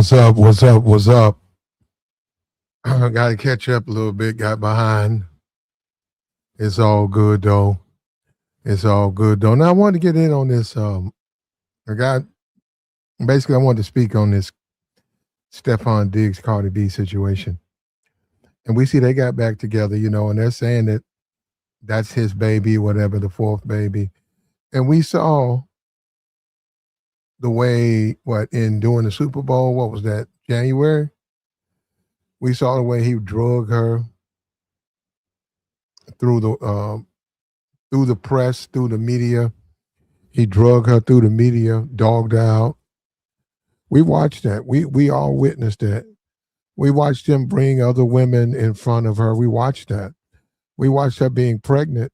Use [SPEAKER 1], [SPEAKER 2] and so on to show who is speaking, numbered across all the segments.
[SPEAKER 1] What's up? What's up? What's up? Got to catch up a little bit. Got behind. It's all good though. It's all good though. Now I wanted to get in on this. I got basically I wanted to speak on this Stephon Diggs Cardi B situation, and we see they got back together, and they're saying that that's his baby, whatever the fourth baby, and we saw the way what in doing the Super Bowl. What was that? January. We saw the way he drug her through the press, through the media. He drug her through the media, dogged her out. We watched that. We all witnessed that. We watched him bring other women in front of her. We watched that. We watched her being pregnant.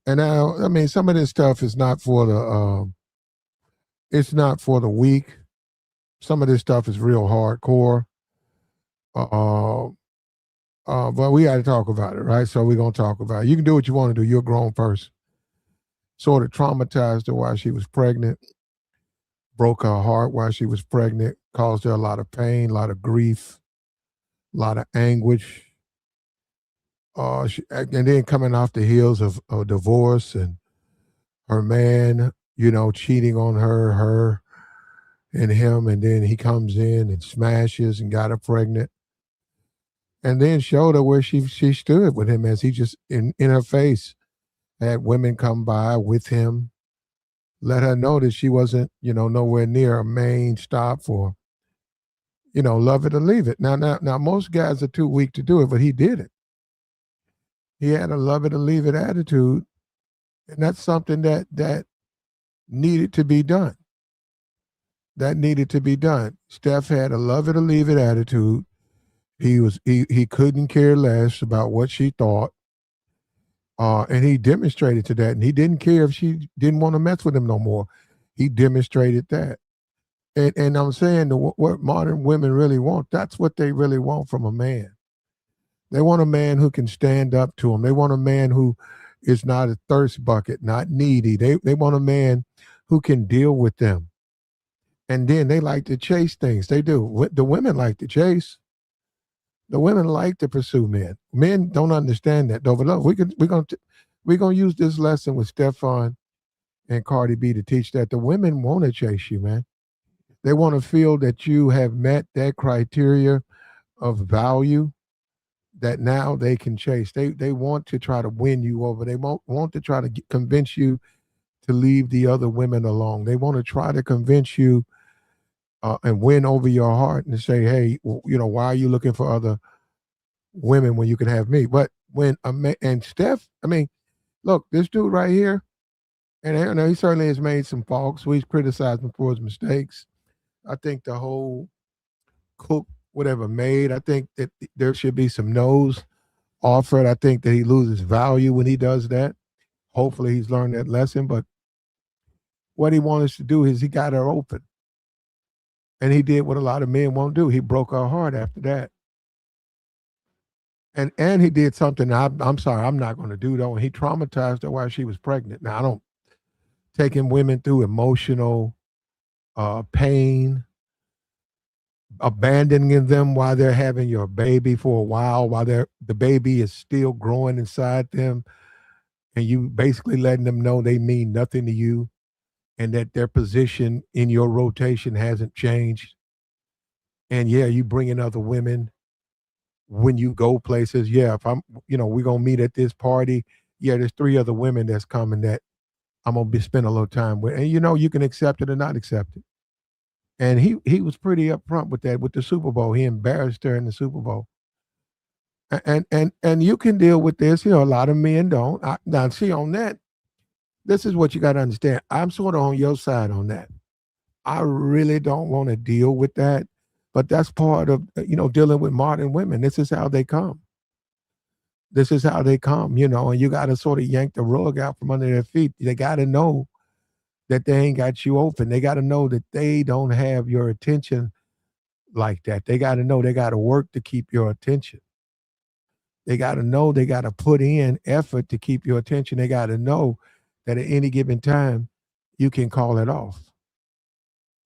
[SPEAKER 1] And now, I mean, some of this stuff is not for the it's not for the weak. Some of this stuff is real hardcore. Uh, but we got to talk about it, right? So we're gonna talk about it. You can do what you want to do. You're a grown person. Sort of traumatized her while she was pregnant, broke her heart while she was pregnant, caused her a lot of pain, a lot of grief, a lot of anguish. And then coming off the heels of a divorce and her man, cheating on her and him, and then he comes in and smashes and got her pregnant, and then showed her where she stood with him as he just in her face had women come by with him, let her know that she wasn't, nowhere near a main stop for, love it or leave it. Now, most guys are too weak to do it, but he did it. He had a love it or leave it attitude, and that's something that needed to be done. That needed to be done. Steph had a love it or leave it attitude. He couldn't care less about what she thought. And he demonstrated to that. And he didn't care if she didn't want to mess with him no more. He demonstrated that. And I'm saying what modern women really want, that's what they really want from a man. They want a man who can stand up to them. They want a man who is not a thirst bucket, not needy. They want a man who can deal with them. And then they like to chase things. They do. The women like to chase. The women like to pursue men. Men don't understand that though. But look, we're gonna use this lesson with Stephon and Cardi B to teach that the women want to chase you, man. They want to feel that you have met that criteria of value that now they can chase. They want to try to win you over. They want to try to convince you to leave the other women alone. They want to try to convince you and win over your heart and say, hey, why are you looking for other women when you can have me? But when and Steph, I mean, look, this dude right here, and he certainly has made some faults. We've criticized him for his mistakes. I think the whole cook whatever made, I think that there should be some no's offered. I think that he loses value when he does that. Hopefully he's learned that lesson. But what he wanted us to do is he got her open. And he did what a lot of men won't do. He broke her heart after that. And he did something I'm sorry, I'm not going to do though. And he traumatized her while she was pregnant. Now I don't taking women through emotional pain, abandoning them while they're having your baby for a while the baby is still growing inside them, and you basically letting them know they mean nothing to you and that their position in your rotation hasn't changed. And yeah, you bring in other women when you go places. Yeah, if we're gonna meet at this party. Yeah, there's three other women that's coming that I'm gonna be spend a little time with, and you can accept it or not accept it. And he was pretty upfront with that with the Super Bowl. He embarrassed her in the Super Bowl. And you can deal with this. A lot of men don't. Now, see on that, this is what you got to understand. I'm sort of on your side on that. I really don't want to deal with that, but that's part of dealing with modern women. This is how they come. This is how they come. And you got to sort of yank the rug out from under their feet. They got to know that they ain't got you open. They got to know that they don't have your attention like that. They got to know they got to work to keep your attention. They got to know they got to put in effort to keep your attention. They got to know that at any given time, you can call it off.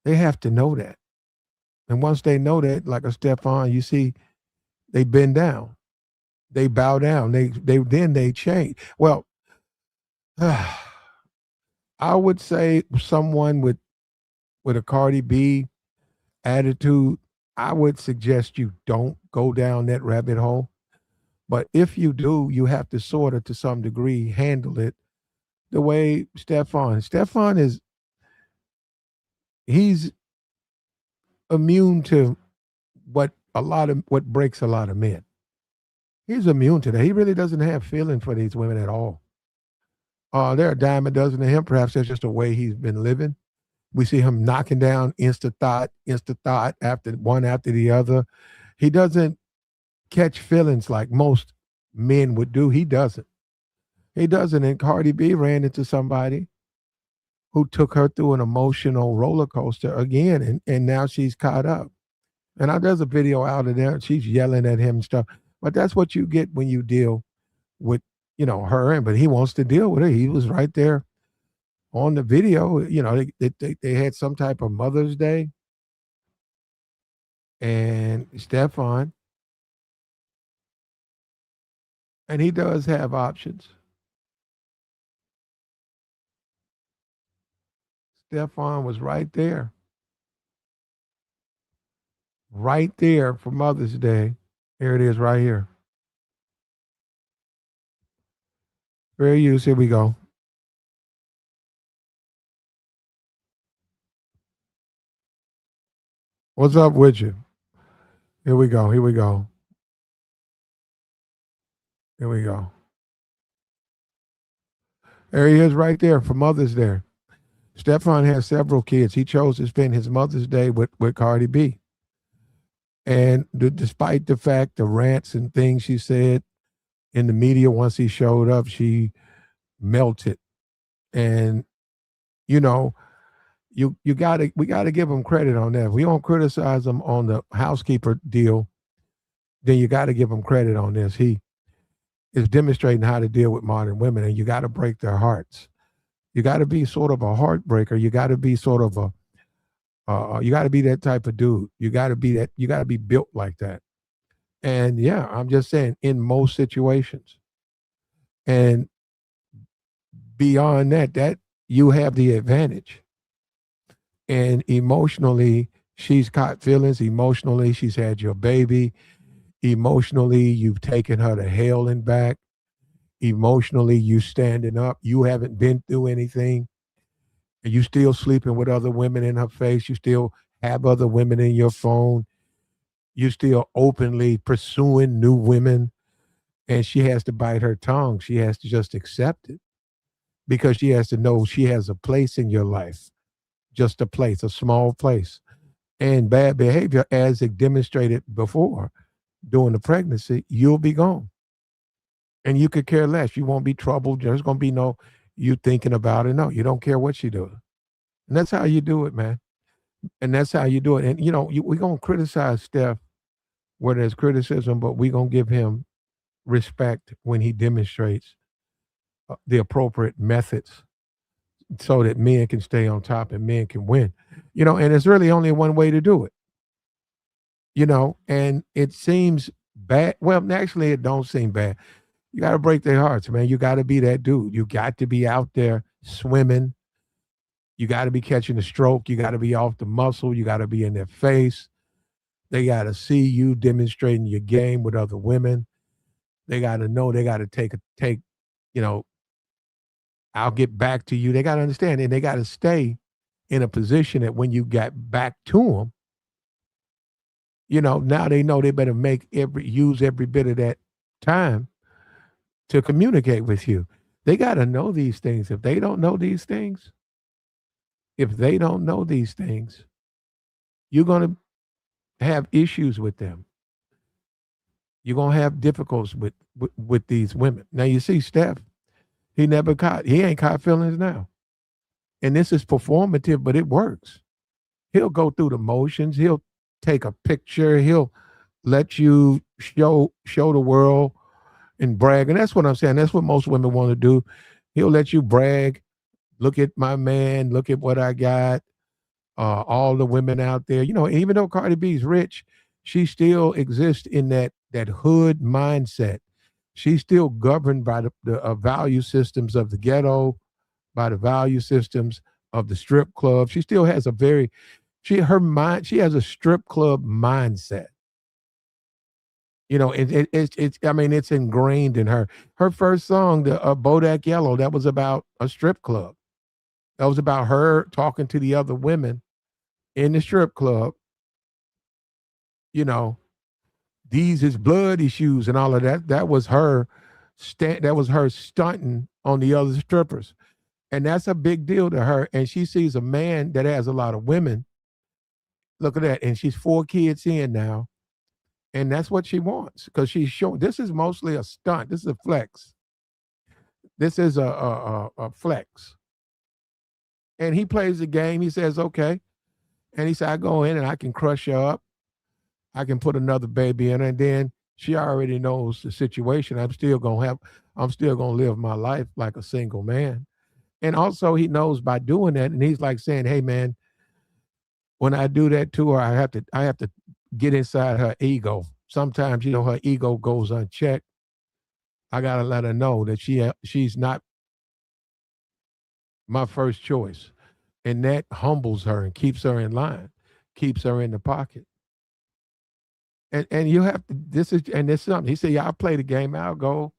[SPEAKER 1] They have to know that. And once they know that, like a Stefan, you see, they bend down, they bow down, they change. Well, I would say someone with a Cardi B attitude, I would suggest you don't go down that rabbit hole. But if you do, you have to sort of, to some degree, handle it the way Stefan. Stefan is he's immune to what breaks a lot of men. He's immune to that. He really doesn't have feeling for these women at all. They're a dime a dozen to him. Perhaps that's just the way he's been living. We see him knocking down insta thought after one after the other. He doesn't catch feelings like most men would do. He doesn't. He doesn't. And Cardi B ran into somebody who took her through an emotional roller coaster again, and now she's caught up. And there's a video out of there. She's yelling at him and stuff. But that's what you get when you deal with, her. But he wants to deal with her. He was right there on the video. They had some type of Mother's Day, and Stefan, and he does have options. Stefan was right there for Mother's Day. Here it is, right here. Fair use. Here we go. What's up with you? Here we go. Here we go. Here we go. There he is right there for Mother's Day. Stefan has several kids. He chose to spend his Mother's Day with Cardi B. And despite the fact, the rants and things she said in the media once he showed up, she melted. And, you know, we gotta give him credit on that. If we don't criticize him on the housekeeper deal, then you gotta give him credit on this. He is demonstrating how to deal with modern women, and you gotta break their hearts. You gotta be sort of a heartbreaker. You gotta be sort of you gotta be that type of dude. You gotta be built like that. And yeah, I'm just saying, in most situations. And beyond that you have the advantage. And emotionally, she's caught feelings. Emotionally, she's had your baby. Emotionally, you've taken her to hell and back. Emotionally, you standing up. You haven't been through anything. And you still sleeping with other women in her face. You still have other women in your phone. You still openly pursuing new women. And she has to bite her tongue. She has to just accept it, because she has to know she has a place in your life. Just a place, a small place. And bad behavior, as it demonstrated before during the pregnancy, you'll be gone. And you could care less. You won't be troubled. There's going to be no you thinking about it. No, you don't care what she does. And that's how you do it, man. And that's how you do it. And, we're going to criticize Steph where there's criticism, but we're going to give him respect when he demonstrates the appropriate methods so that men can stay on top and men can win. And it's really only one way to do it. And it seems bad. Well, actually, it don't seem bad. You got to break their hearts, man. You got to be that dude. You got to be out there swimming. You got to be catching the stroke. You got to be off the muscle. You got to be in their face. They got to see you demonstrating your game with other women. They got to know they got to take, I'll get back to you. They got to understand, and they got to stay in a position that when you get back to them, now they know they better use every bit of that time to communicate with you. They got to know these things. If they don't know these things, you're going to have issues with them. You're going to have difficulties with these women. Now you see Steph, he ain't caught feelings now. And this is performative, but it works. He'll go through the motions. He'll take a picture. He'll let you show the world and brag. And that's what I'm saying. That's what most women want to do. He'll let you brag. Look at my man. Look at what I got. all the women out there. Even though Cardi B's rich, she still exists in that hood mindset. She's still governed by the value systems of the ghetto, by the value systems of the strip club. She still has a very her mind. She has a strip club mindset. It's I mean, it's ingrained in her. Her first song, the Bodak Yellow, that was about a strip club. That was about her talking to the other women in the strip club. You know, these is blood issues and all of that. That was her that was her stunting on the other strippers. And that's a big deal to her. And she sees a man that has a lot of women. Look at that. And she's 4 kids in now. And that's what she wants because she's showing this is mostly a stunt. This is a flex. This is a flex. And he plays the game. He says, okay. And he said, I go in and I can crush her up. I can put another baby in her. And then she already knows the situation. I'm still gonna live my life like a single man. And also he knows by doing that, and he's like saying, hey man, when I do that to her, I have to get inside her ego. Sometimes, her ego goes unchecked. I gotta let her know that she's not my first choice. And that humbles her and keeps her in line, keeps her in the pocket. And you have to this is something. He said, yeah, I'll play the game. I'll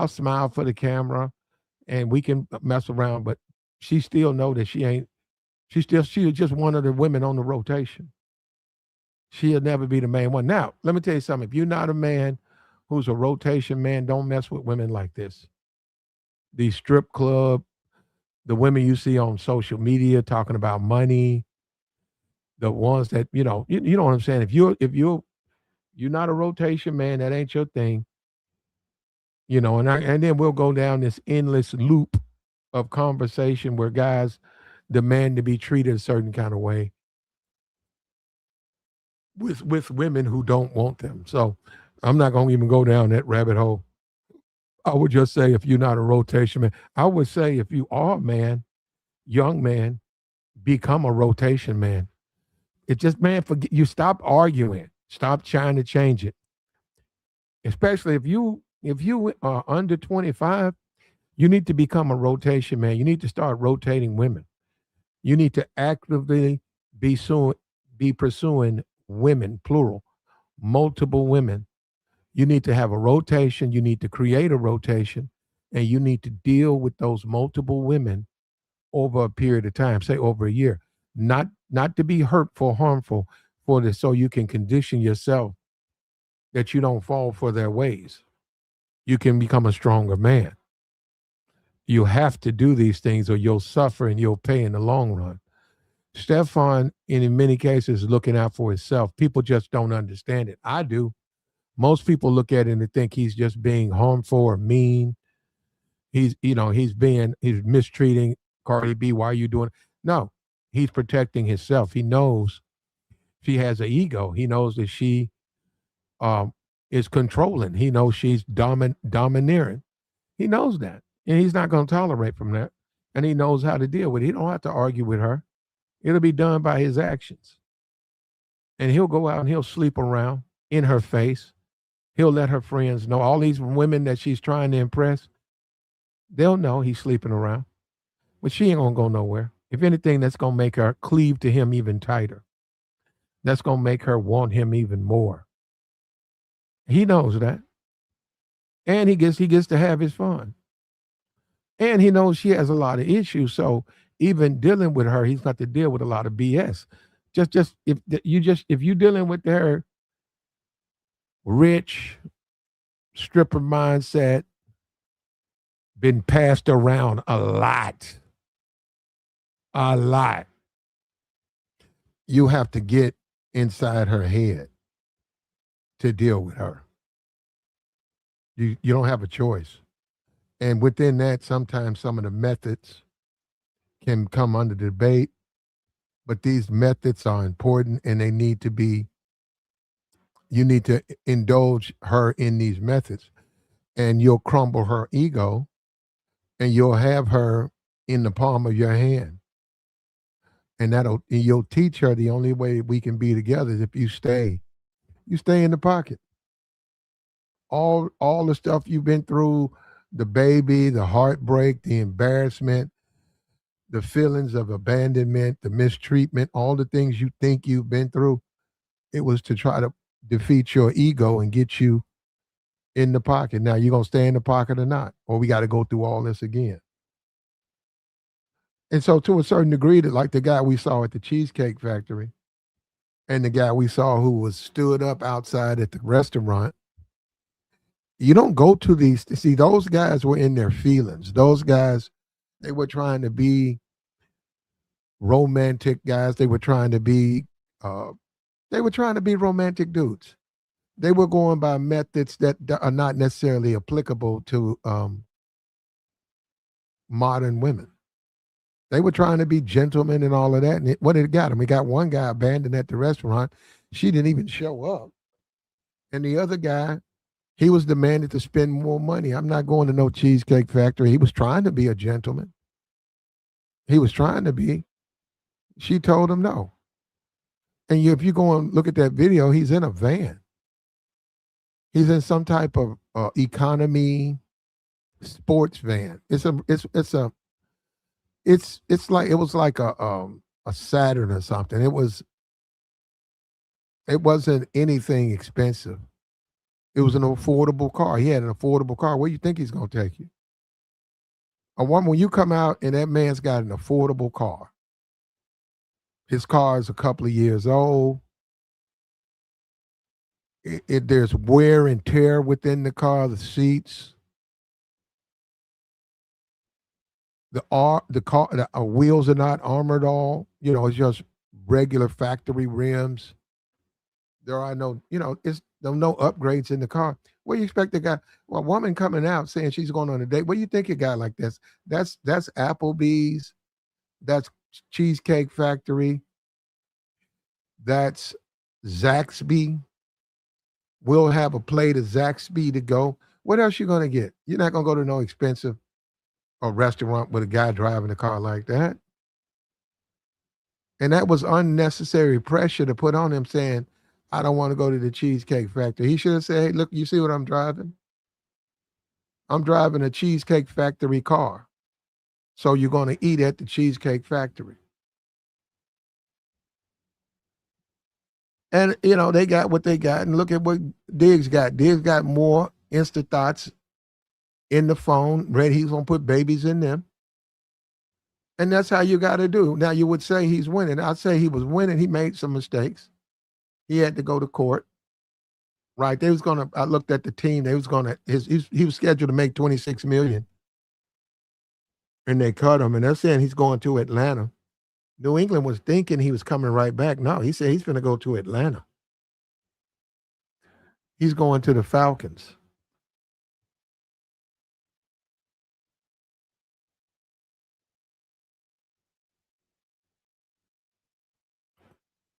[SPEAKER 1] smile for the camera and we can mess around, but she still know that she's just one of the women on the rotation. She'll never be the main one. Now, let me tell you something. If you're not a man who's a rotation man, don't mess with women like this. The strip club, the women you see on social media talking about money, the ones that, you know what I'm saying? If you're not a rotation man, that ain't your thing. And then we'll go down this endless loop of conversation where guys demand to be treated a certain kind of way with women who don't want them. So I'm not going to even go down that rabbit hole. I would just say if you're not a rotation man, I would say if you are a man, young man, become a rotation man. It just, man, forget you stop arguing. Stop trying to change it. Especially if you are under 25, you need to become a rotation man. You need to start rotating women. You need to actively be pursuing women, plural, multiple women. You need to have a rotation. You need to create a rotation, and you need to deal with those multiple women over a period of time, say over a year. Not to be hurtful, harmful for this, so you can condition yourself that you don't fall for their ways. You can become a stronger man. You have to do these things or you'll suffer and you'll pay in the long run. Stefan, in many cases, is looking out for himself. People just don't understand it. I do. Most people look at it and think he's just being harmful or mean. He's mistreating Cardi B. Why are you doing it? No, he's protecting himself. He knows she has an ego. He knows that she is controlling. He knows she's domineering. He knows that. And he's not going to tolerate from that. And he knows how to deal with it. He don't have to argue with her. It'll be done by his actions. And he'll go out and he'll sleep around in her face. He'll let her friends know. All these women that she's trying to impress, they'll know he's sleeping around. But she ain't going to go nowhere. If anything, that's going to make her cleave to him even tighter. That's going to make her want him even more. He knows that. And he gets to have his fun. And he knows she has a lot of issues. So even dealing with her, he's got to deal with a lot of BS. If you're dealing with her rich stripper mindset, been passed around a lot, you have to get inside her head to deal with her. You don't have a choice. And within that, sometimes some of the methods can come under debate, but these methods are important and you need to indulge her in these methods and you'll crumble her ego and you'll have her in the palm of your hand. and you'll teach her the only way we can be together is if you stay in the pocket. All the stuff you've been through, the baby, the heartbreak, the embarrassment, the feelings of abandonment, the mistreatment, all the things you think you've been through, it was to try to defeat your ego and get you in the pocket. Now you gonna stay in the pocket or not? Or we gotta go through all this again. And so to a certain degree, that like the guy we saw at the Cheesecake Factory and the guy we saw who was stood up outside at the restaurant, you don't go to these see, those guys were in their feelings. Those guys, they were trying to be romantic guys. Uh they were trying to be romantic dudes. They were going by methods that are not necessarily applicable to modern women. They were trying to be gentlemen and all of that. And what did it got them? We got one guy abandoned at the restaurant. She didn't even show up. And the other guy, he was demanded to spend more money. I'm not going to no Cheesecake Factory. He was trying to be a gentleman. He was trying to be. She told him no. And if you go and look at that video, he's in a van. He's in some type of economy sports van. It's like it was like a Saturn or something. It wasn't anything expensive. It was an affordable car. He had an affordable car. Where you think he's gonna take you? A woman, when you come out and that man's got an affordable car. His car is a couple of years old. There's wear and tear within the car, the seats, the wheels are not armored all. It's just regular factory rims. There are it's no upgrades in the car. What do you expect the guy? Well, a woman coming out saying she's going on a date. What do you think a guy like this? That's Applebee's. That's Cheesecake Factory. That's Zaxby. We'll have a plate of Zaxby to go. What else you gonna get? You're not gonna go to no expensive restaurant with a guy driving a car like that. And that was unnecessary pressure to put on him saying, I don't want to go to the Cheesecake Factory. He should have said, hey, look, you see what I'm driving? I'm driving a Cheesecake Factory car. So you're going to eat at the Cheesecake Factory. And, they got what they got. And look at what Diggs got. Diggs got more Insta thoughts in the phone. Ready, he's going to put babies in them. And that's how you got to do. Now, you would say he's winning. I'd say he was winning. He made some mistakes. He had to go to court. Right. I looked at the team. They was going to, he was scheduled to make 26 million. And they cut him. And they're saying he's going to Atlanta. New England was thinking he was coming right back. No, he said he's going to go to Atlanta. He's going to the Falcons.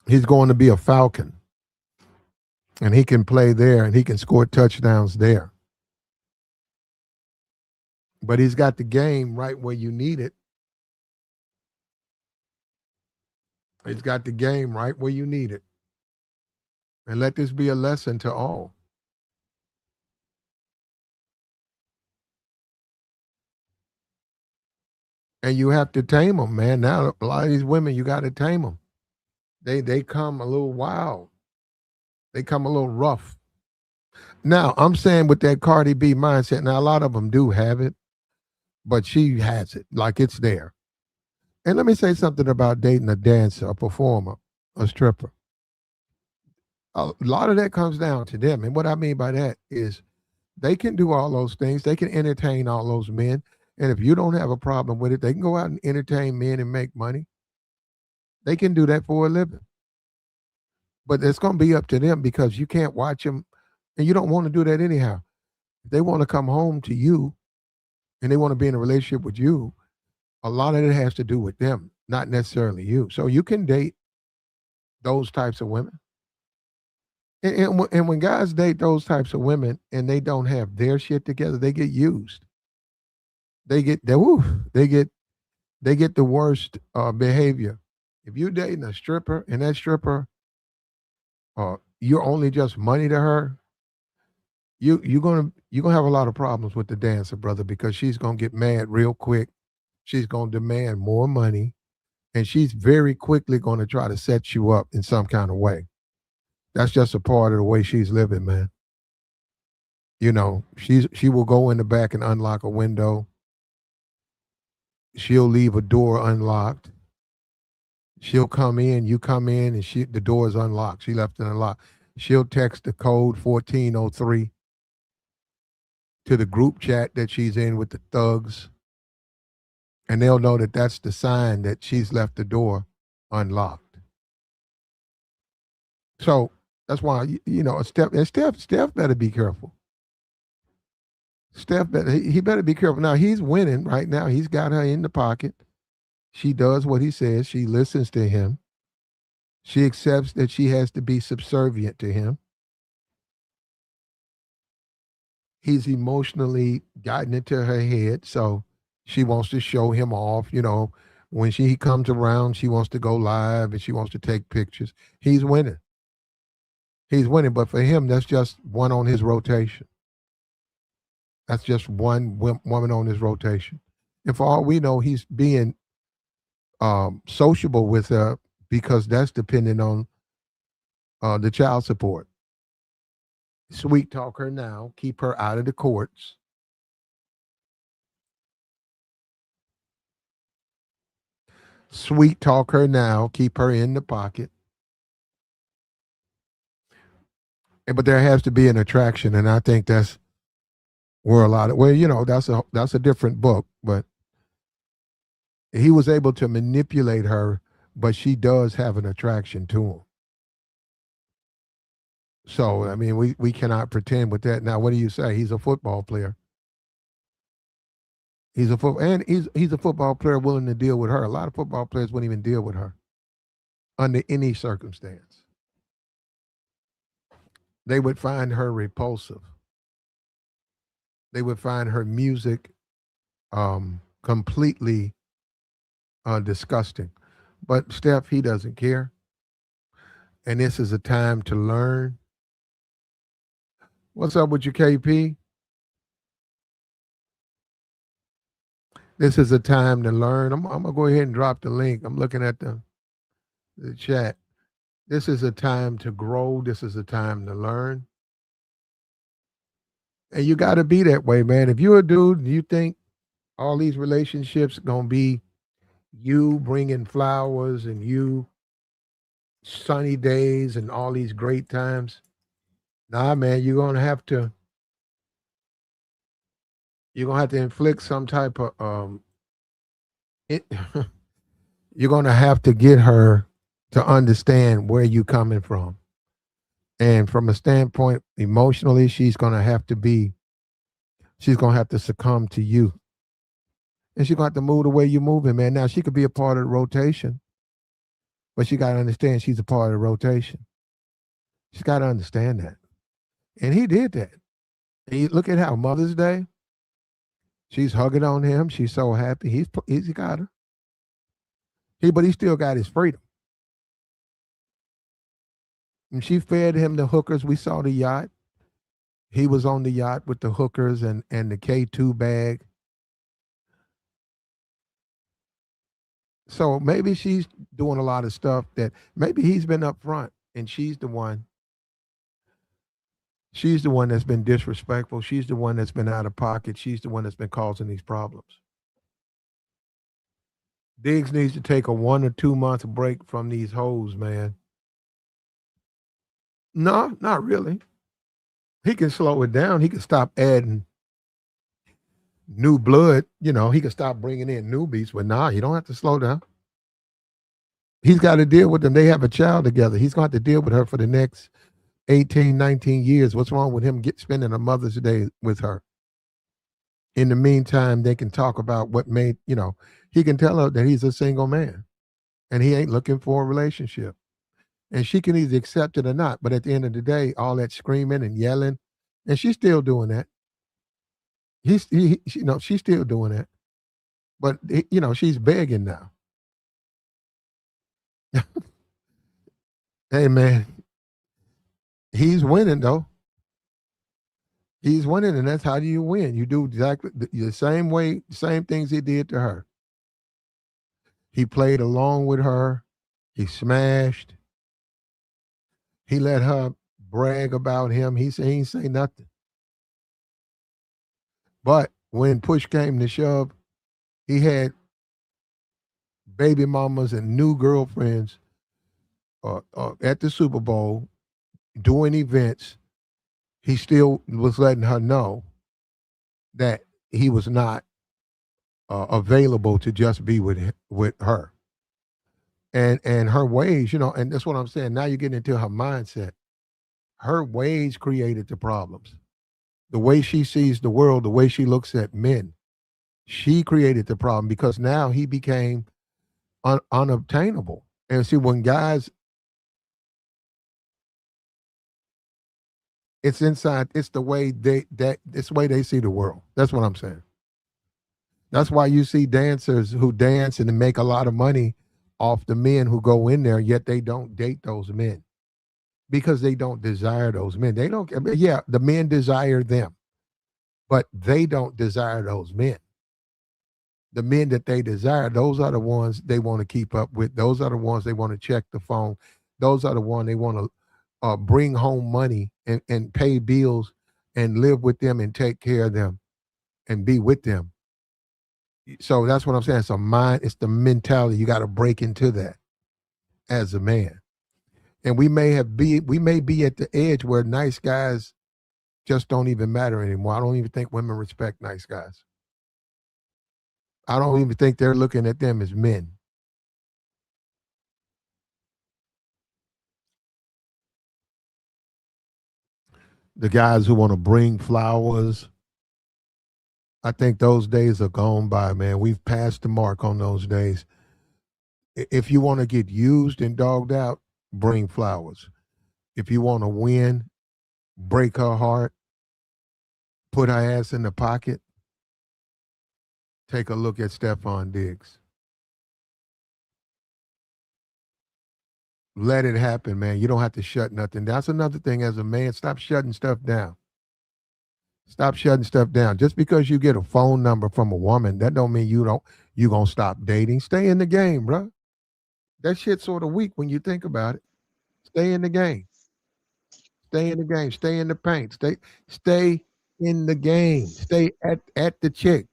[SPEAKER 1] He's going to be a Falcon. And he can play there and he can score touchdowns there. But he's got the game right where you need it. He's got the game right where you need it. And let this be a lesson to all. And you have to tame them, man. Now, a lot of these women, you got to tame them. They come a little wild. They come a little rough. Now, I'm saying with that Cardi B mindset, now a lot of them do have it, but she has it, like it's there. And let me say something about dating a dancer, a performer, a stripper. A lot of that comes down to them. And what I mean by that is they can do all those things. They can entertain all those men. And if you don't have a problem with it, they can go out and entertain men and make money. They can do that for a living. But it's going to be up to them because you can't watch them and you don't want to do that anyhow. If they want to come home to you and they want to be in a relationship with you, a lot of it has to do with them, not necessarily you. So you can date those types of women. And when guys date those types of women and they don't have their shit together, they get used. They get the worst behavior If you're dating a stripper and that stripper, you're only just money to her, you're gonna have a lot of problems with the dancer, brother, because she's gonna get mad real quick. She's gonna demand more money, and she's very quickly gonna try to set you up in some kind of way. That's just a part of the way she's living, man. She will go in the back and unlock a window. She'll leave a door unlocked. She'll come in, you come in, and the door is unlocked. She left it unlocked. She'll text the code 1403 to the group chat that she's in with the thugs, and they'll know that that's the sign that she's left the door unlocked. So that's why Steph better be careful. He better be careful. Now he's winning right now. He's got her in the pocket. She does what he says. She listens to him. She accepts that she has to be subservient to him. He's emotionally gotten into her head, so she wants to show him off. When he comes around, she wants to go live and she wants to take pictures. He's winning. He's winning, but for him, that's just one on his rotation. That's just one woman on his rotation. And for all we know, he's being sociable with her because that's dependent on the child support. Sweet talk her now, keep her out of the courts. Sweet talk her now, keep her in the pocket. But there has to be an attraction, and I think that's where that's a different book, but he was able to manipulate her, but she does have an attraction to him. So I mean, we cannot pretend with that. Now, what do you say? He's a football player. He's a football player willing to deal with her. A lot of football players wouldn't even deal with her under any circumstance. They would find her repulsive. They would find her music completely disgusting. But Steph, he doesn't care. And this is a time to learn. What's up with you, KP? This is a time to learn. I'm going to go ahead and drop the link. I'm looking at the chat. This is a time to grow. This is a time to learn. And you got to be that way, man. If you're a dude, you think all these relationships going to be you bringing flowers and you sunny days and all these great times. Nah, man, you're going to have to inflict some type of you're going to have to get her to understand where you coming from. And from a standpoint emotionally, she's going to have to succumb to you. And she's going to have to move the way you're moving, man. Now, she could be a part of the rotation, but she got to understand she's a part of the rotation. She's got to understand that. And he did that. And look at how Mother's Day, she's hugging on him. She's so happy. He's got her. But he still got his freedom. And she fed him the hookers. We saw the yacht. He was on the yacht with the hookers and the K2 bag. So maybe she's doing a lot of stuff that maybe he's been up front and she's the one. She's the one that's been disrespectful. She's the one that's been out of pocket. She's the one that's been causing these problems. Diggs needs to take a 1 or 2 month break from these hoes, man. No, not really. He can slow it down. He can stop adding new blood. He can stop bringing in newbies. But nah, you don't have to slow down. He's got to deal with them. They have a child together. He's going to have to deal with her for the next 18, 19 years. What's wrong with him spending a Mother's Day with her? In the meantime, they can talk about what made, he can tell her that he's a single man and he ain't looking for a relationship. And she can either accept it or not. But at the end of the day, all that screaming and yelling, and she's still doing that. She's still doing that. But, she's begging now. Hey man, he's winning though. He's winning, and that's how do you win. You do exactly the same way, same things he did to her. He played along with her. He smashed. He let her brag about him. He ain't say nothing. But when push came to shove, he had baby mamas and new girlfriends at the Super Bowl doing events. He still was letting her know that he was not available to just be with her. And her ways, and that's what I'm saying. Now you're getting into her mindset. Her ways created the problems. The way she sees the world, the way she looks at men, she created the problem because now he became unobtainable. And see, when guys, it's inside. It's the way it's the way they see the world. That's what I'm saying. That's why you see dancers who dance and make a lot of money off the men who go in there, yet they don't date those men because they don't desire those men. They don't. Yeah, the men desire them, but they don't desire those men. The men that they desire, those are the ones they want to keep up with. Those are the ones they want to check the phone. Those are the ones they want to bring home money and pay bills and live with them and take care of them and be with them. So that's what I'm saying. It's a mind, it's the mentality. You got to break into that as a man. And we may be at the edge where nice guys just don't even matter anymore. I don't even think women respect nice guys. I don't even think they're looking at them as men. The guys who want to bring flowers, I think those days are gone by, man. We've passed the mark on those days. If you want to get used and dogged out, bring flowers. If you want to win, break her heart, put her ass in the pocket, take a look at Stephon Diggs. Let it happen, man. You don't have to shut nothing down. That's another thing as a man. Stop shutting stuff down. Stop shutting stuff down. Just because you get a phone number from a woman, that don't mean you gonna stop dating. Stay in the game, bro. That shit's sort of weak when you think about it. Stay in the game. Stay in the game. Stay in the paint. Stay in the game. Stay at the chick.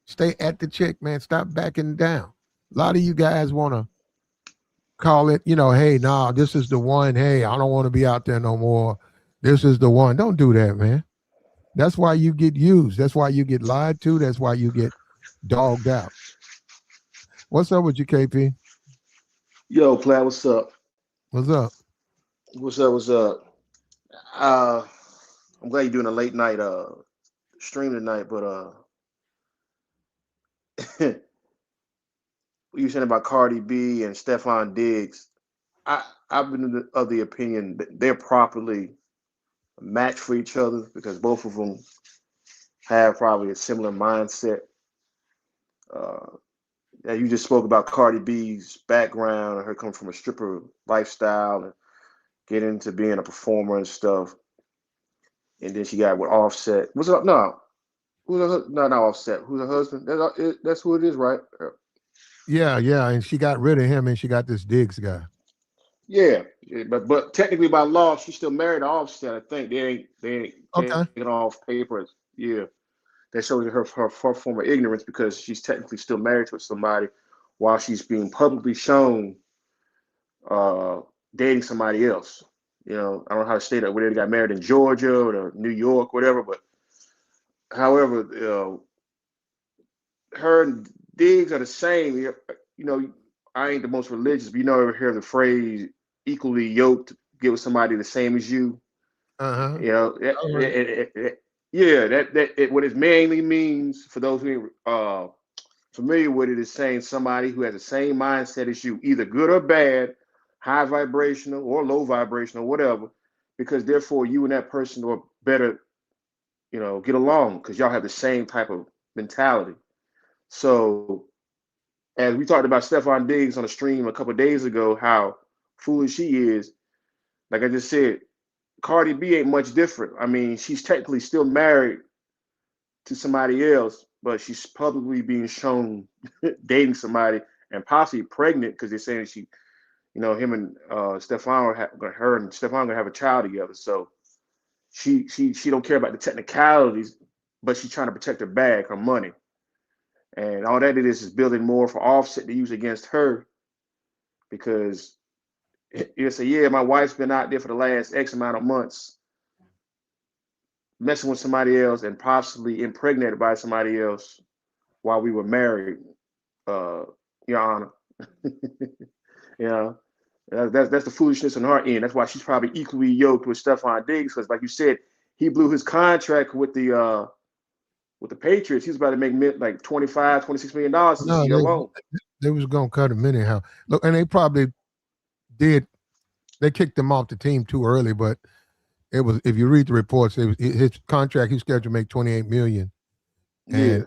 [SPEAKER 1] Stay at the chick, man. Stop backing down. A lot of you guys want to call it, hey, nah, this is the one. Hey, I don't want to be out there no more. This is the one. Don't do that, man. That's why you get used. That's why you get lied to. That's why you get dogged out. What's up with you, KP?
[SPEAKER 2] Yo, Platt, what's up?
[SPEAKER 1] What's up?
[SPEAKER 2] What's up? What's up? Uh, I'm glad you're doing a late night stream tonight. But what you saying about Cardi B and Stephon Diggs? I I've been of the opinion that they're properly matched for each other because both of them have probably a similar mindset. Uh, yeah, you just spoke about Cardi B's background and her coming from a stripper lifestyle and getting into being a performer and stuff. And then she got with Offset. What's up? No, no, not Offset. Who's her husband? That's who it is, right?
[SPEAKER 1] Yeah, yeah. And she got rid of him and she got this Diggs guy.
[SPEAKER 2] Yeah, yeah, but technically by law, she's still married to Offset. I think they ain't taking
[SPEAKER 1] Okay.
[SPEAKER 2] off papers. Yeah, that shows her form of ignorance because she's technically still married to somebody while she's being publicly shown uh, dating somebody else. I don't know how to state that. Whether they got married in Georgia or New York, whatever. But however, her and Diggs are the same. I ain't the most religious, but ever hear the phrase "equally yoked"? Get with somebody the same as you.
[SPEAKER 1] Uh-huh.
[SPEAKER 2] Yeah, what it mainly means for those who are familiar with it is saying somebody who has the same mindset as you, either good or bad, high vibrational or low vibrational, whatever, because therefore you and that person are better, get along because y'all have the same type of mentality. So as we talked about Stephon Diggs on the stream a couple of days ago, how foolish she is. Like I just said, Cardi B ain't much different. I mean, she's technically still married to somebody else, but she's publicly being shown dating somebody and possibly pregnant because they're saying she, him and her and Stephon gonna have a child together. So she don't care about the technicalities, but she's trying to protect her bag, her money, and all that it is building more for Offset to use against her because you say, yeah, my wife's been out there for the last X amount of months messing with somebody else and possibly impregnated by somebody else while we were married, uh, Your Honor. you know, that's the foolishness on her end. That's why she's probably equally yoked with Stephon Diggs because, like you said, he blew his contract with the Patriots. He was about to make like $25-26 million this
[SPEAKER 1] No,
[SPEAKER 2] year alone.
[SPEAKER 1] they was gonna cut him anyhow. Look, and they probably did. They kicked him off the team too early, but it was, if you read the reports, it was his contract. He's scheduled to make 28 million,
[SPEAKER 2] Yeah,
[SPEAKER 1] and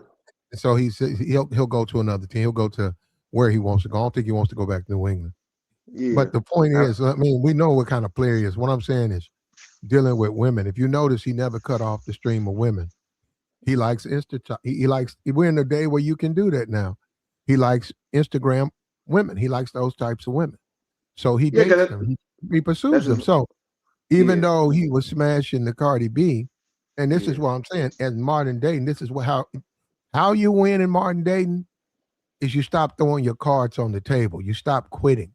[SPEAKER 1] so he said he'll go to another team. He'll go to where he wants to go. I don't think he wants to go back to New England.
[SPEAKER 2] yeah.
[SPEAKER 1] But the point is, I mean, we know what kind of player he is. What I'm saying is dealing with women. If you notice, he never cut off the stream of women. He likes He likes. We're in a day where you can do that now. He likes Instagram women. He likes those types of women. So he
[SPEAKER 2] Yeah,
[SPEAKER 1] dates
[SPEAKER 2] because
[SPEAKER 1] them. He pursues
[SPEAKER 2] that's
[SPEAKER 1] them.
[SPEAKER 2] his.
[SPEAKER 1] So even
[SPEAKER 2] Yeah.
[SPEAKER 1] though he was smashing the Cardi B, and this is
[SPEAKER 2] Yeah.
[SPEAKER 1] what I'm saying, as Martin Dayton, this is how you win in Martin Dayton is you stop throwing your cards on the table. You stop quitting.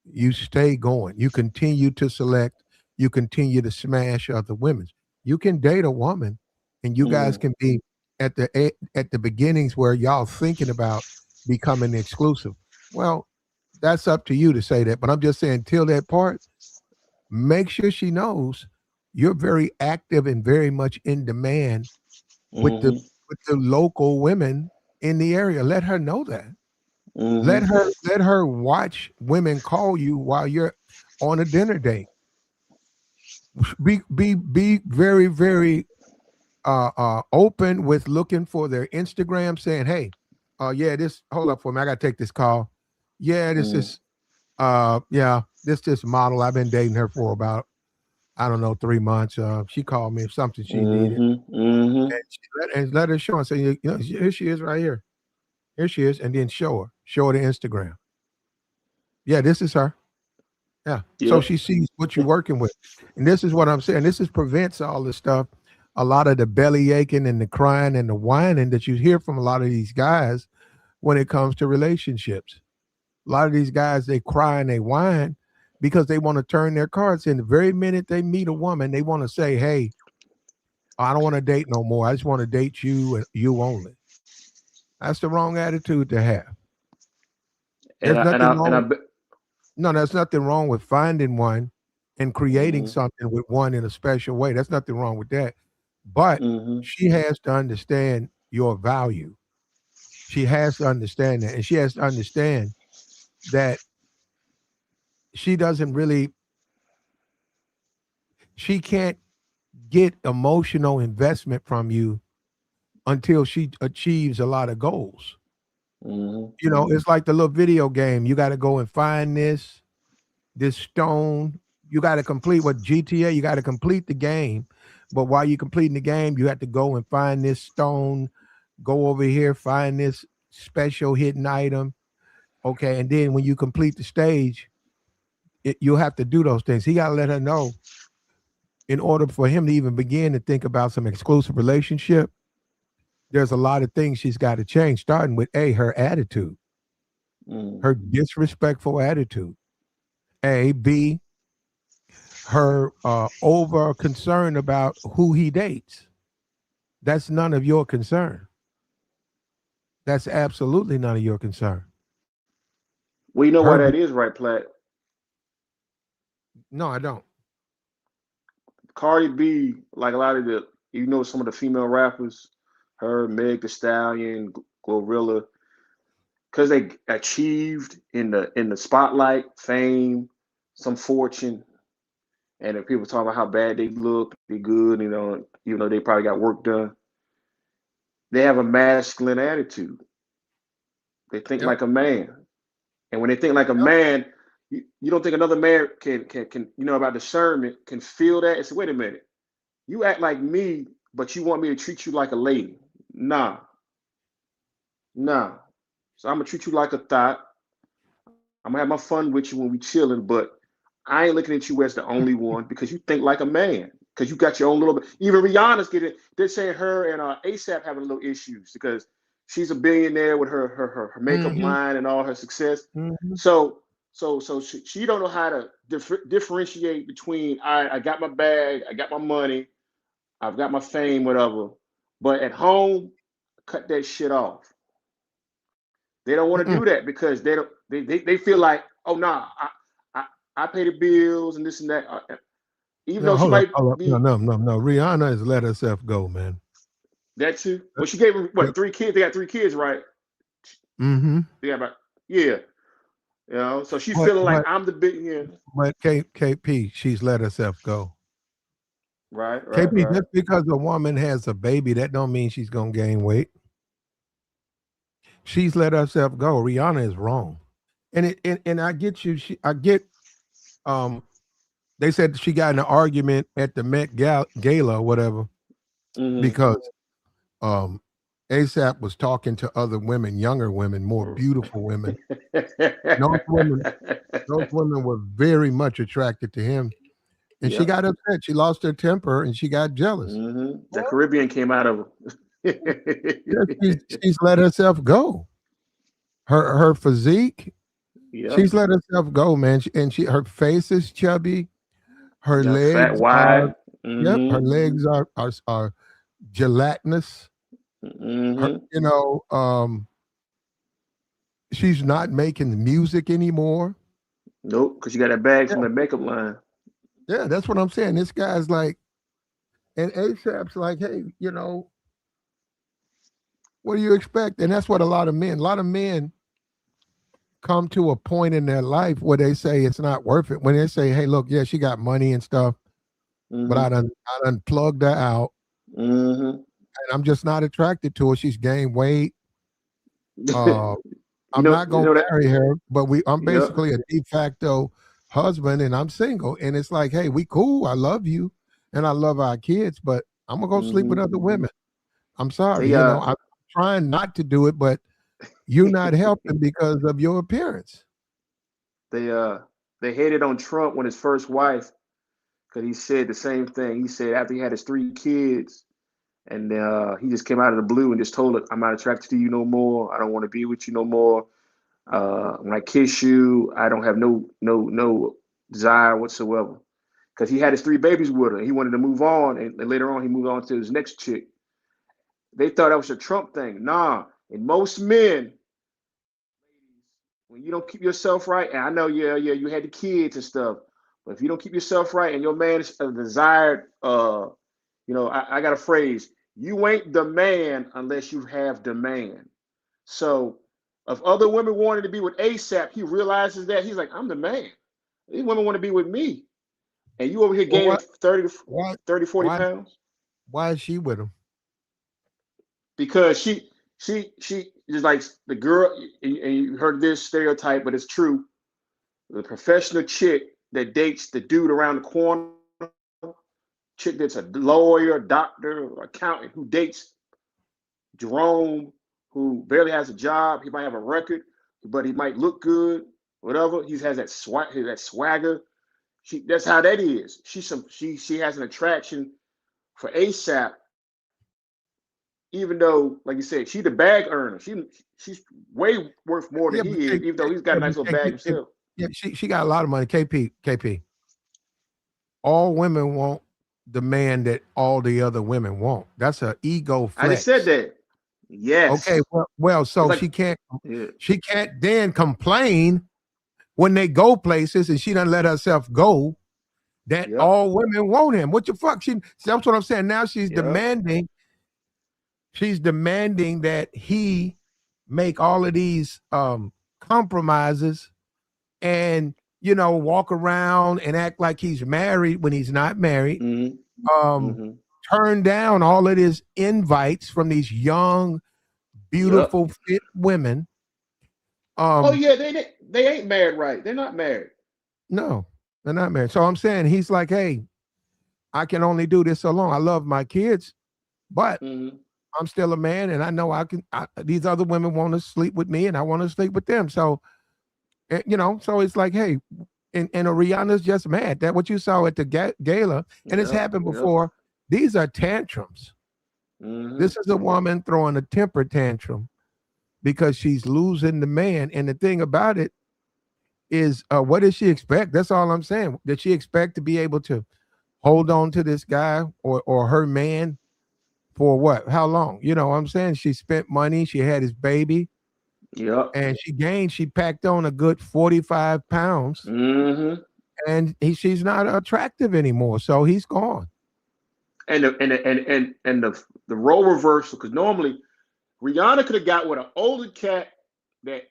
[SPEAKER 1] You stay going. You continue to select. You continue to smash other women. You can date a woman, and you guys
[SPEAKER 2] Mm,
[SPEAKER 1] can be at the beginnings where y'all thinking about becoming exclusive. Well, that's up to you to say that. But I'm just saying, till that part, make sure she knows you're very active and very much in demand with the
[SPEAKER 2] mm-hmm,
[SPEAKER 1] local women in the area. Let her know that.
[SPEAKER 2] mm-hmm,
[SPEAKER 1] Let her watch women call you while you're on a dinner date. Be very, very open with looking for their Instagram, saying, "Hey, yeah, this hold up for me. I gotta take this call. Yeah, this
[SPEAKER 2] mm,
[SPEAKER 1] is yeah, this model. I've been dating her for about, I don't know, 3 months. She called me if something she needed,
[SPEAKER 2] mm-hmm, mm-hmm.
[SPEAKER 1] and let her show and say, here she is right here. Here she is, and then show her the Instagram. Yeah, this is her. Yeah. So
[SPEAKER 2] Yep.
[SPEAKER 1] she sees what you're working with. And this is what I'm saying. This is prevents all this stuff, a lot of the belly aching and the crying and the whining that you hear from a lot of these guys when it comes to relationships. A lot of these guys, they cry and they whine because they want to turn their cards in. The very minute they meet a woman, they want to say, hey, I don't want to date no more. I just want to date you and you only. That's the wrong attitude to have.
[SPEAKER 2] And
[SPEAKER 1] There's
[SPEAKER 2] I and
[SPEAKER 1] nothing
[SPEAKER 2] I and I
[SPEAKER 1] wrong.
[SPEAKER 2] bet.
[SPEAKER 1] No, there's nothing wrong with finding one and creating
[SPEAKER 2] Mm-hmm,
[SPEAKER 1] something with one in a special way. There's nothing wrong with that. But
[SPEAKER 2] mm-hmm,
[SPEAKER 1] she has to understand your value. She has to understand that. And she has to understand that she doesn't really, she can't get emotional investment from you until she achieves a lot of goals.
[SPEAKER 2] mm-hmm.
[SPEAKER 1] It's like the little video game. You got to go and find this stone. You got to complete what GTA, you got to complete the game. But while you're completing the game, you have to go and find this stone, go over here, find this special hidden item. Okay. And then when you complete the stage, you'll have to do those things. He got to let her know in order for him to even begin to think about some exclusive relationship. There's a lot of things she's got to change, starting with her attitude,
[SPEAKER 2] Mm.
[SPEAKER 1] her disrespectful attitude. B, her over concern about who he dates. That's none of your concern. That's absolutely none of your concern.
[SPEAKER 2] Well, you know why
[SPEAKER 1] Her,
[SPEAKER 2] that is, right, Platt?
[SPEAKER 1] no, I don't.
[SPEAKER 2] Cardi B, like a lot of some of the female rappers, her, Meg The Stallion, Glorilla, because they achieved in the spotlight, fame, some fortune, and if people talk about how bad they look, they good, even though they probably got work done, they have a masculine attitude. They think
[SPEAKER 1] Yep.
[SPEAKER 2] like a man. And when they think like a
[SPEAKER 1] Yep.
[SPEAKER 2] man, you don't think another man can about discernment, can feel that and say, wait a minute, you act like me, but you want me to treat you like a lady. Nah, nah. So I'm gonna treat you like a thought. I'm gonna have my fun with you when we chilling, but I ain't looking at you as the only one because you think like a man. Because you got your own little bit. Even Rihanna's getting. They're saying her and ASAP having little issues because she's a billionaire with her makeup
[SPEAKER 1] Mm-hmm.
[SPEAKER 2] line and all her success.
[SPEAKER 1] Mm-hmm.
[SPEAKER 2] So she don't know how to differentiate between I got my bag, I got my money, I've got my fame, whatever. But at home, cut that shit off. They don't want to
[SPEAKER 1] Mm-mm.
[SPEAKER 2] do that because they feel like, oh nah, I I pay the bills and this and that. Even
[SPEAKER 1] No,
[SPEAKER 2] though she
[SPEAKER 1] hold up,
[SPEAKER 2] might
[SPEAKER 1] hold up. No,
[SPEAKER 2] be
[SPEAKER 1] no, no, no. Rihanna has let herself go, man.
[SPEAKER 2] that too. Well, she gave him
[SPEAKER 1] Yep.
[SPEAKER 2] what 3 kids. They got 3 kids, right?
[SPEAKER 1] Mm-hmm.
[SPEAKER 2] They got about yeah. So she
[SPEAKER 1] But
[SPEAKER 2] feeling like
[SPEAKER 1] but
[SPEAKER 2] I'm the big yeah.
[SPEAKER 1] but KP, she's let herself go.
[SPEAKER 2] Right, right,
[SPEAKER 1] KP,
[SPEAKER 2] right.
[SPEAKER 1] just because a woman has a baby, that don't mean she's gonna gain weight. She's let herself go. Rihanna is wrong. And I get you. I get um they said she got in an argument at the Gala or whatever
[SPEAKER 2] Mm-hmm.
[SPEAKER 1] because um ASAP was talking to other women, younger women, more beautiful women. Those women, those women were very much attracted to him. And she
[SPEAKER 2] Yep.
[SPEAKER 1] got upset. She lost her temper and she got jealous.
[SPEAKER 2] Mm-hmm. The Caribbean came out of her.
[SPEAKER 1] Yeah, she's let herself go. Her physique,
[SPEAKER 2] Yep.
[SPEAKER 1] she's let herself go, man. Her face is chubby. Her
[SPEAKER 2] Got fat
[SPEAKER 1] legs are,
[SPEAKER 2] wide.
[SPEAKER 1] yep, her
[SPEAKER 2] Mm-hmm.
[SPEAKER 1] legs are gelatinous. Her,
[SPEAKER 2] Mm-hmm.
[SPEAKER 1] she's not making music anymore.
[SPEAKER 2] Nope, because you got that bag
[SPEAKER 1] Yeah,
[SPEAKER 2] from the makeup line.
[SPEAKER 1] yeah, that's what I'm saying. This guy's like, and ASAP's like, hey, what do you expect? And that's what a lot of men come to a point in their life where they say it's not worth it. When they say, hey, look, yeah, she got money and stuff, but
[SPEAKER 2] Mm-hmm.
[SPEAKER 1] I done plugged her out
[SPEAKER 2] Mm-hmm.
[SPEAKER 1] and I'm just not attracted to her. She's gained weight. Uh,
[SPEAKER 2] you
[SPEAKER 1] I'm
[SPEAKER 2] know,
[SPEAKER 1] not
[SPEAKER 2] you
[SPEAKER 1] gonna
[SPEAKER 2] know that.
[SPEAKER 1] marry her, but I'm
[SPEAKER 2] Yep.
[SPEAKER 1] basically a de facto husband and I'm single. And it's like, hey, we cool. I love you and I love our kids, but I'm gonna go sleep with
[SPEAKER 2] Mm-hmm.
[SPEAKER 1] other women. I'm sorry,
[SPEAKER 2] They
[SPEAKER 1] I'm trying not to do it, but you're not helping because of your appearance.
[SPEAKER 2] they uh they hated on Trump when his first wife because he said the same thing. He said after he had his 3 kids, and he just came out of the blue and just told her, "I'm not attracted to you no more. I don't want to be with you no more. When I kiss you, I don't have no desire whatsoever." Because he had his 3 babies with her, and he wanted to move on, and later on he moved on to his next chick. They thought that was a Trump thing. Nah, and most men, when you don't keep yourself right, and I know, yeah, you had the kids and stuff, but if you don't keep yourself right, and your man is a desired, I got a phrase: you ain't the man unless you have demand. So, if other women wanted to be with ASAP, he realizes that he's like, I'm the man. These women want to be with me, and you over here
[SPEAKER 1] Well,
[SPEAKER 2] gaining 30,
[SPEAKER 1] why
[SPEAKER 2] 30, 40
[SPEAKER 1] why
[SPEAKER 2] pounds
[SPEAKER 1] why is she with him?
[SPEAKER 2] because she just like the girl, and you heard this stereotype, but it's true. The professional chick that dates the dude around the corner, chick that's a lawyer, doctor, or accountant who dates Jerome, who barely has a job. He might have a record, but he might look good, whatever. He has that swagger. That's how that is. She has an attraction for ASAP, even though, like you said, she the bag earner. She's way worth more than
[SPEAKER 1] Yeah, but
[SPEAKER 2] he is, even though he's got
[SPEAKER 1] yeah,
[SPEAKER 2] a nice little bag himself.
[SPEAKER 1] yeah, she got a lot of money. KP. All women want the man that all the other women want. That's an ego
[SPEAKER 2] I just said
[SPEAKER 1] flex.
[SPEAKER 2] that.
[SPEAKER 1] Okay,
[SPEAKER 2] Yes.
[SPEAKER 1] well,
[SPEAKER 2] It's
[SPEAKER 1] so
[SPEAKER 2] like, yeah,
[SPEAKER 1] she can't then complain when they go places and she doesn't let herself go that
[SPEAKER 2] yep,
[SPEAKER 1] all women want him. What the fuck? That's what I'm saying. Now
[SPEAKER 2] yep.
[SPEAKER 1] she's demanding that he make all of these compromises and walk around and act like he's married when he's not married.
[SPEAKER 2] Mm-hmm.
[SPEAKER 1] Um,
[SPEAKER 2] Mm-hmm.
[SPEAKER 1] turn down all of his invites from these young,
[SPEAKER 2] Yep.
[SPEAKER 1] beautiful, fit women
[SPEAKER 2] Oh
[SPEAKER 1] Um,
[SPEAKER 2] yeah, they ain't married, right? They're not married.
[SPEAKER 1] no, they're not married. So I'm saying he's like, hey, I can only do this so long. I love my kids, but
[SPEAKER 2] Mm-hmm.
[SPEAKER 1] I'm still a man, and I know I can. These other women want to sleep with me, and I want to sleep with them. So, so it's like, hey, and Rihanna's just mad. That what you saw at the gala, and it's
[SPEAKER 2] Yep.
[SPEAKER 1] happened
[SPEAKER 2] Yep.
[SPEAKER 1] before. These are tantrums.
[SPEAKER 2] Mm-hmm.
[SPEAKER 1] This is a woman throwing a temper tantrum because she's losing the man. And the thing about it is, what does she expect? That's all I'm saying. Did she expect to be able to hold on to this guy or her man for what? How long? You know what I'm saying? She spent money. She had his baby
[SPEAKER 2] Yep.
[SPEAKER 1] and she packed on a good 45 pounds
[SPEAKER 2] Mm-hmm.
[SPEAKER 1] and she's not attractive anymore. So he's gone.
[SPEAKER 2] And the role reversal, because normally Rihanna could have got with an older cat that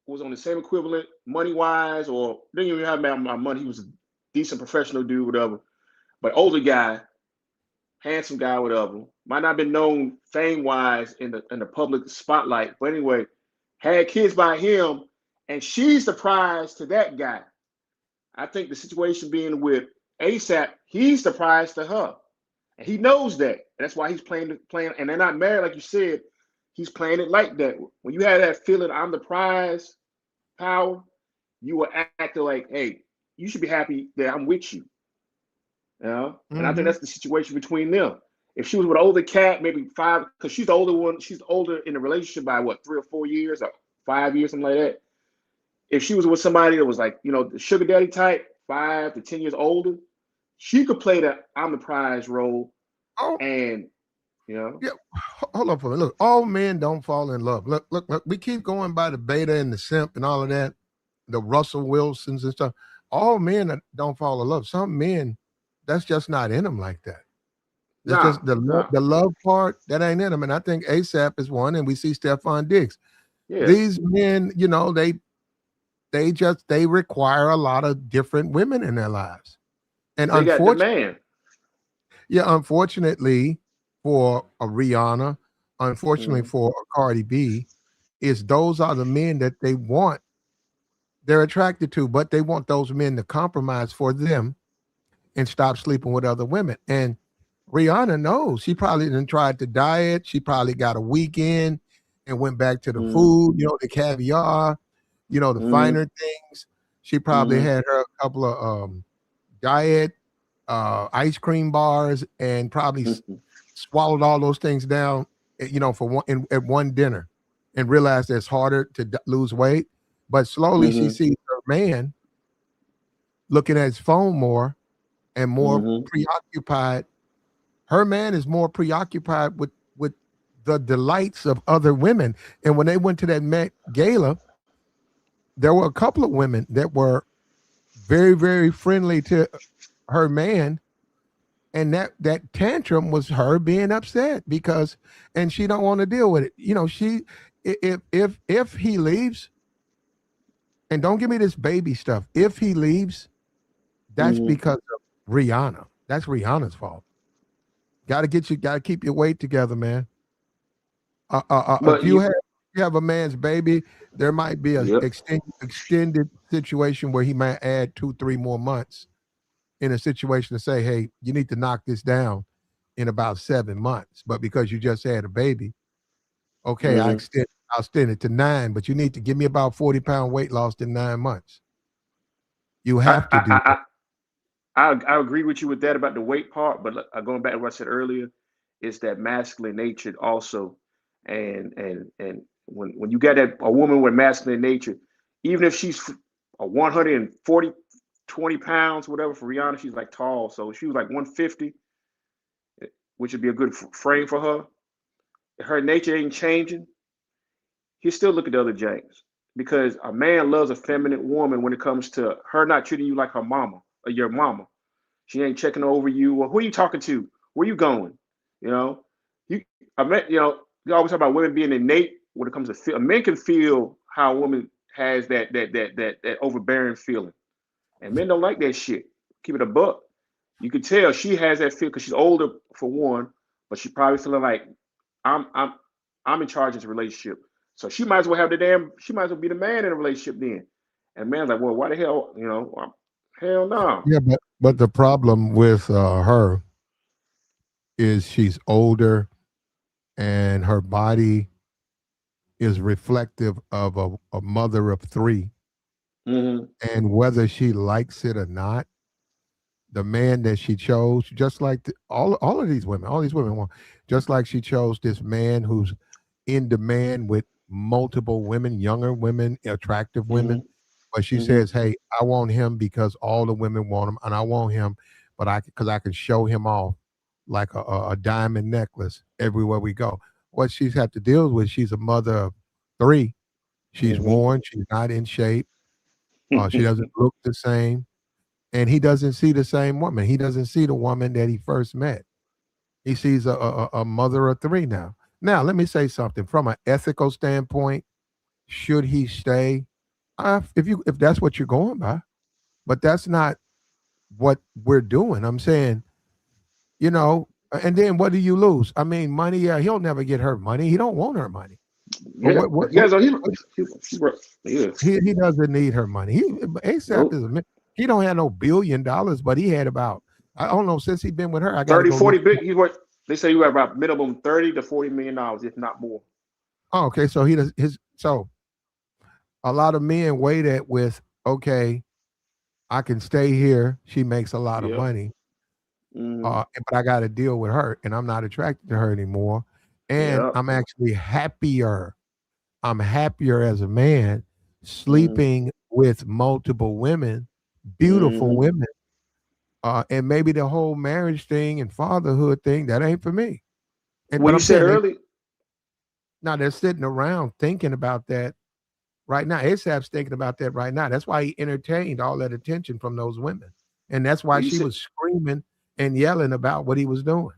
[SPEAKER 2] was on the same equivalent money wise, or didn't even have my money. He was a decent professional dude, whatever. But older guy, handsome guy, whatever. Might not have been known fame wise in the public spotlight, but anyway, had kids by him, and she's the prize to that guy. I think the situation being with ASAP, he's the prize to her. And he knows that. And that's why he's playing, and they're not married, like you said. He's playing it like that. When you have that feeling, I'm the prize power, you will act like, hey, you should be happy that I'm with you. You know? And I think
[SPEAKER 1] Hmm.
[SPEAKER 2] that's the situation between them. If she was with an older cat, maybe five, because she's the older one, she's older in the relationship by what, 3 or 4 years or 5 years, something like that. If she was with somebody that was like, the sugar daddy type, 5 to 10 years older, she could play the I'm the prize role.
[SPEAKER 1] Oh,
[SPEAKER 2] And, you know,
[SPEAKER 1] yeah. Hold on for a minute. Look, all men don't fall in love. Look. We keep going by the beta and the simp and all of that, the Russell Wilsons and stuff. All men don't fall in love. Some men, that's just not in them like that. It's
[SPEAKER 2] nah,
[SPEAKER 1] just the
[SPEAKER 2] nah.
[SPEAKER 1] the love part that ain't in them. And I think ASAP is one, and we see Stephon Diggs.
[SPEAKER 2] Yeah.
[SPEAKER 1] These men, they require a lot of different women in their lives. And
[SPEAKER 2] They got
[SPEAKER 1] unfortunately,
[SPEAKER 2] demand.
[SPEAKER 1] unfortunately for a Rihanna, unfortunately
[SPEAKER 2] Mm-hmm.
[SPEAKER 1] for a Cardi B, is those are the men that they want, they're attracted to, but they want those men to compromise for them and stop sleeping with other women. And Rihanna knows she probably didn't try to diet. She probably got a weekend and went back to the
[SPEAKER 2] Mm-hmm.
[SPEAKER 1] food, the caviar, the
[SPEAKER 2] Mm-hmm.
[SPEAKER 1] finer things. She probably
[SPEAKER 2] Mm-hmm.
[SPEAKER 1] had her a couple of diet ice cream bars and probably swallowed all those things down, for at one dinner, and realized it's harder to lose weight. But slowly she
[SPEAKER 2] Mm-hmm.
[SPEAKER 1] sees her man looking at his phone more and more
[SPEAKER 2] Mm-hmm.
[SPEAKER 1] preoccupied. Her man is more preoccupied with the delights of other women. And when they went to that Met Gala, there were a couple of women that were very, very friendly to her man, and that tantrum was her being upset because, and she don't want to deal with it. She, if he leaves, and don't give me this baby stuff. If he leaves, that's
[SPEAKER 2] Mm-hmm.
[SPEAKER 1] because of Rihanna. That's Rihanna's fault. Got to keep your weight together, man. If
[SPEAKER 2] But
[SPEAKER 1] you have a man's baby, there might be a
[SPEAKER 2] yep.
[SPEAKER 1] extended situation where he might add 2, 3 more months in a situation to say, hey, you need to knock this down in about 7 months. But because you just had a baby, okay,
[SPEAKER 2] Mm-hmm.
[SPEAKER 1] I'll extend it to 9, but you need to give me about 40-pound weight loss in 9 months. You
[SPEAKER 2] I,
[SPEAKER 1] have to
[SPEAKER 2] I
[SPEAKER 1] do that.
[SPEAKER 2] I I agree with you with that about the weight part, but going back to what I said earlier, is that masculine nature also, and when you got a woman with masculine nature, even if she's a 140 20 pounds, whatever, for Rihanna, she's like tall, so she was like 150, which would be a good frame for her. Her nature ain't changing. He still look at the other James, because a man loves a feminine woman when it comes to her not treating you like her mama or your mama. She ain't checking over you. Well, who are you talking to? Where you going? You know, you. I met. You always talk about women being innate when it comes to feel. A man can feel how a woman has that overbearing feeling, and men don't like that shit. Keep it a buck. You could tell she has that feel because she's older for one, but she probably feeling like I'm I'm I'm in charge of this relationship. So she might as well have the damn. She might as well be the man in a relationship then. And man's like, well, why the hell? Hell no.
[SPEAKER 1] Yeah, but the problem with her is she's older and her body is reflective of a mother of three.
[SPEAKER 2] Mm-hmm.
[SPEAKER 1] And whether she likes it or not, the man that she chose, just like all of these women, all these women want, just like she chose this man who's in demand with multiple women, younger women, attractive women.
[SPEAKER 2] Mm-hmm.
[SPEAKER 1] But she
[SPEAKER 2] Mm-hmm.
[SPEAKER 1] says, "Hey, I want him because all the women want him, and I want him, but I can show him off like a diamond necklace everywhere we go." What she's had to deal with, she's a mother of three. She's worn. She's not in shape. She
[SPEAKER 2] Mm-hmm.
[SPEAKER 1] doesn't look the same, and he doesn't see the same woman. He doesn't see the woman that he first met. He sees a mother of three now. Now, let me say something from an ethical standpoint. Should he stay? If that's what you're going by, but that's not what we're doing. I'm saying, and then what do you lose? I mean, money. Yeah, he'll never get her money. He don't want her money. But
[SPEAKER 2] Yeah. If you guys are, yeah.
[SPEAKER 1] he doesn't need her money. ASAP
[SPEAKER 2] Nope.
[SPEAKER 1] is he don't have no $1 billion, but he had about I don't know since he been with her. I got to
[SPEAKER 2] 30,
[SPEAKER 1] go
[SPEAKER 2] 40
[SPEAKER 1] look.
[SPEAKER 2] big. He's worth. They say you have about minimum $30 to $40 million, if not more.
[SPEAKER 1] Oh, okay, so he does his so a lot of men weigh that with okay, I can stay here. She makes a lot of
[SPEAKER 2] Yep.
[SPEAKER 1] money,
[SPEAKER 2] Mm-hmm.
[SPEAKER 1] but I got to deal with her, and I'm not attracted to her anymore, and
[SPEAKER 2] Yep.
[SPEAKER 1] I'm actually happier. I'm happier as a man
[SPEAKER 2] Mm-hmm.
[SPEAKER 1] sleeping with multiple women, beautiful
[SPEAKER 2] Mm-hmm.
[SPEAKER 1] women, and maybe the whole marriage thing and fatherhood thing that ain't for me. And
[SPEAKER 2] Well,
[SPEAKER 1] but
[SPEAKER 2] you
[SPEAKER 1] I'm
[SPEAKER 2] said
[SPEAKER 1] saying
[SPEAKER 2] early.
[SPEAKER 1] they're sitting around thinking about that right now. ASAP's thinking about that right now. That's why he entertained all that attention from those women, and that's why
[SPEAKER 2] Well, you
[SPEAKER 1] she
[SPEAKER 2] said
[SPEAKER 1] was screaming and yelling about what he was doing.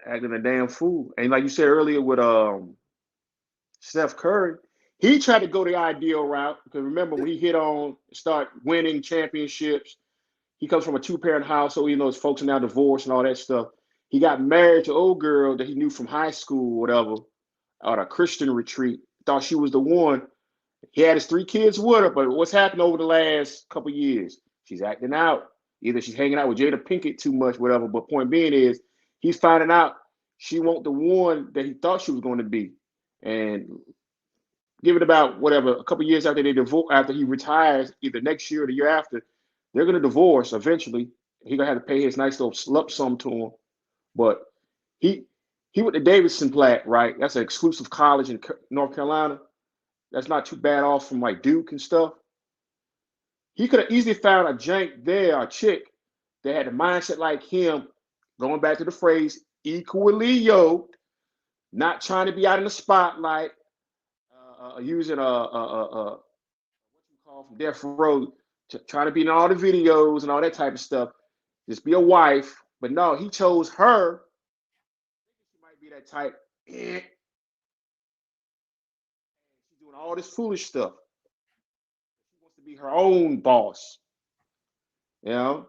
[SPEAKER 2] acting a damn fool, and like you said earlier with Steph Curry, he tried to go the ideal route because remember when he hit on start winning championships, he comes from a two-parent household. His folks are now divorced and all that stuff. He got married to an old girl that he knew from high school, or whatever, at a Christian retreat. Thought she was the one. He had his three kids with her, but what's happened over the last couple of years? She's acting out. Either she's hanging out with Jada Pinkett too much, whatever. But point being is, he's finding out she won't the one that he thought she was going to be. And give it about whatever a couple of years after they divorce, after he retires, either next year or the year after, they're going to divorce eventually. He's gonna have to pay his nice little lump sum to him. But he he went to Davidson Platt, right? That's an exclusive college in North Carolina. That's not too bad off from like Duke and stuff. He could have easily found a jank there, a chick that had a mindset like him, going back to the phrase equally yoked, not trying to be out in the spotlight, using what you call from Death Row, trying to be in all the videos and all that type of stuff. Just be a wife. But no, he chose her. She might be that type. She's doing all this foolish stuff. She wants to be her own boss. You know?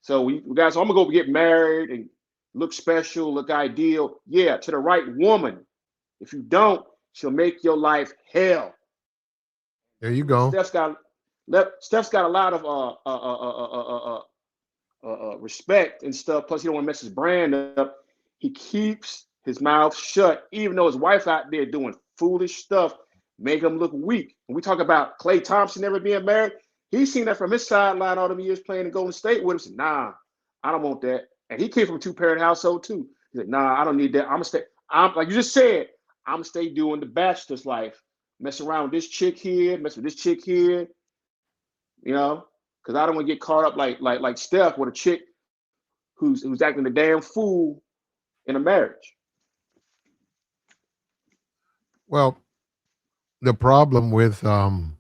[SPEAKER 2] So we guys, so I'm gonna go get married and look special, look ideal. Yeah, to the right woman. If you don't, she'll make your life hell.
[SPEAKER 1] There you
[SPEAKER 2] Because
[SPEAKER 1] go.
[SPEAKER 2] Steph's got a lot of respect and stuff. Plus, he don't want to mess his brand up. He keeps his mouth shut, even though his wife out there doing foolish stuff, make him look weak. When we talk about Klay Thompson never being married, he's seen that from his sideline all them years playing in Golden State with him. Said, nah, I don't want that. And he came from a two-parent household too. He said, nah, I don't need that. I'm gonna stay. I'm like you just said. I'm gonna stay doing the bachelor's life, mess around with this chick here, mess with this chick here, you know, because I don't want to get caught up like Steph with a chick who's acting a damn fool in a marriage.
[SPEAKER 1] Well, the problem with the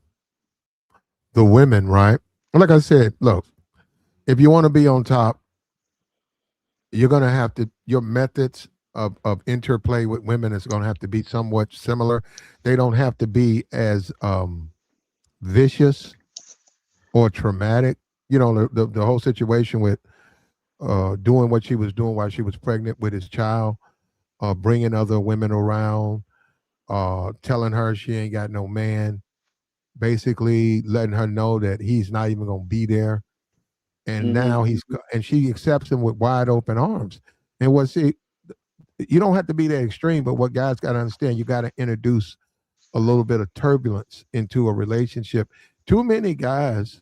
[SPEAKER 1] women, right? Like I said, look, if you want to be on top, you're going to have to your methods of interplay with women is going to have to be somewhat similar. They don't have to be as vicious or traumatic. The whole situation with doing what she was doing while she was pregnant with his child, bringing other women around, telling her she ain't got no man, basically letting her know that he's not even gonna be there. And now and she accepts him with wide open arms. And what see, you don't have to be that extreme, but what guys got to understand, you got to introduce a little bit of turbulence into a relationship. Too many guys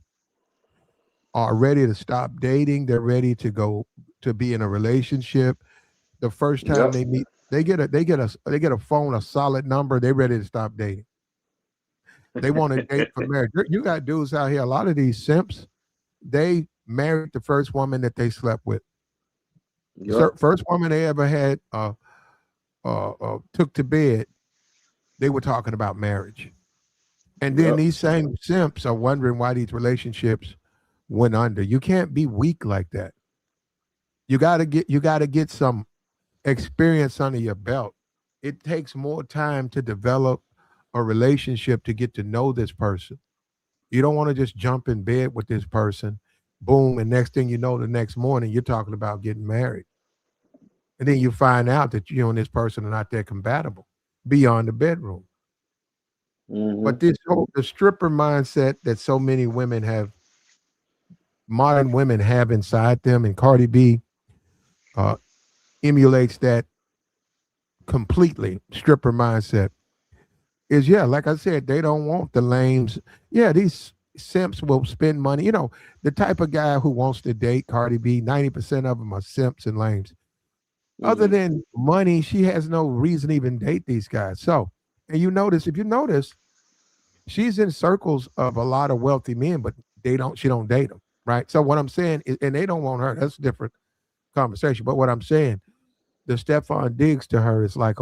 [SPEAKER 1] are ready to stop dating. They're ready to go to be in a relationship. The first time
[SPEAKER 2] Yep.
[SPEAKER 1] they meet, they get a phone, a solid number. They're ready to stop dating. They want to date for marriage. You got dudes out here. A lot of these simps, they married the first woman that they slept with.
[SPEAKER 2] Yep.
[SPEAKER 1] First woman they ever had took to bed. They were talking about marriage. And then
[SPEAKER 2] Yep.
[SPEAKER 1] these same simps are wondering why these relationships went under. You can't be weak like that. You gotta get some experience under your belt. It takes more time to develop a relationship to get to know this person. You don't want to just jump in bed with this person, boom, and next thing you know, the next morning you're talking about getting married. And then you find out that you and this person are not that compatible beyond the bedroom.
[SPEAKER 2] Mm-hmm.
[SPEAKER 1] But this whole the stripper mindset that so many women have, modern women have inside them, and Cardi B uh, emulates that completely. Stripper mindset is, yeah, like I said, they don't want the lames. Yeah, these simps will spend money. The type of guy who wants to date Cardi B, 90% of them are simps and lames. Other
[SPEAKER 2] Mm-hmm.
[SPEAKER 1] than money, she has no reason to even date these guys. So, and if you notice, she's in circles of a lot of wealthy men, but she don't date them, right? So what I'm saying is, and they don't want her. That's a different conversation. But what I'm saying, the Stephon Diggs to her is like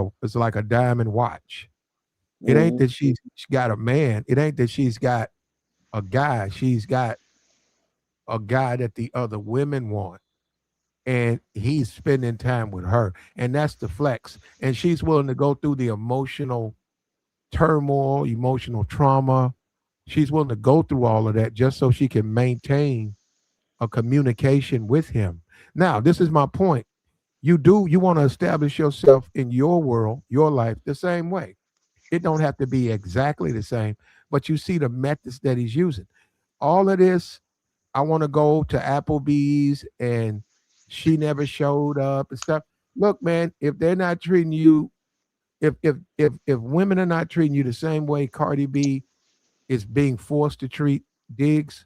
[SPEAKER 1] a diamond watch. It ain't
[SPEAKER 2] Mm-hmm.
[SPEAKER 1] that she got a man. It ain't that she's got a guy. She's got a guy that the other women want. And he's spending time with her. And that's the flex. And she's willing to go through the emotional turmoil, emotional trauma. She's willing to go through all of that just so she can maintain a communication with him. Now, this is my point. You want to establish yourself in your world, your life, the same way. It don't have to be exactly the same, but you see the methods that he's using. All of this, I want to go to Applebee's and she never showed up and stuff. Look, man, if they're not treating you, if women are not treating you the same way Cardi B is being forced to treat Diggs,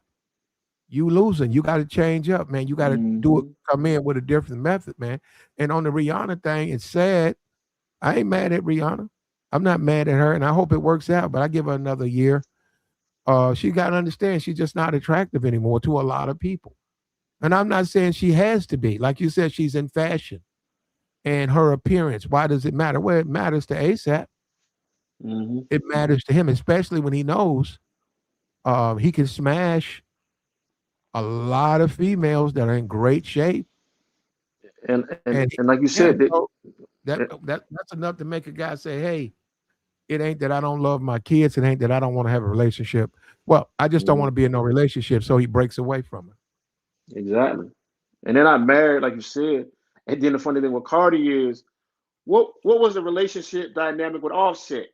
[SPEAKER 1] you losing. You got to change up, man. You got to do it.
[SPEAKER 2] Mm-hmm.
[SPEAKER 1] Come in with a different method, man. And on the Rihanna thing, it's sad. I ain't mad at Rihanna. I'm not mad at her, and I hope it works out. But I give her another year. She got to understand she's just not attractive anymore to a lot of people. And I'm not saying she has to be. Like you said, she's in fashion and her appearance. Why does it matter? Well, it matters to ASAP.
[SPEAKER 2] Mm-hmm.
[SPEAKER 1] It matters to him, especially when he knows he can smash a lot of females that are in great shape.
[SPEAKER 2] And and
[SPEAKER 1] And
[SPEAKER 2] and like you said,
[SPEAKER 1] yeah, so that's enough to make a guy say, "Hey, it ain't that I don't love my kids. It ain't that I don't want to have a relationship. Well, I just don't
[SPEAKER 2] mhm,
[SPEAKER 1] want to be in no relationship." So he breaks away from it.
[SPEAKER 2] exactly. And they're not married, like you said. And then the funny thing with Cardi is, what was the relationship dynamic with Offset?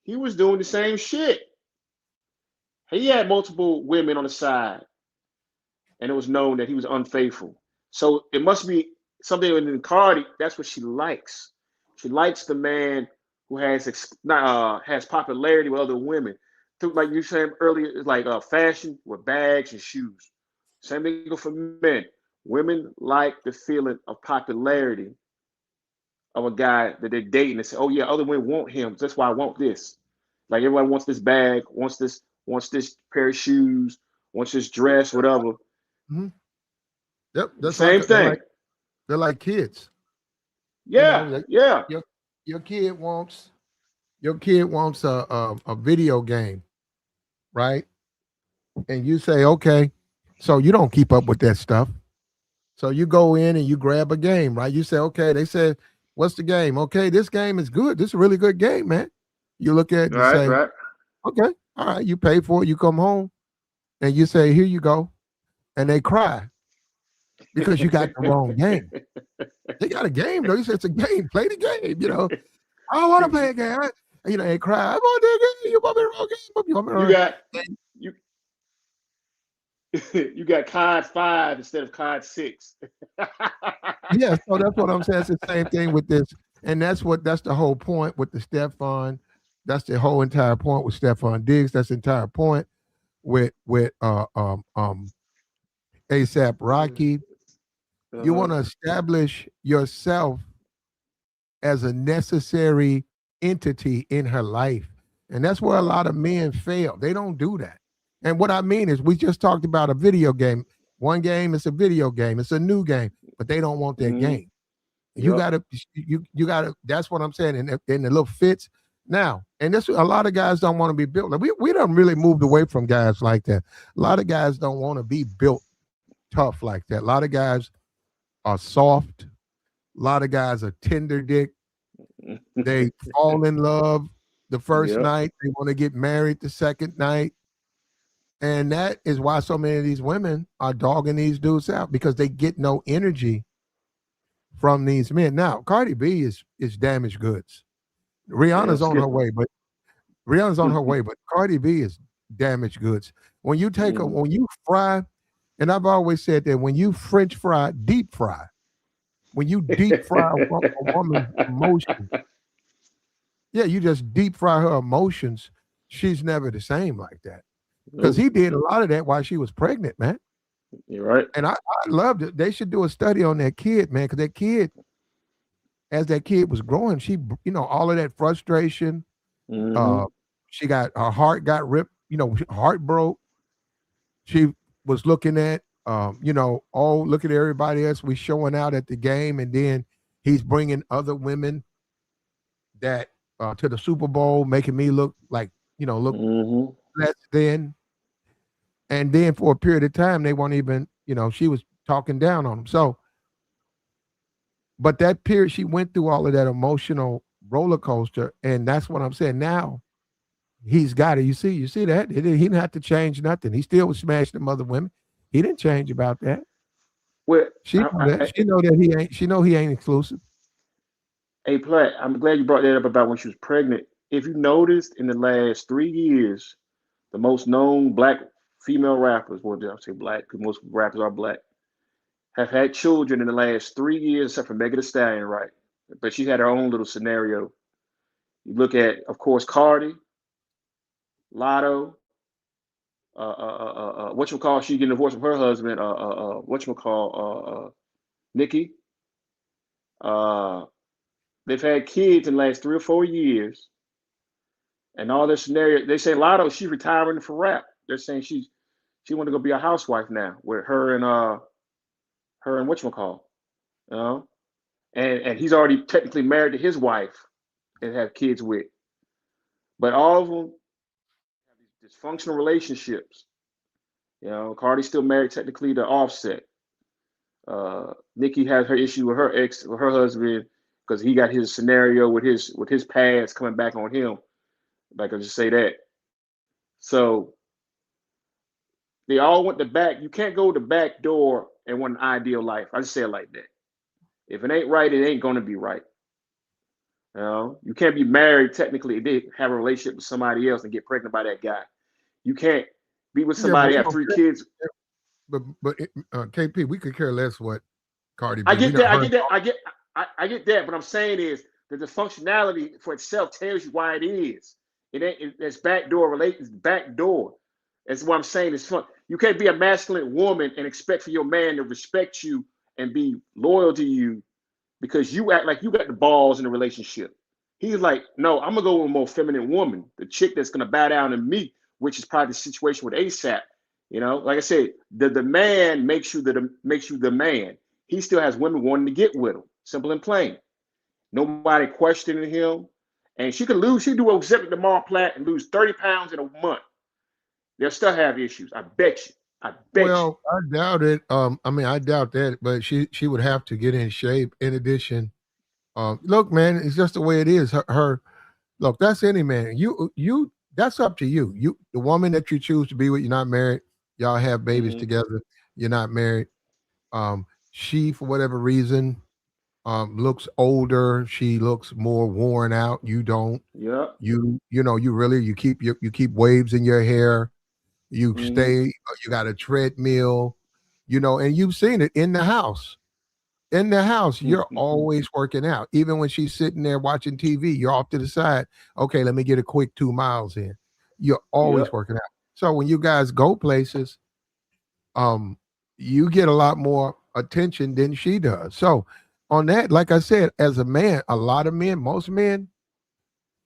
[SPEAKER 2] He was doing the same shit. He had multiple women on the side, and it was known that he was unfaithful. So it must be something in Cardi. That's what she likes. She likes the man who has popularity with other women. Like you said earlier, it's like fashion with bags and shoes. Same thing for men. Women like the feeling of popularity of a guy that they're dating and say, "Oh yeah, other women want him. That's why I want this." Like everyone wants this bag, wants this pair of shoes, wants this dress, whatever.
[SPEAKER 1] Mhm. Yep, that's like
[SPEAKER 2] Same
[SPEAKER 1] they're like
[SPEAKER 2] thing.
[SPEAKER 1] they're like kids. You
[SPEAKER 2] Yeah,
[SPEAKER 1] know,
[SPEAKER 2] yeah.
[SPEAKER 1] your your kid wants a video game, right? And you say, okay, so you don't keep up with that stuff. So you go in and you grab a game, right? You say, okay, they said, what's the game? Okay, this game is good. This is a really good game, man. You look at it and you
[SPEAKER 2] Right,
[SPEAKER 1] say,
[SPEAKER 2] right.
[SPEAKER 1] okay, all right, you pay for it, you come home and you say, here you go. And they cry because you got the wrong game. They got a game though. You said it's a game. Play the game. I don't want to play a game. they cry, "I'm on that game. You want me to roll game? You want me to
[SPEAKER 2] You
[SPEAKER 1] roll-"
[SPEAKER 2] got you you got COD 5 instead of COD 6.
[SPEAKER 1] Yeah, so that's what I'm saying. It's the same thing with this, and that's the whole point with the Stephon. That's the whole entire point with Stephon Diggs. That's the entire point with ASAP Rocky. You
[SPEAKER 2] Uh-huh.
[SPEAKER 1] want to establish yourself as a necessary entity in her life. And that's where a
[SPEAKER 2] Right.
[SPEAKER 1] lot of men fail. They don't do that. And what I mean is, we just talked about a video game. One game is a video game, it's a new game, but they don't want that
[SPEAKER 2] Mm-hmm.
[SPEAKER 1] game. You
[SPEAKER 2] Yep.
[SPEAKER 1] gotta, you gotta. That's what I'm saying. And the little fits now. And this, a lot of guys don't want to be built. Like, we don't really moved away from guys like that. A lot of guys don't want to be built tough like that. A lot of guys are soft. A lot of guys are tender dick. They fall in love the first
[SPEAKER 2] Yep.
[SPEAKER 1] night. They want to get married the second night. And that is why so many of these women are dogging these dudes out, because they get no energy from these men. Now, Cardi B is damaged goods.
[SPEAKER 2] Yeah.
[SPEAKER 1] Rihanna's on her
[SPEAKER 2] Skip.
[SPEAKER 1] way, but Cardi B is damaged goods. When you take a
[SPEAKER 2] Mm-hmm.
[SPEAKER 1] when you fry, and I've always said that when you French fry, deep fry, when you deep fry a woman's emotions, yeah, you just deep fry her emotions, she's never the same like that. Because
[SPEAKER 2] Nope.
[SPEAKER 1] he did a lot of that while she was pregnant, man.
[SPEAKER 2] You're right.
[SPEAKER 1] And I loved it. They should do a study on that kid, man, because that kid, as that kid was growing, she, all of that frustration,
[SPEAKER 2] Mm-hmm.
[SPEAKER 1] uh, she got, her heart got ripped, heart broke. She was looking at, oh, look at everybody else. We showing out at the game, and then he's bringing other women that to the Super Bowl, making me look like, look
[SPEAKER 2] Mm-hmm.
[SPEAKER 1] less than. And then for a period of time, they weren't even, she was talking down on him. So, but that period, she went through all of that emotional roller coaster, and that's what I'm saying. Now he's got it. You see that he didn't have to change nothing. He still was smashing them other women. He didn't change about that.
[SPEAKER 2] Well,
[SPEAKER 1] She know that. She know that he ain't. She know he ain't exclusive.
[SPEAKER 2] hey, Platt, I'm glad you brought that up about when she was pregnant. If you noticed in the last 3 years, the most known black female rappers, well, I'll say black because most rappers are black, have had children in the last 3 years, except for Megan Thee Stallion, right? But she had her own little scenario. You look at, of course, Cardi, Lotto, what you call? She getting divorced from her husband. What you call? Nikki. Uh, they've had kids in the last 3 or 4 years, and all their scenario. They say Lotto, she's retiring for rap. They're saying she want to go be a housewife now with her and what you call, you know, and he's already technically married to his wife and have kids with. But all of them have these dysfunctional relationships. You know, Cardi's still married technically to Offset. Nikki has her issue with her husband, because he got his scenario with his past coming back on him. Like I just say that. So they all went the back. You can't go the back door and want an ideal life. I just say it like that. If it ain't right, it ain't gonna be right. You know, you can't be married technically and then have a relationship with somebody else and get pregnant by that guy. You can't be with
[SPEAKER 1] Yeah, but
[SPEAKER 2] somebody,
[SPEAKER 1] we
[SPEAKER 2] have
[SPEAKER 1] don't
[SPEAKER 2] three
[SPEAKER 1] care.
[SPEAKER 2] kids.
[SPEAKER 1] But KP, we could care less what Cardi
[SPEAKER 2] I
[SPEAKER 1] B. We
[SPEAKER 2] get
[SPEAKER 1] not
[SPEAKER 2] that. I
[SPEAKER 1] her.
[SPEAKER 2] get that. I get that. What I'm saying is that the functionality for itself tells you why it is. It ain't. It's backdoor relations. Backdoor. That's what I'm saying. It's fun. You can't be a masculine woman and expect for your man to respect you and be loyal to you because you act like you got the balls in the relationship. He's like, no, I'm gonna go with a more feminine woman, the chick that's gonna bow down to me, which is probably the situation with ASAP. You know, like I said, the man makes you the man. He still has women wanting to get with him. Simple and plain. Nobody questioning him. And she could lose, she could do a Ozempic tomorrow Platt and lose 30 pounds in a month. They'll still have issues. I bet you. I bet you.
[SPEAKER 1] Well, I doubt it. I mean, I doubt that, but she would have to get in shape. In addition, look, man, it's just the way it is. Her look, that's any man. You that's up to you. You the woman that you choose to be with, you're not married. Y'all have babies
[SPEAKER 2] Mm-hmm.
[SPEAKER 1] together. You're not married. She, for whatever reason, looks older. She looks more worn out. You don't.
[SPEAKER 2] Yep.
[SPEAKER 1] You know, you keep waves in your hair. You
[SPEAKER 2] Mm-hmm.
[SPEAKER 1] stay. You got a treadmill. You know, and you've seen it in the house. In the house, you're always working out. Even when she's sitting there watching TV, you're off to the side. Okay, let me get a quick 2 miles in. You're always
[SPEAKER 2] Yep.
[SPEAKER 1] working out. So when you guys go places, um, you get a lot more attention than she does. So on that, like I said, as a man, a lot of men, most men,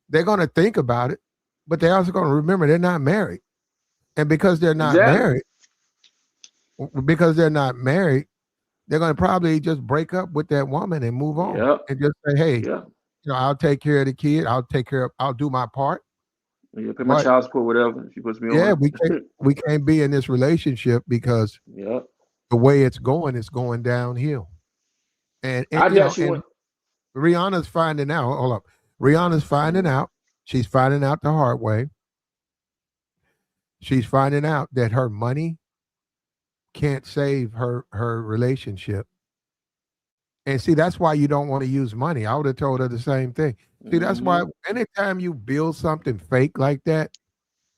[SPEAKER 1] they're gonna think about it, but they're also gonna remember they're not married. And
[SPEAKER 2] Exactly.
[SPEAKER 1] because they're not married, they're gonna probably just break up with that woman and move on
[SPEAKER 2] Yep.
[SPEAKER 1] and just say, hey,
[SPEAKER 2] Yep.
[SPEAKER 1] I'll take care of the kid, I'll do my part.
[SPEAKER 2] Yeah, pay my
[SPEAKER 1] But
[SPEAKER 2] child support, whatever. She puts me
[SPEAKER 1] yeah,
[SPEAKER 2] on it.
[SPEAKER 1] we can't be in this relationship because
[SPEAKER 2] Yep.
[SPEAKER 1] the way it's going downhill. And
[SPEAKER 2] I
[SPEAKER 1] you
[SPEAKER 2] doubt
[SPEAKER 1] know,
[SPEAKER 2] she
[SPEAKER 1] and
[SPEAKER 2] went.
[SPEAKER 1] Rihanna's finding out. Hold up. Rihanna's finding
[SPEAKER 2] Mm,
[SPEAKER 1] out. She's finding out the hard way. She's finding out that her money can't save her relationship. And see, that's why you don't want to use money. I would have told her the same thing. See, that's why
[SPEAKER 2] mm-hmm.
[SPEAKER 1] anytime you build something fake like that,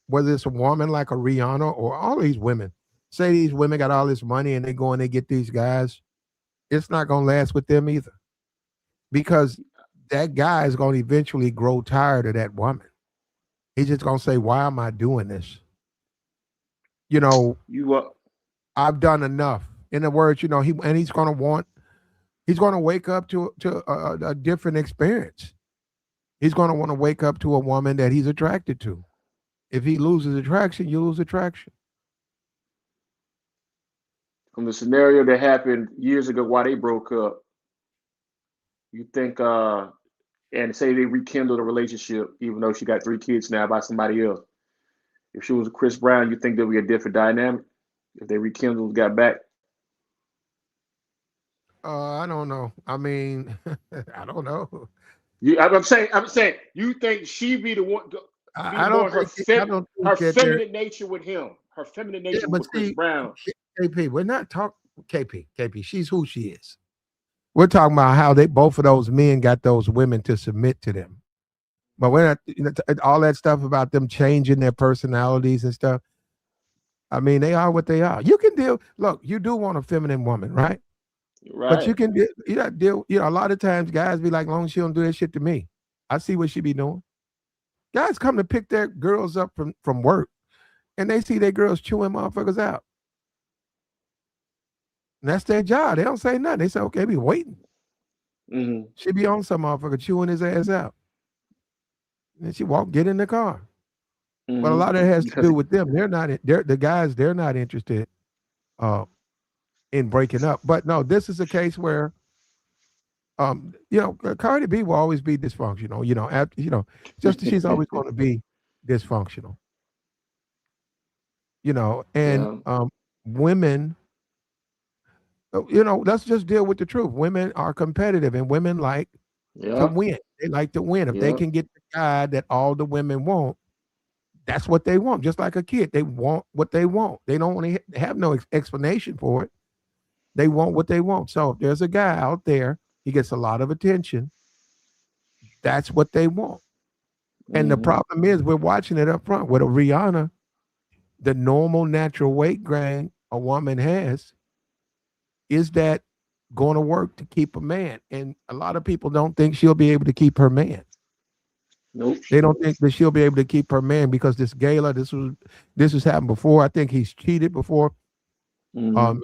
[SPEAKER 1] whether it's a woman like a Rihanna or all these women, say these women got all this money and they go and they get these guys, it's not gonna last with them either. Because that guy is gonna eventually grow tired of that woman. He's just gonna say, why am I doing this? You know,
[SPEAKER 2] You
[SPEAKER 1] I've done enough. In the words, he's gonna wake up to a different experience. He's gonna want to wake up to a woman that he's attracted to. If he loses attraction, you lose attraction.
[SPEAKER 2] from the scenario that happened years ago while they broke up. You think and say they rekindled a relationship, even though she got 3 kids now by somebody else. If she was Chris Brown, you think there'd be a different dynamic if they rekindled, got back.
[SPEAKER 1] I don't know. I mean, I don't know.
[SPEAKER 2] I'm saying, you think she'd be the one, be
[SPEAKER 1] I don't
[SPEAKER 2] more
[SPEAKER 1] think I don't
[SPEAKER 2] her
[SPEAKER 1] think that there.
[SPEAKER 2] feminine nature with him, her feminine
[SPEAKER 1] Yeah,
[SPEAKER 2] nature
[SPEAKER 1] but
[SPEAKER 2] with Chris
[SPEAKER 1] see,
[SPEAKER 2] Brown.
[SPEAKER 1] KP, we're not talking KP. She's who she is. We're talking about how they both of those men got those women to submit to them. But we're not, all that stuff about them changing their personalities and stuff. I mean, they are what they are. You can deal. Look, you do want a feminine woman, right? But you
[SPEAKER 2] Right.
[SPEAKER 1] can deal. You got to deal. A lot of times guys be like, long as she don't do that shit to me, I see what she be doing. Guys come to pick their girls up from work, and they see their girls chewing motherfuckers out. And that's their job. They don't say nothing. They say, okay, be waiting.
[SPEAKER 2] Mm-hmm.
[SPEAKER 1] She be on some motherfucker chewing his ass out. And she get in the car. But a lot of it
[SPEAKER 2] Mm-hmm.
[SPEAKER 1] has to
[SPEAKER 2] Because
[SPEAKER 1] do with them. They're the guys, they're not interested uh, in breaking up. But no, this is a case where Cardi B will always be dysfunctional, just she's always going to be dysfunctional, and
[SPEAKER 2] yeah,
[SPEAKER 1] women, let's just deal with the truth. Women are competitive and women like to
[SPEAKER 2] yeah,
[SPEAKER 1] win. They like to win. If they
[SPEAKER 2] yeah.
[SPEAKER 1] can get the guy that all the women want, that's what they want. Just like a kid, they want what they want. They don't want to have no explanation for it. They want what they want. So if there's a guy out there, he gets a lot of attention. That's what they want. And the
[SPEAKER 2] Mm-hmm.
[SPEAKER 1] problem is, we're watching it up front with a Rihanna. The normal natural weight gain a woman has is that going to work to keep a man. And a lot of people don't think she'll be able to keep her man.
[SPEAKER 2] Nope.
[SPEAKER 1] They don't think that she'll be able to keep her man because this has happened before. I think he's cheated before.
[SPEAKER 2] Mm-hmm.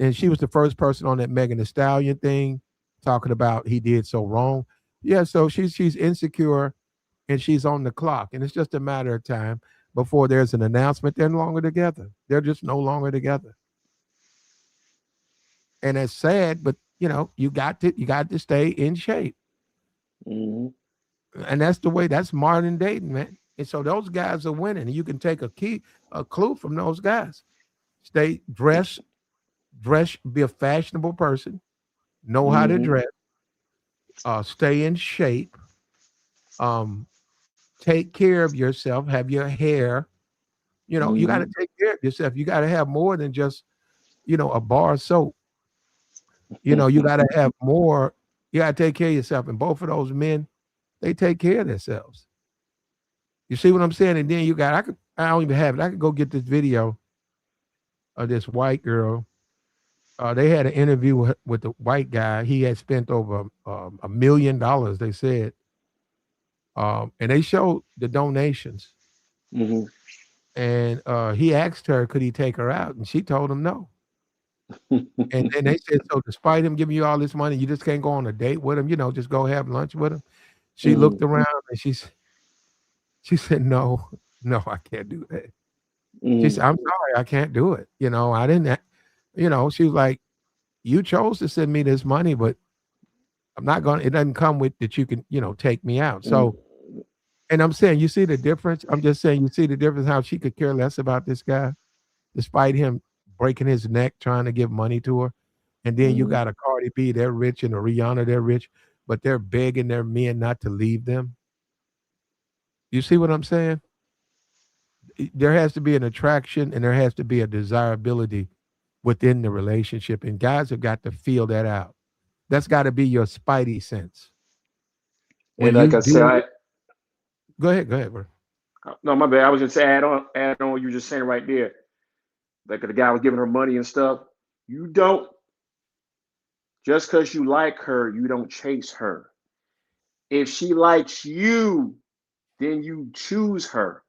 [SPEAKER 1] And she was the first person on that Megan Thee Stallion thing talking about he did so wrong. Yeah, so she's insecure and she's on the clock, and it's just a matter of time before there's an announcement. They're no longer together. They're just no longer together, and it's sad. But you got to stay in shape,
[SPEAKER 2] Mm-hmm.
[SPEAKER 1] and that's the way. That's modern dating, man. And so those guys are winning, and you can take a clue from those guys. Stay dress, be a fashionable person, know how to
[SPEAKER 2] Mm-hmm.
[SPEAKER 1] dress, stay in shape, um, take care of yourself, have your hair. You got
[SPEAKER 2] Mm-hmm.
[SPEAKER 1] to take care of yourself. You got to have more than just, a bar of soap. You got to have more. You got to take care of yourself. And both of those men, they take care of themselves. You see what I'm saying? And then you got, I don't even have it. I could go get this video of this white girl. They had an interview with the white guy. He had spent over $1 million, they said. And they showed the donations.
[SPEAKER 2] Mm-hmm.
[SPEAKER 1] And he asked her, could he take her out? And she told him no. And then they said, so despite him giving you all this money, you just can't go on a date with him, just go have lunch with him. She looked around and she said, no, I can't do that. She said, I'm sorry, I can't do it. I didn't, she was like, you chose to send me this money, but I'm not going to, it doesn't come with that you can, take me out. So, and I'm saying, you see the difference? I'm just saying, you see the difference how she could care less about this guy, despite him breaking his neck trying to give money to her. And then you got a Cardi B, they're rich, and a Rihanna, they're rich, but they're begging their men not to leave them. You see what I'm saying? There has to be an attraction and there has to be a desirability within the relationship. And guys have got to feel that out. That's got to be your spidey sense. When
[SPEAKER 2] And like
[SPEAKER 1] you
[SPEAKER 2] I said,
[SPEAKER 1] deal, go ahead, bro.
[SPEAKER 2] no, my bad. I was just add on what you were just saying right there. Like the guy was giving her money and stuff. You don't just because you like her, you don't chase her. If she likes you, then you choose her.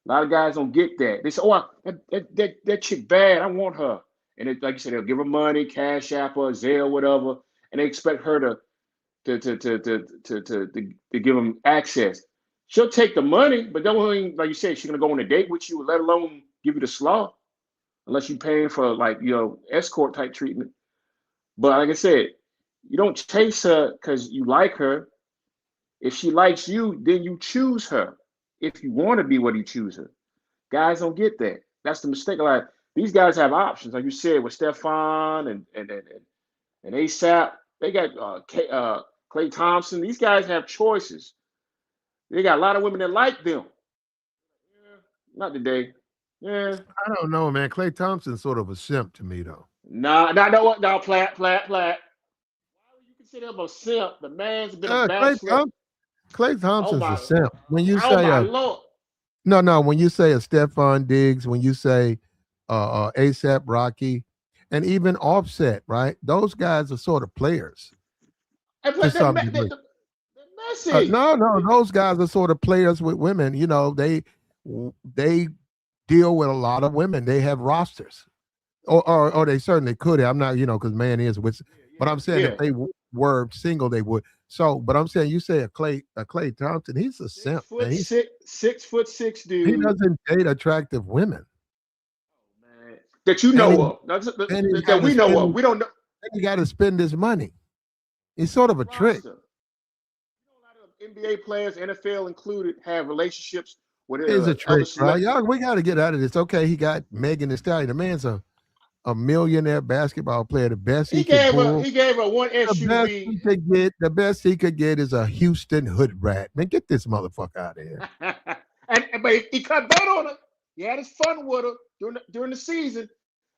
[SPEAKER 2] A lot of guys don't get that. They say, "Oh, that chick bad. I want her." And like you said, they'll give her money, Cash App or Zelle, whatever, and they expect her to give them access. She'll take the money, but don't, like you said, she's gonna go on a date with you, let alone give you the slaw, unless you're paying for escort type treatment. But like I said, you don't chase her because you like her. If she likes you, then you choose her. If you want to be what you choose her. Guys don't get that. That's the mistake. Like these guys have options, like you said, with Stefan and ASAP. They got Klay Thompson. These guys have choices. They got a lot of women that like them. Yeah, not today. Yeah.
[SPEAKER 1] I don't know, man. Klay Thompson's sort of a simp to me, though.
[SPEAKER 2] No, Platt. Why would you consider him a simp? The man's been a bachelor.
[SPEAKER 1] Klay Thompson's a simp. When you
[SPEAKER 2] oh
[SPEAKER 1] say
[SPEAKER 2] my Lord.
[SPEAKER 1] No, when you say a Stephon Diggs, when you say ASAP Rocky, and even Offset, right? Those guys are sort of players to some degree. No, those guys are sort of players with women. They deal with a lot of women. They have rosters, or they certainly could have. I'm not, because man is with. But I'm saying if they were single, they would. So, but I'm saying you say a Klay Thompson, he's a simp, man. He's
[SPEAKER 2] 6'6" dude.
[SPEAKER 1] He doesn't date attractive women.
[SPEAKER 2] Man. That you know of. That we know of. We don't know.
[SPEAKER 1] Then he got to spend his money. He's sort of a trick.
[SPEAKER 2] A lot of NBA players, NFL included, have relationships with
[SPEAKER 1] It's a trick, right? Y'all, we got to get out of this. Okay, he got Megan Thee Stallion. The man's a millionaire basketball player. The best he gave
[SPEAKER 2] her one SUV.
[SPEAKER 1] The best he could get is a Houston hood rat. Man, get this motherfucker out of here.
[SPEAKER 2] But he cut bait on her. He had his fun with her during the season.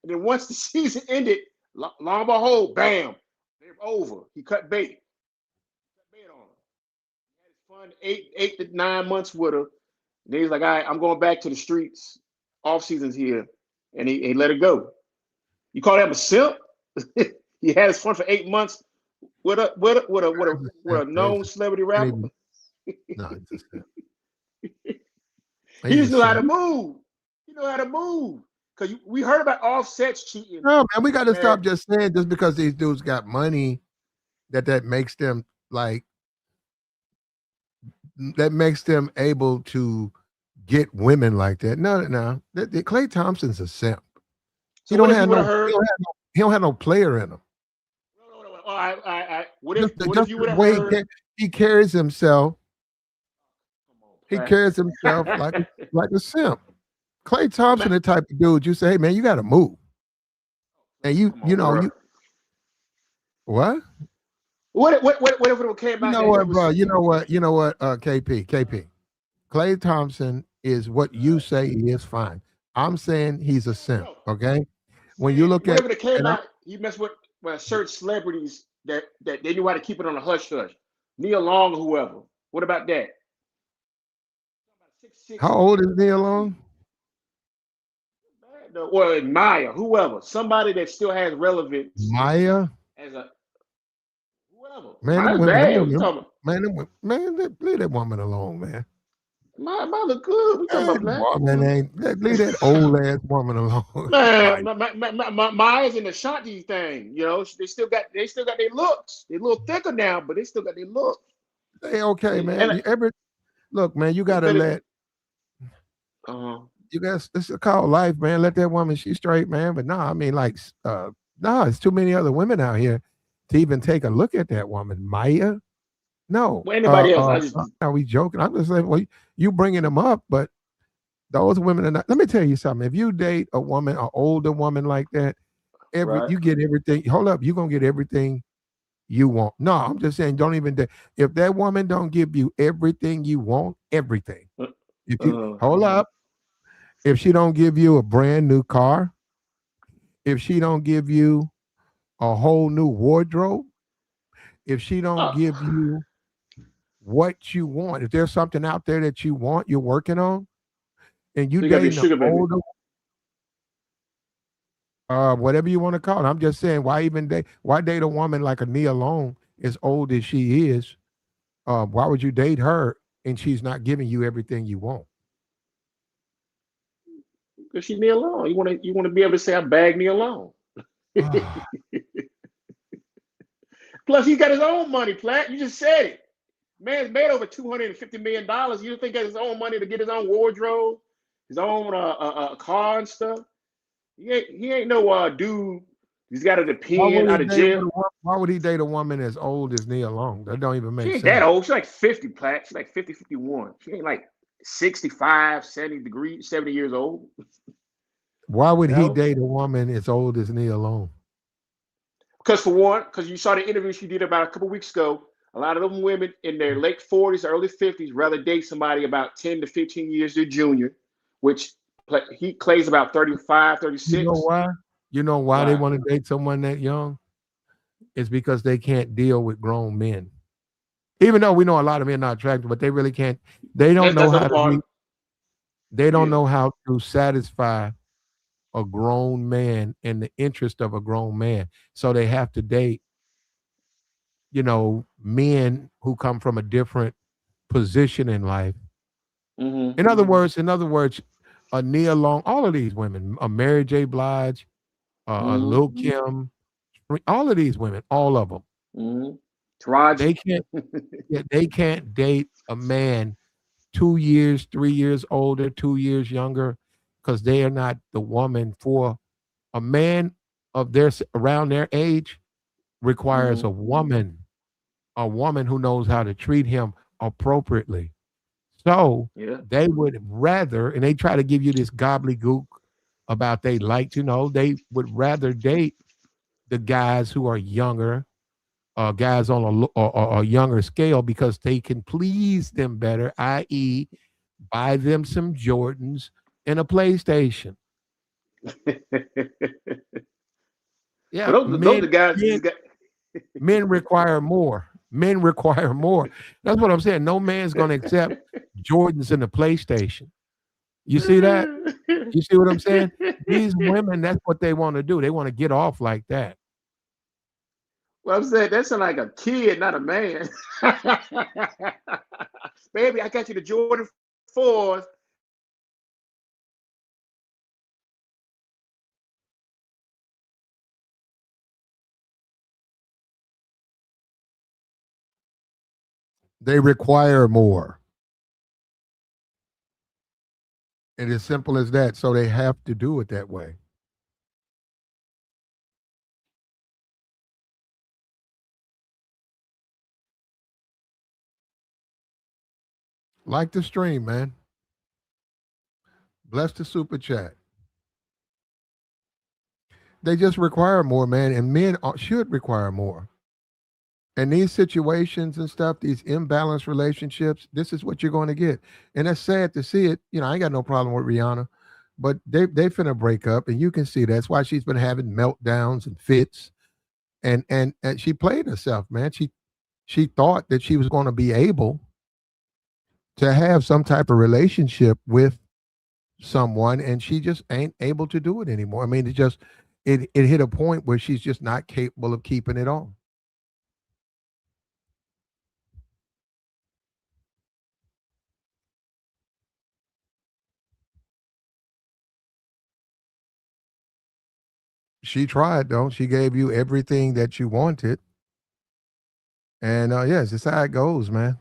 [SPEAKER 2] And then once the season ended, long and behold, bam, they're over. He cut bait. On her. He had his fun 8 to 9 months with her. And he's like, all right, I'm going back to the streets. Off season's here. And he let it go. You call him a simp? He had his fun for 8 months with a known celebrity rapper.
[SPEAKER 1] No, it's a simp.
[SPEAKER 2] He just knew how to move. He knew how to move. Because we heard about Offset's cheating.
[SPEAKER 1] No, man, we got to stop just saying just because these dudes got money that makes them able to get women like that. No. Klay Thompson's a simp.
[SPEAKER 2] So
[SPEAKER 1] he don't have no player in him.
[SPEAKER 2] No. All right. What if you would have heard?
[SPEAKER 1] He carries himself. He carries himself like a simp. Klay Thompson, the type of dude you say, hey man, you got to move. And you what?
[SPEAKER 2] What if it came back?
[SPEAKER 1] You know what, bro? You know what? KP. Klay Thompson is what you say he is. Fine. I'm saying he's a simp. Okay. When you look at
[SPEAKER 2] it came out, he messed with certain celebrities that they knew how to keep it on a hush hush. Nia Long, or whoever. What about that? 6'6",
[SPEAKER 1] How old is Neil
[SPEAKER 2] 200 pounds.
[SPEAKER 1] Long?
[SPEAKER 2] Or Maya, whoever, somebody that still has relevance
[SPEAKER 1] Maya?
[SPEAKER 2] as a whoever.
[SPEAKER 1] Man,
[SPEAKER 2] Maya's bad. We talking about
[SPEAKER 1] leave that woman alone, man.
[SPEAKER 2] Maya look good. We talking
[SPEAKER 1] That
[SPEAKER 2] about black.
[SPEAKER 1] woman leave that old ass woman alone.
[SPEAKER 2] Man,
[SPEAKER 1] Maya.
[SPEAKER 2] Maya's in the Shanti thing. You know, they still got their looks. They're a little thicker now, but they still got their looks.
[SPEAKER 1] Hey, okay, man.
[SPEAKER 2] And
[SPEAKER 1] Look, man, you
[SPEAKER 2] it's
[SPEAKER 1] gotta
[SPEAKER 2] better.
[SPEAKER 1] let
[SPEAKER 2] Uh,
[SPEAKER 1] you guys this is called life, man. Let that woman, she's straight, man. But no, I mean, like, no, it's too many other women out here to even take a look at that woman. Maya? No.
[SPEAKER 2] well, anybody else?
[SPEAKER 1] Are we joking? I'm just saying, well, you bringing them up, but those women are not. Let me tell you something. If you date a woman, an older woman like that,
[SPEAKER 2] Right.
[SPEAKER 1] you get everything. Hold up, you're gonna get everything you want. No, I'm just saying, don't even date. If that woman don't give you everything you want, everything.
[SPEAKER 2] Uh,
[SPEAKER 1] If you
[SPEAKER 2] uh,
[SPEAKER 1] hold up, if she don't give you a brand new car, if she don't give you a whole new wardrobe, if she don't
[SPEAKER 2] uh,
[SPEAKER 1] give you what you want, if there's something out there that you want, you're working on, and you
[SPEAKER 2] so you gotta be a
[SPEAKER 1] dating an
[SPEAKER 2] sugar baby.
[SPEAKER 1] older, whatever you want to call it. I'm just saying, why date a woman like a Nia Long, as old as she is? Why would you date her and she's not giving you everything you want?
[SPEAKER 2] Because she Nia Long. You wanna be able to say I bagged Nia Long. Plus, he got his own money, Platt. You just said it. Man's made over $250 million. You don't think he got his own money to get his own wardrobe, his own car and stuff? He ain't no dude. He's got to depend out of jail.
[SPEAKER 1] Why would he date a woman as old as Nia Long? That don't even
[SPEAKER 2] She
[SPEAKER 1] make
[SPEAKER 2] ain't that
[SPEAKER 1] sense.
[SPEAKER 2] old. She's like 50, Platt. She's like 50, 51. She ain't like 65, 70 years old.
[SPEAKER 1] Why would he
[SPEAKER 2] No.
[SPEAKER 1] date a woman as old as Nia Long?
[SPEAKER 2] Because for one, because you saw the interview she did about a couple weeks ago, a lot of them women in their late 40s, early 50s rather date somebody about 10 to 15 years their junior, which he Clay's about 35,
[SPEAKER 1] You know
[SPEAKER 2] 36.
[SPEAKER 1] why? You know why they
[SPEAKER 2] Why?
[SPEAKER 1] want to date someone that young? It's because they can't deal with grown men. Even though we know a lot of men are not attractive, but they really can't. They don't know
[SPEAKER 2] That's the
[SPEAKER 1] how
[SPEAKER 2] other
[SPEAKER 1] to
[SPEAKER 2] part.
[SPEAKER 1] they don't
[SPEAKER 2] Yeah.
[SPEAKER 1] know how to satisfy a grown man in the interest of a grown man. So they have to date, men who come from a different position in life.
[SPEAKER 2] Hmm.
[SPEAKER 1] In other words, a Nia Long, all of these women, a Mary J. Blige, a
[SPEAKER 2] Hmm.
[SPEAKER 1] Lil Kim, all of these women, all of them,
[SPEAKER 2] Hmm. Taraji.
[SPEAKER 1] they can't, yeah, they can't date a man 2 years, 3 years older, 2 years younger, because they are not the woman for a man of around their age requires
[SPEAKER 2] Hmm.
[SPEAKER 1] a woman who knows how to treat him appropriately. So
[SPEAKER 2] Yeah.
[SPEAKER 1] they would rather, and they try to give you this gobbledygook about they like to know, they would rather date the guys who are younger, guys on a younger scale because they can please them better, i.e., buy them some Jordans and a PlayStation.
[SPEAKER 2] But
[SPEAKER 1] Yeah,
[SPEAKER 2] those are the guys.
[SPEAKER 1] men, men require more. Men require more. That's what I'm saying. No man's going to accept Jordans and a PlayStation. You see that? You see what I'm saying? These women, that's what they want to do. They want to get off like that.
[SPEAKER 2] Well, I'm saying that's like a kid, not a man. Baby, I got you the Jordan 4s.
[SPEAKER 1] They require more. And as simple as that. So they have to do it that way. Like the stream, man. Bless the super chat. They just require more, man. And men should require more. And these situations and stuff, these imbalanced relationships, this is what you're going to get. And that's sad to see it. I ain't got no problem with Rihanna, but they finna break up, and you can see that's why she's been having meltdowns and fits And she played herself, man. She thought that she was going to be able to have some type of relationship with someone, and she just ain't able to do it anymore. I mean, it hit a point where she's just not capable of keeping it on. She tried though. She gave you everything that you wanted, and yes, it's how it goes, man.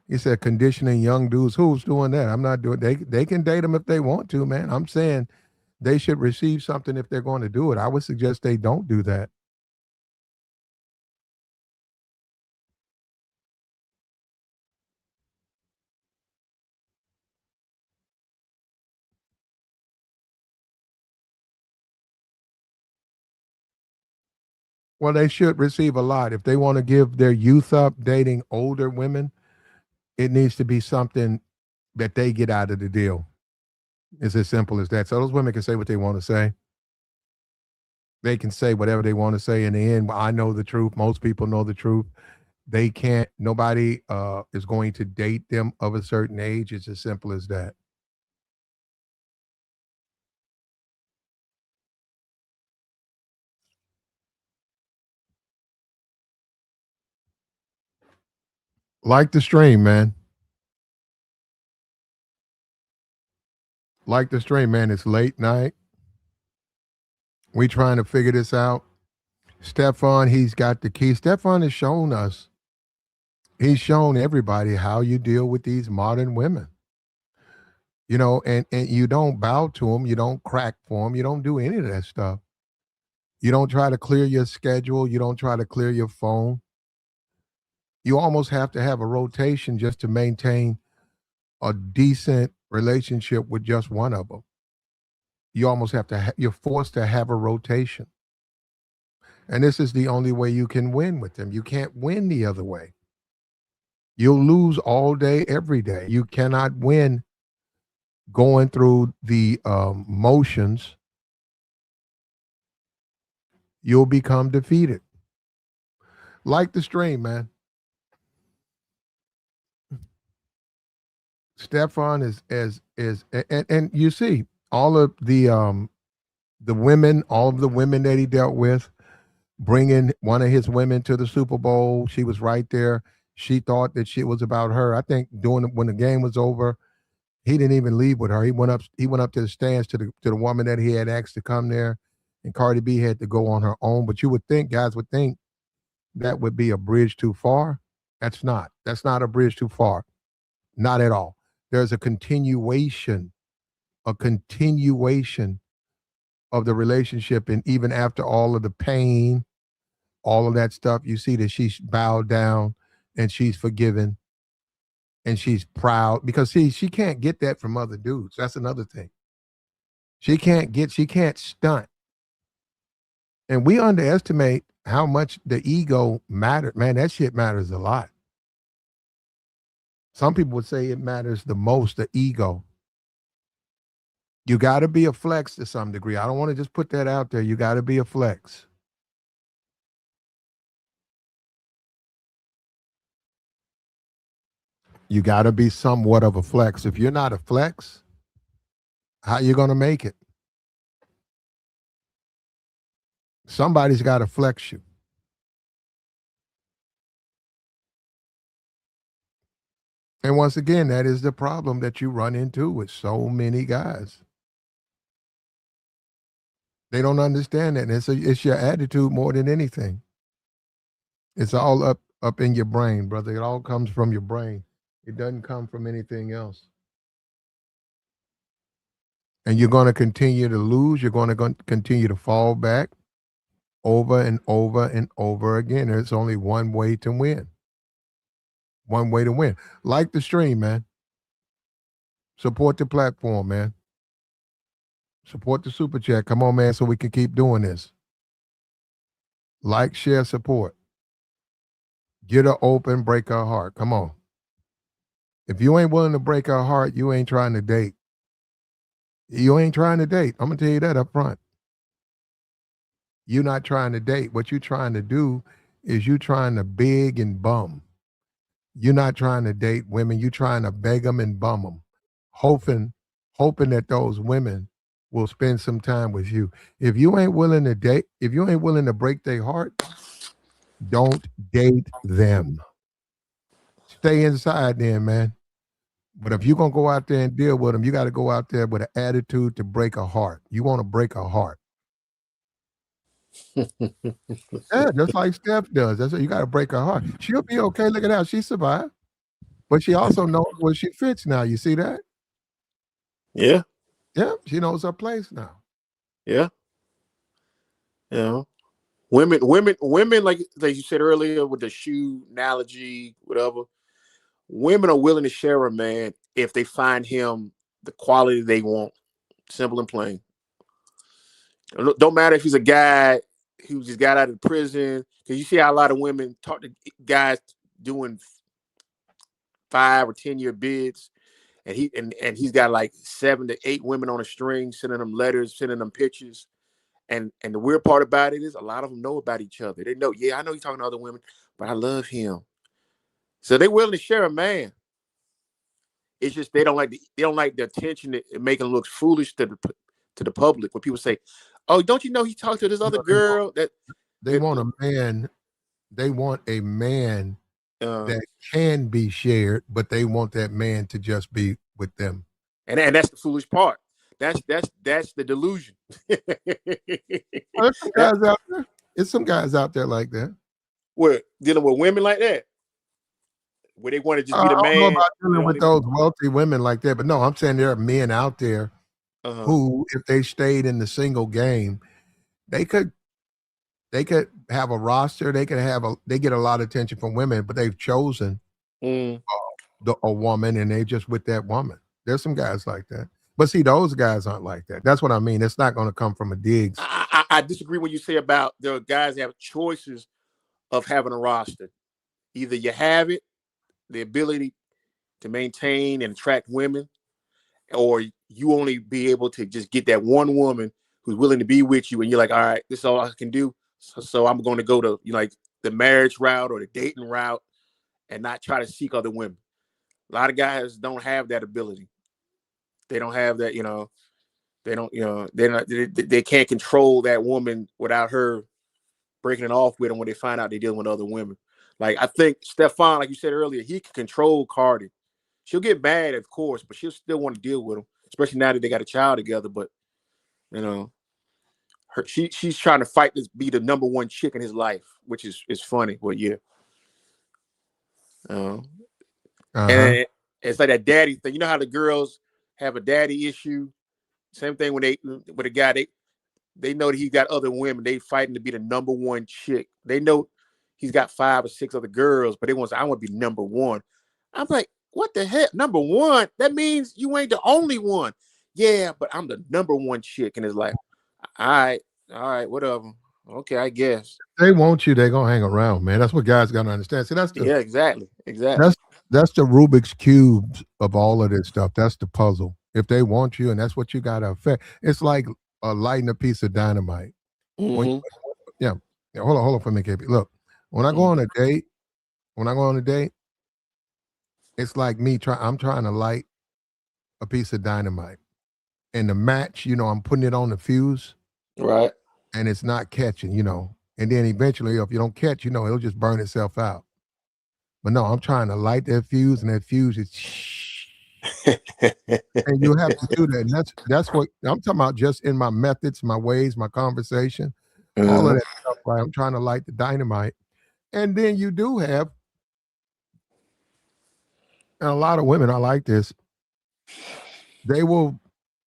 [SPEAKER 1] He said conditioning young dudes. Who's doing that? I'm not doing. They can date them if they want to, man. I'm saying they should receive something if they're going to do it. I would suggest they don't do that. Well, they should receive a lot. If they want to give their youth up dating older women, it needs to be something that they get out of the deal. It's as simple as that. So those women can say what they want to say. They can say whatever they want to say. In the end, I know the truth. Most people know the truth. They can't. Nobody is going to date them of a certain age. It's as simple as that. Like the stream, man. Like the stream, man. It's late night. We trying to figure this out. Stefan, he's got the key. Stefan has shown us. He's shown everybody how you deal with these modern women. And you don't bow to them, you don't crack for them, you don't do any of that stuff. You don't try to clear your schedule, you don't try to clear your phone. You almost have to have a rotation just to maintain a decent relationship with just one of them. You almost have to you're forced to have a rotation. And this is the only way you can win with them. You can't win the other way. You'll lose all day every day. You cannot win going through the motions. You'll become defeated. Like the stream, man. Stefan and you see all of the women, all of the women that he dealt with, bringing one of his women to the Super Bowl. She was right there. She thought that shit was about her. I think doing when the game was over, he didn't even leave with her. He went up. He went up to the stands to the woman that he had asked to come there, and Cardi B had to go on her own. But you would think, guys would think that would be a bridge too far. That's not. That's not a bridge too far. Not at all. There's a continuation of the relationship. And even after all of the pain, all of that stuff, you see that she's bowed down and she's forgiven and she's proud because see, she can't get that from other dudes. That's another thing. She can't stunt. And we underestimate how much the ego matters. Man, that shit matters a lot. Some people would say it matters the most, the ego. You got to be a flex to some degree. I don't want to just put that out there. You got to be a flex. You got to be somewhat of a flex. If you're not a flex, how you going to make it? Somebody's got to flex you. And once again, that is the problem that you run into with so many guys. They don't understand that. And it's your attitude more than anything. It's all up in your brain, brother. It all comes from your brain. It doesn't come from anything else. And you're going to continue to lose. You're going to continue to fall back over and over and over again. There's only one way to win. One way to win. Like the stream, man. Support the platform, man. Support the super chat. Come on, man, so we can keep doing this. Like, share, support. Get her open, break her heart. Come on. If you ain't willing to break her heart, you ain't trying to date. You ain't trying to date. I'm gonna tell you that up front. You're not trying to date. What you're trying to do is you trying to beg and bum. You're not trying to date women. You're trying to beg them and bum them, hoping, hoping that those women will spend some time with you. If you ain't willing to date, if you ain't willing to break their heart, don't date them. Stay inside then, man. But if you're gonna go out there and deal with them, you got to go out there with an attitude to break a heart. You want to break a heart. Yeah, just like Steph does. That's what you got to break her heart. She'll be okay. Look at how she survived. But she also knows where she fits now. You see that?
[SPEAKER 3] Yeah.
[SPEAKER 1] Yeah, she knows her place now.
[SPEAKER 3] Yeah. Yeah. Women, like you said earlier with the shoe analogy, whatever. Women are willing to share a man if they find him the quality they want. Simple and plain. Don't matter if he's a guy who just got out of prison. Because you see how a lot of women talk to guys doing 5 or 10 year bids, and he's got like 7 to 8 women on a string, sending them letters, sending them pictures. And the weird part about it is a lot of them know about each other. They know, yeah, I know he's talking to other women, but I love him. So they're willing to share a man. It's just they don't like the attention that making them look foolish to the public when people say, "Oh, don't you know he talked to this other girl?"
[SPEAKER 1] They want a man. They want a man that can be shared, but they want that man to just be with them.
[SPEAKER 3] And that's the foolish part. That's the delusion.
[SPEAKER 1] There's some guys out there. It's some guys out there like that.
[SPEAKER 3] What, dealing with women like that, where they want to just be the
[SPEAKER 1] I don't know
[SPEAKER 3] man.
[SPEAKER 1] about dealing with those wealthy women like that, but no, I'm saying there are men out there who, if they stayed in the single game, they could have a roster. They get a lot of attention from women, but they've chosen a woman, and they just with that woman. There's some guys like that, but see, those guys aren't like that. That's what I mean. It's not going to come from a digs.
[SPEAKER 3] I disagree when you say about the guys that have choices of having a roster. Either you have it, the ability to maintain and attract women, or you only be able to just get that one woman who's willing to be with you, and you're like, all right, this is all I can do. So I'm going to go to like the marriage route or the dating route, and not try to seek other women. A lot of guys don't have that ability. They don't have that, They don't, they can't control that woman without her breaking it off with them when they find out they're dealing with other women. Like, I think Stefan, like you said earlier, he can control Cardi. She'll get mad, of course, but she'll still want to deal with him, especially now that they got a child together. But she's trying to fight to be the number one chick in his life, which is funny. But yeah, and it's like that daddy thing. You know how the girls have a daddy issue. Same thing with a guy. They know that he's got other women. They fighting to be the number one chick. They know he's got 5 or 6 other girls, but I want to be number one. I'm like, what the heck? Number one? That means you ain't the only one. Yeah, but I'm the number one chick in his life. All right, whatever. Okay, I guess.
[SPEAKER 1] They want you, they're gonna hang around, man. That's what guys gotta understand. See,
[SPEAKER 3] exactly.
[SPEAKER 1] That's the Rubik's cube of all of this stuff. That's the puzzle. If they want you, and that's what you gotta affect. It's like lighting a piece of dynamite.
[SPEAKER 3] Mm-hmm.
[SPEAKER 1] Yeah. Hold on for me, KP. Look, when I go on a date, it's like I'm trying to light a piece of dynamite. And the match, I'm putting it on the fuse.
[SPEAKER 3] Right.
[SPEAKER 1] And it's not catching, And then eventually, if you don't catch, it'll just burn itself out. But no, I'm trying to light that fuse, and that fuse is and you have to do that. And that's what I'm talking about, just in my methods, my ways, my conversation, all of that stuff, right? I'm trying to light the dynamite. And then you do have, and a lot of women are like this, they will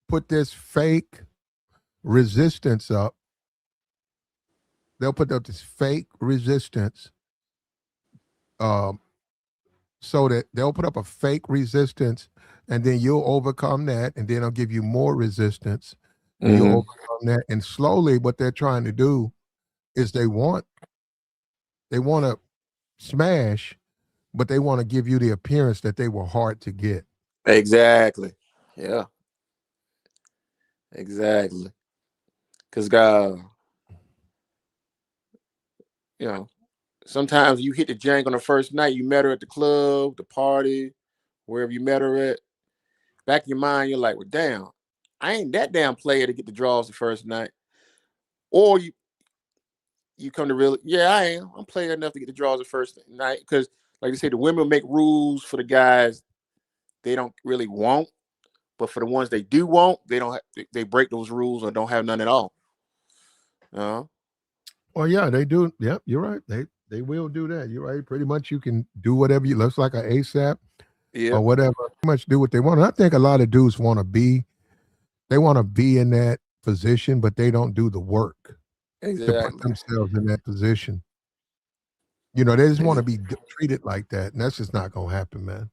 [SPEAKER 1] put this fake resistance up. They'll put up this fake resistance so that they'll put up a fake resistance, and then you'll overcome that, and then I'll give you more resistance, and you'll overcome that. And slowly what they're trying to do is they want to smash, but they want to give you the appearance that they were hard to get.
[SPEAKER 3] Exactly. Yeah. Exactly. Because You know, sometimes you hit the jank on the first night. You met her at the club, the party, wherever you met her at. Back in your mind, you're like, well, damn, I ain't that damn player to get the draws the first night. Or you come to real, yeah, I am. I'm player enough to get the draws the first night. Because, like you say, the women make rules for the guys they don't really want. But for the ones they do want, they don't. They break those rules or don't have none at all.
[SPEAKER 1] Well, yeah, they do. Yep, you're right. They will do that. You're right. Pretty much, you can do whatever you. Looks like an ASAP
[SPEAKER 3] Yeah,
[SPEAKER 1] or whatever. Pretty much do what they want. And I think a lot of dudes want to be. They want to be in that position, but they don't do the work to put
[SPEAKER 3] exactly.
[SPEAKER 1] themselves in that position. You know, they just want to be treated like that, and that's just not gonna happen, man.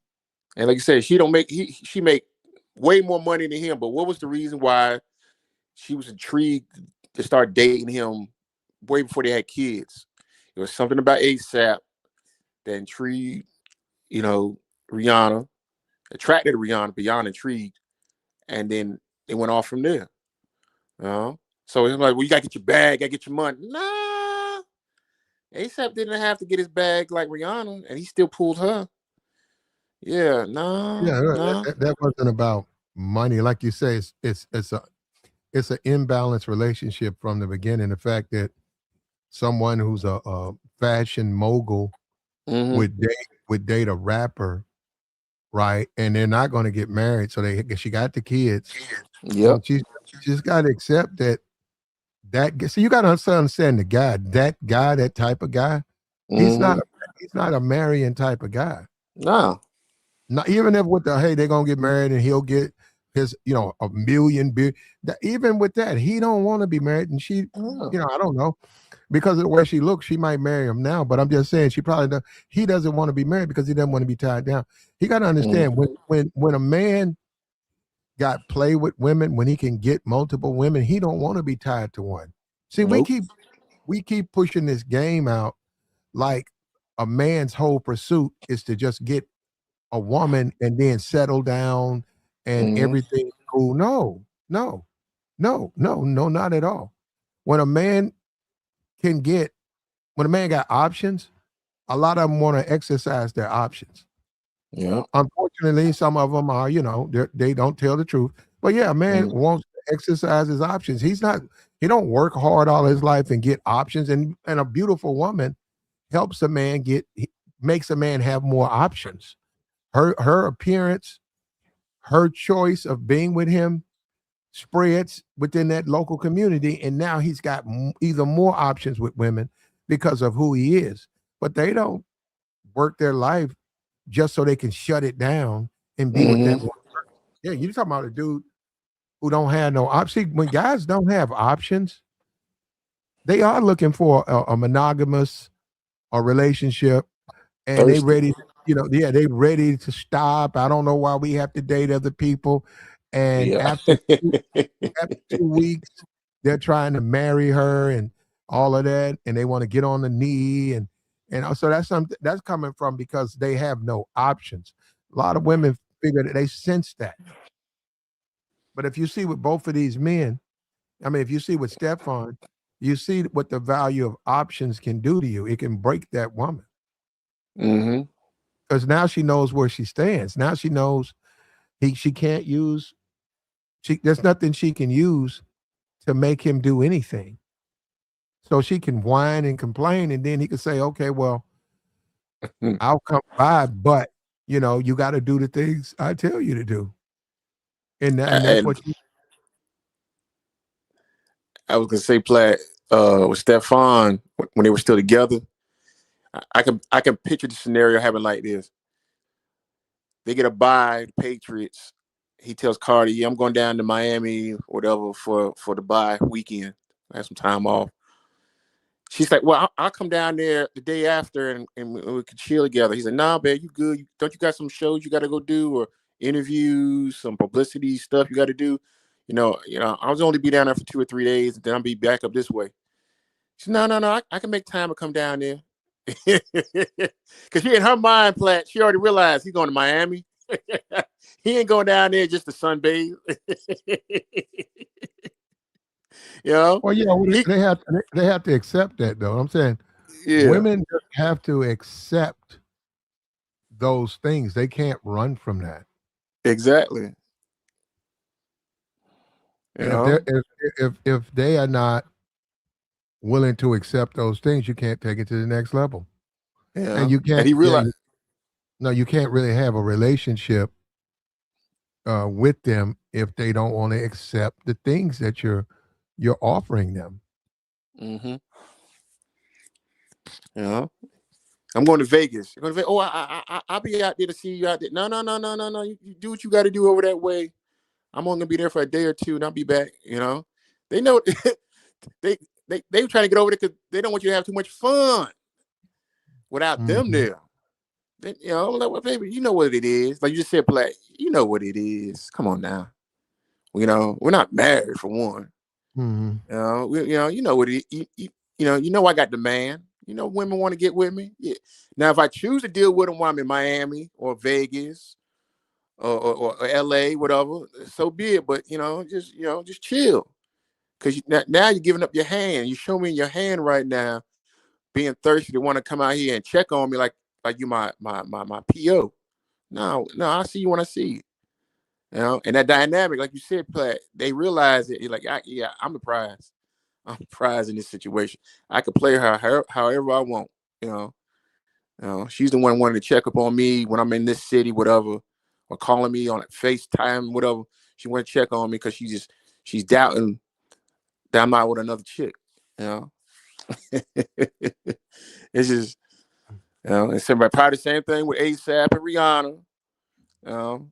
[SPEAKER 3] And like you said, she make way more money than him. But what was the reason why she was intrigued to start dating him way before they had kids? It was something about ASAP that intrigued, Rihanna, attracted Rihanna beyond intrigued, and then it went off from there. So it's like, well, you gotta get your bag, gotta get your money. Nah, ASAP didn't have to get his bag like Rihanna, and he still pulled her. Yeah,
[SPEAKER 1] Yeah,
[SPEAKER 3] nah,
[SPEAKER 1] right,
[SPEAKER 3] nah.
[SPEAKER 1] that wasn't about money, like you say. It's an imbalanced relationship from the beginning. The fact that someone who's a fashion mogul
[SPEAKER 3] Mm-hmm.
[SPEAKER 1] would date a rapper, right? And they're not going to get married, so she got the kids,
[SPEAKER 3] Yep.
[SPEAKER 1] and she just got to accept that. So you got to understand the guy, that type of guy. He's not
[SPEAKER 3] Mm-hmm.
[SPEAKER 1] a he's not a marrying type of guy.
[SPEAKER 3] Nah.
[SPEAKER 1] Not even if with the hey, they're gonna get married and he'll get his, a million beer. Even with that, he don't want to be married, and she,
[SPEAKER 3] Nah.
[SPEAKER 1] I don't know, because of the way she looks, she might marry him now. But I'm just saying, she probably does. He doesn't want to be married because he doesn't want to be tied down. He got to understand
[SPEAKER 3] Mm-hmm.
[SPEAKER 1] when a man got play with women, when he can get multiple women, he don't want to be tied to one. See, we
[SPEAKER 3] Nope.
[SPEAKER 1] keep pushing this game out like a man's whole pursuit is to just get a woman and then settle down and
[SPEAKER 3] Mm-hmm.
[SPEAKER 1] everything cool. No, no, no, no, no, not at all. When a man can get, when a man got options, a lot of them want to exercise their options.
[SPEAKER 3] Yep.
[SPEAKER 1] Unfortunately, some of them are, they don't tell the truth. But yeah, a man
[SPEAKER 3] Mm-hmm.
[SPEAKER 1] wants to exercise his options. He don't work hard all his life and get options. And a beautiful woman helps a man makes a man have more options. Her appearance, her choice of being with him spreads within that local community, and now he's got either more options with women because of who he is. But they don't work their life just so they can shut it down and be with that
[SPEAKER 3] Mm-hmm.
[SPEAKER 1] one. Yeah, you're talking about a dude who don't have no options. When guys don't have options, they are looking for a monogamous a relationship, and they
[SPEAKER 3] Thirsty.
[SPEAKER 1] ready, yeah, they ready to stop. I don't know why we have to date other people. And
[SPEAKER 3] Yeah.
[SPEAKER 1] after 2 weeks, they're trying to marry her and all of that, and they want to get on the knee and also that's something that's coming from because they have no options. A lot of women figure that they sense that. But if you see with both of these men, I mean, if you see with Stefan, you see what the value of options can do to you. It can break that woman
[SPEAKER 3] Mm-hmm.
[SPEAKER 1] because now she knows where she stands. Now she knows she can't use there's nothing she can use to make him do anything. So she can whine and complain, and then he could say, "Okay, well, I'll come by, but you got to do the things I tell you to do." And that's
[SPEAKER 3] And
[SPEAKER 1] what you.
[SPEAKER 3] I was gonna say, Platt, with Stefan when they were still together, I can picture the scenario having like this. They get a bye, the Patriots. He tells Cardi, yeah, I'm going down to Miami, whatever, for the bye weekend. I have some time off. She's like, well, I'll come down there the day after and we can chill together. He's like, nah, babe, you good? Don't you got some shows you got to go do or interviews, some publicity stuff you got to do? I was only be down there for 2 or 3 days, and then I'll be back up this way. She said, no, no, no, I can make time to come down there. Because she in her mind, Platt, she already realized he's going to Miami. He ain't going down there just to sunbathe. you know,
[SPEAKER 1] Well, yeah,
[SPEAKER 3] he
[SPEAKER 1] they have to accept that, though. I'm saying
[SPEAKER 3] Yeah,
[SPEAKER 1] Women just have to accept those things. They can't run from that.
[SPEAKER 3] exactly. You
[SPEAKER 1] And if they're
[SPEAKER 3] know,
[SPEAKER 1] if they are not willing to accept those things, you can't take it to the next level. And
[SPEAKER 3] yeah.
[SPEAKER 1] you
[SPEAKER 3] And
[SPEAKER 1] can't,
[SPEAKER 3] he
[SPEAKER 1] yeah,
[SPEAKER 3] realized,
[SPEAKER 1] no, you can't really have a relationship with them if they don't want to accept the things that you're offering them.
[SPEAKER 3] mm-hmm, you know, I'm going to Vegas. I'm going to Vegas. Oh, I'll be out there to see you out there. No, no, no, no, no, no. You do what you got to do over that way. I'm only gonna be there for a day or two, and I'll be back. You know, they know they they trying to get over there because they don't want you to have too much fun without them
[SPEAKER 1] Mhm.
[SPEAKER 3] there. They, you know, like, well, baby, you know what it is. Like you just said, Black. You know what it is. Come on now. You know, we're not married for one.
[SPEAKER 1] Mhm.
[SPEAKER 3] You know what it. You know, I got the man. You know, women want to get with me. Yeah. Now, if I choose to deal with them while I'm in Miami or Vegas or LA, whatever, so be it. But just chill. Because now you're giving up your hand. You show me in your hand right now, being thirsty to want to come out here and check on me like you my PO. No, I see you when I see you. You know, and that dynamic, like you said, Platt, they realize it. You're like, yeah, I'm the prize. I'm the prize in this situation. I could play her however I want. You know, she's the one wanting to check up on me when I'm in this city, whatever, or calling me on FaceTime, whatever. She want to check on me because she's doubting that I'm out with another chick. You know, it's just, and somebody probably the same thing with ASAP and Rihanna. You know,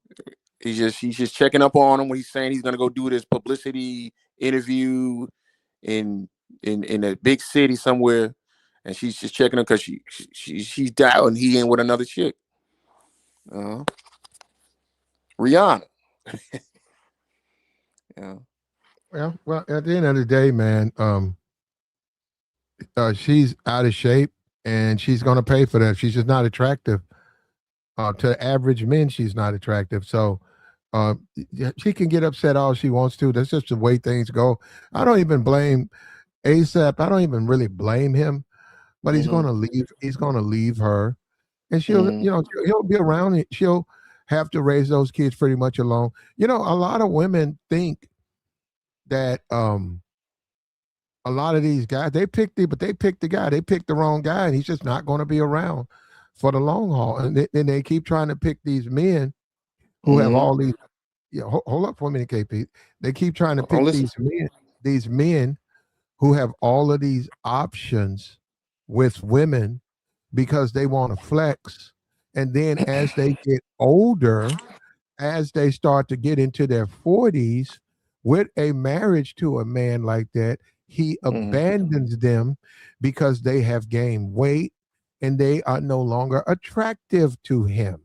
[SPEAKER 3] he's just checking up on him when he's saying he's gonna go do this publicity interview in in a big city somewhere, and she's just checking him because she's doubting he in with another chick. Uh, Rihanna. Yeah.
[SPEAKER 1] Well, at the end of the day, man, she's out of shape, and she's going to pay for that. She's just not attractive. To average men, she's not attractive. So yeah, she can get upset all she wants to. That's just the way things go. I don't even blame ASAP. I don't even really blame him, but he's going
[SPEAKER 3] Mm-hmm.
[SPEAKER 1] to leave. He's going to leave her, and
[SPEAKER 3] Mm-hmm.
[SPEAKER 1] he'll be around. She'll have to raise those kids pretty much alone. A lot of women think that a lot of these guys but they picked the guy. They picked the wrong guy, and he's just not going to be around for the long haul. And then they keep trying to pick these men who have
[SPEAKER 3] Mm-hmm.
[SPEAKER 1] all these. Yeah, hold up for a minute, KP. They keep trying to
[SPEAKER 3] Oh,
[SPEAKER 1] pick
[SPEAKER 3] listen.
[SPEAKER 1] these men who have all of these options with women because they want to flex. And then as they get older, as they start to get into their 40s, with a marriage to a man like that, he
[SPEAKER 3] Mm-hmm.
[SPEAKER 1] abandons them because they have gained weight and they are no longer attractive to him.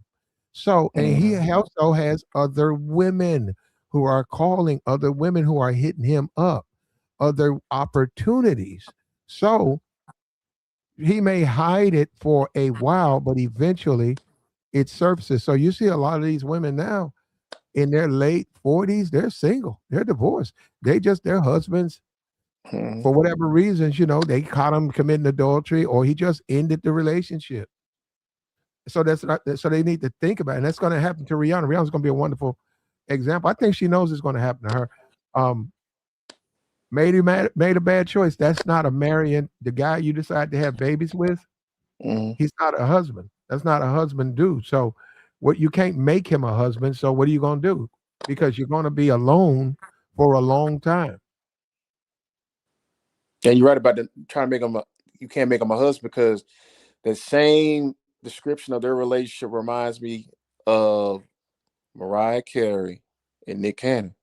[SPEAKER 1] So, and he
[SPEAKER 3] Mm-hmm.
[SPEAKER 1] also has other women who are calling, other women who are hitting him up, other opportunities. So he may hide it for a while, but eventually it surfaces. So you see a lot of these women now in their late 40s, they're single, they're divorced. Their husbands,
[SPEAKER 3] Mm-hmm.
[SPEAKER 1] for whatever reasons, they caught him committing adultery or he just ended the relationship. So that's not, so they need to think about it. And that's going to happen to Rihanna. Rihanna's going to be a wonderful example. I think she knows it's going to happen to her. Um, made a bad choice. That's not a marrying the guy you decide to have babies with.
[SPEAKER 3] Mm-hmm.
[SPEAKER 1] He's not a husband. That's not a husband dude. So what you can't make him a husband. So what are you gonna do? Because you're gonna be alone for a long time.
[SPEAKER 3] And you're right about trying to make him you can't make him a husband because the same description of their relationship reminds me of Mariah Carey and Nick Cannon.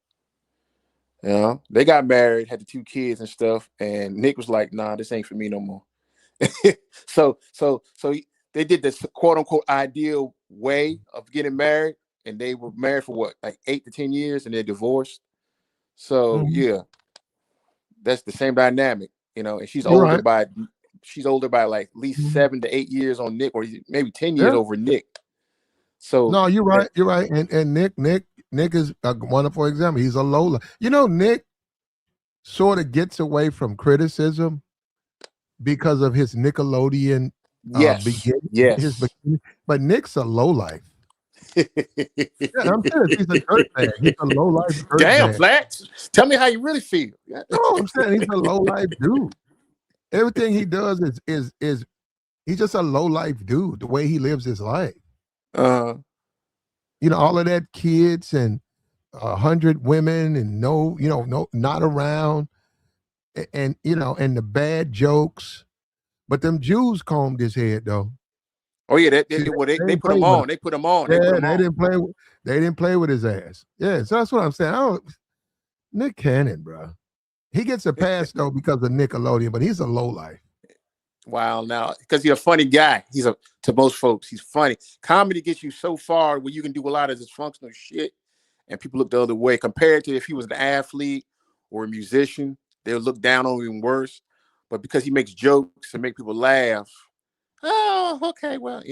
[SPEAKER 3] You know, they got married, had the two kids and stuff, and Nick was like, "Nah, this ain't for me no more." They did this quote unquote ideal way of getting married, and they were married for what, like 8 to 10 years, and they're divorced. So
[SPEAKER 1] Mhm.
[SPEAKER 3] yeah, that's the same dynamic, and
[SPEAKER 1] You're right.
[SPEAKER 3] she's older by like at least
[SPEAKER 1] Mhm.
[SPEAKER 3] 7 to 8 years on Nick, or maybe 10 years
[SPEAKER 1] Yeah.
[SPEAKER 3] over Nick. So
[SPEAKER 1] No, you're
[SPEAKER 3] that
[SPEAKER 1] right. You're right. And Nick is a wonderful example. He's a Lola. Nick sort of gets away from criticism because of his Nickelodeon
[SPEAKER 3] Yes.
[SPEAKER 1] his
[SPEAKER 3] Yes.
[SPEAKER 1] beginning. But Nick's a lowlife. Yeah, I'm serious. He's a dirtbag. He's a lowlife
[SPEAKER 3] Damn,
[SPEAKER 1] dirtbag.
[SPEAKER 3] Flat. Tell me how you really feel.
[SPEAKER 1] No, I'm saying he's a lowlife dude. Everything he does is he's just a lowlife dude. The way he lives his life.
[SPEAKER 3] Uh,
[SPEAKER 1] You know, all of that kids and 100 women and no, not around, and and the bad jokes. But them Jews combed his head though.
[SPEAKER 3] oh yeah,
[SPEAKER 1] See,
[SPEAKER 3] they
[SPEAKER 1] didn't
[SPEAKER 3] put
[SPEAKER 1] play
[SPEAKER 3] him
[SPEAKER 1] with him.
[SPEAKER 3] on. They put him on.
[SPEAKER 1] Yeah,
[SPEAKER 3] They put him
[SPEAKER 1] they
[SPEAKER 3] on.
[SPEAKER 1] didn't play. They didn't play with his ass. Yeah, so that's what I'm saying. Nick Cannon, bro. He gets a pass though because of Nickelodeon, but he's a lowlife.
[SPEAKER 3] Wow, now because he's a funny guy. To most folks, he's funny. Comedy gets you so far where you can do a lot of dysfunctional shit, and people look the other way. Compared to if he was an athlete or a musician, they'll look down on him even worse. But because he makes jokes and make people laugh, oh, okay, well,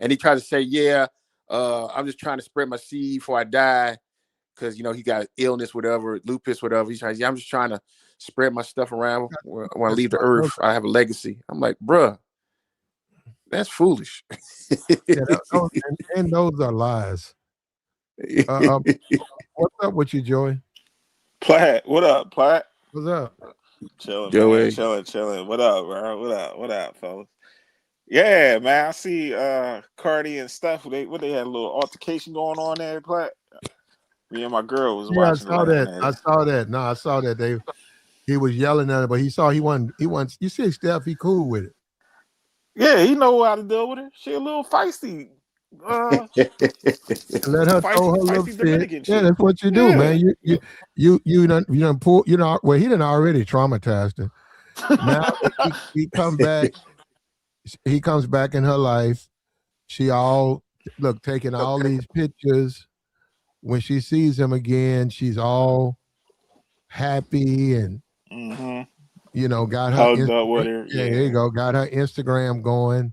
[SPEAKER 3] and he tries to say, yeah, I'm just trying to spread my seed before I die. Because he got illness, whatever, lupus, whatever. He's trying. Yeah, I'm just trying to spread my stuff around when I leave the earth. I have a legacy. I'm like, bruh, that's foolish.
[SPEAKER 1] Yeah, and those are lies. What's up with you, Joey?
[SPEAKER 4] Platt, what up, Platt?
[SPEAKER 1] What's up?
[SPEAKER 4] Chilling,
[SPEAKER 3] Joey.
[SPEAKER 4] man. Chilling. What up, bro? What up, fellas? Yeah, man. I see Cardi and stuff. They had a little altercation going on there, Platt. Me and my girl was watching.
[SPEAKER 1] I saw that. I saw that. No, I saw that. He was yelling at her, but he wasn't. You see Steph, he cool with it.
[SPEAKER 4] Yeah, he know how to deal with her. She a little feisty.
[SPEAKER 1] Let her throw her little fit. Yeah, that's what you do, man. You done pull. Well, he done already traumatized her. Now he come back. He comes back in her life. She taking all these pictures. When she sees him again, she's all happy and got her
[SPEAKER 4] hugged up with her.
[SPEAKER 1] Yeah, there you go. Got her Instagram going,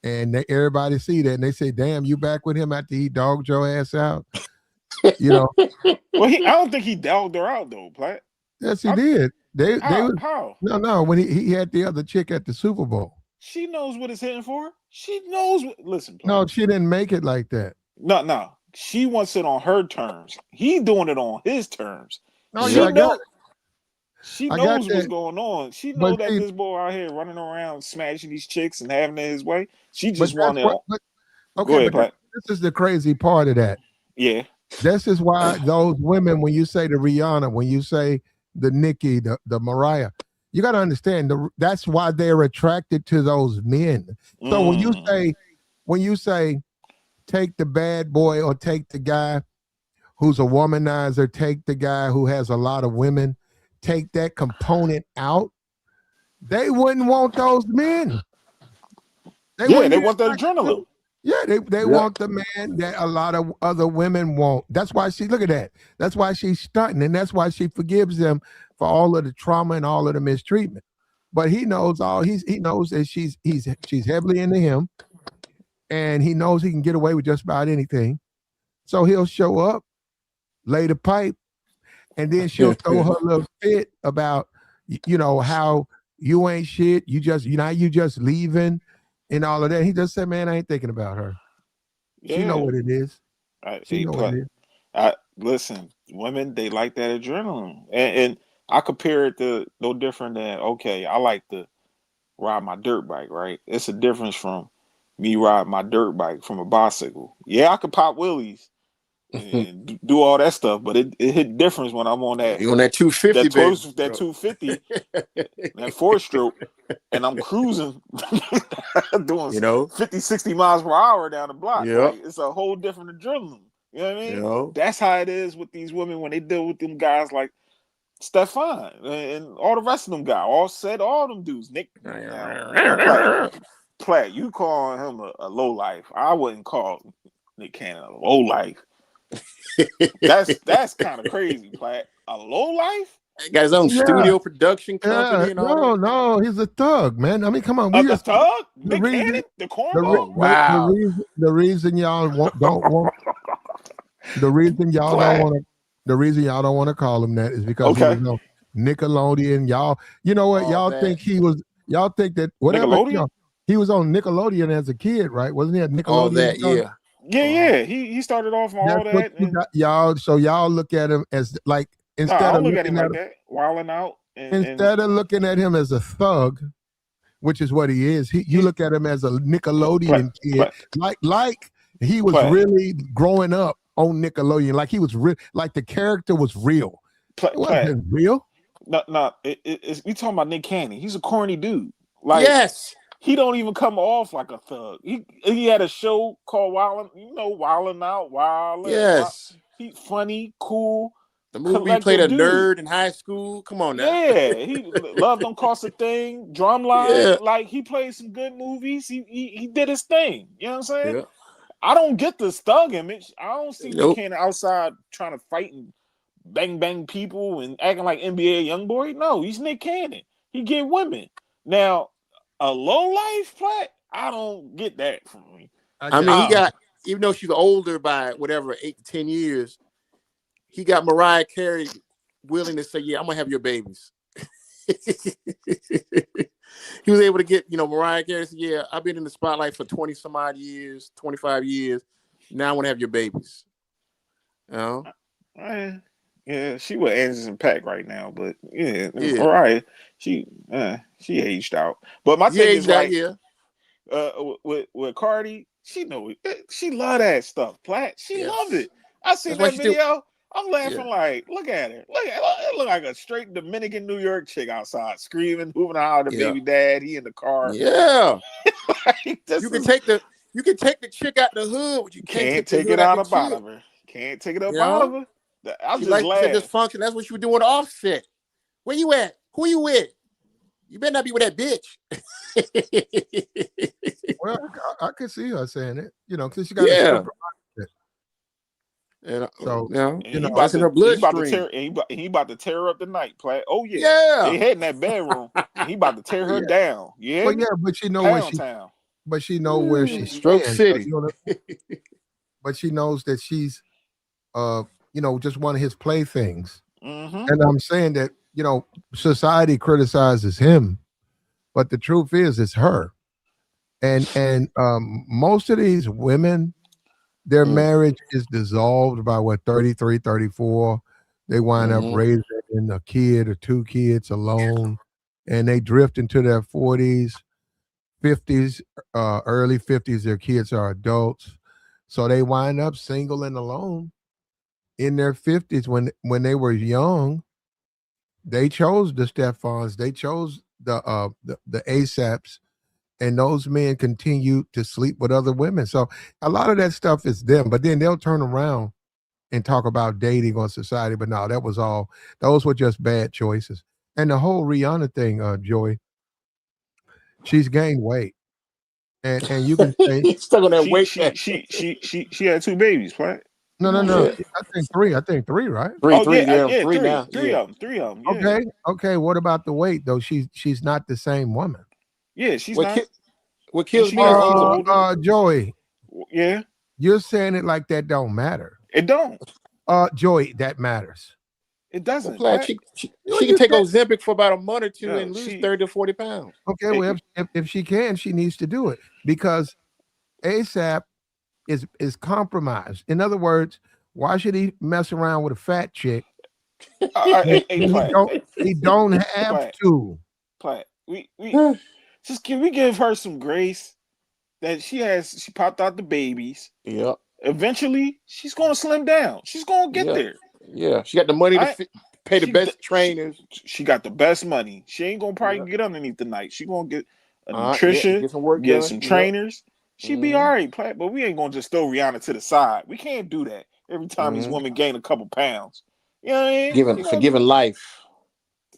[SPEAKER 1] and everybody see that and they say, "Damn, you back with him after he dogged your ass out?"
[SPEAKER 4] Well, I don't think he dogged her out though, Platt.
[SPEAKER 1] Yes, he did.
[SPEAKER 4] How?
[SPEAKER 1] No. When he had the other chick at the Super Bowl,
[SPEAKER 4] she knows what it's hitting for. She knows. Listen, Platt.
[SPEAKER 1] No, she didn't make it like that.
[SPEAKER 4] No. She wants it on her terms. He doing it on his terms.
[SPEAKER 1] No,
[SPEAKER 4] she knows what's going on. She knows that this boy out here running around smashing these chicks and having it his way. She just wanted.
[SPEAKER 1] Okay, go ahead, but this is the crazy part of that.
[SPEAKER 4] Yeah.
[SPEAKER 1] This is why those women, when you say the Rihanna, when you say the Nicki, the Mariah, you got to understand that's why they're attracted to those men. So when you say take the bad boy or take the guy who's a womanizer, take the guy who has a lot of women, take that component out, they wouldn't want those men.
[SPEAKER 4] They want the adrenaline.
[SPEAKER 1] Yeah, they want the man that a lot of other women want. That's why look at that. That's why she's stunting, and that's why she forgives them for all of the trauma and all of the mistreatment. But he knows he knows that she's heavily into him. And he knows he can get away with just about anything. So he'll show up, lay the pipe, and then she'll throw her little fit about, how you ain't shit. You just leaving and all of that. He just said, man, I ain't thinking about her. Yeah. She know what it is. She know what it is.
[SPEAKER 4] Listen, women, they like that adrenaline. And I compare it to no different than, okay, I like to ride my dirt bike, right? It's a difference from me ride my dirt bike from a bicycle. Yeah, I could pop wheelies and do all that stuff, but it hit difference when I'm on that.
[SPEAKER 3] You on that 250,
[SPEAKER 4] that 250, that 4-stroke, and I'm cruising, doing 50, 60 miles per hour down the block.
[SPEAKER 3] Yep.
[SPEAKER 4] Right? It's a whole different adrenaline. You know what I mean? That's how it is with these women when they deal with them guys like Stefan and all the rest of them guys. All them dudes. Nick. Platt, you calling him a low life. I wouldn't call Nick Cannon a low life. That's kind of crazy, Platt. A low life?
[SPEAKER 3] Got his own studio production company and all that.
[SPEAKER 1] No, he's a thug, man. I mean, come on.
[SPEAKER 4] A thug? Nick Cannon? The cornball?
[SPEAKER 3] Wow.
[SPEAKER 1] The reason y'all don't want the reason y'all don't want to call him that is because he was no Nickelodeon. Y'all, you know what? Y'all think he was Y'all think that whatever
[SPEAKER 4] Nickelodeon?
[SPEAKER 1] he was on Nickelodeon as a kid, right? Wasn't he at
[SPEAKER 3] All
[SPEAKER 1] Nickelodeon?
[SPEAKER 3] that, yeah.
[SPEAKER 4] Yeah. He started off on all
[SPEAKER 1] That's what
[SPEAKER 4] that.
[SPEAKER 1] you
[SPEAKER 4] And,
[SPEAKER 1] got, y'all. So y'all look at him as like
[SPEAKER 4] I
[SPEAKER 1] instead
[SPEAKER 4] don't
[SPEAKER 1] of
[SPEAKER 4] look at him
[SPEAKER 1] looking
[SPEAKER 4] like that. Wilding out. And
[SPEAKER 1] instead of looking at him as a thug, which is what he is, you look at him as a Nickelodeon kid, like he was really growing up on Nickelodeon, like he was like the character was real. It wasn't real.
[SPEAKER 4] No, we talking about Nick Cannon. He's a corny dude. Like,
[SPEAKER 3] yes,
[SPEAKER 4] he don't even come off like a thug. He had a show called Wildin' Out,
[SPEAKER 3] yes.
[SPEAKER 4] He's funny, cool.
[SPEAKER 3] The movie he played a
[SPEAKER 4] dude.
[SPEAKER 3] nerd in high school. Come on now.
[SPEAKER 4] Yeah, he Love Don't Cost a Thing, Drumline.
[SPEAKER 3] Yeah.
[SPEAKER 4] Like, he played some good movies. He did his thing. You know what I'm saying?
[SPEAKER 3] Yeah.
[SPEAKER 4] I don't get this thug image. I don't see
[SPEAKER 3] Nope.
[SPEAKER 4] Nick Cannon outside trying to fight and bang people and acting like NBA YoungBoy. No, he's Nick Cannon. He get women. Now, a low life Platt, I don't get that from me.
[SPEAKER 3] I mean, he got, even though she's older by whatever 8 to 10 years, he got Mariah Carey willing to say, "Yeah, I'm gonna have your babies." He was able to get, Mariah Carey said, "Yeah, I've been in the spotlight for 20 some odd years, 25 years. Now I want to have your babies."
[SPEAKER 4] Yeah, she with Anderson .Paak right now, but Mariah, she aged out. But my thing is like, with Cardi, she love that stuff. Platt, she love it. I seen that video. I'm laughing like, look at her. It look like a straight Dominican New York chick outside screaming, moving out the baby dad. He in the car.
[SPEAKER 3] Yeah. Like, you can take the chick out the hood, but you can't take
[SPEAKER 4] it out of out of her. Can't take it up out of her. I'm just glad.
[SPEAKER 3] Dysfunction. That's what you were doing Offset. Where you at? Who you with? You better not be with that bitch.
[SPEAKER 1] Well, I could see her saying it, because she got a stripper.
[SPEAKER 3] And
[SPEAKER 4] so
[SPEAKER 3] he about
[SPEAKER 4] to tear up the night, Platt. Oh
[SPEAKER 3] yeah.
[SPEAKER 4] They head in that bedroom. He about to tear her down. Yeah.
[SPEAKER 1] Well, yeah, but she know where she
[SPEAKER 3] Stroke
[SPEAKER 1] stands,
[SPEAKER 3] City.
[SPEAKER 1] But she knows that she's just one of his playthings.
[SPEAKER 4] Mm-hmm.
[SPEAKER 1] And I'm saying that, society criticizes him, but the truth is it's her. And most of these women, their marriage is dissolved by 33, 34. They wind up raising a kid or 2 kids alone, and they drift into their 40s, 50s, early 50s. Their kids are adults. So they wind up single and alone in their 50s. When they were young, they chose the Stephans, they chose the ASAPs, and those men continue to sleep with other women. So a lot of that stuff is them, but then they'll turn around and talk about dating on society. But no, those were just bad choices. And the whole Rihanna thing, Joey, she's gained weight. And you can say
[SPEAKER 3] stuck on that weight.
[SPEAKER 4] She had 2 babies, right?
[SPEAKER 1] No. I think 3. I think 3, right?
[SPEAKER 3] Three
[SPEAKER 4] now. Three of them. Yeah.
[SPEAKER 1] Okay. What about the weight though? She's not the same woman.
[SPEAKER 4] Yeah, she's not.
[SPEAKER 3] What kills me
[SPEAKER 1] is Joey.
[SPEAKER 4] Yeah.
[SPEAKER 1] You're saying it like that don't matter.
[SPEAKER 4] It don't.
[SPEAKER 1] Joey, that matters.
[SPEAKER 4] It doesn't.
[SPEAKER 3] Well, she can take Ozempic for about a month or two and lose 30 to 40 pounds.
[SPEAKER 1] Okay, well, if she can, she needs to do it because ASAP is compromised. In other words, why should he mess around with a fat chick? He don't have to.
[SPEAKER 4] Platt, can we give her some grace that she popped out the babies.
[SPEAKER 3] Yeah.
[SPEAKER 4] Eventually, she's going to slim down. She's going to get there.
[SPEAKER 3] Yeah, she got the money to pay the best trainers.
[SPEAKER 4] She got the best money. She ain't going to probably get underneath the night. She going to get a nutrition, get some trainers. She be all right, Platt, but we ain't going to just throw Rihanna to the side. We can't do that every time these women gain a couple pounds. You know what I mean?
[SPEAKER 3] Giving life.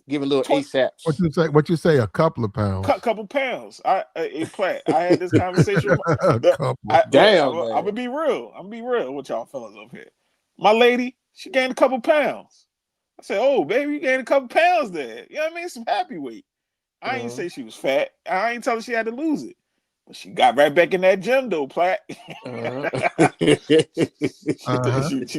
[SPEAKER 3] Giving little ASAPs.
[SPEAKER 1] What you say? A couple of pounds.
[SPEAKER 4] Couple pounds. Platt. I had this conversation. I'm gonna be real. I'm gonna be real with y'all fellas up here. My lady, she gained a couple pounds. I said, "Oh, baby, you gained a couple pounds there." You know what I mean? Some happy weight. I ain't say she was fat. I ain't tell her she had to lose it. But she got right back in that gym though, Platt. She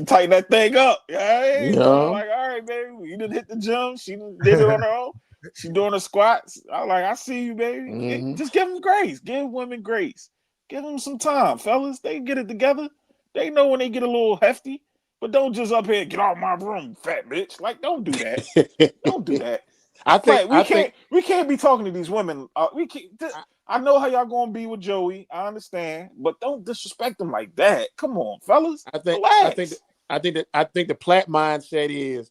[SPEAKER 4] tightened that thing up. Like, all right, baby, you didn't hit the gym. She did it on her own. She doing the squats. I like, I see you, baby. Just give them grace. Give women grace. Give them some time, fellas. They get it together. They know when they get a little hefty, but don't just up here, get out of my room, fat bitch. Like, don't do that. Don't do that. We can't be talking to these women. We can't. I know how y'all gonna be with Joey. I understand, but don't disrespect them like that. Come on, fellas.
[SPEAKER 3] I think the Platt mindset is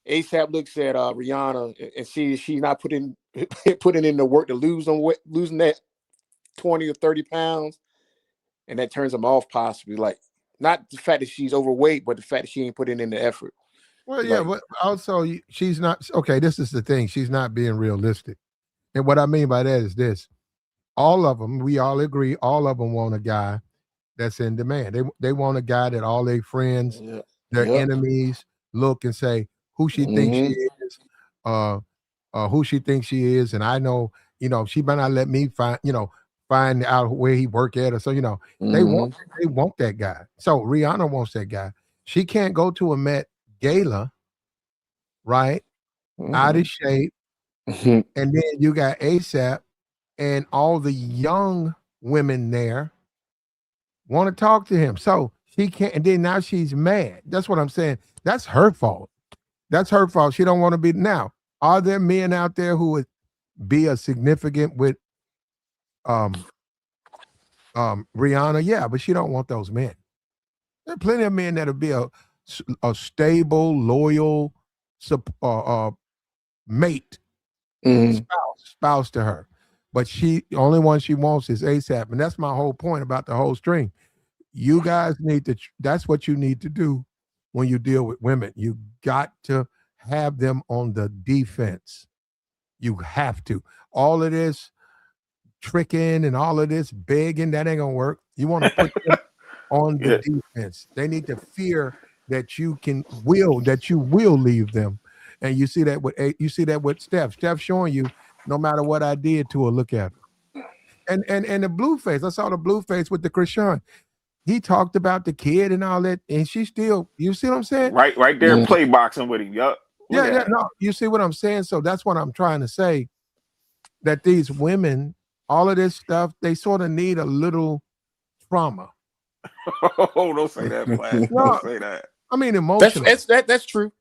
[SPEAKER 3] ASAP looks at Rihanna and she's not putting in the work to losing that 20 or 30 pounds, and that turns them off possibly. Like, not the fact that she's overweight, but the fact that she ain't putting in the effort.
[SPEAKER 1] Well, yeah, but also she's not okay. This is the thing. She's not being realistic. And what I mean by that is this. All of them, we all agree, all of them want a guy that's in demand. They want a guy that all their friends, their enemies look and say who she thinks she is, who she thinks she is. And I know, she might not let me find out where he work at or so, they want that guy. So Rihanna wants that guy. She can't go to a Met Gala, right? Out of shape. And then you got ASAP and all the young women there want to talk to him. So she can't, and then now she's mad. That's what I'm saying. That's her fault. That's her fault. She don't want to be. Now, are there men out there who would be a significant with Rihanna? Yeah, but she don't want those men. There are plenty of men that'll be a stable, loyal mate, spouse to her. But the only one she wants is ASAP. And that's my whole point about the whole string. You guys that's what you need to do when you deal with women. You got to have them on the defense. You have to. All of this tricking and all of this begging, that ain't going to work. You want to put them on the defense. They need to fear that you will leave them. And you see that with Steph. Steph showing you, no matter what I did to her, look at her. And the blue face. I saw the blue face with the Krishan. He talked about the kid and all that, and she still, you see what I'm saying?
[SPEAKER 4] Right there, play boxing with him. Yup.
[SPEAKER 1] Yeah, no, you see what I'm saying? So that's what I'm trying to say, that these women, all of this stuff, they sort of need a little trauma.
[SPEAKER 4] Oh, don't say that, Flash. Don't say that.
[SPEAKER 1] I mean, emotional.
[SPEAKER 3] That's true.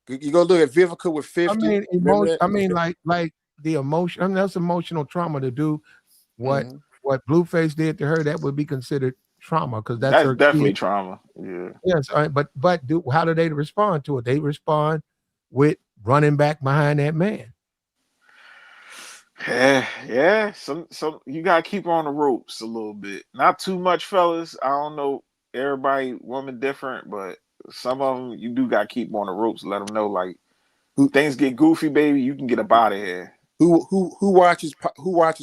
[SPEAKER 3] You go look at Vivica with 50.
[SPEAKER 1] I mean, like the emotion. I mean, that's emotional trauma to do what Blueface did to her. That would be considered trauma because that's her
[SPEAKER 4] definitely
[SPEAKER 1] kid. Trauma.
[SPEAKER 4] Yeah.
[SPEAKER 1] Yes, but how do they respond to it? They respond with running back behind that man.
[SPEAKER 4] Yeah. Some you gotta keep on the ropes a little bit. Not too much, fellas. I don't know. Everybody, woman different, but some of them you do gotta keep on the ropes. Let them know, like, things get goofy, baby. You can get up out of here.
[SPEAKER 3] Who watches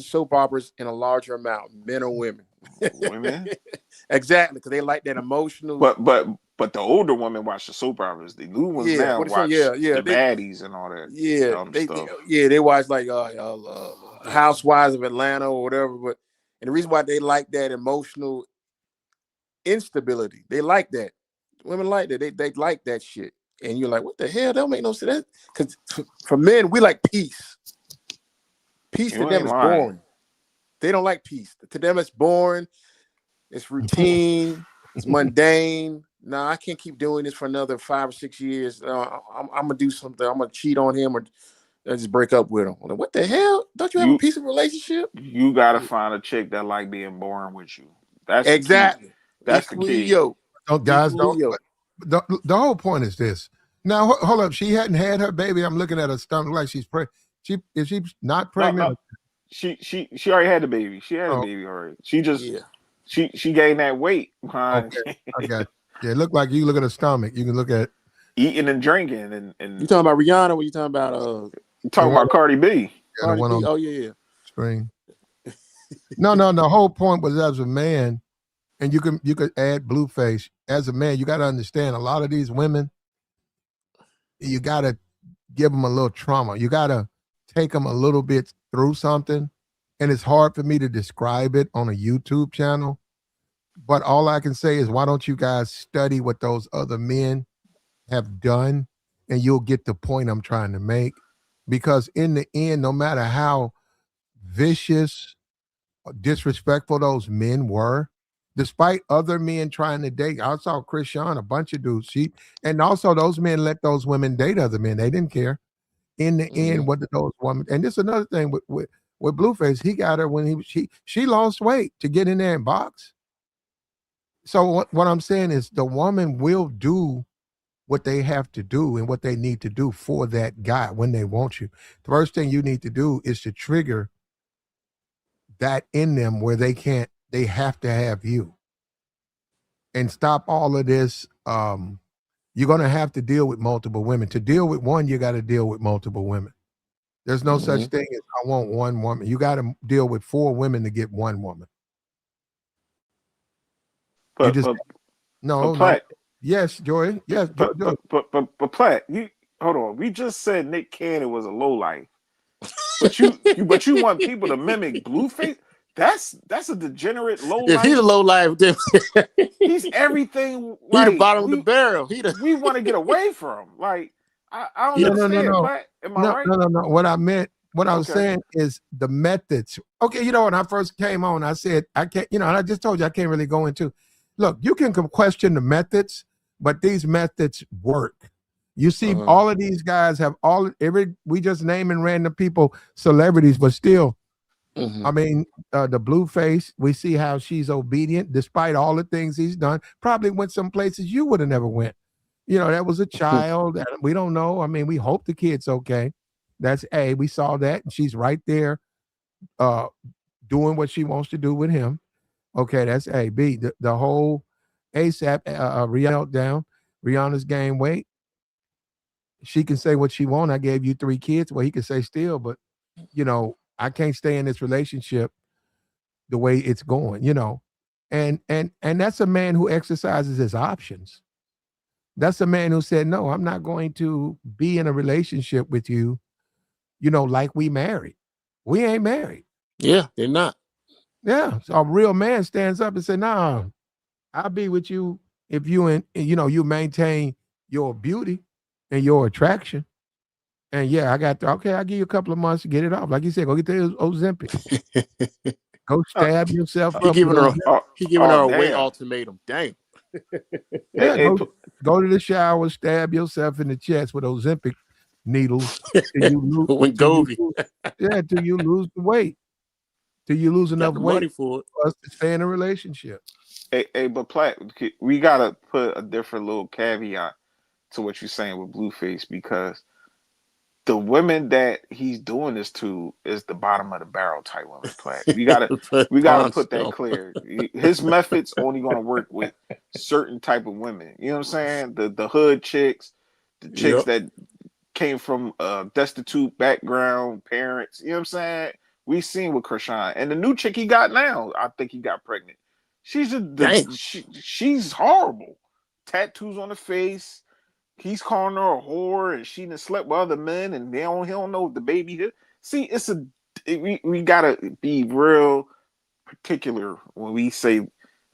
[SPEAKER 3] soap operas in a larger amount, men or women?
[SPEAKER 4] Women.
[SPEAKER 3] Exactly, because they like that emotional.
[SPEAKER 4] But the older women watch the soap operas. The new ones now watch the baddies and all that.
[SPEAKER 3] They watch like Housewives of Atlanta or whatever. And the reason why they like that emotional instability, they like that. Women like that. They like that shit. And you're like, what the hell? That don't make no sense. Because for men, we like peace. Peace to them is boring. They don't like peace. To them, it's boring. It's routine. It's mundane. No, I can't keep doing this for another 5 or 6 years. I'm gonna do something. I'm gonna cheat on him or just break up with him. Like, what the hell? Don't you have a peaceful relationship?
[SPEAKER 4] You gotta find a chick that like being boring with you. That's
[SPEAKER 3] exactly.
[SPEAKER 4] That's the key.
[SPEAKER 1] The whole point is this. Now, hold up. She hadn't had her baby. I'm looking at her stomach like she's pregnant. Is she not pregnant?
[SPEAKER 4] No. She already had the baby. She had a baby already. She just she gained that weight.
[SPEAKER 1] Okay. I got it. Yeah, it looked like you look at her stomach. You can look at
[SPEAKER 4] eating and drinking and
[SPEAKER 3] you talking about Rihanna? Or you talking about
[SPEAKER 4] you talking about Cardi B?
[SPEAKER 3] Cardi B. Oh yeah.
[SPEAKER 1] Spring. No. The whole point was, as a man, and you could add Blueface. As a man, you got to understand, a lot of these women, you got to give them a little trauma. You got to take them a little bit through something. And it's hard for me to describe it on a YouTube channel. But all I can say is, why don't you guys study what those other men have done? And you'll get the point I'm trying to make. because in the end, no matter how vicious, disrespectful those men were, despite other men trying to date, I saw Chris Sean, a bunch of dudes, and also those men let those women date other men. They didn't care. In the end, what did those women? And this is another thing with Blueface. He got her when she lost weight to get in there and box. So what I'm saying is the woman will do what they have to do and what they need to do for that guy when they want you. The first thing you need to do is to trigger that in them where they have to have you, and stop all of this. You're going to have to deal with multiple women. To deal with one, you got to deal with multiple women. There's no such thing as I want one woman. You got to deal with 4 women to get one woman.
[SPEAKER 4] But,
[SPEAKER 1] you just
[SPEAKER 4] but,
[SPEAKER 1] no,
[SPEAKER 4] but Platt,
[SPEAKER 1] yes, Joy. Yes,
[SPEAKER 4] but,
[SPEAKER 1] Joy.
[SPEAKER 4] but Platt, you hold on. We just said Nick Cannon was a lowlife, but you want people to mimic Blueface? That's a degenerate low
[SPEAKER 3] If
[SPEAKER 4] life.
[SPEAKER 3] he's a low life, then
[SPEAKER 4] he's everything.
[SPEAKER 3] He
[SPEAKER 4] Like,
[SPEAKER 3] the bottom of the barrel.
[SPEAKER 4] We want to get away from. Like, I don't
[SPEAKER 3] No,
[SPEAKER 4] understand.
[SPEAKER 1] no.
[SPEAKER 4] Platt, am I right?
[SPEAKER 1] No. What I was saying is the methods. Okay, when I first came on, I said I can't. And I just told you I can't really go into. Look, you can question the methods, but these methods work. You see, all of these guys have we just naming random people, celebrities, but still. I mean, the Blueface, we see how she's obedient despite all the things he's done. Probably went some places you would have never went. That was a child. And we don't know. I mean, we hope the kid's okay. That's A. We saw that. And she's right there doing what she wants to do with him. Okay, that's A. B. The whole ASAP Rihanna down. Rihanna's gained weight. She can say what she wants. I gave you 3 kids. Well, he can say still, but I can't stay in this relationship the way it's going, and that's a man who exercises his options. That's a man who said, no, I'm not going to be in a relationship with you, like we married. We ain't married.
[SPEAKER 3] Yeah, they're not.
[SPEAKER 1] Yeah. So a real man stands up and say, nah, I'll be with you if you maintain your beauty and your attraction. And yeah, I'll give you a couple of months to get it off. Like you said, go get the Ozempic. Go stab yourself
[SPEAKER 3] He
[SPEAKER 1] up.
[SPEAKER 3] giving her a weight
[SPEAKER 4] damn.
[SPEAKER 3] ultimatum. Damn.
[SPEAKER 1] Yeah, go to the shower, stab yourself in the chest with Ozempic needles till you lose, till you lose the weight. Till you lose enough weight
[SPEAKER 3] for
[SPEAKER 1] us to stay in a relationship.
[SPEAKER 4] Hey, but Platt, we gotta put a different little caveat to what you're saying with Blueface, because the women that he's doing this to is the bottom of the barrel type women. Platt. We gotta put that clear. His methods only gonna work with certain type of women. You know what I'm saying? The hood chicks, the chicks that came from destitute background parents. You know what I'm saying? We seen with Krishan, and the new chick he got now, I think he got pregnant. She's she's horrible. Tattoos on the face. He's calling her a whore, and she done slept with other men, and he don't know what the baby is. See, we gotta be real particular when we say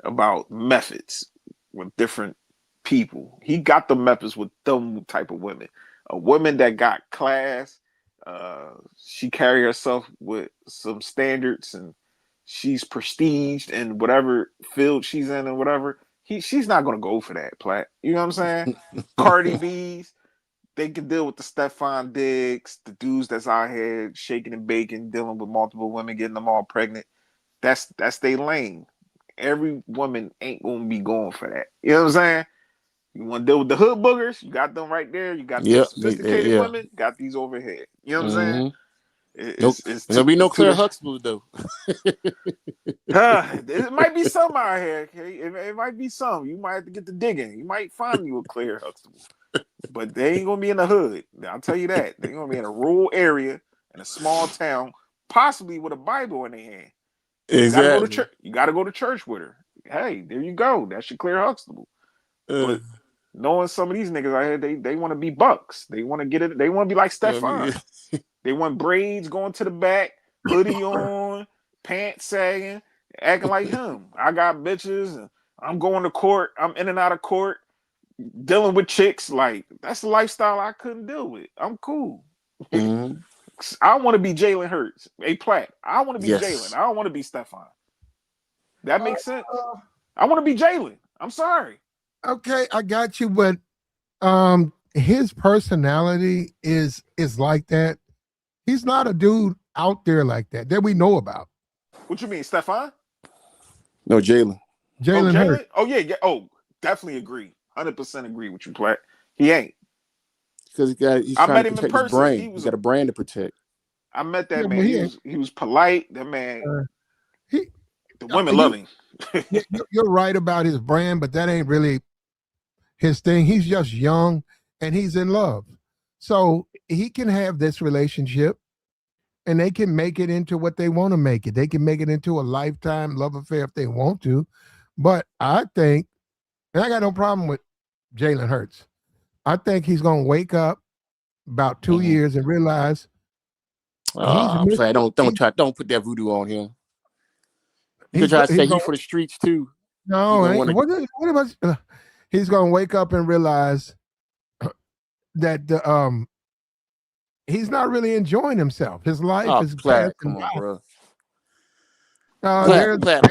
[SPEAKER 4] about methods with different people. He got the methods with them type of women. A woman that got class, she carry herself with some standards, and she's prestiged in whatever field she's in and whatever. She's not gonna go for that, Platt. You know what I'm saying? Cardi B's, they can deal with the Stefan Diggs, the dudes that's out here shaking and baking, dealing with multiple women, getting them all pregnant. That's their lane. Every woman ain't gonna be going for that. You know what I'm saying? You want to deal with the hood boogers? You got them right there. You got the sophisticated women. Got these over here. You know what I'm saying?
[SPEAKER 3] There'll be no Claire Huxtable though.
[SPEAKER 4] It might be some out here. Okay? It might be some. You might have to get the digging. You might find you a Claire Huxtable, but they ain't gonna be in the hood. I'll tell you that. They're gonna be in a rural area in a small town, possibly with a Bible in their hand. You gotta go to church. You gotta go to church with her. Hey, there you go. That's your Claire Huxtable. But knowing some of these niggas out here, they want to be bucks. They want to get it. They want to be like Stefan. They want braids going to the back, hoodie on, pants sagging, acting like him. I got bitches, and I'm going to court. I'm in and out of court, dealing with chicks. Like, that's a lifestyle I couldn't deal with. I'm cool.
[SPEAKER 3] Mm-hmm.
[SPEAKER 4] I want to be Jalen Hurts. Hey, Platt, I want to be
[SPEAKER 3] Yes.
[SPEAKER 4] Jalen. I don't want to be Stephon. That makes sense.
[SPEAKER 1] Uh,
[SPEAKER 4] I want to be Jalen. I'm sorry.
[SPEAKER 1] okay, I got you, but his personality is like that. He's not a dude out there like that we know about.
[SPEAKER 4] What you mean, Stephon?
[SPEAKER 3] No, Jalen.
[SPEAKER 4] Oh,
[SPEAKER 1] Jalen Hurts.
[SPEAKER 4] Jalen? Oh, yeah. Oh, definitely agree. 100% agree with you, Platt. He ain't.
[SPEAKER 3] Because he's
[SPEAKER 4] I
[SPEAKER 3] trying
[SPEAKER 4] met
[SPEAKER 3] to
[SPEAKER 4] him in
[SPEAKER 3] protect his
[SPEAKER 4] person.
[SPEAKER 3] brain. He's got a brand to protect.
[SPEAKER 4] I met that
[SPEAKER 1] Yeah,
[SPEAKER 4] man.
[SPEAKER 1] but
[SPEAKER 4] He was polite. That man,
[SPEAKER 1] he
[SPEAKER 4] the women love him.
[SPEAKER 1] you're right about his brand, but that ain't really his thing. He's just young and he's in love. So he can have this relationship and they can make it into what they want to make it. They can make it into a lifetime love affair if they want to. But I think, and I got no problem with Jalen Hurts. I think he's going to wake up about 2 years and realize he's
[SPEAKER 3] Play. Don't put that voodoo on him. You could
[SPEAKER 1] he's
[SPEAKER 3] try to say
[SPEAKER 1] gonna,
[SPEAKER 3] he's for the streets too.
[SPEAKER 1] no, what about he's going to wake up and realize that he's not really enjoying himself. His life is
[SPEAKER 3] Platt,
[SPEAKER 1] passing
[SPEAKER 3] come
[SPEAKER 1] by.
[SPEAKER 3] on, bro.
[SPEAKER 1] Platt.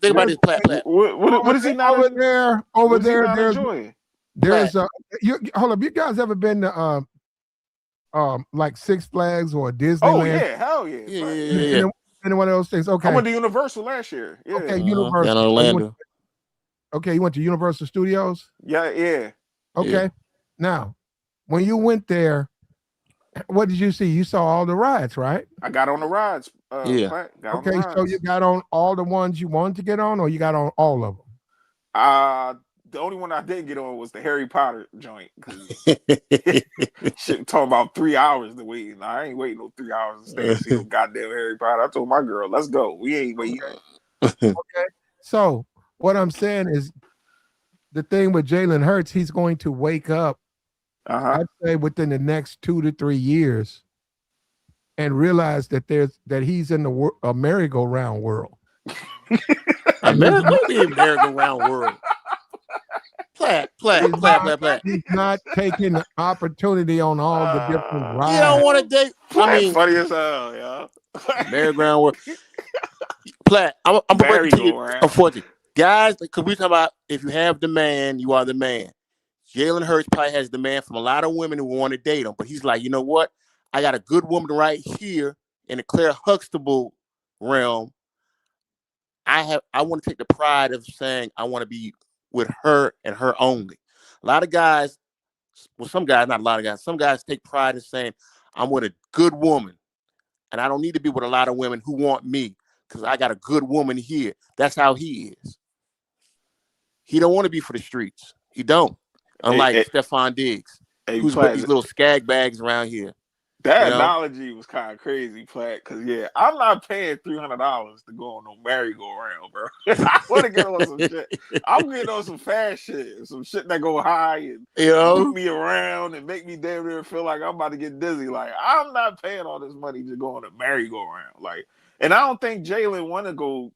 [SPEAKER 3] Think about this, Platt.
[SPEAKER 4] What is he not
[SPEAKER 1] over there? Over there, there's
[SPEAKER 4] enjoying?
[SPEAKER 1] there's hold up. You guys ever been to like Six Flags or Disneyland?
[SPEAKER 4] Oh yeah, hell yeah.
[SPEAKER 3] Yeah.
[SPEAKER 1] Any one of those things? Okay.
[SPEAKER 4] I went to Universal last year. Yeah.
[SPEAKER 1] Okay, Universal.
[SPEAKER 3] Down in Orlando.
[SPEAKER 1] You went to Universal Studios?
[SPEAKER 4] Yeah.
[SPEAKER 1] Okay.
[SPEAKER 3] Yeah.
[SPEAKER 1] Now, when you went there, what did you see? You saw all the rides, right?
[SPEAKER 4] I got on the rides.
[SPEAKER 3] Yeah.
[SPEAKER 1] Okay, so you got on all the ones you wanted to get on, or you got on all of them?
[SPEAKER 4] The only one I didn't get on was the Harry Potter joint. Shit, talking about 3 hours to wait. I ain't waiting no 3 hours to stay and see no goddamn Harry Potter. I told my girl, let's go. We ain't waiting.
[SPEAKER 1] Okay. So what I'm saying is, the thing with Jalen Hurts, he's going to wake up, I'd say within the next 2 to 3 years, and realize that he's in a merry-go-round world.
[SPEAKER 3] A merry-go-round world. Platt.
[SPEAKER 1] He's not taking the opportunity on all the different rides.
[SPEAKER 3] You don't want to date.
[SPEAKER 4] Funny as hell, y'all.
[SPEAKER 3] Merry-go-round world. Platt, I'm breaking to you. Unfortunately, guys, because we talk about if you have the man, you are the man. Jalen Hurts probably has demand from a lot of women who want to date him, but he's like, you know what? I got a good woman right here in the Claire Huxtable realm. I want to take the pride of saying I want to be with her and her only. A lot of guys, well, some guys, not a lot of guys, some guys take pride in saying I'm with a good woman, and I don't need to be with a lot of women who want me because I got a good woman here. That's how he is. He don't want to be for the streets. He don't. Unlike Stephon Diggs, who's with these little skag bags around here.
[SPEAKER 4] That analogy was kind of crazy, Platt, because, I'm not paying $300 to go on no merry-go-round, bro. I want to get on some shit. I'm getting on some fast shit, some shit that go high and move me around and make me damn near feel like I'm about to get dizzy. Like, I'm not paying all this money to go on a merry-go-round. Like, and I don't think Jalen want to go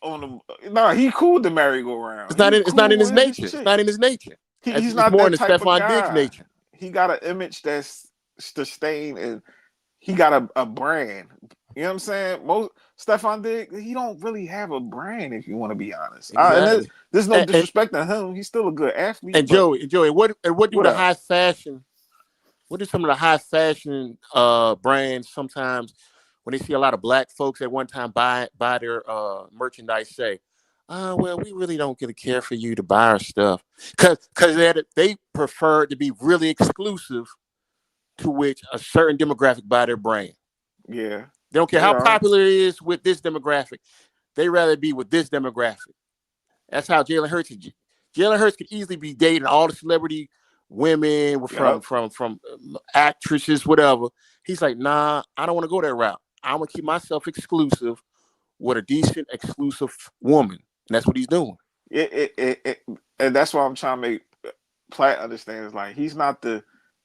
[SPEAKER 4] on the. No, he cool to merry-go-round.
[SPEAKER 3] It's not in his nature. It's not in his nature.
[SPEAKER 4] He's not
[SPEAKER 3] more
[SPEAKER 4] that
[SPEAKER 3] in the
[SPEAKER 4] type
[SPEAKER 3] Stephon
[SPEAKER 4] of
[SPEAKER 3] Diggs
[SPEAKER 4] guy.
[SPEAKER 3] nature.
[SPEAKER 4] He got an image that's sustained, and he got a brand. You know what I'm saying? Most Stephon Diggs, he don't really have a brand, if you want to be honest.
[SPEAKER 3] Exactly.
[SPEAKER 4] And there's no disrespect to him. He's still a good athlete.
[SPEAKER 3] And Joey, what do the high fashion? What do some of the high fashion brands sometimes when they see a lot of black folks at one time buy their merchandise say, well, we really don't get a care for you to buy our stuff because they prefer to be really exclusive to which a certain demographic buy their brand.
[SPEAKER 4] Yeah.
[SPEAKER 3] They don't care how popular it is with this demographic. They rather be with this demographic. That's how Jalen Hurts is. Jalen Hurts could easily be dating all the celebrity women from actresses, whatever. He's like, nah, I don't want to go that route. I'm going to keep myself exclusive with a decent, exclusive woman. And that's what he's doing.
[SPEAKER 4] And that's why I'm trying to make Platt understand. Is like he's not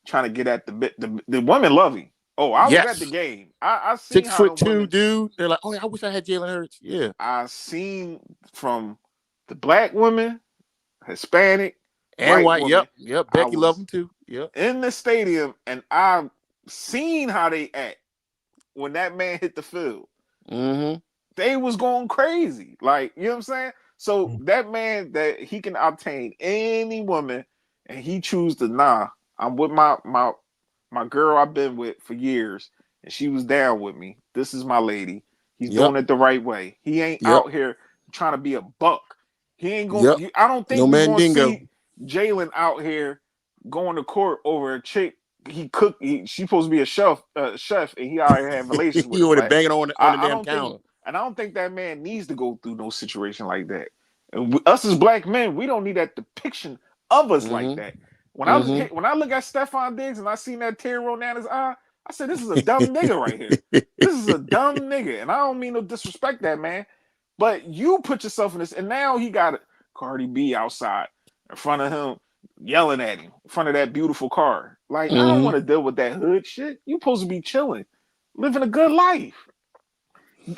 [SPEAKER 4] trying to get at the women love him. Oh, I was at the game. I seen
[SPEAKER 3] 6'2" dude. They're like, oh, I wish I had Jalen Hurts. Yeah,
[SPEAKER 4] I seen from the black women, Hispanic,
[SPEAKER 3] and white.
[SPEAKER 4] Woman,
[SPEAKER 3] Yep. Becky loved him too. Yep.
[SPEAKER 4] In the stadium, and I seen how they act when that man hit the field.
[SPEAKER 3] Mm-hmm.
[SPEAKER 4] They was going crazy. Like, you know what I'm saying? So that man, that he can obtain any woman, and he choose to, nah, I'm with my girl I've been with for years, and she was down with me. This is my lady. He's
[SPEAKER 3] Yep.
[SPEAKER 4] doing it the right way. He ain't
[SPEAKER 3] Yep.
[SPEAKER 4] out here trying to be a buck. He ain't
[SPEAKER 3] Yep.
[SPEAKER 4] going. I don't
[SPEAKER 3] No
[SPEAKER 4] think you're going to
[SPEAKER 3] mandingo.
[SPEAKER 4] see Jalen out here going to court over a chick. He cooked. She's supposed to be a chef, and he out here having relations with
[SPEAKER 3] You
[SPEAKER 4] her.
[SPEAKER 3] would have
[SPEAKER 4] Like,
[SPEAKER 3] banging on the
[SPEAKER 4] I
[SPEAKER 3] damn
[SPEAKER 4] don't think,
[SPEAKER 3] counter.
[SPEAKER 4] and I don't think that man needs to go through no situation like that. And us as black men, we don't need that depiction of us like that. When I look at Stephon Diggs and I seen that tear roll down his eye, I said, "This is a dumb nigga right here. This is a dumb nigga." And I don't mean to disrespect that man, but you put yourself in this, and now he got Cardi B outside in front of him, yelling at him in front of that beautiful car. Like, I don't want to deal with that hood shit. You supposed to be chilling, living a good life.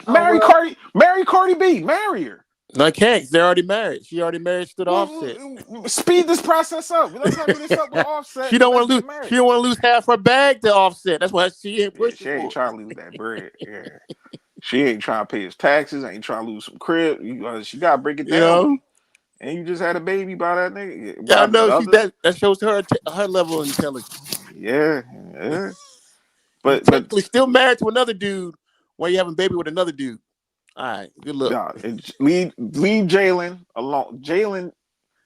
[SPEAKER 4] Marry Cardi B. Marry her.
[SPEAKER 3] No, I can't. They're already married. She already married to the Offset.
[SPEAKER 4] Speed this process up. Let's hurry this up with Offset.
[SPEAKER 3] She don't
[SPEAKER 4] Let's
[SPEAKER 3] want to
[SPEAKER 4] get
[SPEAKER 3] lose.
[SPEAKER 4] married.
[SPEAKER 3] She don't want to lose half her bag to Offset. That's why she ain't pushing
[SPEAKER 4] She ain't
[SPEAKER 3] for
[SPEAKER 4] trying to lose that bread. Yeah, she ain't trying to pay his taxes. Ain't trying to lose some crib. She got to break it
[SPEAKER 3] it. You
[SPEAKER 4] down with
[SPEAKER 3] know.
[SPEAKER 4] you. And you just had a baby by that nigga.
[SPEAKER 3] Yeah, I
[SPEAKER 4] By the
[SPEAKER 3] know. She
[SPEAKER 4] other.
[SPEAKER 3] that shows her level of intelligence.
[SPEAKER 4] Yeah.
[SPEAKER 3] You
[SPEAKER 4] But
[SPEAKER 3] technically still married to another dude while you having a baby with another dude. All right, good luck.
[SPEAKER 4] nah, leave Jalen alone. Jalen,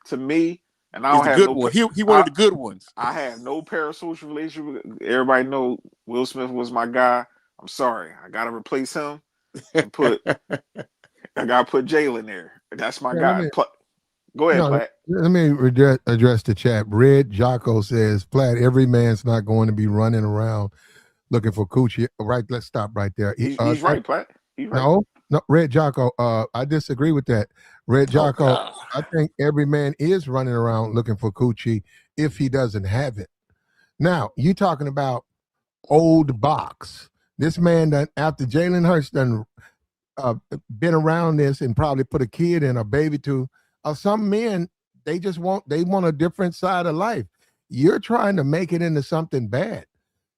[SPEAKER 4] to me, and I
[SPEAKER 3] Is
[SPEAKER 4] don't
[SPEAKER 3] the
[SPEAKER 4] have
[SPEAKER 3] good
[SPEAKER 4] no.
[SPEAKER 3] one. He one of the good ones.
[SPEAKER 4] I have no parasocial relationship. Everybody know Will Smith was my guy. I'm sorry, I gotta replace him and I gotta put Jalen there. That's my guy. Go ahead, Platt.
[SPEAKER 1] Let me address the chat. Red Jocko says, Platt, every man's not going to be running around looking for coochie. Right, let's stop right there.
[SPEAKER 4] He's right, Platt. He's right.
[SPEAKER 1] No, Red Jocko, I disagree with that. Red Jocko,
[SPEAKER 3] God.
[SPEAKER 1] I think every man is running around looking for coochie if he doesn't have it. Now, you talking about old box. This man done, after Jalen Hurts done been around this and probably put a kid and a baby to, some men, they want a different side of life. You're trying to make it into something bad.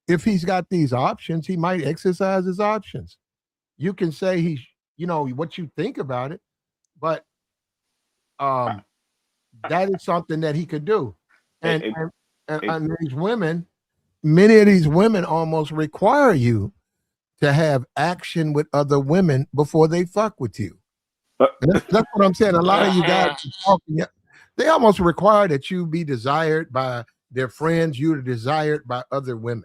[SPEAKER 1] If he's got these options, he might exercise his options. You can say what you think about it, but that is something that he could do. And, and these women, many of these women almost require you to have action with other women before they fuck with you. That's what I'm saying. A lot of you guys talking, they almost require that you be desired by their friends, you're desired by other women.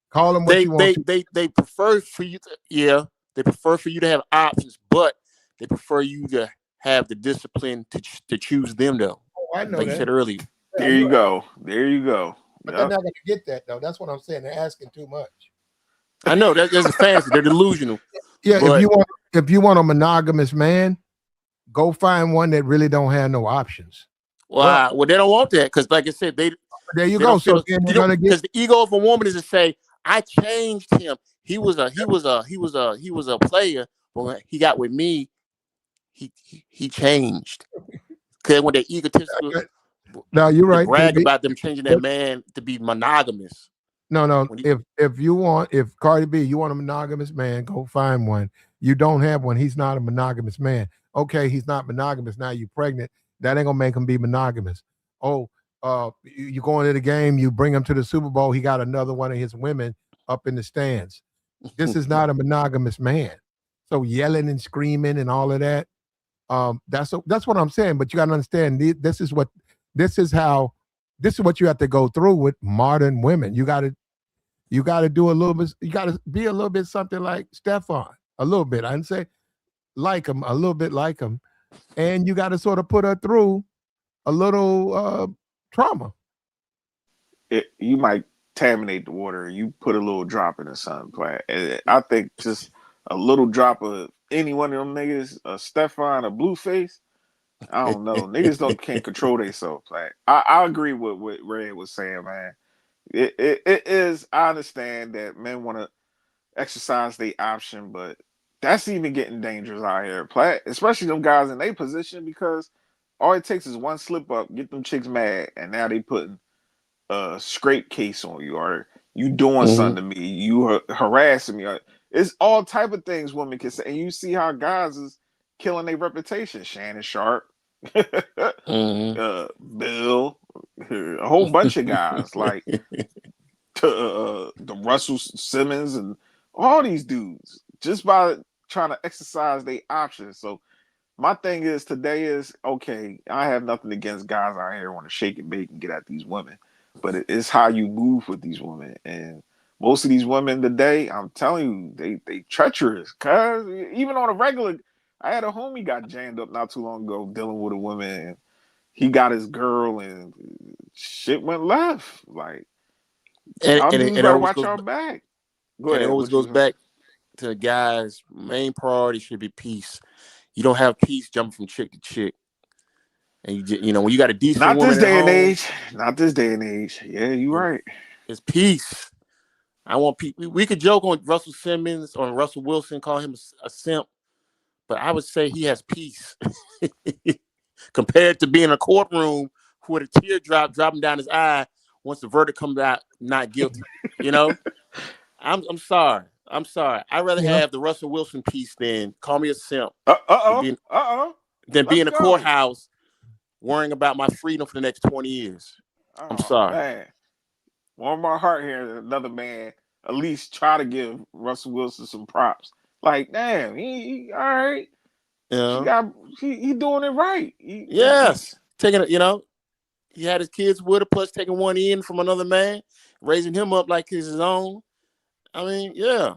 [SPEAKER 1] Call them what you want.
[SPEAKER 3] They prefer for you to, they prefer for you to have options, but they prefer you to have the discipline to choose them though.
[SPEAKER 1] Oh, I know
[SPEAKER 3] like
[SPEAKER 1] that.
[SPEAKER 3] you said earlier.
[SPEAKER 4] There you go.
[SPEAKER 1] But they're not going to get that though. That's what I'm saying. They're asking too much.
[SPEAKER 3] I know that's a fantasy. They're delusional.
[SPEAKER 1] Yeah, but if you want a monogamous man, go find one that really don't have no options.
[SPEAKER 3] Well, they don't want that because, like I said,
[SPEAKER 1] there you go. So
[SPEAKER 3] because the ego of a woman is to say, "I changed him. He was a player, but when he got with me, he changed." Because when they're egotistical,
[SPEAKER 1] now you're right.
[SPEAKER 3] Brag about them changing that man to be monogamous.
[SPEAKER 1] No. If Cardi B, you want a monogamous man, go find one. You don't have one. He's not a monogamous man. Okay, he's not monogamous. Now you're pregnant. That ain't gonna make him be monogamous. Oh, you go into the game, you bring him to the Super Bowl. He got another one of his women up in the stands. This is not a monogamous man. So yelling and screaming and all of that. That's what I'm saying. But you got to understand. This is what you have to go through with modern women. You got to do a little bit. You got to be a little bit something like Stephon. A little bit. I didn't say like him. A little bit like him. And you got to sort of put her through a little trauma.
[SPEAKER 4] You might contaminate the water. You put a little drop in the sun plant. I think just a little drop of any one of them niggas, a Stephon, a Blueface. I don't know. Niggas can't control themselves. Like I agree with what Red was saying, man. It is. I understand that men want to exercise their option, but that's even getting dangerous out here, Platt. Especially them guys in their position, because all it takes is one slip up, get them chicks mad, and now they putting a scrape case on you, or You doing something to me. You harassing me. It's all type of things women can say. And you see how guys is killing their reputation. Shannon Sharp, Bill, a whole bunch of guys like the Russell Simmons and all these dudes just by trying to exercise their options. So my thing is today is okay. I have nothing against guys out here want to shake and bake and get at these women, but it's how you move with these women. And most of these women today, I'm telling you, they treacherous. Cause even on a regular, I had a homie got jammed up not too long ago dealing with a woman, and he got his girl, and shit went left. Like y'all dudes better watch y'all back. Go ahead.
[SPEAKER 3] It always goes back to the guys' main priority should be peace. You don't have peace jumping from chick to chick. And you know, when you got a decent
[SPEAKER 4] not
[SPEAKER 3] woman
[SPEAKER 4] this day
[SPEAKER 3] at
[SPEAKER 4] and
[SPEAKER 3] home,
[SPEAKER 4] age. Not this day and age. Yeah, you're right.
[SPEAKER 3] It's peace. I want people. We could joke on Russell Simmons or Russell Wilson, call him a simp, but I would say he has peace compared to being in a courtroom with a teardrop dropping down his eye once the verdict comes out not guilty. You know, I'm sorry. I'm sorry. I'd rather have the Russell Wilson piece than call me a simp. Than be in a courthouse worrying about my freedom for the next 20 years. I'm sorry.
[SPEAKER 4] Man. Warm my heart here. Another man at least try to give Russell Wilson some props. Like, damn, he all right. Yeah. He doing it right.
[SPEAKER 3] Yes. Taking it, you know, he had his kids with her, plus taking one in from another man, raising him up like he's his own. I mean, yeah.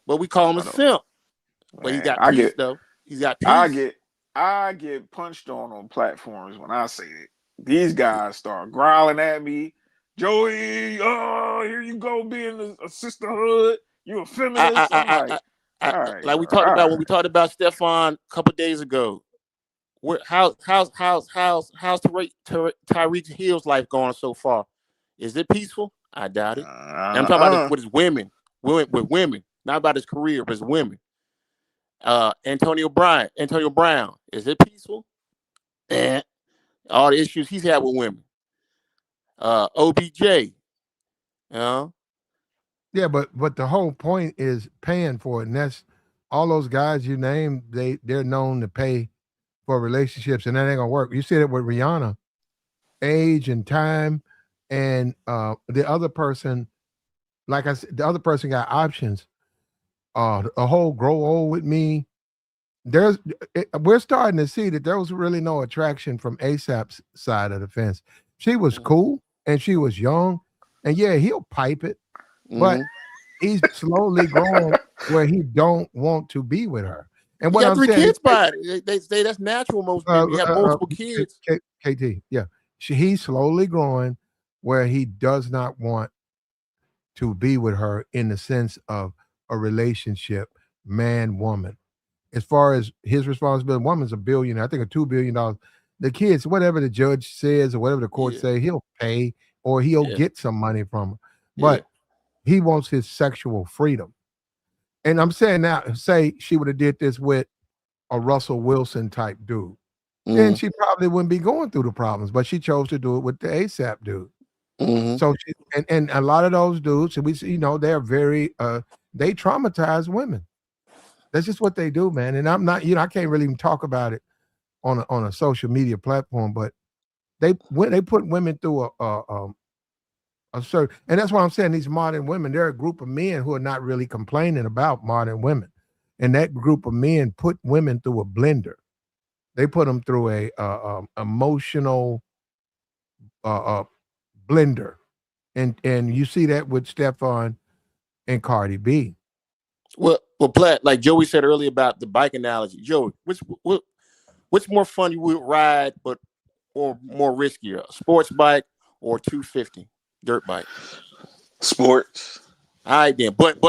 [SPEAKER 3] But we call him a simp. But he got peace, though. He's got peace.
[SPEAKER 4] I get punched on platforms when I say it. These guys start growling at me. Joey, oh, here you go being a sisterhood. You a feminist. I'm like, all right.
[SPEAKER 3] Like we talked about when we talked about Stephon a couple days ago. How's Tyreek Hill's life going so far? Is it peaceful? I doubt it. And I'm talking about with his women, with women, not about his career, but his women. Antonio Brown, is it peaceful? And all the issues he's had with women. OBJ,
[SPEAKER 1] Yeah, but the whole point is paying for it, and that's all those guys you named. They're known to pay for relationships, and that ain't gonna work. You see it with Rihanna, age and time, and the other person, like I said, the other person got options. A whole grow old with me. We're starting to see that there was really no attraction from ASAP's side of the fence. She was cool and she was young, and yeah, he'll pipe it, but he's slowly growing where he don't want to be with her. And what
[SPEAKER 3] got
[SPEAKER 1] I'm
[SPEAKER 3] 3
[SPEAKER 1] saying,
[SPEAKER 3] kids by it. They say that's natural. Most people have multiple kids.
[SPEAKER 1] KT, yeah, he's slowly growing where he does not want to be with her in the sense of a relationship, man, woman. As far as his responsibility, woman's $1 billion, I think $2 billion. The kids, whatever the judge says or whatever the court say, he'll pay or he'll get some money from her. But he wants his sexual freedom. And I'm saying now, say she would have did this with a Russell Wilson type dude, then she probably wouldn't be going through the problems. But she chose to do it with the ASAP dude. So she, and a lot of those dudes, we see, they're very they traumatize women. That's just what they do, man. And I'm not, I can't really even talk about it on a social media platform, but they put women through a certain, and that's why I'm saying these modern women, they're a group of men who are not really complaining about modern women. And that group of men put women through a blender. They put them through a emotional blender. And you see that with Stephon and Cardi B.
[SPEAKER 3] Well, Platt, like Joey said earlier about the bike analogy. Joey, which more fun you would ride, or more riskier, a sports bike or 250 dirt bike?
[SPEAKER 4] Sports.
[SPEAKER 3] All right then, but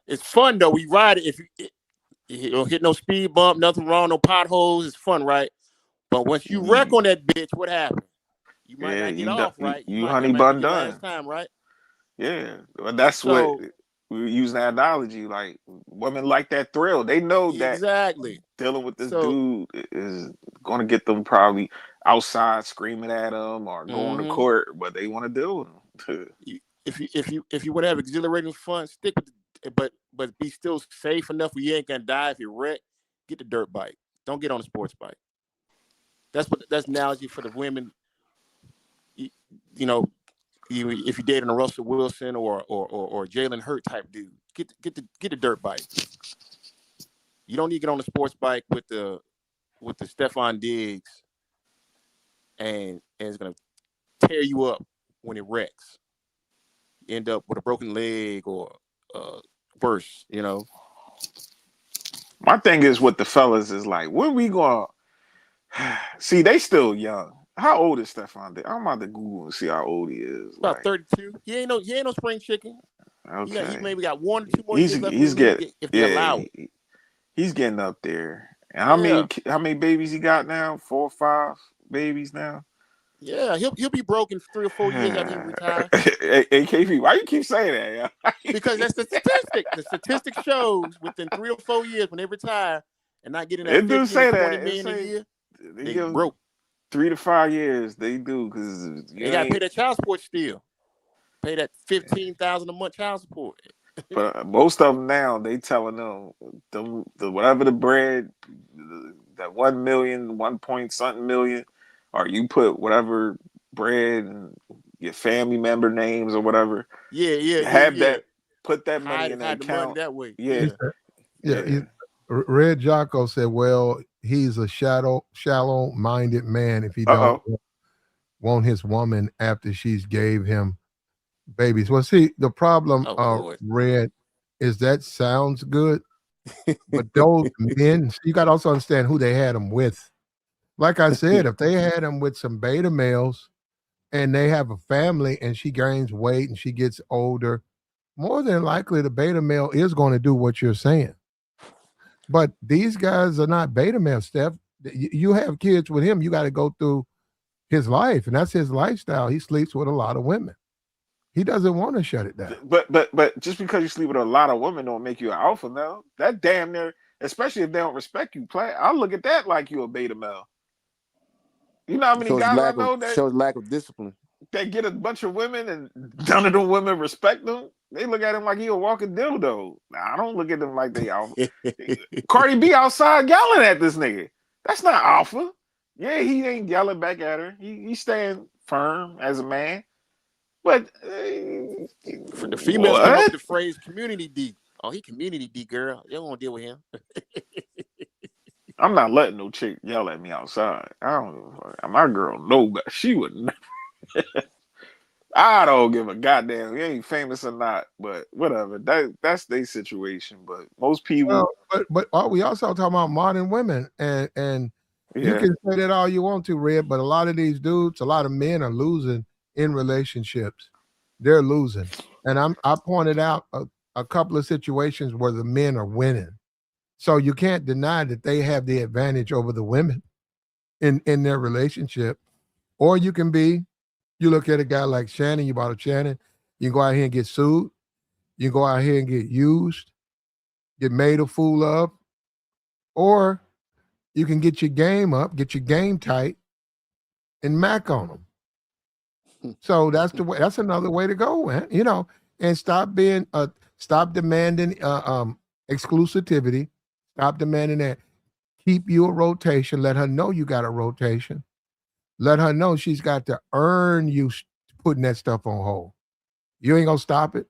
[SPEAKER 3] it's fun though. We ride it if you don't hit no speed bump, nothing wrong, no potholes. It's fun, right? But once you wreck on that bitch, what happens? You might not get off, right?
[SPEAKER 4] You honey bun done.
[SPEAKER 3] Last time, right?
[SPEAKER 4] Yeah, well, that's what we use that analogy. Like women like that thrill. They know that dealing with this dude is going to get them probably outside screaming at them or going to court, but they want to deal with
[SPEAKER 3] If you want to have exhilarating fun, stick with but be still safe enough where you ain't gonna die if you wreck. Get the dirt bike. Don't get on a sports bike. That's analogy for the women. You know, if you're dating a Russell Wilson or Jalen Hurt type dude, get the dirt bike. You don't need to get on the sports bike with the Stephon Diggs, and it's gonna tear you up when it wrecks. You end up with a broken leg or worse.
[SPEAKER 4] My thing is with the fellas is like, when we going to see, they still young. How old is Stephon Diggs? I'm about to Google and see how old he is.
[SPEAKER 3] About 32. He ain't no spring chicken.
[SPEAKER 4] Okay.
[SPEAKER 3] He maybe got 1 or 2 more years left in the league if they allow it.
[SPEAKER 4] He's getting up there. And how many babies he got now? 4 or 5 babies now?
[SPEAKER 3] Yeah, he'll be broken 3 or 4 years after he retires.
[SPEAKER 4] Hey, KP, why you keep saying that? Yeah?
[SPEAKER 3] Because that's the statistic. The statistic shows within 3 or 4 years when they retire and not getting that 15 to 20 million a year, they broke.
[SPEAKER 4] 3 to 5 years, they do, because
[SPEAKER 3] they got to pay that child support still. Pay that $15,000 a month child support.
[SPEAKER 4] But most of them now, they telling them the whatever the bread, that 1 million, 1 point something million, or you put whatever bread and your family member names or whatever.
[SPEAKER 3] That.
[SPEAKER 4] Put that money in the account
[SPEAKER 3] that way.
[SPEAKER 1] Yeah. Red Jocko said, "Well, he's a shallow-minded man if he don't want his woman after she's gave him babies." Well, see, the problem, Red, is that sounds good, but those men, you got to also understand who they had them with. Like I said, if they had them with some beta males and they have a family and she gains weight and she gets older, more than likely the beta male is going to do what you're saying. But these guys are not beta males, Steph. You have kids with him, you got to go through his life, and that's his lifestyle. He sleeps with a lot of women. He doesn't want to shut it down.
[SPEAKER 4] But just because you sleep with a lot of women don't make you an alpha male. That damn near, especially if they don't respect you, I look at that like you a beta male. You know how many guys I know that
[SPEAKER 2] shows lack of discipline.
[SPEAKER 4] They get a bunch of women and none of them women respect them. They look at him like he a walking dildo. I don't look at them like they alpha. Cardi B outside yelling at this nigga. That's not alpha. Yeah, he ain't yelling back at her. He's staying firm as a man. But
[SPEAKER 3] for the females come up with the phrase community D. Oh, he community D, girl. You don't want to deal with him.
[SPEAKER 4] I'm not letting no chick yell at me outside. I don't. My girl, no, but she would never. I don't give a goddamn. He ain't famous or not, but whatever. That's their situation. But most people.
[SPEAKER 1] But we also talking about modern women, and you can say that all you want to, Red. But a lot of these dudes, a lot of men are losing in relationships. They're losing, and I pointed out a couple of situations where the men are winning. So you can't deny that they have the advantage over the women in their relationship. Or you look at a guy like Shannon, you bought a Shannon, you can go out here and get sued. You can go out here and get used, get made a fool of. Or you can get your game up, get your game tight, and mac on them. So that's the way. That's another way to go, man. And stop demanding exclusivity. Stop demanding that. Keep you a rotation. Let her know you got a rotation. Let her know she's got to earn you putting that stuff on hold. You ain't gonna stop it.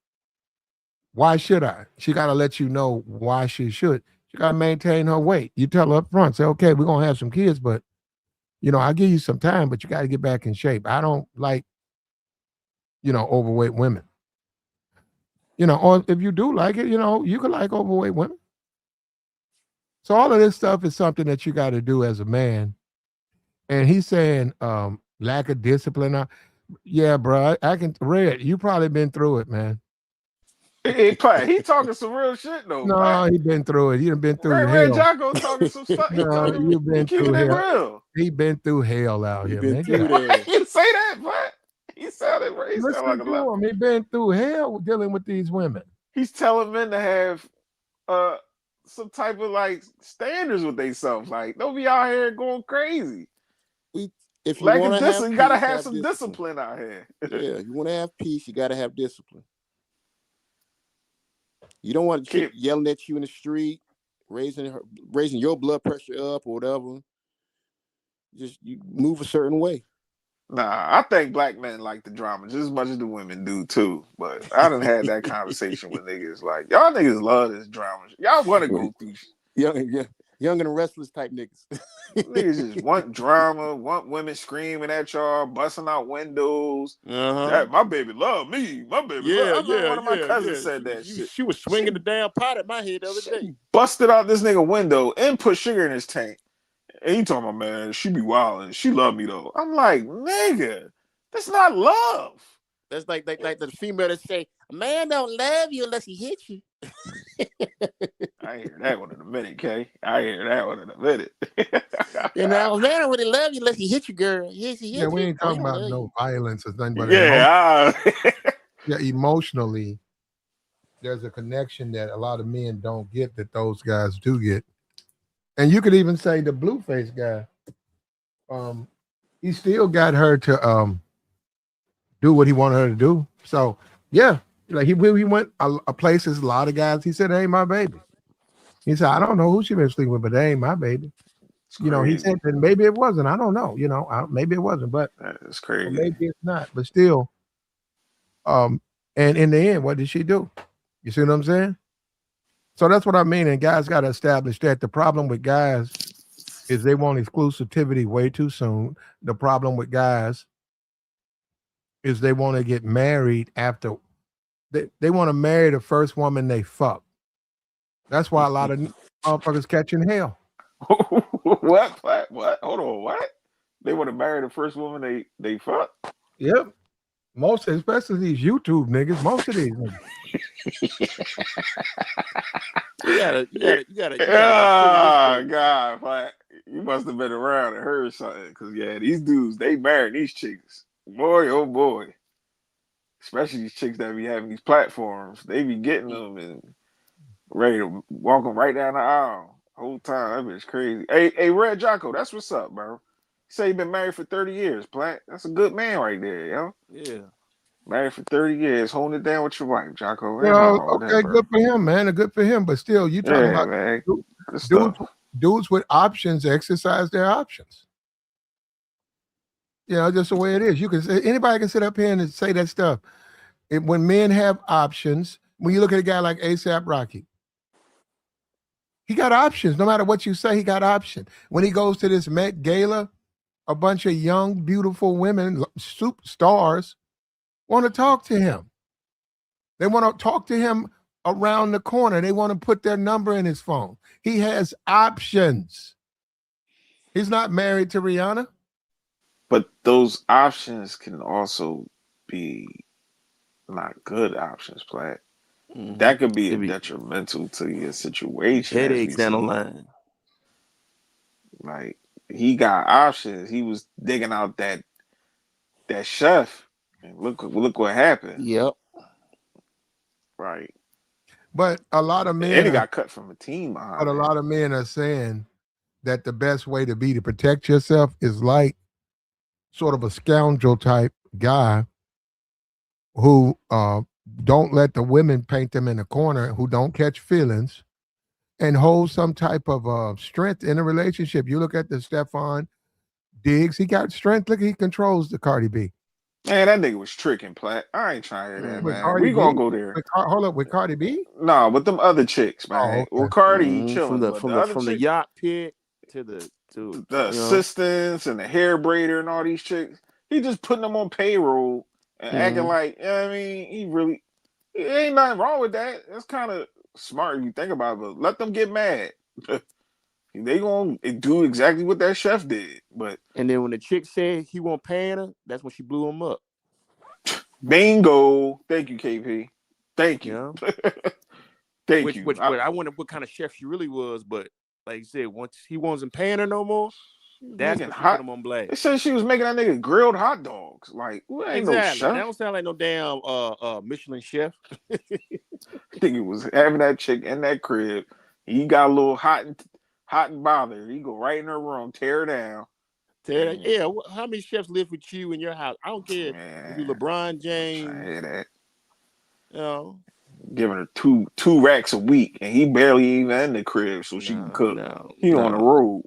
[SPEAKER 1] Why should I? She got to let you know why she should. She got to maintain her weight. You tell her up front, say, okay, we're gonna have some kids, but I'll give you some time, but you got to get back in shape. I don't like, overweight women. Or if you do like it, you can like overweight women. So all of this stuff is something that you got to do as a man. And he's saying lack of discipline. Yeah, bro, I can. Red, you probably been through it, man.
[SPEAKER 4] He talking some real shit though.
[SPEAKER 1] No,
[SPEAKER 4] man.
[SPEAKER 1] He been through it. He done been through hell.
[SPEAKER 4] Red Jocko talking some stuff.
[SPEAKER 1] You've been through hell. Real. He been through hell out here, man.
[SPEAKER 4] You say that, but he sounded right.
[SPEAKER 1] Listen like to him. He been through hell dealing with these women.
[SPEAKER 4] He's telling men to have some type of like standards with themselves. Like, don't be out here going crazy.
[SPEAKER 3] if you
[SPEAKER 4] Lack
[SPEAKER 3] want
[SPEAKER 4] of
[SPEAKER 3] to have
[SPEAKER 4] discipline, you
[SPEAKER 3] peace,
[SPEAKER 4] gotta have
[SPEAKER 3] have
[SPEAKER 4] some
[SPEAKER 3] discipline.
[SPEAKER 4] discipline out here.
[SPEAKER 3] Yeah, you want to have peace, you got to have discipline. You don't want a chick
[SPEAKER 4] Keep,
[SPEAKER 3] yelling at you in the street, raising your blood pressure up or whatever. Just you move a certain way.
[SPEAKER 4] nah, I think black men like the drama just as much as the women do too. But I done had that conversation with niggas like, y'all niggas love this drama. Y'all want to go through
[SPEAKER 3] young and restless type niggas.
[SPEAKER 4] niggas just want drama, want women screaming at y'all, busting out windows.
[SPEAKER 3] Uh-huh.
[SPEAKER 4] That my baby love me. My baby love. I remember one of my cousins said that shit.
[SPEAKER 3] She was swinging the damn pot at my head the other day.
[SPEAKER 4] Busted out this nigga window and put sugar in his tank. And he talking about, man, she be wilding. She love me though. I'm like, nigga, that's not love.
[SPEAKER 3] That's like the female that say, a man don't love you unless he hits you.
[SPEAKER 4] I hear that one in a minute, Kay. I hear that one in a minute.
[SPEAKER 3] You know, a man don't really love you unless he hits you, girl. Yes, he hits
[SPEAKER 1] Yeah, we
[SPEAKER 3] you.
[SPEAKER 1] ain't
[SPEAKER 3] Oh, he
[SPEAKER 1] talking
[SPEAKER 3] don't
[SPEAKER 1] about
[SPEAKER 3] love
[SPEAKER 1] no
[SPEAKER 3] you.
[SPEAKER 1] violence or nothing, but
[SPEAKER 4] yeah.
[SPEAKER 1] yeah, emotionally, there's a connection that a lot of men don't get that those guys do get. And you could even say the Blueface guy, he still got her to do what he wanted her to do. So yeah, like he went a places, a lot of guys. He said, "That ain't my baby." He said, "I don't know who she been sleeping with, but that ain't my baby."
[SPEAKER 4] It's
[SPEAKER 1] You know, he
[SPEAKER 4] crazy.
[SPEAKER 1] said that maybe it wasn't. I don't know. You know, maybe it wasn't, but
[SPEAKER 4] It's
[SPEAKER 1] or
[SPEAKER 4] crazy.
[SPEAKER 1] maybe it's not. But still, and in the end, what did she do? You see what I'm saying? So that's what I mean. And guys got to establish that. The problem with guys is they want exclusivity way too soon. The problem with guys is they want to get married after they want to marry the first woman they fuck. That's why a lot of motherfuckers catching hell.
[SPEAKER 4] What? Hold on, what? They want to marry the first woman they fuck?
[SPEAKER 1] Yep. Most, especially these YouTube niggas, most of these niggas.
[SPEAKER 3] You gotta consider this
[SPEAKER 4] Oh
[SPEAKER 3] though.
[SPEAKER 4] God, Flat. You must have been around and heard something. Because yeah, these dudes, they marry these chicks. Boy, oh boy. Especially these chicks that be having these platforms. They be getting them and ready to walk them right down the aisle. Whole time. That bitch crazy. Hey, Red Jocko, that's what's up, bro. Say you been married for 30 years, Plant. That's a good man right there, yo.
[SPEAKER 3] Yeah.
[SPEAKER 4] Married for 30 years, holding it down with your wife, Jocko. Ain't nothing
[SPEAKER 1] Well,
[SPEAKER 4] wrong with that,
[SPEAKER 1] okay,
[SPEAKER 4] bro.
[SPEAKER 1] good for him, man. Good for him. But still, you talking
[SPEAKER 4] Yeah,
[SPEAKER 1] about
[SPEAKER 4] man.
[SPEAKER 1] du-
[SPEAKER 4] Good
[SPEAKER 1] dudes,
[SPEAKER 4] stuff.
[SPEAKER 1] dudes with options exercise their options. You know, just the way it is. You can say anybody can sit up here and say that stuff. When men have options, when you look at a guy like ASAP Rocky, he got options. No matter what you say, he got options. When he goes to this Met Gala, a bunch of young, beautiful women, superstars, want to talk to him. They want to talk to him around the corner. They want to put their number in his phone. He has options. He's not married to Rihanna.
[SPEAKER 4] But those options can also be not good options, Plant.
[SPEAKER 3] Mm-hmm.
[SPEAKER 4] That could be
[SPEAKER 3] It'd be
[SPEAKER 4] detrimental to your situation, as we
[SPEAKER 3] headaches down the
[SPEAKER 4] see.
[SPEAKER 3] line.
[SPEAKER 4] Like he got options. He was digging out that chef, and look what happened.
[SPEAKER 3] Yep.
[SPEAKER 4] Right,
[SPEAKER 1] But a lot of
[SPEAKER 4] and
[SPEAKER 1] men
[SPEAKER 4] he
[SPEAKER 1] are,
[SPEAKER 4] got cut from a team
[SPEAKER 1] but
[SPEAKER 4] behind
[SPEAKER 1] a
[SPEAKER 4] that.
[SPEAKER 1] lot of men are saying that the best way to be to protect yourself is like sort of a scoundrel type guy who don't let the women paint them in a corner, who don't catch feelings, and hold some type of strength in a relationship. You look at the Stefan Diggs, he got strength. Look, he controls the Cardi B.
[SPEAKER 4] Man, that nigga was tricking, Plat. I ain't trying to hear that,
[SPEAKER 1] With
[SPEAKER 4] man.
[SPEAKER 1] Cardi
[SPEAKER 4] We gonna
[SPEAKER 1] B?
[SPEAKER 4] go there.
[SPEAKER 1] Hold up, with Cardi B?
[SPEAKER 4] Nah, with them other chicks,
[SPEAKER 1] Oh,
[SPEAKER 4] man. Well,
[SPEAKER 1] okay.
[SPEAKER 4] Cardi, he
[SPEAKER 3] From
[SPEAKER 4] chilling,
[SPEAKER 3] the
[SPEAKER 4] but
[SPEAKER 3] from
[SPEAKER 4] the
[SPEAKER 3] the
[SPEAKER 4] other
[SPEAKER 3] from the
[SPEAKER 4] chicks,
[SPEAKER 3] yacht pit to
[SPEAKER 4] the
[SPEAKER 3] you know.
[SPEAKER 4] assistants and the hair braider and all these chicks, he just putting them on payroll and acting
[SPEAKER 3] Mm-hmm.
[SPEAKER 4] like, you know what I mean, ain't nothing wrong with that. That's kind of smart if you think about it, but let them get mad. They gonna do exactly what that chef did. But
[SPEAKER 3] And then when the chick said he won't paying her, that's when she blew him up.
[SPEAKER 4] bingo. Thank you, KP. Thank
[SPEAKER 3] You
[SPEAKER 4] you.
[SPEAKER 3] know?
[SPEAKER 4] Thank
[SPEAKER 3] Which
[SPEAKER 4] you.
[SPEAKER 3] which but I wonder what kind of chef she really was, but like you said, once he wasn't paying her no more,
[SPEAKER 4] She was
[SPEAKER 3] that's
[SPEAKER 4] making
[SPEAKER 3] when she put
[SPEAKER 4] hot.
[SPEAKER 3] him on
[SPEAKER 4] They
[SPEAKER 3] blast.
[SPEAKER 4] said she was making that nigga grilled hot dogs. Like, well, ain't no
[SPEAKER 3] Exactly. That
[SPEAKER 4] chef.
[SPEAKER 3] don't sound like no damn Michelin chef.
[SPEAKER 4] I think he was having that chick in that crib. He got a little hot and bothered. He go right in her room, tear her down,
[SPEAKER 3] Yeah, how many chefs live with you in your house? I don't care if you LeBron James.
[SPEAKER 4] I hear that.
[SPEAKER 3] You know,
[SPEAKER 4] giving her two racks a week, and he barely even in the crib, so she can cook. He on the road.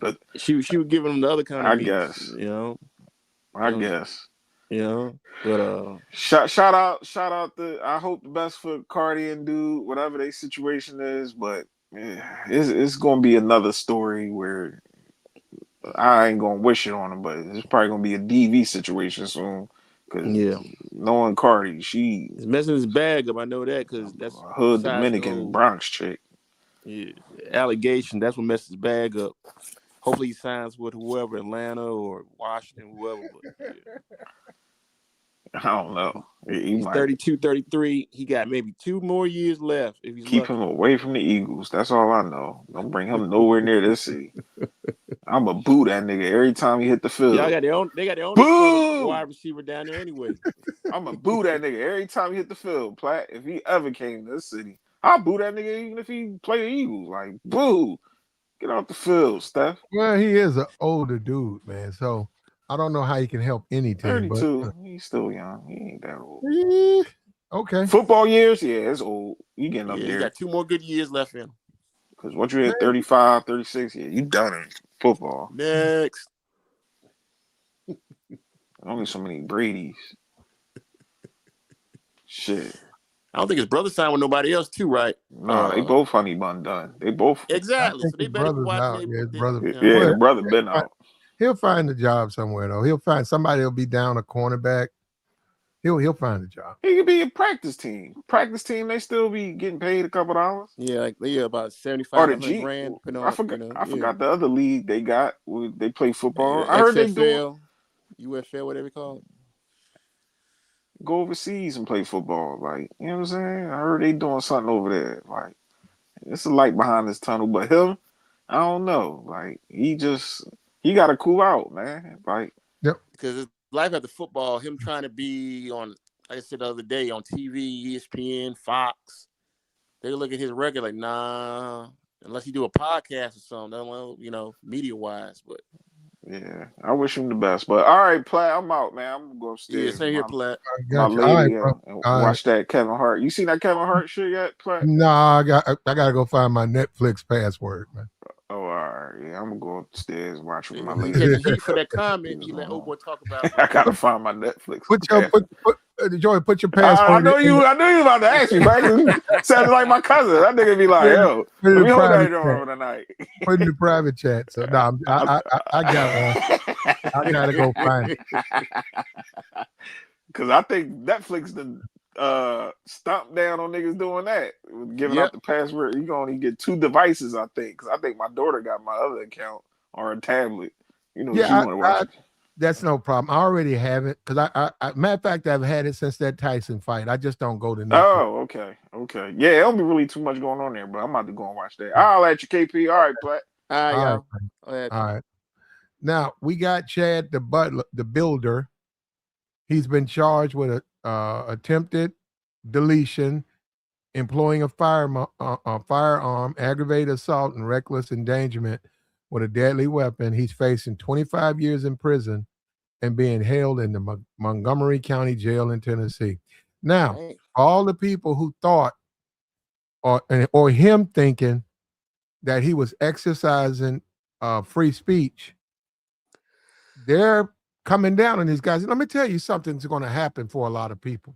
[SPEAKER 4] But
[SPEAKER 3] she was giving him the other kind of meats.
[SPEAKER 4] Guess.
[SPEAKER 3] You know.
[SPEAKER 4] I guess.
[SPEAKER 3] You know. But
[SPEAKER 4] shout out to, I hope the best for Cardi and Dude, whatever their situation is, but it's gonna be another story where I ain't gonna wish it on him, but it's probably gonna be a DV situation soon. Cause knowing Cardi, she
[SPEAKER 3] is messing his bag up. I know that because that's
[SPEAKER 4] a hood Dominican Bronx chick.
[SPEAKER 3] Yeah, allegation. That's what messed his bag up. Hopefully he signs with whoever, Atlanta or Washington, whoever. But,
[SPEAKER 4] I don't know.
[SPEAKER 3] He's 32, 33. He got maybe 2 more years left if he's
[SPEAKER 4] keep him away from the Eagles. That's all I know. Don't bring him nowhere near this city. I'm a boo that nigga every time he hit the field.
[SPEAKER 3] Y'all got their own. They got their own wide receiver down there anyway.
[SPEAKER 4] I'm a boo that nigga every time he hit the field. Platt, if he ever came to this city, I'll boo that nigga even if he play the Eagles. Like, boo, get off the field, Steph.
[SPEAKER 1] Well, he is an older dude, man. So I don't know how he can help any team.
[SPEAKER 4] 32.
[SPEAKER 1] But
[SPEAKER 4] he's still young. He ain't that old.
[SPEAKER 1] Okay.
[SPEAKER 4] Football years, yeah, it's old. You getting up there.
[SPEAKER 3] He got 2 more good years left in him.
[SPEAKER 4] Because once you hit 35, 36, yeah, you done in football.
[SPEAKER 3] Next.
[SPEAKER 4] Only so many Brady's. Shit.
[SPEAKER 3] I don't think his brother signed with nobody else too, right?
[SPEAKER 4] No, they both honey bun done. They both
[SPEAKER 3] exactly. So they better be watching.
[SPEAKER 1] Out. Yeah, his brother.
[SPEAKER 4] The brother been out.
[SPEAKER 1] He'll find a job somewhere though. He'll find somebody. Will be down a cornerback. He'll find a job.
[SPEAKER 4] He could be a practice team. Practice team, they still be getting paid a couple $.
[SPEAKER 3] Yeah, like about 75 grand.
[SPEAKER 4] I forgot the other league they got. They play football. I heard
[SPEAKER 3] XFL,
[SPEAKER 4] they do
[SPEAKER 3] UFL, whatever you call it.
[SPEAKER 4] Go overseas and play football. Like, you know what I'm saying? I heard they doing something over there. Like, it's a light behind this tunnel. But him, I don't know. Like, he got to cool out, man. Like,
[SPEAKER 3] because his life after football, him trying to be on, like I said the other day, on TV, ESPN, Fox, they look at his record like, nah, unless he do a podcast or something, well, media-wise, but.
[SPEAKER 4] Yeah, I wish him the best. But all right, Platt, I'm out, man. I'm gonna go upstairs.
[SPEAKER 3] Yeah, same here, Platt.
[SPEAKER 4] My lady, and watch that Kevin Hart. You seen that Kevin Hart shit yet, Platt?
[SPEAKER 1] No, I gotta go find my Netflix password, man.
[SPEAKER 4] Oh, all right. Yeah, I'm gonna go upstairs and watch with my
[SPEAKER 3] lady.
[SPEAKER 4] lady.
[SPEAKER 3] He for that comment, he let old boy talk about.
[SPEAKER 4] I gotta find my Netflix.
[SPEAKER 1] Joey, put your password.
[SPEAKER 4] I knew you about to ask me, man. Sounded like my cousin. That nigga be like, yo, let me hold that over tonight.
[SPEAKER 1] Put in the private chat. So no, I got one. I gotta go find it.
[SPEAKER 4] Because I think Netflix done stomp down on niggas doing that, giving out the password. You can only get 2 devices, I think. Because I think my daughter got my other account on her tablet. You know, she want to watch it.
[SPEAKER 1] That's no problem. I already have it because I matter of fact, I've had it since that Tyson fight. I just don't go to Netflix.
[SPEAKER 4] Oh, okay. Yeah, it don't be really too much going on there, but I'm about to go and watch that. I'll let you, KP. All right, Platt.
[SPEAKER 3] All
[SPEAKER 1] right. Now we got Chad the builder. He's been charged with attempted deletion, employing a firearm, aggravated assault, and reckless endangerment with a deadly weapon. He's facing 25 years in prison and being held in the Montgomery County Jail in Tennessee. Now, all the people who thought or him thinking that he was exercising free speech, they're coming down on these guys. Let me tell you something's going to happen for a lot of people.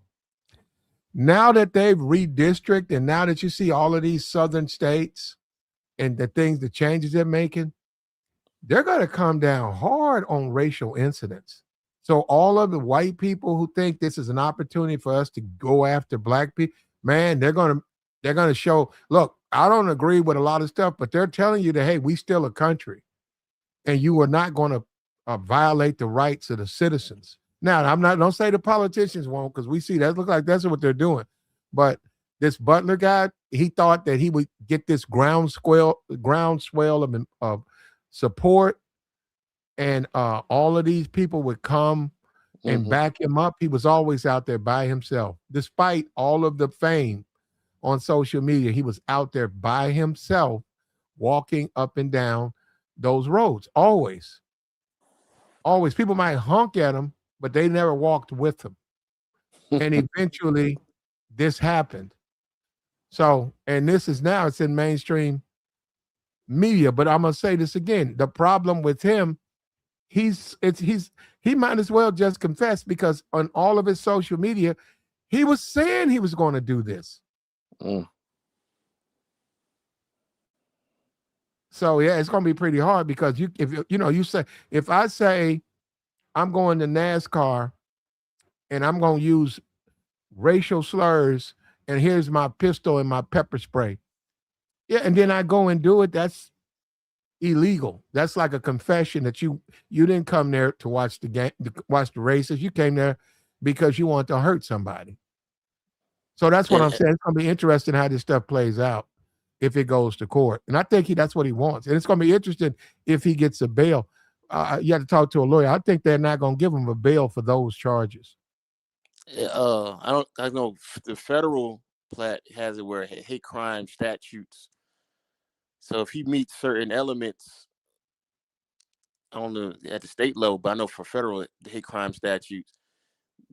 [SPEAKER 1] Now that they've redistricted and now that you see all of these southern states and the changes they're making, they're going to come down hard on racial incidents. So all of the white people who think this is an opportunity for us to go after black people, man, they're going to show, look, I don't agree with a lot of stuff, but they're telling you that, hey, we still a country and you are not going to violate the rights of the citizens. Now, don't say the politicians won't, because we see that look like that's what they're doing. But this Butler guy, he thought that he would get this groundswell of support, and all of these people would come and back him up. He was always out there by himself. Despite all of the fame on social media, he was out there by himself, walking up and down those roads, always. Always, people might honk at him, but they never walked with him. And eventually, this happened. So, and this is now it's in mainstream media. But I'm gonna say this again: the problem with him, he might as well just confess, because on all of his social media, he was saying he was going to do this. So yeah, it's going to be pretty hard, because if I say I'm going to NASCAR and I'm going to use racial slurs, and here's my pistol and my pepper spray, yeah, and then I go and do it, that's illegal. That's like a confession that you didn't come there to watch the game, to watch the races. You came there because you want to hurt somebody. So that's what I'm saying. It's going to be interesting how this stuff plays out if it goes to court. And I think that's what he wants. And it's going to be interesting if he gets a bail. You have to talk to a lawyer. I think they're not going to give him a bail for those charges.
[SPEAKER 3] I know the federal plat has it where hate crime statutes. So if he meets certain elements, I don't know at the state level, but I know for federal hate crime statutes,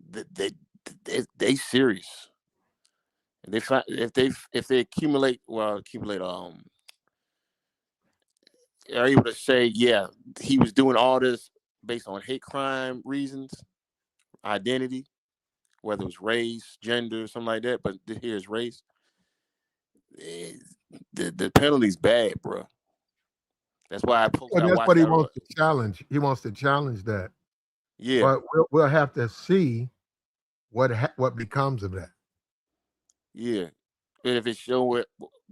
[SPEAKER 3] they serious. If they accumulate are able to say, yeah, he was doing all this based on hate crime reasons, identity, whether it was race, gender, something like that, but here's race. The penalty's bad, bro. That's why I post.
[SPEAKER 1] Well, that's what he wants to challenge. He wants to challenge that.
[SPEAKER 3] Yeah,
[SPEAKER 1] but we'll have to see what becomes of that.
[SPEAKER 3] Yeah, and if it's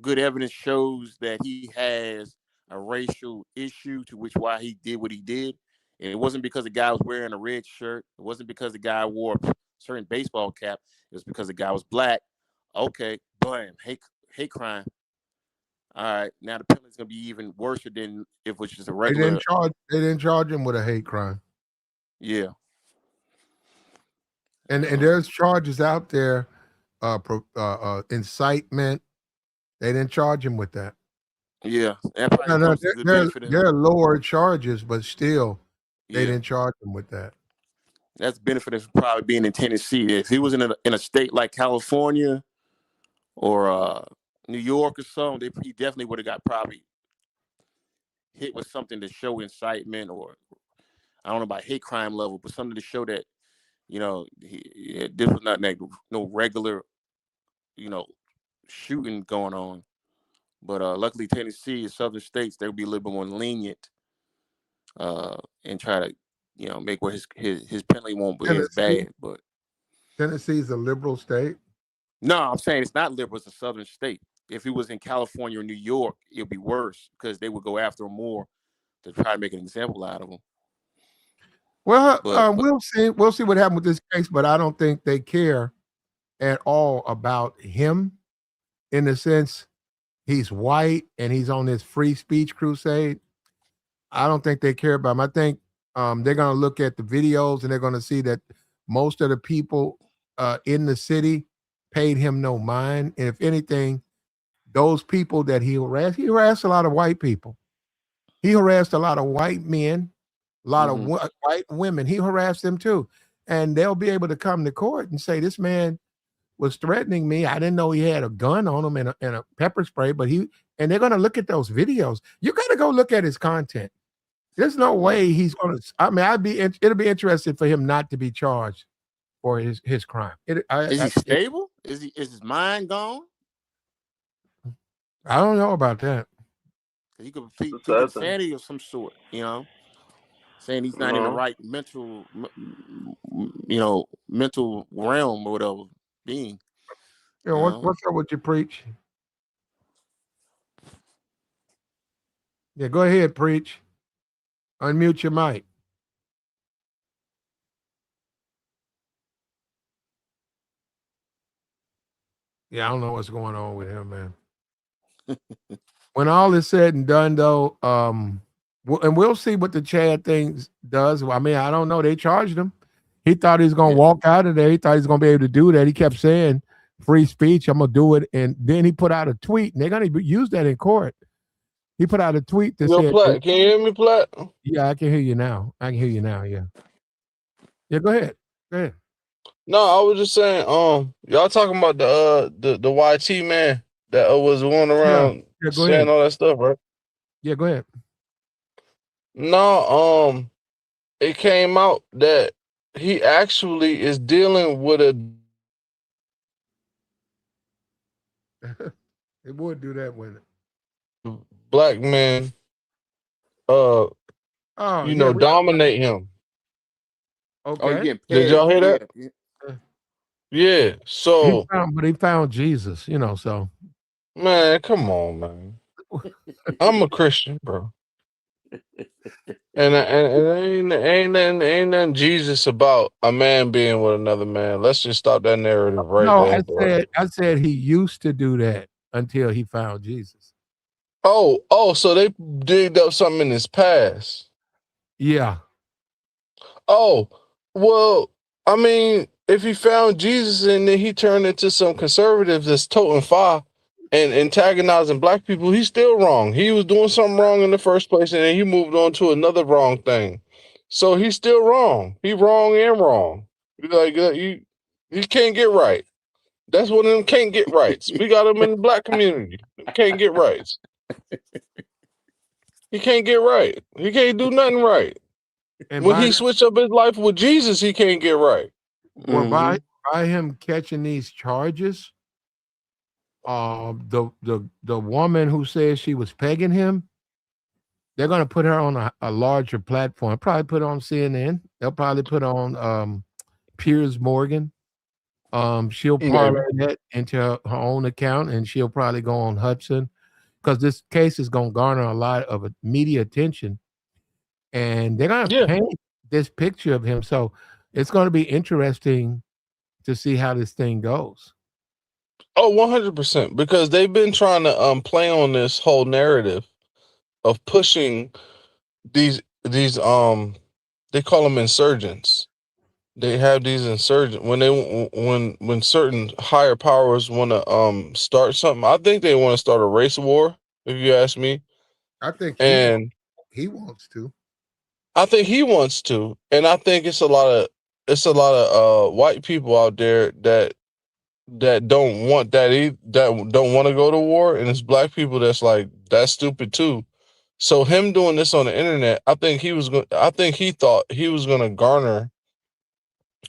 [SPEAKER 3] good evidence shows that he has a racial issue to which why he did what he did, and it wasn't because the guy was wearing a red shirt. It wasn't because the guy wore a certain baseball cap. It was because the guy was black. Okay, bam, hate crime. All right, now the penalty's gonna be even worse than if it was just a regular.
[SPEAKER 1] They didn't charge him with a hate crime.
[SPEAKER 3] Yeah,
[SPEAKER 1] and there's charges out there, incitement. They didn't charge him with that.
[SPEAKER 3] Yeah,
[SPEAKER 1] they're lower charges, but still, they didn't charge him with that.
[SPEAKER 3] That's benefit from probably being in Tennessee. If he was in a state like California or New York or something, he definitely would have got probably hit with something to show incitement, or I don't know about hate crime level, but something to show that, this was not no regular, shooting going on. But luckily, Tennessee and southern states, they'll be a little bit more lenient and try to, make where his penalty won't be as bad. But
[SPEAKER 1] Tennessee's a liberal state.
[SPEAKER 3] No, I'm saying it's not liberal. It's a southern state. If he was in California or New York, it'd be worse because they would go after him more to try to make an example out of him.
[SPEAKER 1] Well, we'll see. We'll see what happens with this case, but I don't think they care at all about him, in the sense he's white and he's on this free speech crusade. I don't think they care about him. I think they're going to look at the videos and they're going to see that most of the people in the city paid him no mind. And if anything, those people that he harassed a lot of white people. He harassed a lot of white men, a lot of white women. He harassed them too. And they'll be able to come to court and say, this man was threatening me. I didn't know he had a gun on him and a pepper spray, and they're going to look at those videos. You got to go look at his content. There's no way he's going to, it'll be interesting for him not to be charged for his crime.
[SPEAKER 3] Is he stable? Is his mind gone?
[SPEAKER 1] I don't know about that.
[SPEAKER 3] He could be insanity of some sort, saying he's not in the right mental realm or whatever being.
[SPEAKER 1] Yeah, what's up with you, Preach? Yeah, go ahead, Preach. Unmute your mic. Yeah, I don't know what's going on with him, man. When all is said and done, though, and we'll see what the Chad thing does. I mean, I don't know. They charged him. He thought he was going to walk out of there. He thought he was going to be able to do that. He kept saying, free speech, I'm going to do it. And then he put out a tweet, and they're going to use that in court. He put out a tweet that
[SPEAKER 5] Yo,
[SPEAKER 1] said,
[SPEAKER 5] Platt, can you hear me, Platt?
[SPEAKER 1] "Yeah, I can hear you now. I can hear you now. Yeah, yeah. Go ahead. Go ahead.
[SPEAKER 5] No, I was just saying, y'all talking about the YT man that was going
[SPEAKER 1] Yeah,
[SPEAKER 5] around
[SPEAKER 1] yeah. Go
[SPEAKER 5] saying
[SPEAKER 1] ahead.
[SPEAKER 5] all that stuff, right?
[SPEAKER 1] Yeah, go ahead.
[SPEAKER 5] No, it came out that he actually is dealing with a
[SPEAKER 1] It would do that with it.
[SPEAKER 5] black man, uh,
[SPEAKER 1] Oh yeah,
[SPEAKER 5] dominate him.
[SPEAKER 3] Oh, you
[SPEAKER 1] okay.
[SPEAKER 3] getting
[SPEAKER 5] Did
[SPEAKER 3] pegged?
[SPEAKER 5] y'all hear
[SPEAKER 3] Yeah.
[SPEAKER 5] that?
[SPEAKER 3] Yeah.
[SPEAKER 1] Uh,
[SPEAKER 5] Yeah. So,
[SPEAKER 1] but he found Jesus. So
[SPEAKER 5] man, come on, man. I'm a Christian, bro. And ain't nothing Jesus about a man being with another man. Let's just stop that narrative right
[SPEAKER 1] no,
[SPEAKER 5] there, bro.
[SPEAKER 1] I said he used to do that until he found Jesus.
[SPEAKER 5] Oh, so they digged up something in his past.
[SPEAKER 1] Yeah,
[SPEAKER 5] Oh, well, I mean, if he found Jesus and then he turned into some conservative that's toting fire and antagonizing black people, he's still wrong. He was doing something wrong in the first place, and then he moved on to another wrong thing. So he's still wrong. He wrong and wrong. He can't get right. That's one of them can't get rights. We got him in the black community. Can't get rights. He can't get right. He can't do nothing right.
[SPEAKER 1] and
[SPEAKER 5] When he switched up his life with Jesus, he can't get right.
[SPEAKER 1] well,
[SPEAKER 3] Mm-hmm.
[SPEAKER 1] by him catching these charges, the woman who says she was pegging him, they're going to put her on a larger platform. Probably put on CNN. They'll probably put on Piers Morgan. She'll parlay that into her own account, and she'll probably go on Hudson because this case is going to garner a lot of media attention, and they're going to paint this picture of him. So it's going to be interesting to see how this thing goes.
[SPEAKER 5] Oh, 100%. Because they've been trying to play on this whole narrative of pushing these they call them insurgents. They have these insurgents when certain higher powers want to start something. I think they want to start a race war, if you ask me.
[SPEAKER 1] I think
[SPEAKER 5] And
[SPEAKER 1] he wants to.
[SPEAKER 5] I think he wants to, and I think it's a lot of white people out there that don't want that that don't want to go to war, and it's black people that's that's stupid too. So him doing this on the internet, I think he thought he was going to garner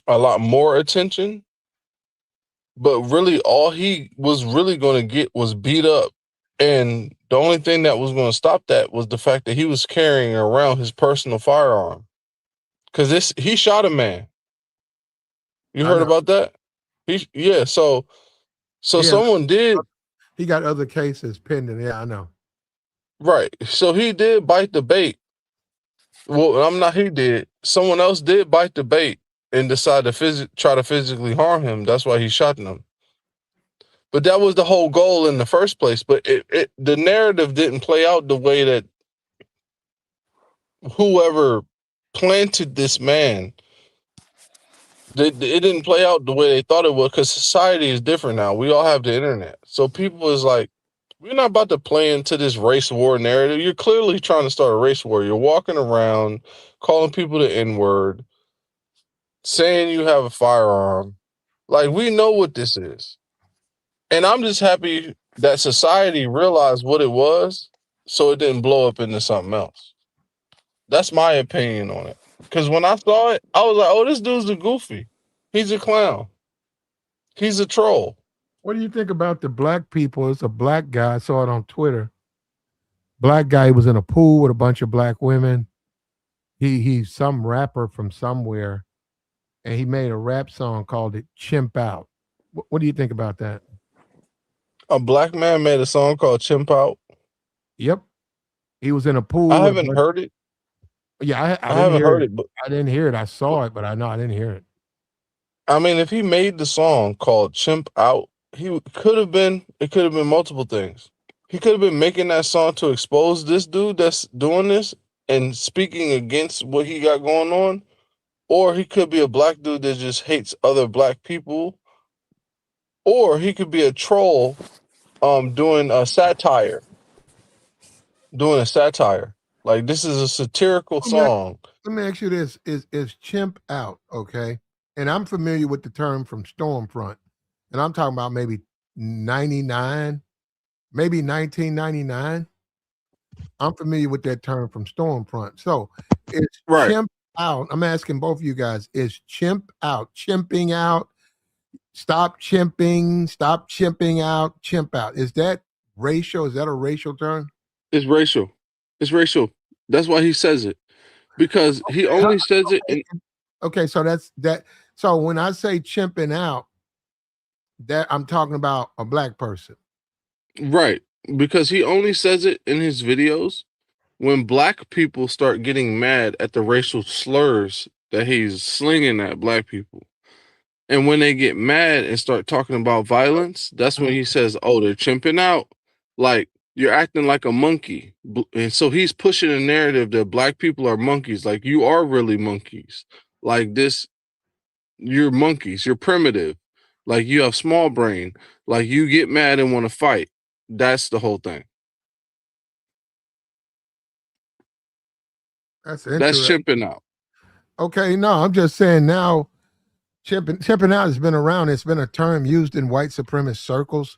[SPEAKER 5] a lot more attention, but really all he was really going to get was beat up. And the only thing that was going to stop that was the fact that he was carrying around his personal firearm. Cause he shot a man. You heard about that? So someone did.
[SPEAKER 1] He got other cases pending. Yeah, I know.
[SPEAKER 5] Right. So he did bite the bait. Well, he did. Someone else did bite the bait and decide to try to physically harm him. That's why he shot them. But that was the whole goal in the first place. But the narrative didn't play out the way that whoever planted this man, it didn't play out the way they thought it would, because society is different now. We all have the internet. So people is like, we're not about to play into this race war narrative. You're clearly trying to start a race war. You're walking around calling people the N-word, saying you have a firearm. Like, we know what this is. And I'm just happy that society realized what it was, so it didn't blow up into something else. That's my opinion on it. Because when I saw it, I was like, oh, this dude's a goofy. He's a clown. He's a troll.
[SPEAKER 1] What do you think about the black people? It's a black guy. I saw it on Twitter. Black guy was in a pool with a bunch of black women. He's some rapper from somewhere, and he made a rap song called it "Chimp Out." What do you think about that?
[SPEAKER 5] A black man made a song called "Chimp Out."
[SPEAKER 1] Yep, he was in a pool.
[SPEAKER 5] I haven't heard it.
[SPEAKER 1] Yeah,
[SPEAKER 5] I haven't heard it, but
[SPEAKER 1] I didn't hear it. I saw it, but I know I didn't hear it.
[SPEAKER 5] I mean, if he made the song called "Chimp Out," it could have been multiple things. He could have been making that song to expose this dude that's doing this and speaking against what he got going on, or he could be a black dude that just hates other black people, or he could be a troll doing a satire. doing a satire. Like this is a satirical
[SPEAKER 1] Let me ask-
[SPEAKER 5] song.
[SPEAKER 1] let me ask you this: is chimp out? Okay, and I'm familiar with the term from Stormfront, and I'm talking about maybe 99, maybe 1999. I'm familiar with that term from Stormfront. So, is
[SPEAKER 5] Right.
[SPEAKER 1] chimp out? I'm asking both of you guys: is chimp out? Chimping out? Stop chimping! Stop chimping out! Chimp out? Is that racial? Is that a racial term?
[SPEAKER 5] It's racial. It's racial. That's why he says it. Because he only says it in
[SPEAKER 1] Okay, so that's that. So when I say chimping out, that I'm talking about a black person.
[SPEAKER 5] right. Because he only says it in his videos when black people start getting mad at the racial slurs that he's slinging at black people. And when they get mad and start talking about violence, that's when he says, "Oh, they're chimping out. Like you're acting like a monkey." And so he's pushing a narrative that black people are monkeys. Like you are really monkeys. Like this, you're monkeys. You're primitive. Like you have small brain. Like you get mad and want to fight. That's the whole thing.
[SPEAKER 1] That's
[SPEAKER 5] That's
[SPEAKER 1] interesting.
[SPEAKER 5] chimping out.
[SPEAKER 1] Okay, no, I'm just saying now chimping out has been around. It's been a term used in white supremacist circles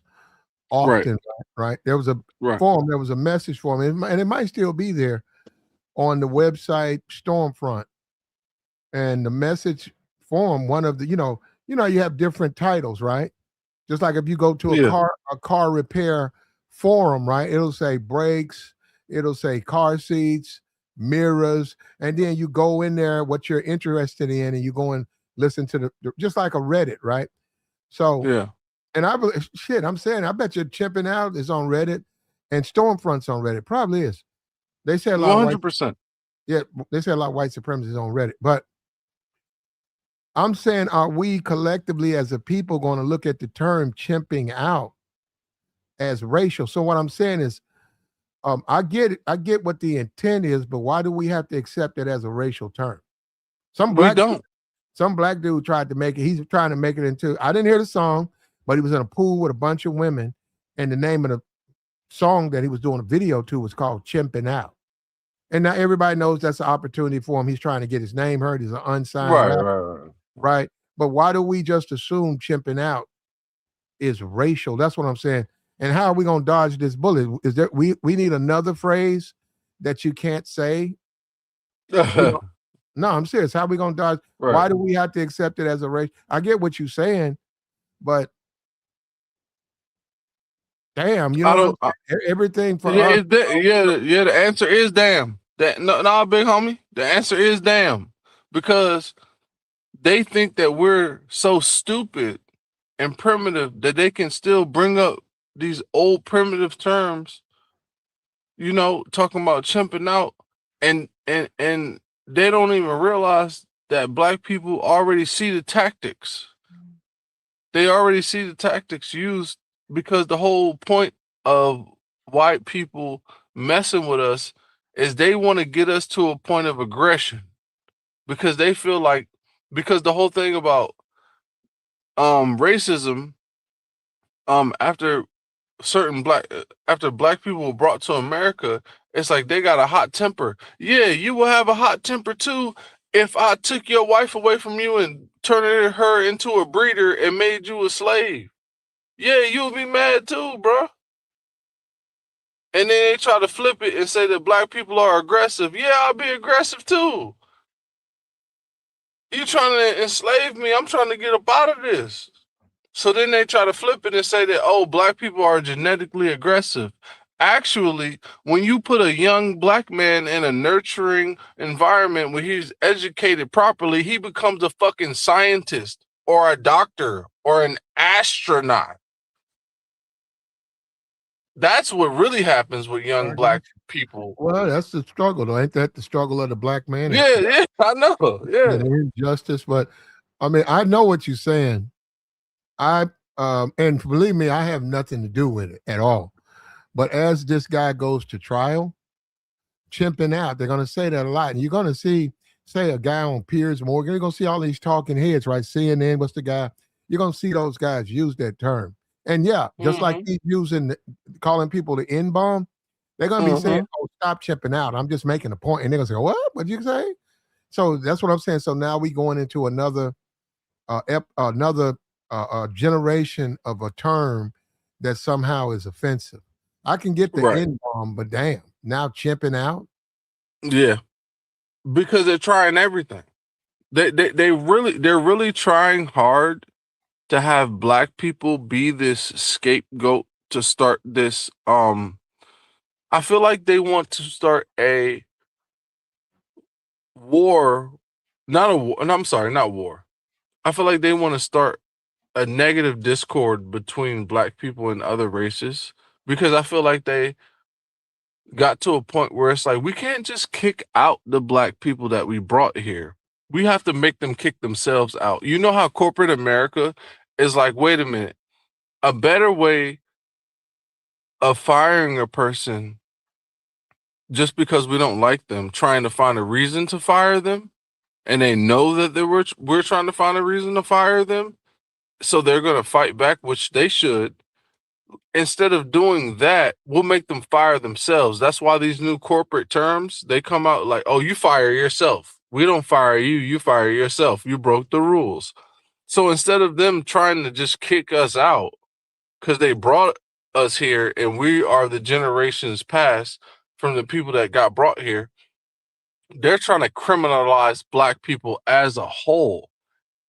[SPEAKER 5] Right.
[SPEAKER 1] often, right? There was a
[SPEAKER 5] Right.
[SPEAKER 1] forum, there was a message forum, and it might still be there on the website Stormfront. And the message forum, one of the, you have different titles, right? Just like if you go to
[SPEAKER 5] Yeah.
[SPEAKER 1] a car repair forum, right? It'll say brakes, it'll say car seats, mirrors, and then you go in there what you're interested in, and you go and listen to the just like a Reddit, right? So,
[SPEAKER 5] Yeah.
[SPEAKER 1] and I believe shit, I'm saying I bet you Chimping Out is on Reddit and Stormfront's on Reddit. Probably is. They say a lot of white
[SPEAKER 5] 100%.
[SPEAKER 1] yeah, they say a lot of white supremacists on Reddit, but I'm saying, are we collectively as a people going to look at the term chimping out as racial? So what I'm saying is, I get it, I get what the intent is, but why do we have to accept it as a racial term? Some
[SPEAKER 5] We
[SPEAKER 1] black
[SPEAKER 5] don't.
[SPEAKER 1] some black dude tried to make it. He's trying to make it into. I didn't hear the song, but he was in a pool with a bunch of women, and the name of the song that he was doing a video to was called "Chimping Out." And now everybody knows that's an opportunity for him. He's trying to get his name heard. He's an unsigned
[SPEAKER 5] Right,
[SPEAKER 1] rapper,
[SPEAKER 5] right, right.
[SPEAKER 1] right? But why do we just assume chimping out is racial? That's what I'm saying. And how are we gonna dodge this bullet? Is there we need another phrase that you can't say? We don't, no, I'm serious. How are we gonna dodge?
[SPEAKER 5] Right.
[SPEAKER 1] Why do we have to accept it as a race? I get what you're saying, but damn, you know
[SPEAKER 5] I
[SPEAKER 1] what I'm
[SPEAKER 5] don't
[SPEAKER 1] saying? Everything for
[SPEAKER 5] yeah,
[SPEAKER 1] us.
[SPEAKER 5] yeah, the answer is damn. That no, big homie. The answer is damn. Because they think that we're so stupid and primitive that they can still bring up these old primitive terms, talking about chimping out and they don't even realize that black people already see the tactics. They already see the tactics used because the whole point of white people messing with us is they want to get us to a point of aggression because they feel like because the whole thing about racism after after black people were brought to America, it's like they got a hot temper. Yeah, you will have a hot temper too if I took your wife away from you and turned her into a breeder and made you a slave. Yeah, you'll be mad too, bro. And then they try to flip it and say that black people are aggressive. Yeah, I'll be aggressive too. You trying to enslave me? I'm trying to get up out of this. So then they try to flip it and say that, oh, black people are genetically aggressive. Actually, when you put a young black man in a nurturing environment where he's educated properly, he becomes a fucking scientist or a doctor or an astronaut. That's what really happens with young black people.
[SPEAKER 1] Well, that's the struggle, though. Ain't that the struggle of the black man?
[SPEAKER 5] Yeah, I know. Yeah.
[SPEAKER 1] The injustice. But I mean, I know what you're saying. And believe me, I have nothing to do with it at all. But as this guy goes to trial, chimping out, they're gonna say that a lot. And you're gonna see, say, a guy on Piers Morgan, you're gonna see all these talking heads, right? CNN, what's the guy? You're gonna see those guys use that term. And yeah, just like he's using calling people the N bomb, They're gonna be saying, "Oh, stop chipping out." I'm just making a point, and they're gonna say, "What? What'd you say?" So that's what I'm saying. So now we going into another generation of a term that somehow is offensive. I can get the
[SPEAKER 5] Right.
[SPEAKER 1] N-bomb, but damn, now chipping out.
[SPEAKER 5] Yeah, because they're trying everything. They're really trying hard to have black people be this scapegoat to start this. I feel like they want to start a war, not a war. No, I'm sorry, not war. I feel like they want to start a negative discord between black people and other races because I feel like they got to a point where it's like we can't just kick out the black people that we brought here. We have to make them kick themselves out. You know how corporate America is like, wait a minute, a better way of firing a person just because we don't like them, trying to find a reason to fire them, and they know that we're trying to find a reason to fire them, so they're going to fight back, which they should. Instead of doing that, we'll make them fire themselves. That's why these new corporate terms, they come out like, oh, you fire yourself. We don't fire you, you fire yourself. You broke the rules. So instead of them trying to just kick us out because they brought us here and we are the generations past from the people that got brought here, they're trying to criminalize black people as a whole.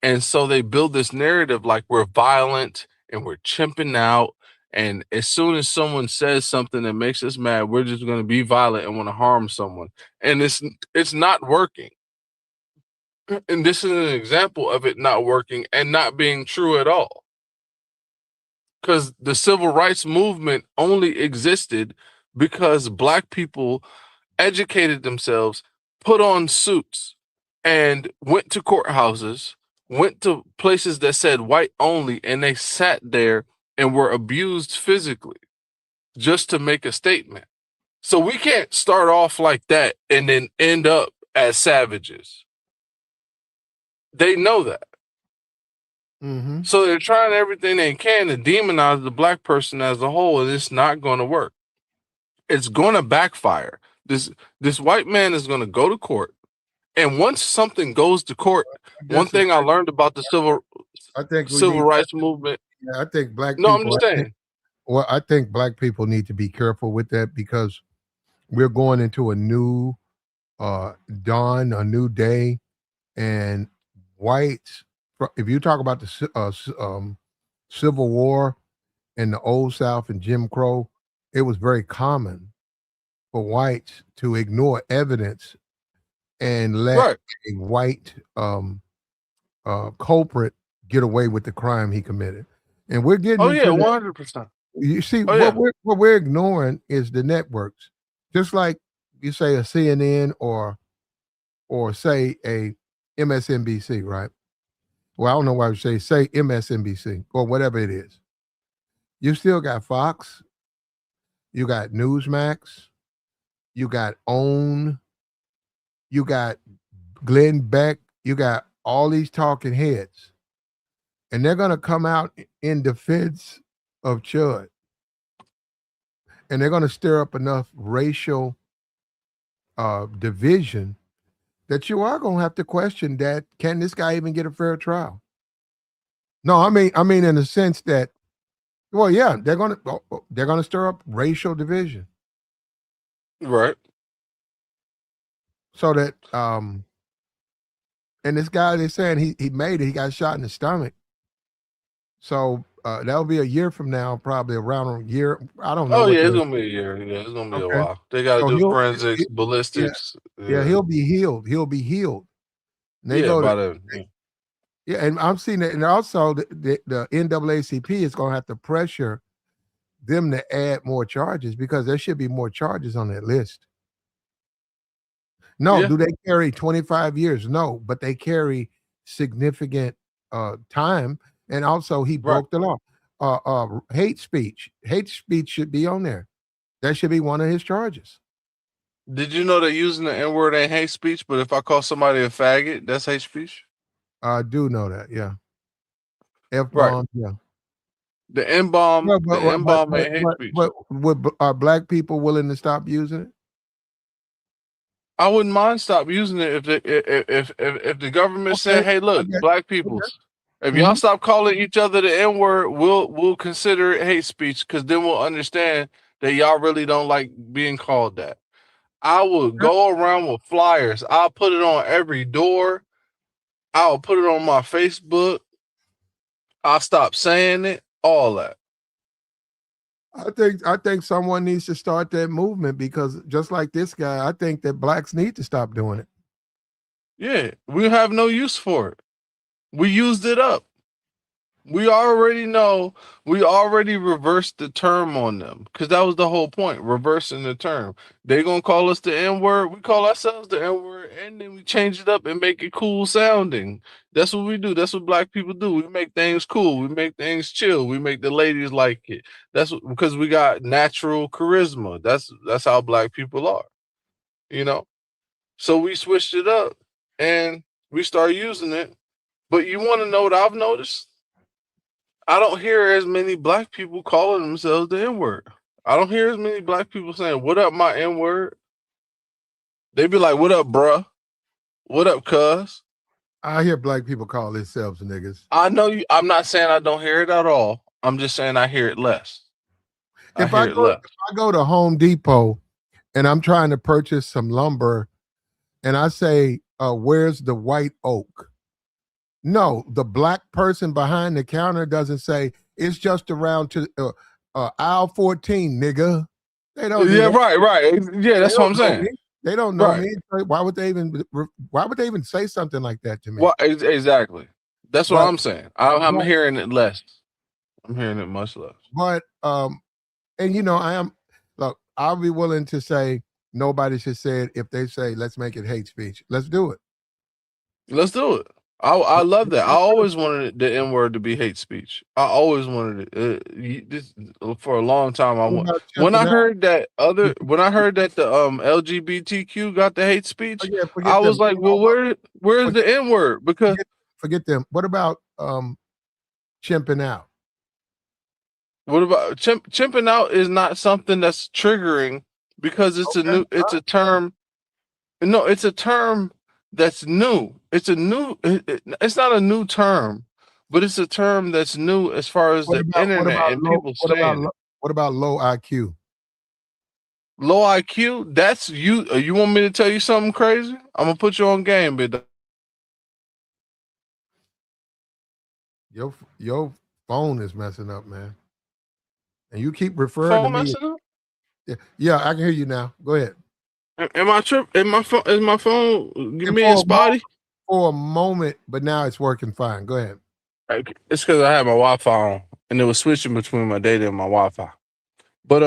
[SPEAKER 5] And so they build this narrative like we're violent and we're chimping out. And as soon as someone says something that makes us mad, we're just going to be violent and want to harm someone. And it's not working. And this is an example of it not working and not being true at all. Because the civil rights movement only existed because black people educated themselves, put on suits, and went to courthouses, went to places that said white only, and they sat there and were abused physically just to make a statement. So we can't start off like that and then end up as savages. They know that.
[SPEAKER 1] Mm-hmm.
[SPEAKER 5] So they're trying everything they can to demonize the black person as a whole, and it's not going to work. It's going to backfire. This white man is going to go to court. And once something goes to court, one thing I learned about the civil rights movement.
[SPEAKER 1] Yeah, I think black
[SPEAKER 5] No,
[SPEAKER 1] people.
[SPEAKER 5] I'm just saying.
[SPEAKER 1] I think black people need to be careful with that because we're going into a new dawn, a new day, and whites. If you talk about the Civil War in the Old South and Jim Crow, it was very common for whites to ignore evidence and let a white culprit get away with the crime he committed. And we're getting into
[SPEAKER 5] 100%.
[SPEAKER 1] You see, what we're ignoring is the networks. Just like you say a CNN or say a MSNBC, right? Well, I don't know why you say MSNBC or whatever it is. You still got Fox, you got Newsmax, you got OWN, you got Glenn Beck, you got all these talking heads. And they're going to come out in defense of Chud. And they're going to stir up enough racial division that you are going to have to question that. Can this guy even get a fair trial? No, I mean in the sense that, well, yeah, they're going to stir up racial division,
[SPEAKER 5] right?
[SPEAKER 1] So that and this guy, they're saying he made it. He got shot in the stomach. So that'll be a year from now, probably around a year. I don't know.
[SPEAKER 5] Oh yeah, it's gonna be a year. Yeah, it's gonna be a while. They got to do forensics, ballistics.
[SPEAKER 1] Yeah, he'll be healed. He'll be healed. And they go to, yeah, and I'm seeing that, and also the NAACP is going to have to pressure them to add more charges because there should be more charges on that list. No, do they carry 25 years? No, but they carry significant time. And also, he broke the law. Hate speech. Hate speech should be on there. That should be one of his charges.
[SPEAKER 5] Did you know that using the N-word ain't hate speech, but if I call somebody a faggot, that's hate speech?
[SPEAKER 1] I do know that, yeah. F-bomb, yeah.
[SPEAKER 5] The N-bomb,
[SPEAKER 1] No,
[SPEAKER 5] the N-bomb ain't hate speech.
[SPEAKER 1] but are black people willing to stop using it?
[SPEAKER 5] I wouldn't mind stop using it if the government said,
[SPEAKER 1] Okay,
[SPEAKER 5] "Hey, look,
[SPEAKER 1] okay,
[SPEAKER 5] black
[SPEAKER 1] okay.
[SPEAKER 5] peoples, if y'all
[SPEAKER 1] Mhm.
[SPEAKER 5] stop calling each other the N-word, we'll consider it hate speech because then we'll understand that y'all really don't like being called that." I would go around with flyers. I'll put it on every door. I'll put it on my Facebook. I'll stop saying it. All that.
[SPEAKER 1] I think someone needs to start that movement because just like this guy, I think that blacks need to stop doing it.
[SPEAKER 5] Yeah, we have no use for it. We used it up. We already know. We already reversed the term on them because that was the whole point, reversing the term. They gonna call us the N-word. We call ourselves the N-word, and then we change it up and make it cool sounding. That's what we do. That's what black people do. We make things cool. We make things chill. We make the ladies like it. Because we got natural charisma. That's how black people are. You know. So we switched it up and we start using it. But you want to know what I've noticed? I don't hear as many black people calling themselves the N-word. I don't hear as many black people saying, "What up, my N-word?" They be like, "What up, bruh? What up, cuz?"
[SPEAKER 1] I hear black people call themselves niggas.
[SPEAKER 5] I know you. I'm not saying I don't hear it at all. I'm just saying I hear it less. I
[SPEAKER 1] If I
[SPEAKER 5] hear it
[SPEAKER 1] go
[SPEAKER 5] less.
[SPEAKER 1] if I go to Home Depot and I'm trying to purchase some lumber and I say, where's the white oak? No, the black person behind the counter doesn't say it's just around to aisle 14, nigga. They don't do
[SPEAKER 5] Yeah,
[SPEAKER 1] that.
[SPEAKER 5] right. Yeah,
[SPEAKER 1] They
[SPEAKER 5] that's what
[SPEAKER 1] don't
[SPEAKER 5] I'm
[SPEAKER 1] know
[SPEAKER 5] saying.
[SPEAKER 1] me. They don't know
[SPEAKER 5] Right.
[SPEAKER 1] me. Why would they even say something like that to me?
[SPEAKER 5] Well, exactly. That's what
[SPEAKER 1] But
[SPEAKER 5] I'm saying. I'm
[SPEAKER 1] but
[SPEAKER 5] hearing it less. I'm hearing it much less.
[SPEAKER 1] but and I am look, I'll be willing to say nobody should say it if they say let's make it hate speech. Let's do it.
[SPEAKER 5] Let's do it. I love that. I always wanted the N word to be hate speech. I always wanted it. This for a long time.
[SPEAKER 1] What about
[SPEAKER 5] When I
[SPEAKER 1] chimping out?
[SPEAKER 5] heard that the LGBTQ got the hate speech,
[SPEAKER 1] Forget,
[SPEAKER 5] I
[SPEAKER 1] forget them.
[SPEAKER 5] was like, well, where's the N word? Because
[SPEAKER 1] Forget them. What about chimping out?
[SPEAKER 5] what about chimping out is not something that's triggering because it's a term. No, it's a term that's new. It's not a new term, but it's a term that's new as far as
[SPEAKER 1] What
[SPEAKER 5] the
[SPEAKER 1] about
[SPEAKER 5] internet and people saying it.
[SPEAKER 1] what about low IQ?
[SPEAKER 5] Low IQ, that's you. You want me to tell you something crazy? I'm gonna put you on game, but
[SPEAKER 1] Your phone is messing up, man. And you keep referring to
[SPEAKER 5] phone
[SPEAKER 1] me.
[SPEAKER 5] messing up.
[SPEAKER 1] Yeah, I can hear you now. Go ahead.
[SPEAKER 5] Am I trip? Am my phone? Is my phone
[SPEAKER 1] And
[SPEAKER 5] being spotty?
[SPEAKER 1] for a moment, but now it's working fine. Go ahead.
[SPEAKER 5] It's because I had my Wi-Fi on and it was switching between my data and my Wi-Fi. But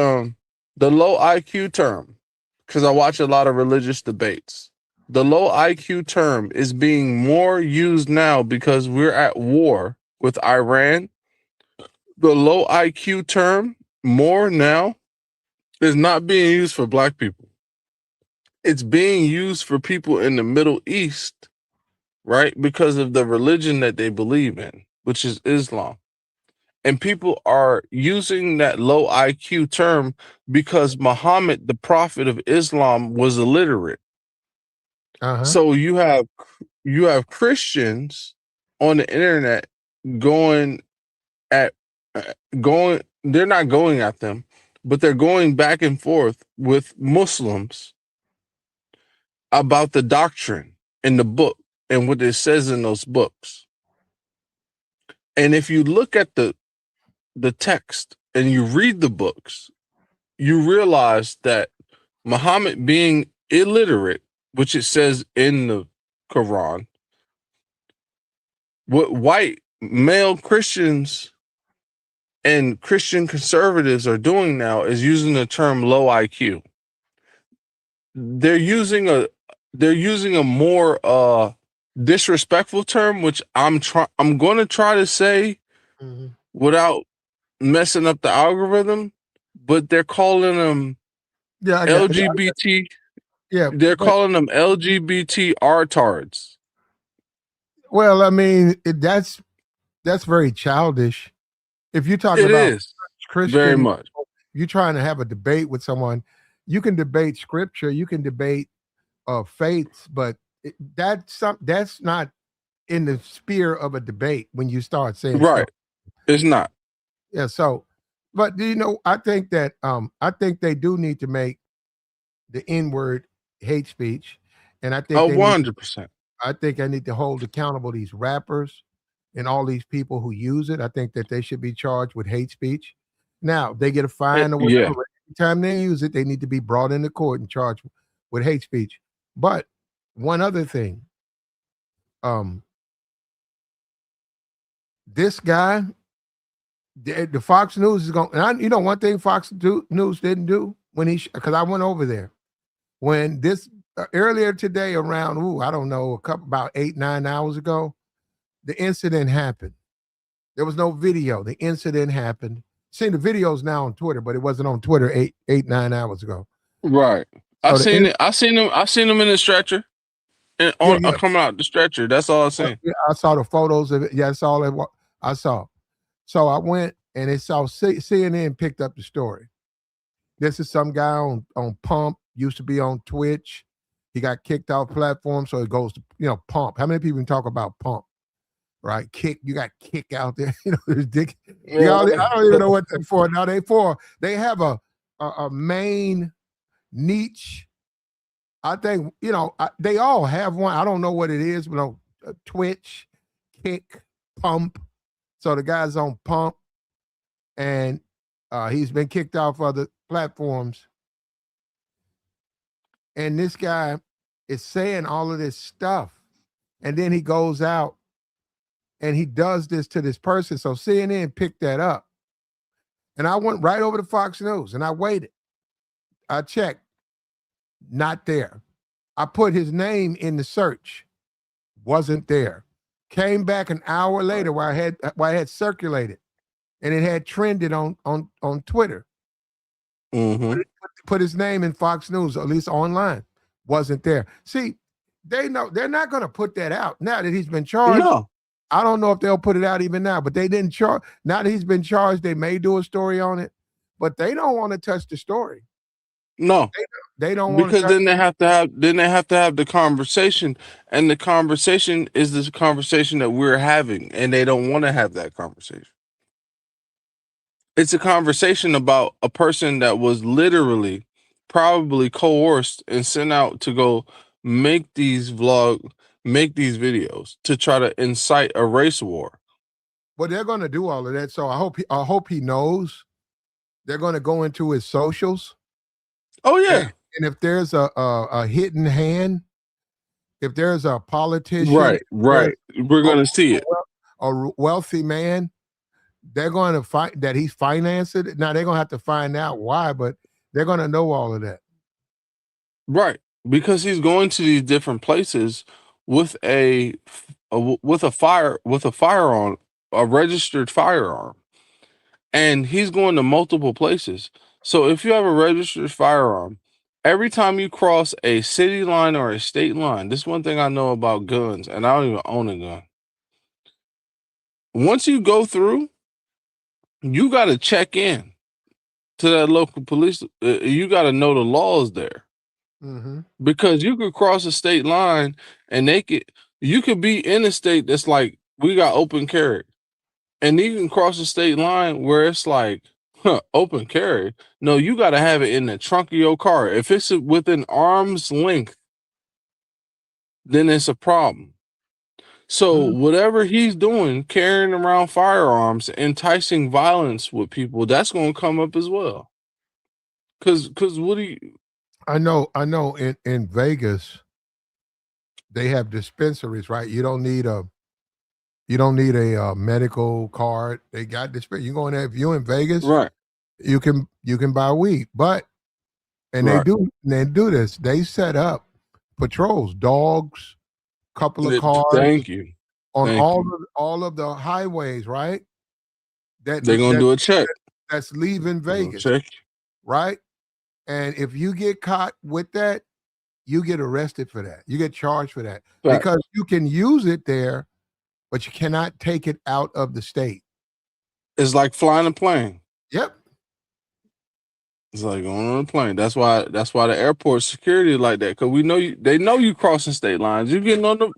[SPEAKER 5] the low IQ term, because I watch a lot of religious debates. The low IQ term is being more used now because we're at war with Iran. The low IQ term more now is not being used for black people. It's being used for people in the Middle East, right? Because of the religion that they believe in, which is Islam. And people are using that low IQ term because Muhammad, the prophet of Islam, was illiterate. So you have Christians on the internet going at going. They're not going at them, but they're going back and forth with Muslims about the doctrine in the book and what it says in those books. And if you look at the text and you read the books, you realize that Muhammad being illiterate, which it says in the Quran, what white male Christians and Christian conservatives are doing now is using the term low IQ. They're using a more disrespectful term, which I'm going to try to say without messing up the algorithm, but they're calling them LGBT.
[SPEAKER 1] Yeah,
[SPEAKER 5] They're calling them LGBT artards.
[SPEAKER 1] well, I mean, that's very childish. If you're talking
[SPEAKER 5] It
[SPEAKER 1] about
[SPEAKER 5] is very
[SPEAKER 1] Christian,
[SPEAKER 5] much.
[SPEAKER 1] you're trying to have a debate with someone, you can debate scripture, you can debate faiths, but that's not in the sphere of a debate when you start saying stuff.
[SPEAKER 5] Right. It's not.
[SPEAKER 1] Yeah. So, but I think that I think they do need to make the N-word hate speech, and I think they need.
[SPEAKER 5] 100%.
[SPEAKER 1] I think I need to hold accountable these rappers and all these people who use it. I think that they should be charged with hate speech. Now they get a fine or
[SPEAKER 5] Yeah.
[SPEAKER 1] whatever. Every time they use it, they need to be brought into court and charged with hate speech. But one other thing, this guy, the Fox News is going. And one thing Fox News didn't do when because I went over there when this earlier today around I don't know about 8-9 hours ago, the incident happened. There was no video. The incident happened. See, the video's now on Twitter, but it wasn't on Twitter 8-9 hours ago.
[SPEAKER 5] Right.
[SPEAKER 1] So
[SPEAKER 5] I seen it. I seen him in the stretcher and coming out the stretcher. That's all I seen.
[SPEAKER 1] Yeah, I saw the photos of it. Yeah, that's all I saw. So I went and it saw CNN picked up the story. This is some guy on Pump, used to be on Twitch. He got kicked off platform, so it goes to Pump. How many people talk about Pump? Right, you got kick out there. There's dick.
[SPEAKER 5] Yeah.
[SPEAKER 1] I don't even know what they're for. Now they have a main niche. I think they all have one. I don't know what it is, but Twitch, Kick, Pump. So the guy's on Pump, and he's been kicked off other platforms. And this guy is saying all of this stuff, and then he goes out and he does this to this person. So CNN picked that up. And I went right over to Fox News and I waited. I checked. Not there. I put his name in the search. Wasn't there. Came back an hour later where I had circulated and it had trended on Twitter.
[SPEAKER 5] Mm-hmm.
[SPEAKER 1] Put his name in Fox News, at least online. Wasn't there. See, they know they're not going to put that out now that he's been charged.
[SPEAKER 5] No.
[SPEAKER 1] I don't know if they'll put it out even now, but they didn't charge. Now that he's been charged, they may do a story on it, but they don't want to touch the story.
[SPEAKER 5] No,
[SPEAKER 1] they don't want
[SPEAKER 5] because then they have to have the conversation, and the conversation is this conversation that we're having, and they don't want to have that conversation. It's a conversation about a person that was literally probably coerced and sent out to go make these videos to try to incite a race war.
[SPEAKER 1] Well, they're going to do all of that. So I hope he knows. They're going to go into his socials.
[SPEAKER 5] Oh yeah.
[SPEAKER 1] And if there's a hidden hand, if there's a politician,
[SPEAKER 5] right, we're going to see it.
[SPEAKER 1] A wealthy man, they're going to find that he's financed it. Now they're going to have to find out why, but they're going to know all of that.
[SPEAKER 5] Right, because he's going to these different places with a firearm, a registered firearm, and he's going to multiple places. So if you have a registered firearm, every time you cross a city line or a state line, this is one thing I know about guns, and I don't even own a gun. Once you go through, you got to check in to that local police. You got to know the laws there.
[SPEAKER 1] Mm-hmm.
[SPEAKER 5] Because you could cross a state line and you could be in a state that's like, we got open carry. And you can cross a state line where it's like, open carry. No, you got to have it in the trunk of your car. If it's within arm's length, then it's a problem. So whatever he's doing, carrying around firearms, enticing violence with people, that's going to come up as well. Because what do you...
[SPEAKER 1] I know in Vegas, they have dispensaries, right? You don't need a medical card. They got dispensary. You go in there, if you're in Vegas,
[SPEAKER 5] right?
[SPEAKER 1] You can buy weed, but they do this. They set up patrols, dogs, couple of cars.
[SPEAKER 5] Thank you.
[SPEAKER 1] On all of the highways, right?
[SPEAKER 5] They're gonna do a check.
[SPEAKER 1] That's leaving Vegas,
[SPEAKER 5] check.
[SPEAKER 1] Right? And if you get caught with that, you get arrested for that. You get charged for that because you can use it there, but you cannot take it out of the state.
[SPEAKER 5] It's like flying a plane.
[SPEAKER 1] Yep.
[SPEAKER 5] It's like going on a plane. That's why the airport security is like that, because we know you. They know you crossing state lines. You getting on the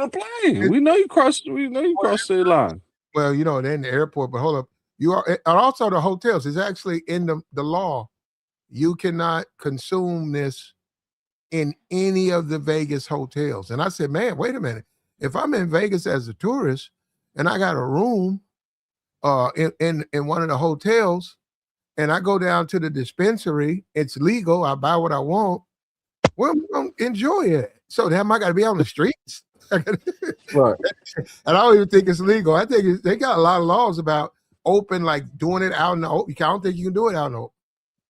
[SPEAKER 5] plane. We know you cross state lines.
[SPEAKER 1] Well, they're in the airport, but hold up. You are, and also the hotels. It's actually in the law. You cannot consume this in any of the Vegas hotels. And I said, man, wait a minute. If I'm in Vegas as a tourist and I got a room in one of the hotels and I go down to the dispensary, it's legal. I buy what I want. Well, I'm gonna enjoy it. So damn, I got to be on the streets.
[SPEAKER 5] Right.
[SPEAKER 1] And I don't even think it's legal. I think they got a lot of laws about open, like doing it out in the open. I don't think you can do it out in the open.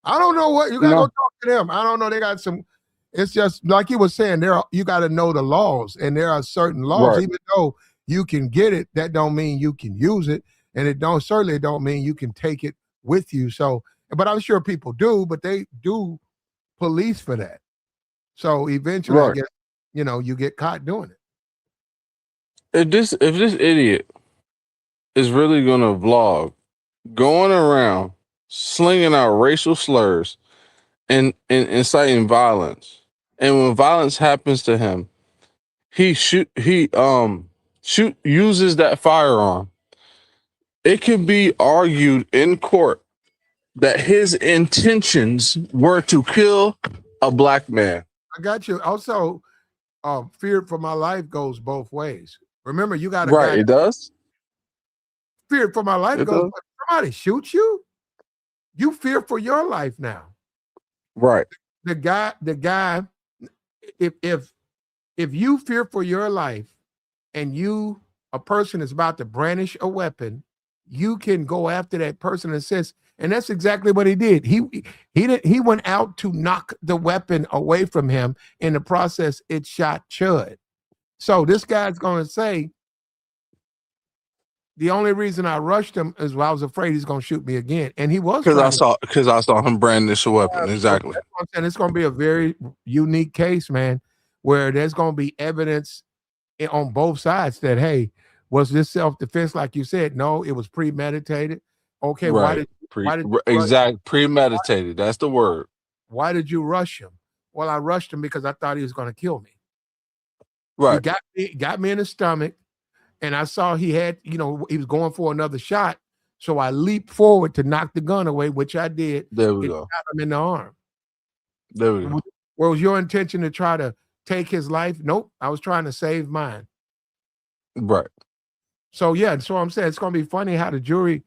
[SPEAKER 1] I don't know what you got to go
[SPEAKER 5] No.
[SPEAKER 1] talk to them. I don't know. They got some. It's just like you were saying. You got to know the laws, and there are certain laws.
[SPEAKER 5] Right.
[SPEAKER 1] Even though you can get it, that don't mean you can use it, and it certainly don't mean you can take it with you. So, but I'm sure people do, but they do police for that. So eventually, I
[SPEAKER 5] Right.
[SPEAKER 1] guess you get caught doing it.
[SPEAKER 5] If this idiot is really gonna vlog, going around slinging out racial slurs and inciting violence, and when violence happens to him, he uses that firearm. It can be argued in court that his intentions were to kill a black man.
[SPEAKER 1] I got you. Also, fear for my life goes both ways. Remember, you got a
[SPEAKER 5] Right,
[SPEAKER 1] guy.
[SPEAKER 5] it does.
[SPEAKER 1] Fear for my life
[SPEAKER 5] It
[SPEAKER 1] goes.
[SPEAKER 5] does.
[SPEAKER 1] If somebody shoots you, you fear for your life now.
[SPEAKER 5] Right.
[SPEAKER 1] The guy. If you fear for your life, and a person is about to brandish a weapon, you can go after that person and says, and that's exactly what he did. He went out to knock the weapon away from him. In the process, it shot Chud. So this guy's going to say, the only reason I rushed him is I was afraid he's going to shoot me again, and he was
[SPEAKER 5] Because
[SPEAKER 1] trying
[SPEAKER 5] I saw him brandish a weapon. Exactly.
[SPEAKER 1] That's what I'm saying. It's going to be a very unique case, man, where there's going to be evidence on both sides that, hey, was this self-defense like you said? No, it was premeditated. Okay,
[SPEAKER 5] Right. Premeditated. That's the word.
[SPEAKER 1] Why did you rush him? Well, I rushed him because I thought he was going to kill me.
[SPEAKER 5] Right.
[SPEAKER 1] He got me in the stomach, and I saw he had, he was going for another shot. So I leaped forward to knock the gun away, which I did.
[SPEAKER 5] There we
[SPEAKER 1] It
[SPEAKER 5] go.
[SPEAKER 1] shot him in the arm.
[SPEAKER 5] There we go.
[SPEAKER 1] Where was your intention to try to take his life? Nope. I was trying to save mine.
[SPEAKER 5] Right.
[SPEAKER 1] So yeah, so I'm saying it's gonna be funny how the jury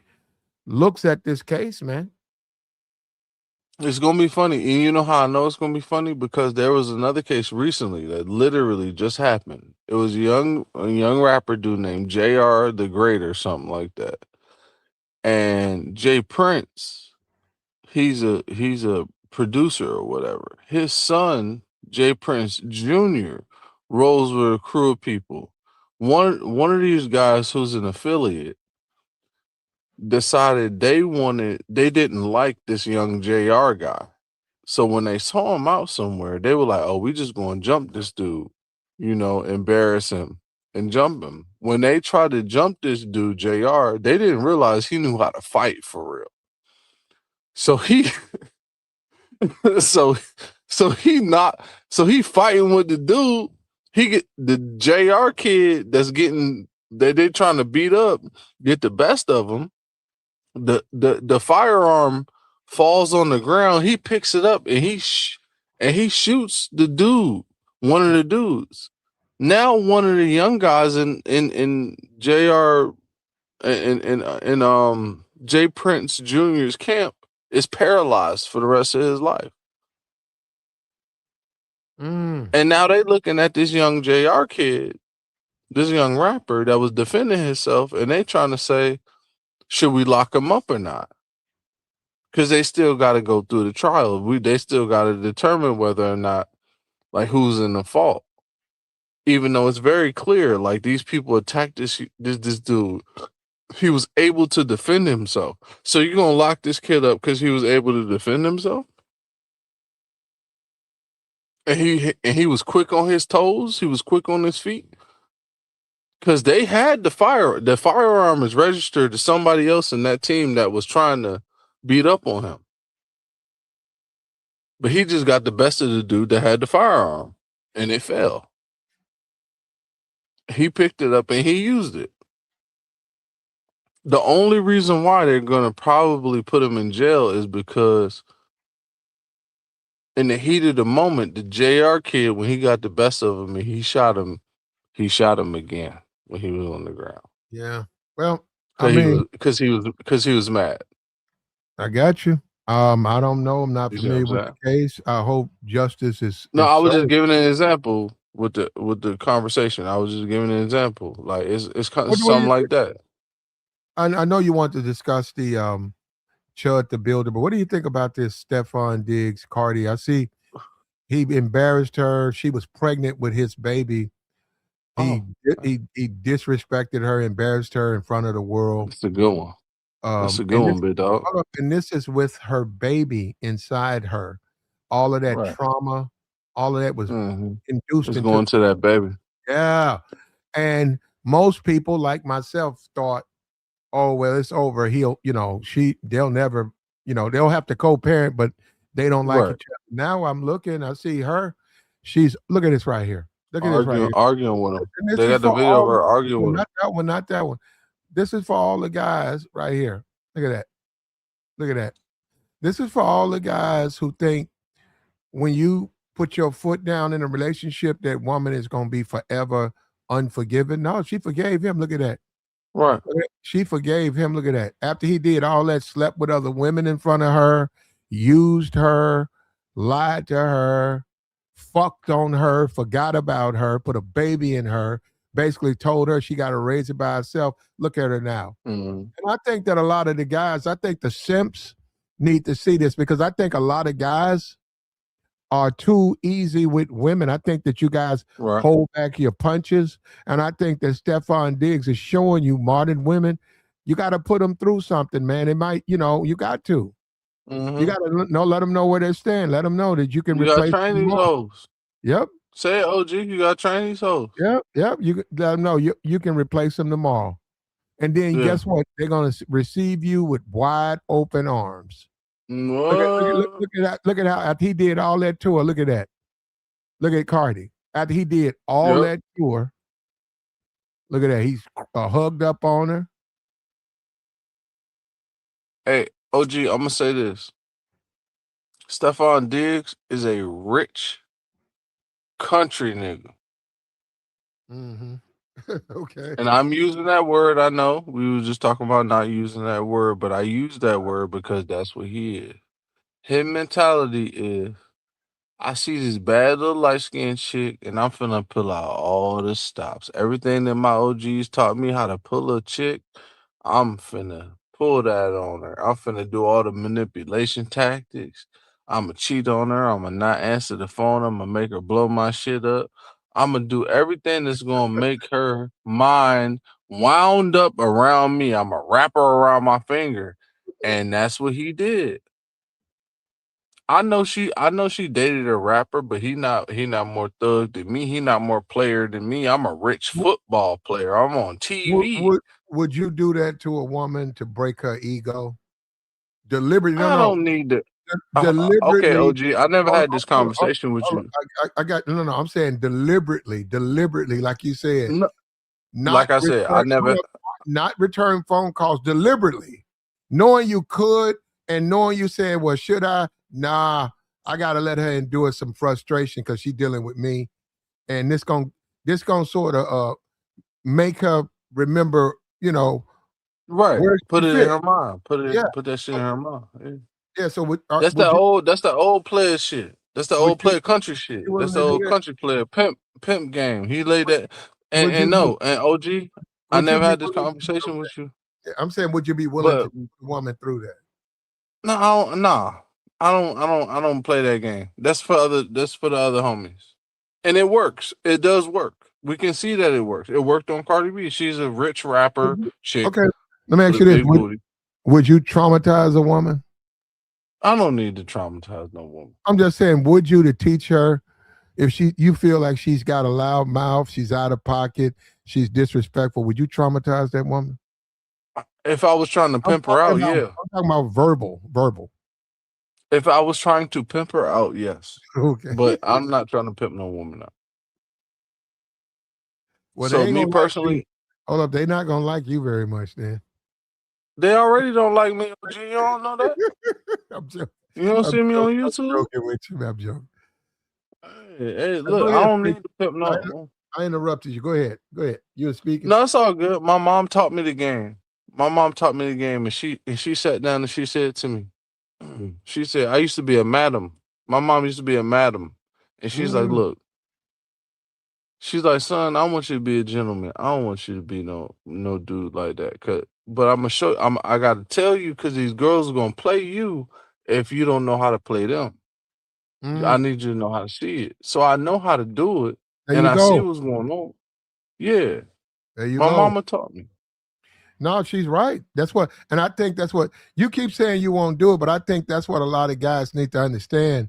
[SPEAKER 1] looks at this case, man.
[SPEAKER 5] It's gonna be funny. And you know how I know it's gonna be funny? Because there was another case recently that literally just happened. It was a young rapper dude named JR the Great or something like that. And Jay Prince, he's a producer or whatever. His son, Jay Prince Jr., rolls with a crew of people. One of these guys who's an affiliate decided they didn't like this young JR guy. So when they saw him out somewhere, they were like, "Oh, we just going to jump this dude, embarrass him and jump him." When they tried to jump this dude, JR, they didn't realize he knew how to fight for real. So he so he fighting with the dude. He get the JR kid that they trying to beat up, get the best of him. The firearm falls on the ground. He picks it up and he shoots the dude, one of the dudes. Now one of the young guys in JR in Jay Prince Jr.'s camp is paralyzed for the rest of his life. And now they looking at this young JR kid, this young rapper that was defending himself, and they trying to say, should we lock him up or not? Because they still got to go through the trial. They still got to determine whether or not, like, who's in the fault. Even though it's very clear, like, these people attacked this dude. He was able to defend himself. So you're gonna lock this kid up because he was able to defend himself? And he was quick on his toes. He was quick on his feet. Because they had the firearm is registered to somebody else in that team that was trying to beat up on him. But he just got the best of the dude that had the firearm, and it fell. He picked it up and he used it. The only reason why they're going to probably put him in jail is because in the heat of the moment, the JR kid, when he got the best of him and he shot him again when he was on the ground.
[SPEAKER 1] Yeah. Well, I mean,
[SPEAKER 5] because he was mad.
[SPEAKER 1] I got you. I don't know. I'm not
[SPEAKER 5] You see what
[SPEAKER 1] familiar
[SPEAKER 5] I'm
[SPEAKER 1] with
[SPEAKER 5] saying?
[SPEAKER 1] the case. I hope justice is.
[SPEAKER 5] No, I was just
[SPEAKER 1] served.
[SPEAKER 5] giving an example with the conversation. I was just giving an example. Like it's kind of
[SPEAKER 1] What do
[SPEAKER 5] something
[SPEAKER 1] you
[SPEAKER 5] like that.
[SPEAKER 1] I know you want to discuss the Chud the Builder, but what do you think about this Stephon Diggs, Cardi? I see he embarrassed her. She was pregnant with his baby. He he disrespected her, embarrassed her in front of the world.
[SPEAKER 5] It's a good one. That's a good one, big dog.
[SPEAKER 1] And this is with her baby inside her. All of that
[SPEAKER 5] Right.
[SPEAKER 1] trauma, all of that was induced
[SPEAKER 5] It's
[SPEAKER 1] into
[SPEAKER 5] going to that baby.
[SPEAKER 1] Yeah. And most people like myself thought, oh, well, it's over. They'll never, they'll have to co-parent, but they don't like
[SPEAKER 5] Right.
[SPEAKER 1] each other. Now I'm looking, I see her. Look at this right here. Look at this right here.
[SPEAKER 5] Arguing with him.
[SPEAKER 1] And this
[SPEAKER 5] They
[SPEAKER 1] is
[SPEAKER 5] got the
[SPEAKER 1] for
[SPEAKER 5] video of
[SPEAKER 1] all
[SPEAKER 5] her arguing with him.
[SPEAKER 1] not that one, not that one. This is for all the guys right here. Look at that. Look at that. This is for all the guys who think when you put your foot down in a relationship, that woman is going to be forever unforgiven. No, she forgave him. Look at that.
[SPEAKER 5] Right.
[SPEAKER 1] She forgave him. Look at that. After he did all that, slept with other women in front of her, used her, lied to her, fucked on her, forgot about her, put a baby in her, basically told her she got to raise it by herself. Look at her now. And I think that a lot of the guys, I think the simps need to see this, because I think a lot of guys are too easy with women. I think that you guys hold back your punches. And I think that Stephon Diggs is showing you modern women, you got to put them through something, man. It might, you got to. You got to let them know where they stand. Let them know that you can replace
[SPEAKER 5] train these hoes.
[SPEAKER 1] Yep.
[SPEAKER 5] Say it, OG. You got to train these hoes.
[SPEAKER 1] Yep. You let them know you can replace them tomorrow. And then guess what? They're going to receive you with wide open arms. Look at how after he did all that tour. Look at that. Look at Cardi. After he did all that tour, look at that. He's hugged up on her.
[SPEAKER 5] Hey, OG, I'm gonna say this. Stephon Diggs is a rich country nigga.
[SPEAKER 1] Okay.
[SPEAKER 5] And I'm using that word. I know we were just talking about not using that word, but I use that word because that's what he is. His mentality is, I see this bad little light-skinned chick, and I'm finna pull out all the stops. Everything that my OGs taught me how to pull a chick, I'm finna pull that on her. I'm finna do all the manipulation tactics. I'm going to cheat on her. I'm going to not answer the phone. I'm going to make her blow my shit up. I'm going to do everything that's going to make her mind wound up around me. I'm going to wrap her around my finger. And that's what he did. I know she dated a rapper, but he not more thug than me. He not more player than me. I'm a rich football player. I'm on TV.
[SPEAKER 1] Would you do that to a woman to break her ego? Deliberately?
[SPEAKER 5] I don't need to.
[SPEAKER 1] Deliberately.
[SPEAKER 5] Okay, OG. I never had this conversation with you.
[SPEAKER 1] I got no. I'm saying deliberately, like you said.
[SPEAKER 5] No, like I said, I never.
[SPEAKER 1] Not return phone calls deliberately, knowing you could and knowing you said, "Well, should I?" Nah, I gotta let her endure some frustration because she's dealing with me, and this gonna sort of make her remember,
[SPEAKER 5] right? Put it
[SPEAKER 1] fit.
[SPEAKER 5] in her mind. Put that shit in her mind.
[SPEAKER 1] Yeah. So
[SPEAKER 5] that's the old player shit. That's the old player country shit. That's the old country player pimp game. He laid that. And OG, I never had this conversation with you.
[SPEAKER 1] I'm saying, would you be willing to put a woman through that?
[SPEAKER 5] No, I don't play that game. That's for the other homies. And it works. It does work. We can see that it works. It worked on Cardi B. She's a rich rapper chick.
[SPEAKER 1] Okay. Let me ask you this. Would you traumatize a woman?
[SPEAKER 5] I don't need to traumatize no woman.
[SPEAKER 1] I'm just saying, would you to teach her if you feel like she's got a loud mouth, she's out of pocket, she's disrespectful, would you traumatize that woman?
[SPEAKER 5] If I was trying to pimp her out, yeah.
[SPEAKER 1] I'm talking about verbal.
[SPEAKER 5] If I was trying to pimp her out, yes.
[SPEAKER 1] Okay.
[SPEAKER 5] But I'm not trying to pimp no woman out.
[SPEAKER 1] Well,
[SPEAKER 5] So
[SPEAKER 1] they ain't
[SPEAKER 5] me
[SPEAKER 1] gonna like you.
[SPEAKER 5] personally,
[SPEAKER 1] Hold up, they're not gonna like you very much then.
[SPEAKER 5] they already don't like me. OG, you don't know that?
[SPEAKER 1] I'm joking.
[SPEAKER 5] You don't see me on
[SPEAKER 1] I'm
[SPEAKER 5] YouTube?
[SPEAKER 1] joking with you. I'm joking.
[SPEAKER 5] Hey,
[SPEAKER 1] Go
[SPEAKER 5] look, I
[SPEAKER 1] ahead,
[SPEAKER 5] don't
[SPEAKER 1] speak.
[SPEAKER 5] need to pimp no.
[SPEAKER 1] I interrupted you. Go ahead. You were speaking.
[SPEAKER 5] No, it's all good. My mom taught me the game. And she sat down and she said to me, she said, I used to be a madam. My mom used to be a madam. And she's like, look, she's like, son, I want you to be a gentleman. I don't want you to be no dude like that. But I'm gonna show you, I gotta tell you, because these girls are gonna play you if you don't know how to play them. I need you to know how to see it. So I know how to do it,
[SPEAKER 1] There
[SPEAKER 5] and
[SPEAKER 1] you
[SPEAKER 5] I see
[SPEAKER 1] go.
[SPEAKER 5] what's going on. Yeah.
[SPEAKER 1] There you
[SPEAKER 5] My
[SPEAKER 1] go.
[SPEAKER 5] mama taught me.
[SPEAKER 1] No, she's right. That's what, and I think that's what you keep saying you won't do it, but I think that's what a lot of guys need to understand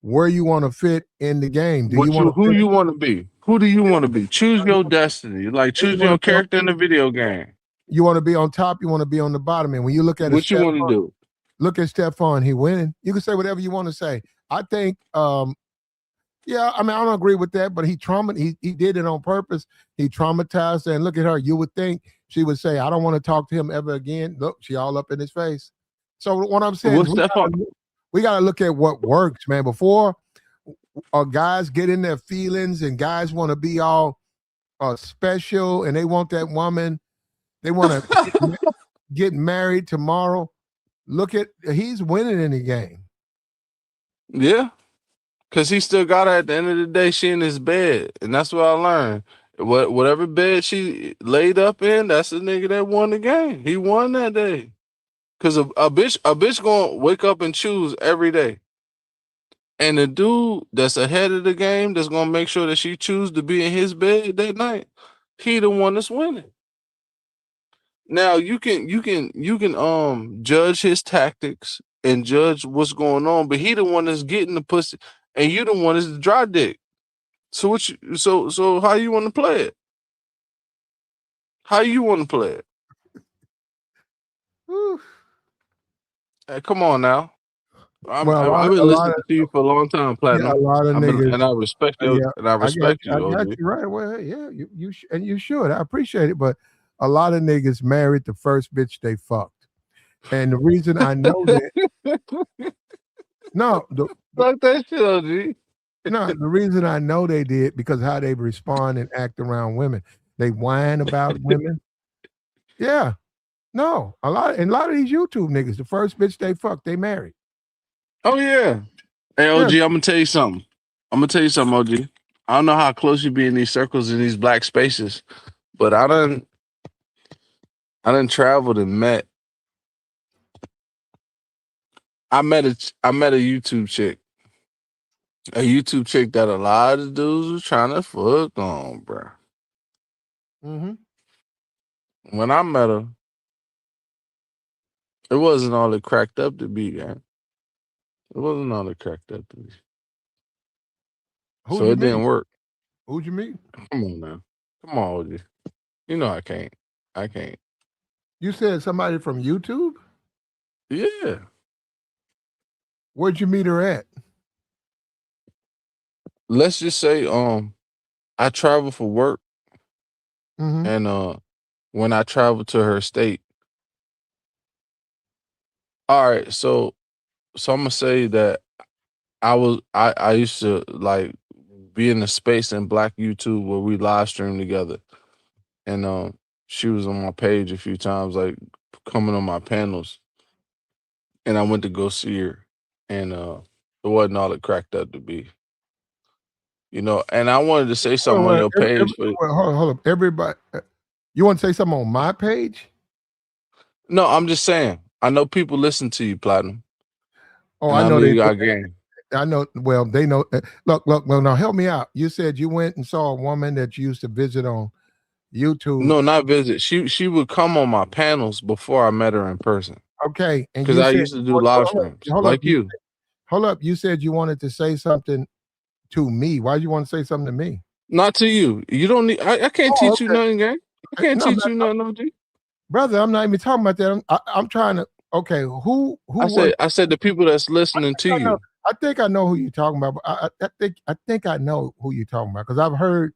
[SPEAKER 1] where you want to fit in the game. Do you want to
[SPEAKER 5] Who you want to be? Who do you want to be? Choose your destiny. Like choose your character in the video game.
[SPEAKER 1] You want to be on top, you want to be on the bottom. And when you look at
[SPEAKER 5] what you want to do?
[SPEAKER 1] Look at Stephon, he winning. You can say whatever you want to say. I think yeah, I mean, I don't agree with that, but he did it on purpose. He traumatized her, and look at her. You would think she would say, I don't want to talk to him ever again. Look, she all up in his face. So what I'm saying is we got to look at what works, man. Before guys get in their feelings and guys want to be all special and they want that woman, they want to get married tomorrow. Look at, he's winning in the game.
[SPEAKER 5] Yeah. Because he still got her at the end of the day, she in his bed. And that's what I learned. Whatever bed she laid up in, that's the nigga that won the game. He won that day. Because a bitch gonna wake up and choose every day. And the dude that's ahead of the game, that's gonna make sure that she choose to be in his bed that night, he the one that's winning. Now you can judge his tactics and judge what's going on, but he the one that's getting the pussy, and you the one that's the dry dick. So so how you want to play it? How you want to play it? Hey, come on now. I've been listening to you for a long time, Platinum.
[SPEAKER 1] Yeah, a lot of niggas,
[SPEAKER 5] and I respect you.
[SPEAKER 1] Yeah,
[SPEAKER 5] and I respect you.
[SPEAKER 1] I got you right. Well, yeah, you should. I appreciate it, but a lot of niggas married the first bitch they fucked, and the reason I know that,
[SPEAKER 5] fuck that shit, OG.
[SPEAKER 1] No, the reason I know they did because how they respond and act around women. They whine about women. Yeah, no, a lot of these YouTube niggas, the first bitch they fucked, they married.
[SPEAKER 5] Oh yeah. Hey OG, I'm gonna tell you something. OG. I don't know how close you be in these circles, in these black spaces, but I done traveled and met. I met a YouTube chick. A YouTube chick that a lot of dudes was trying to fuck on, bro. When I met her, it wasn't all it cracked up to be, man. It wasn't all it cracked up to be. So it didn't work.
[SPEAKER 1] Who'd you meet?
[SPEAKER 5] Come on now. Come on, OG. You know I can't.
[SPEAKER 1] You said somebody from YouTube?
[SPEAKER 5] Yeah.
[SPEAKER 1] Where'd you meet her at?
[SPEAKER 5] Let's just say, I travel for work, and when I travel to her state. All right, so I'm gonna say that I used to like be in a space in Black YouTube where we live stream together, and she was on my page a few times, like coming on my panels, and I went to go see her, and it wasn't all it cracked up to be. You know, and I wanted to say something on your page.
[SPEAKER 1] Hold up. Everybody, you want to say something on my page?
[SPEAKER 5] No, I'm just saying. I know people listen to you, Platinum.
[SPEAKER 1] Oh, I know they got game. I know. Well, they know. Look. Well, now help me out. You said you went and saw a woman that you used to visit on YouTube.
[SPEAKER 5] No, not visit. She would come on my panels before I met her in person.
[SPEAKER 1] Okay, and
[SPEAKER 5] because I used to do live streams like you.
[SPEAKER 1] Hold up. You said you wanted to say something to me. Why do you want to say something to me?
[SPEAKER 5] Not to you. You don't need. I can't
[SPEAKER 1] Oh,
[SPEAKER 5] teach you
[SPEAKER 1] okay.
[SPEAKER 5] nothing, gang. I can't
[SPEAKER 1] No,
[SPEAKER 5] teach you nothing, OG.
[SPEAKER 1] brother, I'm not even talking about that. I'm trying to. Okay, who
[SPEAKER 5] I
[SPEAKER 1] was?
[SPEAKER 5] said the people that's listening to
[SPEAKER 1] I know.
[SPEAKER 5] you.
[SPEAKER 1] I think I know who you're talking about. But I think I know who you're talking about because I've heard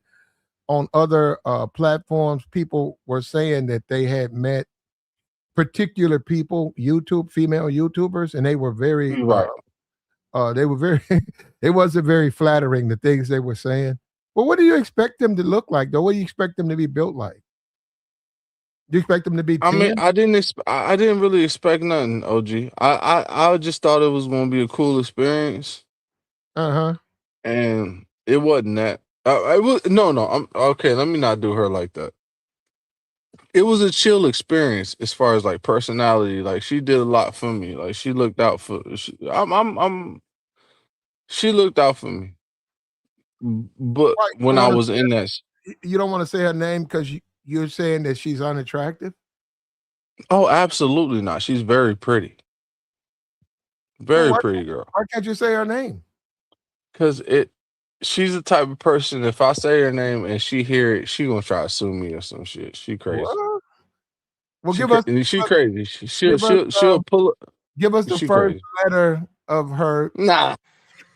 [SPEAKER 1] on other platforms people were saying that they had met particular people, female YouTubers, and they were very
[SPEAKER 5] Right.
[SPEAKER 1] they were very it wasn't very flattering the things they were saying. Well, what do you expect them to look like though? What do you expect them to be built like? Do you expect them to be
[SPEAKER 5] I mean,
[SPEAKER 1] 10?
[SPEAKER 5] I didn't really expect nothing, OG. I just thought it was gonna be a cool experience,
[SPEAKER 1] Uh-huh.
[SPEAKER 5] and it wasn't that. I was no. I'm okay. Let me not do her like that. It was a chill experience as far as like personality. Like she did a lot for me. Like she looked out for. She looked out for me. But
[SPEAKER 1] Why you
[SPEAKER 5] when
[SPEAKER 1] don't
[SPEAKER 5] I
[SPEAKER 1] want
[SPEAKER 5] was in that,
[SPEAKER 1] to you don't want to say her name because you're saying that she's unattractive?
[SPEAKER 5] oh, absolutely not. She's very pretty,
[SPEAKER 1] Well,
[SPEAKER 5] very pretty girl.
[SPEAKER 1] why can't you say her name?
[SPEAKER 5] Cause she's the type of person. If I say her name and she hear it, she gonna try to sue me or some shit. She crazy.
[SPEAKER 1] What? Well,
[SPEAKER 5] She crazy.
[SPEAKER 1] give us
[SPEAKER 5] She'll pull it.
[SPEAKER 1] give us the
[SPEAKER 5] She
[SPEAKER 1] first
[SPEAKER 5] crazy.
[SPEAKER 1] letter of her
[SPEAKER 5] Nah.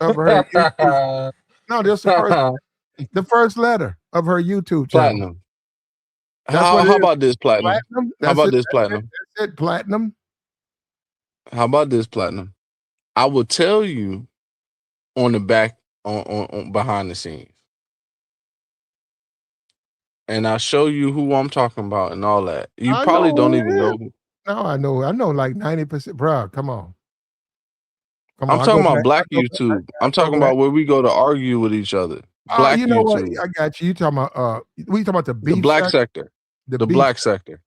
[SPEAKER 1] YouTube. No, that's the first letter of her YouTube channel.
[SPEAKER 5] Platinum.
[SPEAKER 1] That's what it
[SPEAKER 5] How
[SPEAKER 1] is.
[SPEAKER 5] about this platinum?
[SPEAKER 1] Platinum.
[SPEAKER 5] How
[SPEAKER 1] That's
[SPEAKER 5] about
[SPEAKER 1] it.
[SPEAKER 5] this
[SPEAKER 1] That's it.
[SPEAKER 5] platinum?
[SPEAKER 1] That's it. Platinum.
[SPEAKER 5] How about this platinum? I will tell you on the back on behind the scenes. And I'll show you who I'm talking about and all that. You
[SPEAKER 1] I know
[SPEAKER 5] probably don't
[SPEAKER 1] who
[SPEAKER 5] even
[SPEAKER 1] it is.
[SPEAKER 5] know.
[SPEAKER 1] No, I know. I know like 90%. Bro, come on. Come
[SPEAKER 5] I'm
[SPEAKER 1] on.
[SPEAKER 5] talking about black YouTube.
[SPEAKER 1] I
[SPEAKER 5] I'm
[SPEAKER 1] go
[SPEAKER 5] talking
[SPEAKER 1] back.
[SPEAKER 5] about where we go to argue with each other.
[SPEAKER 1] Oh,
[SPEAKER 5] Black
[SPEAKER 1] you know what?
[SPEAKER 5] YouTube.
[SPEAKER 1] I got you. You talking about we talking about the
[SPEAKER 5] The
[SPEAKER 1] beef
[SPEAKER 5] black
[SPEAKER 1] sector?
[SPEAKER 5] sector.
[SPEAKER 1] The
[SPEAKER 5] The
[SPEAKER 1] beef
[SPEAKER 5] black sector.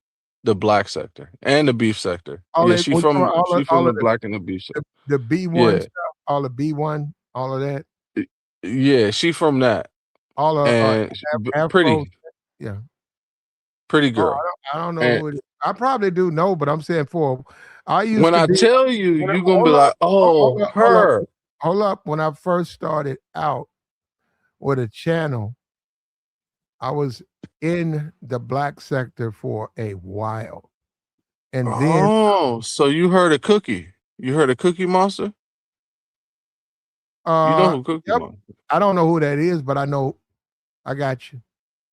[SPEAKER 5] The black sector. And the beef sector.
[SPEAKER 1] all
[SPEAKER 5] Yeah,
[SPEAKER 1] that we talking about
[SPEAKER 5] she from
[SPEAKER 1] all
[SPEAKER 5] the
[SPEAKER 1] of
[SPEAKER 5] black and the beef sector.
[SPEAKER 1] the B1
[SPEAKER 5] Yeah.
[SPEAKER 1] stuff, all the B1, all of that.
[SPEAKER 5] Yeah, she from that.
[SPEAKER 1] All
[SPEAKER 5] And
[SPEAKER 1] Afro.
[SPEAKER 5] pretty
[SPEAKER 1] Yeah. Oh,
[SPEAKER 5] girl.
[SPEAKER 1] I don't know
[SPEAKER 5] And
[SPEAKER 1] who it is. I probably do know, but I'm saying I used
[SPEAKER 5] when
[SPEAKER 1] to
[SPEAKER 5] I
[SPEAKER 1] be
[SPEAKER 5] tell you,
[SPEAKER 1] when I,
[SPEAKER 5] you're gonna be
[SPEAKER 1] hold
[SPEAKER 5] like,
[SPEAKER 1] up,
[SPEAKER 5] oh, her.
[SPEAKER 1] hold up. When I first started out with a channel, I was in the black sector for a while. And then
[SPEAKER 5] Oh, so you heard of Cookie? You heard of Cookie Monster? You know who Cookie
[SPEAKER 1] yep,
[SPEAKER 5] Monster?
[SPEAKER 1] I don't know who that is, but I know I got you.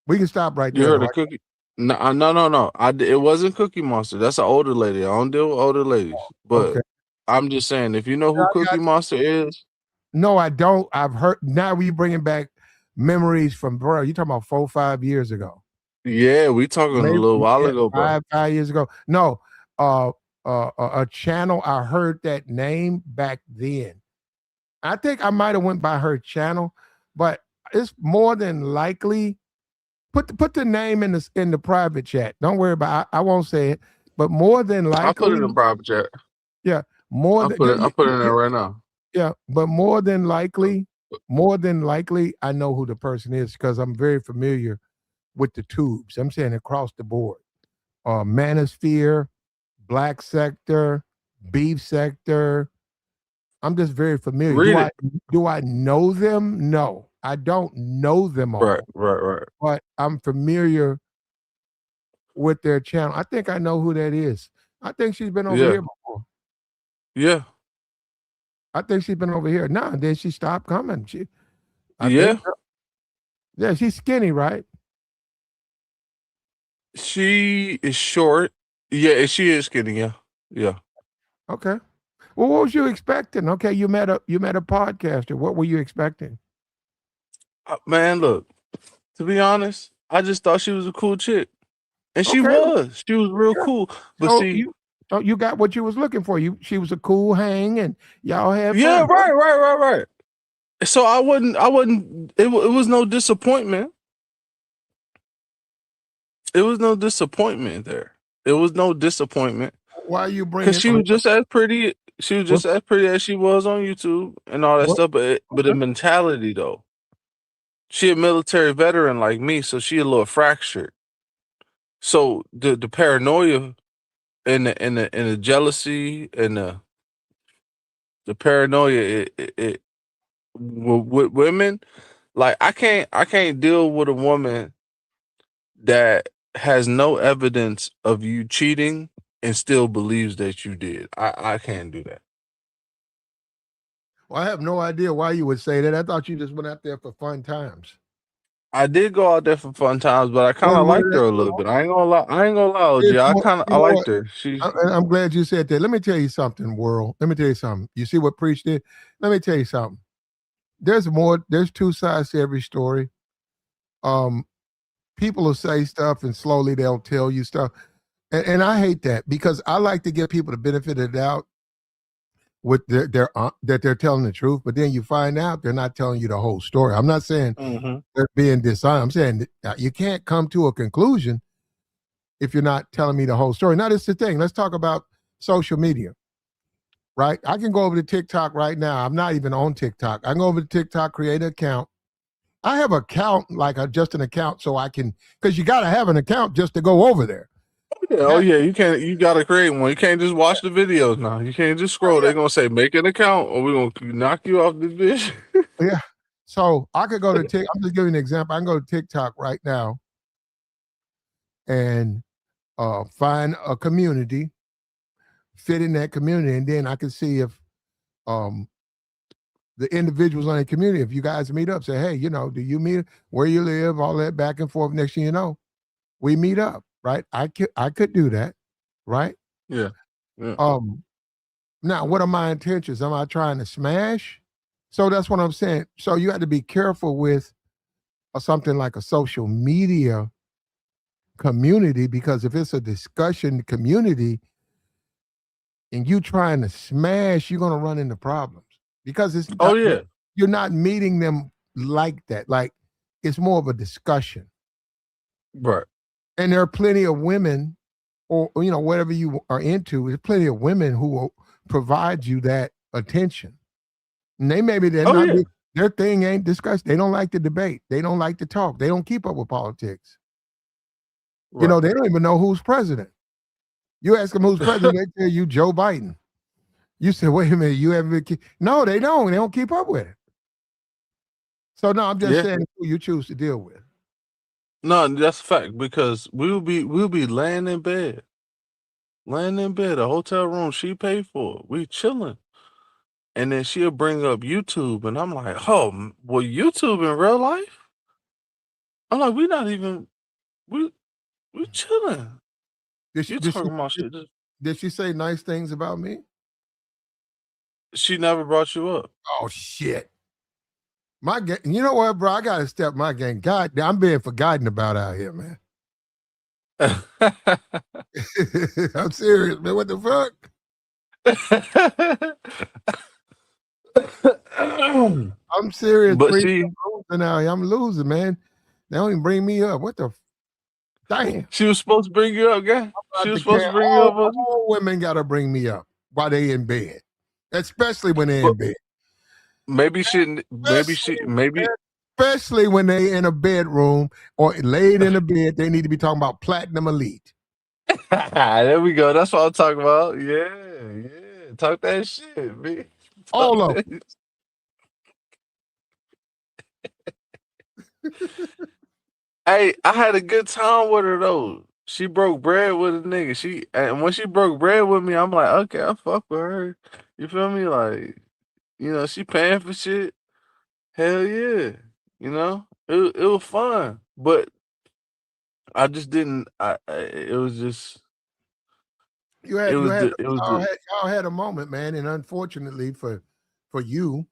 [SPEAKER 1] We can stop right
[SPEAKER 5] You
[SPEAKER 1] there
[SPEAKER 5] heard
[SPEAKER 1] though.
[SPEAKER 5] of Cookie? No. It wasn't Cookie Monster. That's an older lady. I don't deal with older ladies. But
[SPEAKER 1] Okay.
[SPEAKER 5] I'm just saying, if you know
[SPEAKER 1] Yeah,
[SPEAKER 5] who
[SPEAKER 1] I got
[SPEAKER 5] Cookie
[SPEAKER 1] you.
[SPEAKER 5] Monster is,
[SPEAKER 1] No, I don't. I've heard now we bringing back memories from bro. You talking about 4-5 years ago.
[SPEAKER 5] yeah, we talking a
[SPEAKER 1] Maybe
[SPEAKER 5] little while
[SPEAKER 1] yeah,
[SPEAKER 5] ago, bro.
[SPEAKER 1] 5 years ago. No, a channel. I heard that name back then. I think I might have went by her channel, but it's more than likely. Put the name in the private chat. Don't worry about. I won't say it, but more than
[SPEAKER 5] I'll put it
[SPEAKER 1] likely,
[SPEAKER 5] in private chat.
[SPEAKER 1] yeah, more than
[SPEAKER 5] I'll put it in there right now.
[SPEAKER 1] yeah, but more than likely, I know who the person is because I'm very familiar with the tubes. I'm saying across the board. Manosphere, Black Sector, Beef Sector. I'm just very familiar.
[SPEAKER 5] Read it.
[SPEAKER 1] Do I know them? No, I don't know them
[SPEAKER 5] Right.
[SPEAKER 1] all, but I'm familiar with their channel. I think I know who that is. I think she's been over
[SPEAKER 5] Yeah.
[SPEAKER 1] here before.
[SPEAKER 5] Yeah.
[SPEAKER 1] I think she's been over here. No, then she stopped coming. I
[SPEAKER 5] Yeah.
[SPEAKER 1] think so. Yeah, she's skinny, right?
[SPEAKER 5] She is short. Yeah, she is skinny. Yeah. Yeah.
[SPEAKER 1] Okay. Well, what was you expecting? Okay, you met a podcaster. What were you expecting?
[SPEAKER 5] Man, look, to be honest, I just thought she was a cool chick. And she
[SPEAKER 1] Okay.
[SPEAKER 5] was. She was real
[SPEAKER 1] Yeah.
[SPEAKER 5] could But
[SPEAKER 1] So
[SPEAKER 5] see,
[SPEAKER 1] you got what you was looking for. She was a cool hang and y'all had
[SPEAKER 5] yeah,
[SPEAKER 1] fun.
[SPEAKER 5] right. So I wasn't it was no disappointment. It was no disappointment there. It was no disappointment.
[SPEAKER 1] Why are you
[SPEAKER 5] Because
[SPEAKER 1] bringing
[SPEAKER 5] she was just as pretty. She was
[SPEAKER 1] what,
[SPEAKER 5] just as pretty as she was on YouTube and all that
[SPEAKER 1] what,
[SPEAKER 5] stuff. But the mentality though, she a military veteran like me, so she a little fractured. So the paranoia and the jealousy and the paranoia with women, Like I can't deal with a woman that has no evidence of you cheating and still believes that you did. I can't do that.
[SPEAKER 1] Well, I have no idea why you would say that. I thought you just went out there for fun times.
[SPEAKER 5] I did go out there for fun times, but I kind
[SPEAKER 1] Well,
[SPEAKER 5] of
[SPEAKER 1] well,
[SPEAKER 5] liked her a little bit. I ain't gonna lie. OG.
[SPEAKER 1] you
[SPEAKER 5] I
[SPEAKER 1] know what?
[SPEAKER 5] liked her.
[SPEAKER 1] I'm glad you said that. Let me tell you something, world. Let me tell you something. You see what Preach did? Let me tell you something. There's more. There's two sides to every story. People will say stuff and slowly they'll tell you stuff, and I hate that because I like to give people the benefit of the doubt with their that they're telling the truth, but then you find out they're not telling you the whole story. I'm not saying they're being dishonest. I'm saying you can't come to a conclusion if you're not telling me the whole story. Now, this is the thing. Let's talk about social media, right? I can go over to TikTok right now. I'm not even on TikTok. I can go over to TikTok, create an account. I have an account, like just an account, so I can, because you got to have an account just to go over there.
[SPEAKER 5] Oh yeah, you can't. You gotta create one. You can't just watch the videos now. You can't just scroll. They're gonna say make an account, or we're gonna knock you off this bitch.
[SPEAKER 1] Yeah. So I could go to TikTok. I'm just giving an example. I can go to TikTok right now and find a community, fit in that community, and then I can see if the individuals on the community, if you guys meet up, say, hey, do you meet where you live, all that back and forth. Next thing you know, we meet up, right? I could do that, right?
[SPEAKER 5] Yeah.
[SPEAKER 1] Now, what are my intentions? Am I trying to smash? So that's what I'm saying. So you have to be careful with something like a social media community, because if it's a discussion community and you trying to smash, you're going to run into problems because it's you're not meeting them like that. Like it's more of a discussion.
[SPEAKER 5] Right.
[SPEAKER 1] And there are plenty of women or whatever you are into, there's plenty of women who will provide you that attention. And their thing ain't discussed. They don't like to debate. They don't like to talk. They don't keep up with politics. Right. They don't even know who's president. You ask them who's president, they tell you Joe Biden. You say, wait a minute, you haven't been no, they don't. They don't keep up with it. So no, I'm just saying who you choose to deal with.
[SPEAKER 5] No, that's a fact, because we'll be laying in bed, a hotel room she paid for. We chilling. And then she'll bring up YouTube, and I'm like, oh, well, YouTube in real life? I'm like, we chilling.
[SPEAKER 1] Did she say nice things about me?
[SPEAKER 5] She never brought you up.
[SPEAKER 1] Oh shit. My game, you know what, bro? I gotta step my game. God, I'm being forgotten about out here, man. I'm serious, man. What the fuck? I'm serious.
[SPEAKER 5] But
[SPEAKER 1] I'm losing, man. They don't even bring me up. What the? Damn.
[SPEAKER 5] She was supposed to bring you up, guy. She was supposed to bring you up.
[SPEAKER 1] All women gotta bring me up while they in bed, especially when they're in bed.
[SPEAKER 5] Especially
[SPEAKER 1] when they in a bedroom or laid in a bed, they need to be talking about Platinum Elite.
[SPEAKER 5] There we go. That's what I'm talking about. Yeah. Talk that shit, man.
[SPEAKER 1] All of them.
[SPEAKER 5] Hey, I had a good time with her though. She broke bread with a nigga. And when she broke bread with me, I'm like, okay, I fuck with her. You feel me? Like, she paying for shit. Hell yeah. It was fun. But I just didn't. It was just.
[SPEAKER 1] Y'all had a moment, man, and unfortunately for you,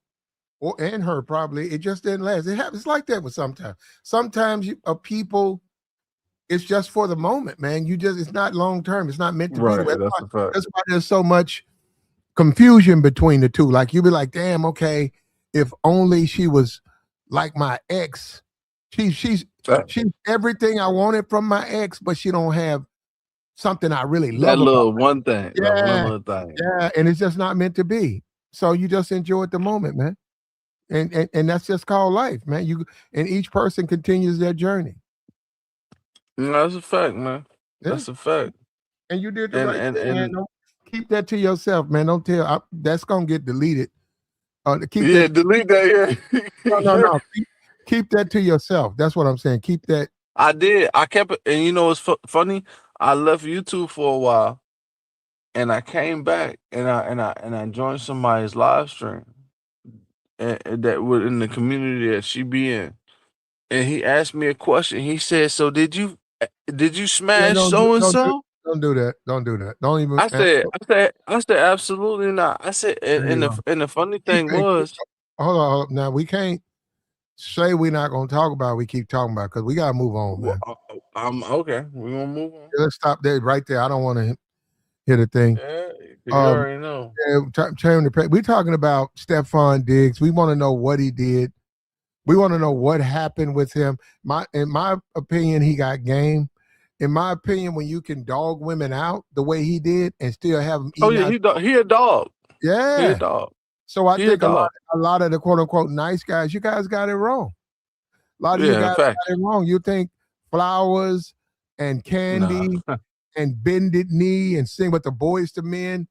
[SPEAKER 1] and her probably, it just didn't last. It happens like that with sometimes. Sometimes people, it's just for the moment, man. It's not long term. It's not meant to be. That's why there's so much confusion between the two. Like you be like, damn, okay, if only she was like my ex. She's everything I wanted from my ex, but she don't have something I really love.
[SPEAKER 5] That little one thing.
[SPEAKER 1] Yeah,
[SPEAKER 5] that one little thing.
[SPEAKER 1] Yeah, and it's just not meant to be. So you just enjoy the moment, man. And that's just called life, man. And each person continues their journey.
[SPEAKER 5] That's a fact, man. Yeah. That's a fact.
[SPEAKER 1] And you did the right thing, man. Don't keep that to yourself, man. Don't that's gonna get deleted.
[SPEAKER 5] Delete that. Yeah.
[SPEAKER 1] No. keep that to yourself. That's what I'm saying. Keep that.
[SPEAKER 5] I did. I kept it, and you know what's funny? I left YouTube for a while, and I came back, and I joined somebody's live stream, and that was in the community that she be in, and he asked me a question. He said, "So did you
[SPEAKER 1] Yeah,
[SPEAKER 5] smash so and so?"
[SPEAKER 1] don't do that. Don't do that. Don't even.
[SPEAKER 5] I said, absolutely not. I said,
[SPEAKER 1] There you go.
[SPEAKER 5] and the funny
[SPEAKER 1] Keep,
[SPEAKER 5] thing
[SPEAKER 1] hey,
[SPEAKER 5] was,
[SPEAKER 1] hold on. Now we can't say we're not going to talk about it. We keep talking about because we got to move on, man.
[SPEAKER 5] I'm okay. We're gonna move on.
[SPEAKER 1] Let's stop there, right there. I don't want to hit a thing.
[SPEAKER 5] Yeah, you already know.
[SPEAKER 1] We're talking about Stephon Diggs. We want to know what he did. We want to know what happened with him. In my opinion, he got game. In my opinion, when you can dog women out the way he did and still have them
[SPEAKER 5] Oh
[SPEAKER 1] eating
[SPEAKER 5] yeah,
[SPEAKER 1] out,
[SPEAKER 5] he a dog. He a
[SPEAKER 1] yeah.
[SPEAKER 5] dog.
[SPEAKER 1] So I
[SPEAKER 5] He a
[SPEAKER 1] think a
[SPEAKER 5] dog.
[SPEAKER 1] lot of the quote unquote nice guys, you guys got it wrong. A lot of you
[SPEAKER 5] Yeah, in
[SPEAKER 1] guys
[SPEAKER 5] fact.
[SPEAKER 1] got it wrong. You think flowers and candy
[SPEAKER 5] Nah.
[SPEAKER 1] and bended knee and sing with the boys to men,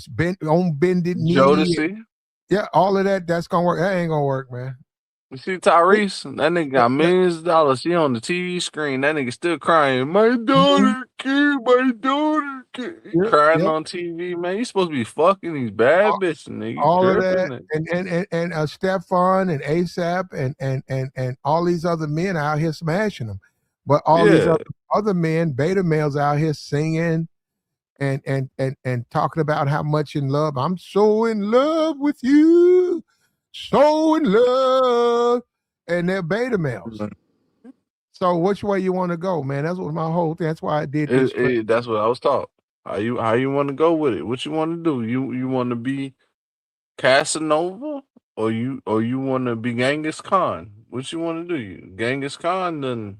[SPEAKER 1] bended knee.
[SPEAKER 5] Jodeci.
[SPEAKER 1] Yeah, all of that. That's gonna work. That ain't gonna work, man.
[SPEAKER 5] You see Tyrese? That nigga got millions of dollars. He on the TV screen. That nigga still crying. My daughter, kid, my daughter, kid. He crying on TV, man. You supposed to be fucking these bad bitches, nigga. You
[SPEAKER 1] All of
[SPEAKER 5] tripping,
[SPEAKER 1] that,
[SPEAKER 5] nigga.
[SPEAKER 1] and Stephon and ASAP and all these other men out here smashing them, but all these other men, beta males out here singing and talking about how much in love. I'm so in love with you, so in love, and they're beta males. So which way you want to go, man? That's what my whole thing. That's why I did this.
[SPEAKER 5] That's what I was taught. How you want to go with it? What you want to do? You want to be Casanova or you want to be Genghis Khan? What you want to do? Genghis Khan then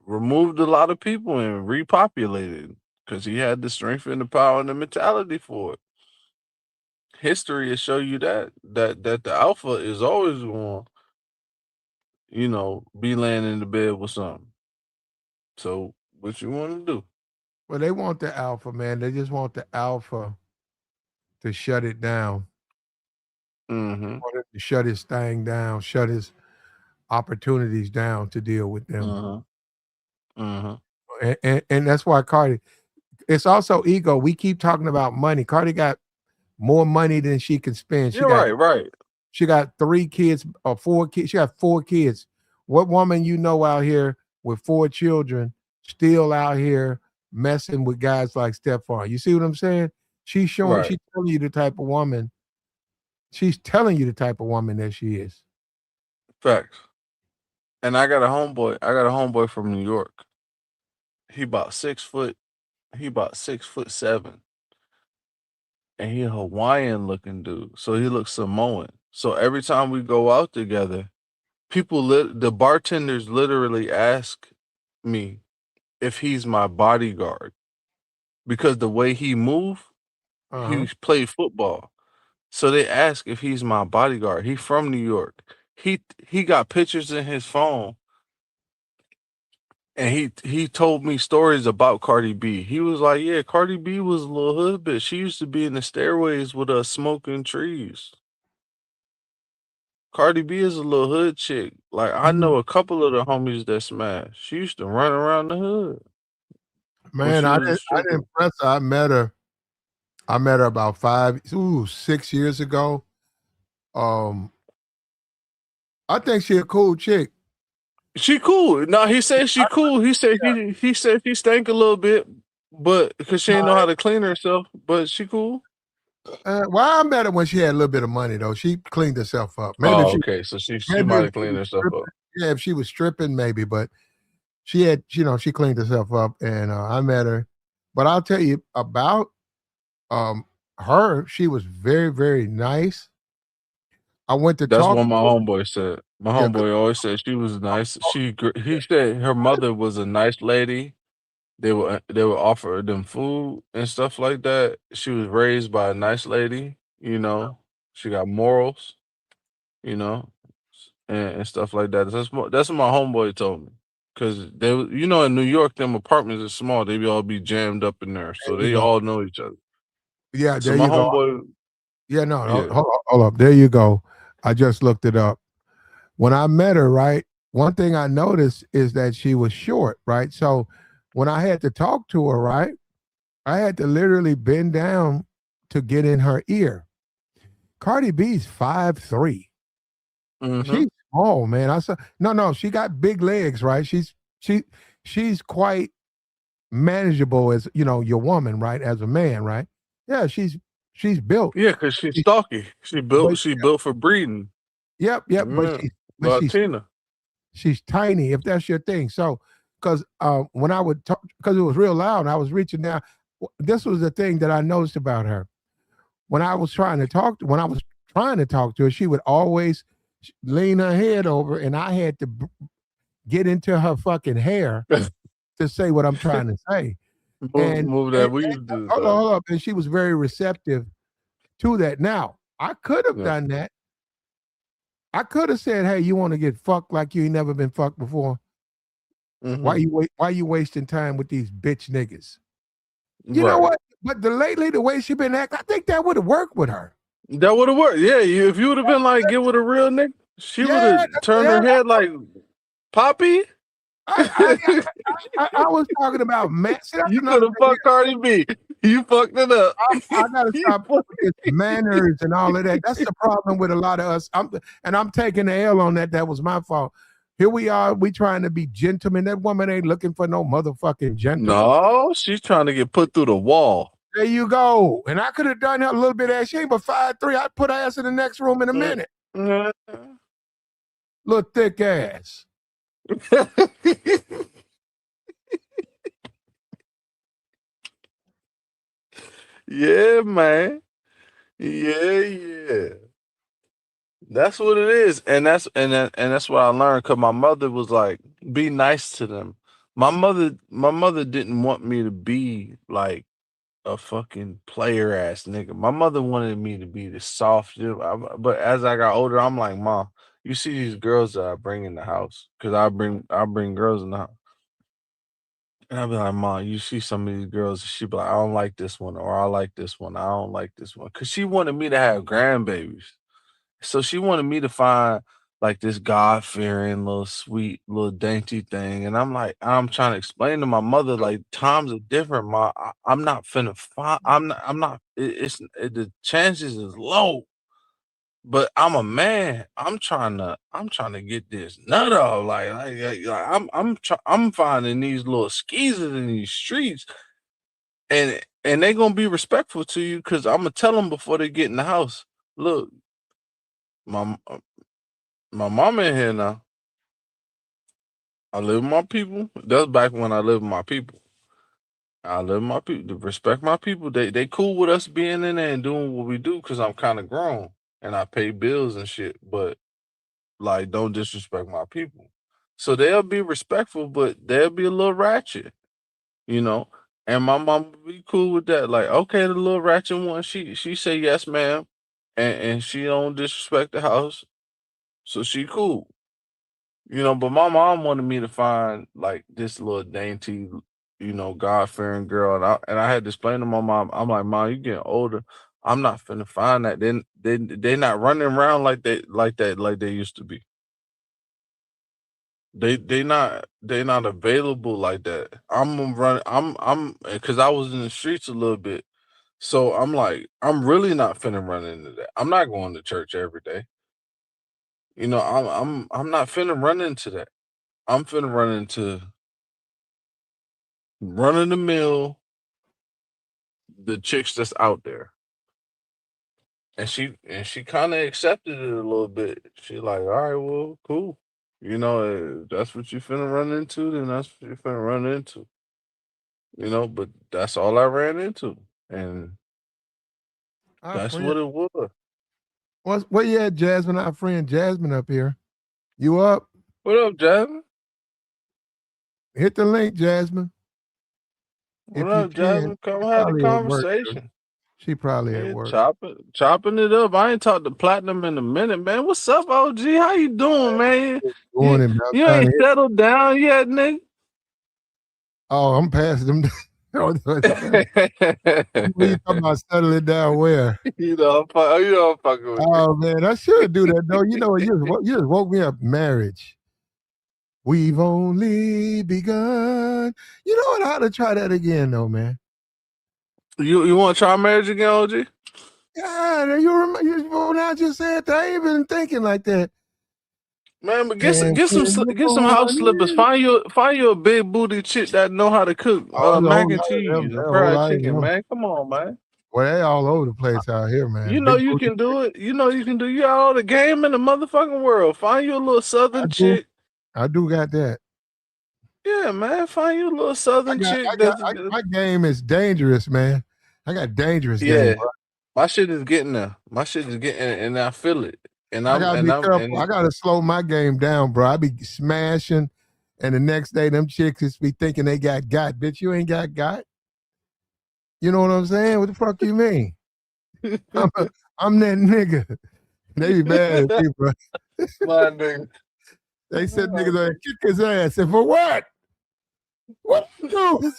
[SPEAKER 5] removed a lot of people and repopulated because he had the strength and the power and the mentality for it. History will show you that the alpha is always going, be laying in the bed with something. So what you want to do?
[SPEAKER 1] Well, they want the alpha, man. They just want the alpha to shut it down.
[SPEAKER 5] Mm-hmm.
[SPEAKER 1] To shut his thing down, shut his opportunities down to deal with them. And that's why Cardi, it's also ego. We keep talking about money. Cardi got more money than she can spend.
[SPEAKER 5] Right.
[SPEAKER 1] She got 3 kids or 4 kids. She got 4 kids. What woman you know out here with 4 children still out here messing with guys like Stephon? You see what I'm saying? She's showing, she's telling you the type of woman. She's telling you the type of woman that she is.
[SPEAKER 5] Facts. And I got a homeboy from New York. He about 6 foot. He about 6'7", and he a Hawaiian looking dude. So he looks Samoan. So every time we go out together, the bartenders literally ask me if he's my bodyguard because the way he move, he played football. So they ask if he's my bodyguard. He from New York. He got pictures in his phone. And he told me stories about Cardi B. He was like, yeah, Cardi B was a little hood bitch. She used to be in the stairways with us smoking trees. Cardi B is a little hood chick. Like, I know a couple of the homies that smash. She used to run around the hood.
[SPEAKER 1] Man, I didn't press her. I met her about 6 years ago. I think she a cool chick.
[SPEAKER 5] She cool. No, he said she cool. He said he said she stank a little bit, but because she didn't know how to clean herself. But she cool.
[SPEAKER 1] Well, I met her when she had a little bit of money though. She cleaned herself up. Maybe
[SPEAKER 5] okay. So she might have cleaned herself up.
[SPEAKER 1] Yeah, if she was stripping, maybe, but she had, she cleaned herself up, and I met her. But I'll tell you about her. She was very, very nice. I went to
[SPEAKER 5] That's
[SPEAKER 1] talk.
[SPEAKER 5] what my homeboy said. My homeboy always said she was nice. He said her mother was a nice lady. They would offer them food and stuff like that. She was raised by a nice lady. She got morals. And stuff like that. That's what my homeboy told me. Cause they, in New York, them apartments are small. They all be jammed up in there, so they all know each other.
[SPEAKER 1] Yeah,
[SPEAKER 5] so
[SPEAKER 1] there
[SPEAKER 5] my
[SPEAKER 1] you go.
[SPEAKER 5] homeboy.
[SPEAKER 1] Yeah, no, hold up. There you go. I just looked it up. when I met her, right, one thing I noticed is that she was short, right? So when I had to talk to her, right, I had to literally bend down to get in her ear. Cardi B's 5'3". She's small, man. I saw no, she got big legs, right? She's quite manageable as your woman, right? As a man, right? Yeah, she's built.
[SPEAKER 5] Yeah, because she's
[SPEAKER 1] She-
[SPEAKER 5] stocky. She
[SPEAKER 1] but
[SPEAKER 5] built for breeding.
[SPEAKER 1] yep, but
[SPEAKER 5] Yeah.
[SPEAKER 1] she's
[SPEAKER 5] Latina.
[SPEAKER 1] she's tiny, if that's your thing. So because when I would talk, because it was real loud, I was reaching down. This was the thing that I noticed about her. When I was trying to talk to her, she would always lean her head over, and I had to get into her fucking hair to say what I'm trying to say.
[SPEAKER 5] Move that weave to the side.
[SPEAKER 1] Hold up. And she was very receptive to that. Now, I could have done that. I could have said, "Hey, you want to get fucked like you ain't never been fucked before? Why you wasting time with these bitch niggas?" You know what? But the way she been acting, I think that would have worked with her.
[SPEAKER 5] That would have worked. Yeah, if you would have been like, get with a real nigga, she would have turned her head like Poppy.
[SPEAKER 1] I was talking about man. See,
[SPEAKER 5] you could have fucked Cardi B. You fucked it up.
[SPEAKER 1] I gotta stop with this manners and all of that. That's the problem with a lot of us. I'm taking the L on that. That was my fault. Here we are. We trying to be gentlemen. That woman ain't looking for no motherfucking gentleman.
[SPEAKER 5] No, she's trying to get put through the wall.
[SPEAKER 1] There you go. And I could have done her a little bit of she ain't but 5'3". I'd put her ass in the next room in a minute. Little thick ass.
[SPEAKER 5] Yeah, man. Yeah. That's what it is. And that's what I learned, because my mother was like, be nice to them. My mother didn't want me to be like a fucking player ass nigga. My mother wanted me to be the soft, but as I got older, I'm like, Mom, you see these girls that I bring in the house, because I bring girls in the house. And I'll be like, Mom, you see some of these girls, she be like, I don't like this one, or I like this one, I don't like this one. Because she wanted me to have grandbabies. So she wanted me to find like this God-fearing little sweet little dainty thing. And I'm trying to explain to my mother, like, times are different, Ma. I'm not finna find, the chances is low. But I'm a man. I'm trying to get this nut off. I'm finding these little skeezers in these streets, and they gonna be respectful to you, because I'm gonna tell them before they get in the house. Look, my mama in here now. I live with my people. That's back when I lived with my people. I live with my people. To respect my people. They cool with us being in there and doing what we do, because I'm kind of grown and I pay bills and shit. But like, don't disrespect my people. So they'll be respectful, but they'll be a little ratchet, you know. And my mom will be cool with that. Like, okay, the little ratchet one, she say yes, ma'am, and she don't disrespect the house, so she cool, you know. But my mom wanted me to find like this little dainty, God fearing girl, and I had to explain to my mom. I'm like, Mom, you getting older. I'm not finna find that. Then they not running around like they used to be. They not available like that. I'm running. I'm because I was in the streets a little bit, so I'm like, I'm really not finna run into that. I'm not going to church every day. I'm not finna run into that. I'm finna run into running the mill, the chicks that's out there, and she kind of accepted it a little bit. She like, all right, well, cool. If that's what you finna run into, then that's what you finna run into. But that's all I ran into, and
[SPEAKER 1] Our
[SPEAKER 5] that's
[SPEAKER 1] friend,
[SPEAKER 5] what it was.
[SPEAKER 1] where you at, Jasmine? Our friend Jasmine up here. You up?
[SPEAKER 5] What up, Jasmine?
[SPEAKER 1] Hit the link, Jasmine.
[SPEAKER 5] What
[SPEAKER 1] If you
[SPEAKER 5] up,
[SPEAKER 1] can.
[SPEAKER 5] Jasmine? Come
[SPEAKER 1] She
[SPEAKER 5] have a
[SPEAKER 1] probably at work.
[SPEAKER 5] conversation.
[SPEAKER 1] She probably at
[SPEAKER 5] Yeah,
[SPEAKER 1] work.
[SPEAKER 5] chopping it up. I ain't talked to Platinum in a minute, man. What's up, OG? How you doing, man?
[SPEAKER 1] Doing it, man.
[SPEAKER 5] You ain't settled down yet, nigga?
[SPEAKER 1] Oh, I'm past them. What you talking about settling down where?
[SPEAKER 5] You know, I'm fucking with you.
[SPEAKER 1] Oh man, I should do that though. You know, you just woke me up. Marriage. We've only begun. You know what? I ought to try that again though, man.
[SPEAKER 5] You want to try marriage again, OG?
[SPEAKER 1] Yeah, you now just said that. I ain't been thinking like that.
[SPEAKER 5] Man, but get some house slippers. Find you a big booty chick that know how to cook mac and cheese and fried chicken, man. Come on, man.
[SPEAKER 1] Well, they all over the place out here, man.
[SPEAKER 5] You know you can do it. You know you can do. You got all the game in the motherfucking world. Find you a little southern chick.
[SPEAKER 1] I do got that.
[SPEAKER 5] Yeah, man. Find you a little southern chick.
[SPEAKER 1] My game is dangerous, man. I got dangerous game. Bro.
[SPEAKER 5] My shit is getting there. My shit is getting, and I feel it. And I
[SPEAKER 1] gotta slow my game down, bro. I be smashing, and the next day them chicks be thinking they got. Bitch, you ain't got. You know what I'm saying? What the fuck you mean? I'm that nigga. They be mad at me, bro.
[SPEAKER 5] My nigga.
[SPEAKER 1] They said niggas are kick his ass. And for what? What you do?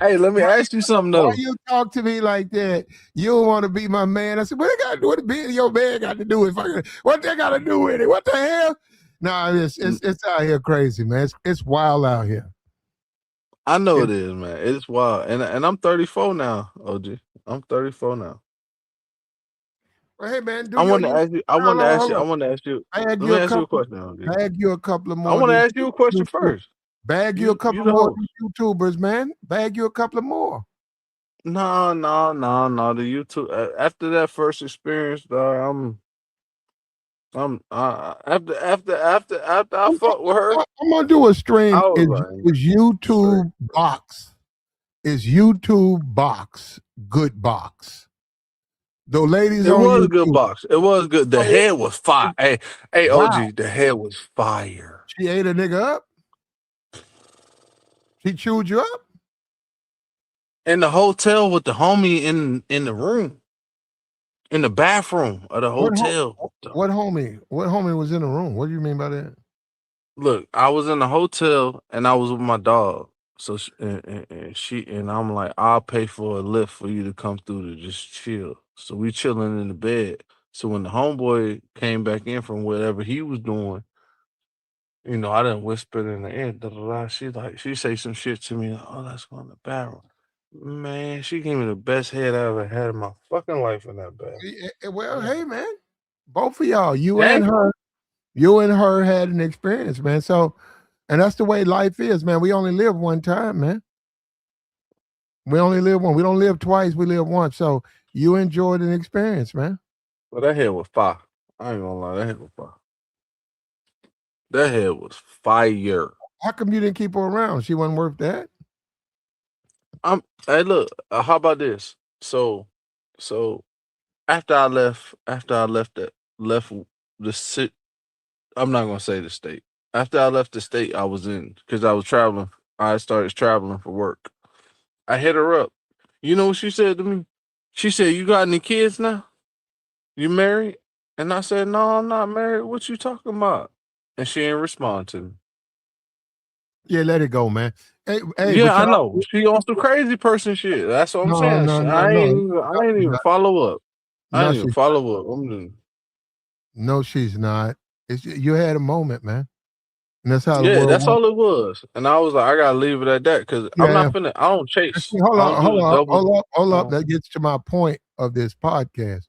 [SPEAKER 5] Hey, let me ask you something though.
[SPEAKER 1] Why you talk to me like that? You don't want to be my man. I said, what they got to do with being your man? Got to do with what they got to do with it? What the hell? Nah, it's out here crazy, man. It's wild out here.
[SPEAKER 5] I know it is, man. It's wild, and I'm 34 now, OG. I'm 34 now.
[SPEAKER 1] Well, hey man,
[SPEAKER 5] I want to ask you. Let me ask you a question. OG.
[SPEAKER 1] Bag you a couple of more.
[SPEAKER 5] I want to ask you a question first.
[SPEAKER 1] Bag you a couple more YouTubers, man. Bag you a couple of more.
[SPEAKER 5] No. The YouTube after that first experience, dog, after I fuck with her,
[SPEAKER 1] I'm gonna do a stream. Is YouTube box? Is YouTube box good box? The ladies,
[SPEAKER 5] it was a good box. It was good. The head was fire. Hey, wow. OG, the head was fire.
[SPEAKER 1] She ate a nigga up. She chewed you up
[SPEAKER 5] in the hotel with the homie in the room, in the bathroom of the hotel.
[SPEAKER 1] What homie? What homie was in the room? What do you mean by that?
[SPEAKER 5] Look, I was in the hotel and I was with my dog. So and I'm like, I'll pay for a lift for you to come through to just chill. So we chilling in the bed. So when the homeboy came back in from whatever he was doing, you know, I done whispered in the ear. She say some shit to me. Like, oh, let's go in the bathroom. Man, she gave me the best head I ever had in my fucking life in that bed.
[SPEAKER 1] Well, hey man, both of y'all, you and her had an experience, man. So, and that's the way life is, man. We only live one time, man. We only live one. We don't live twice. We live once. So you enjoyed an experience, man.
[SPEAKER 5] Well, that head was fire. I ain't gonna lie, that head was fire. That head was fire.
[SPEAKER 1] How come you didn't keep her around? She wasn't worth that.
[SPEAKER 5] Hey, look. How about this? So after I left the city. I'm not gonna say the state. After I left the state, I was in because I was traveling. I started traveling for work. I hit her up. You know what she said to me? She said, "You got any kids now? You married?" And I said, "No, I'm not married. What you talking about?" And she ain't respond to me.
[SPEAKER 1] Yeah, let it go, man. Hey,
[SPEAKER 5] yeah, I know. She on some crazy person shit. That's what I'm saying.
[SPEAKER 1] No,
[SPEAKER 5] I ain't even follow up. I didn't even follow up.
[SPEAKER 1] No, she's not. You had a moment, man. And that's how.
[SPEAKER 5] Yeah, that's all it was. And I was like, I gotta leave it at that because I'm not finna. I don't chase.
[SPEAKER 1] Hold up. That gets to my point of this podcast.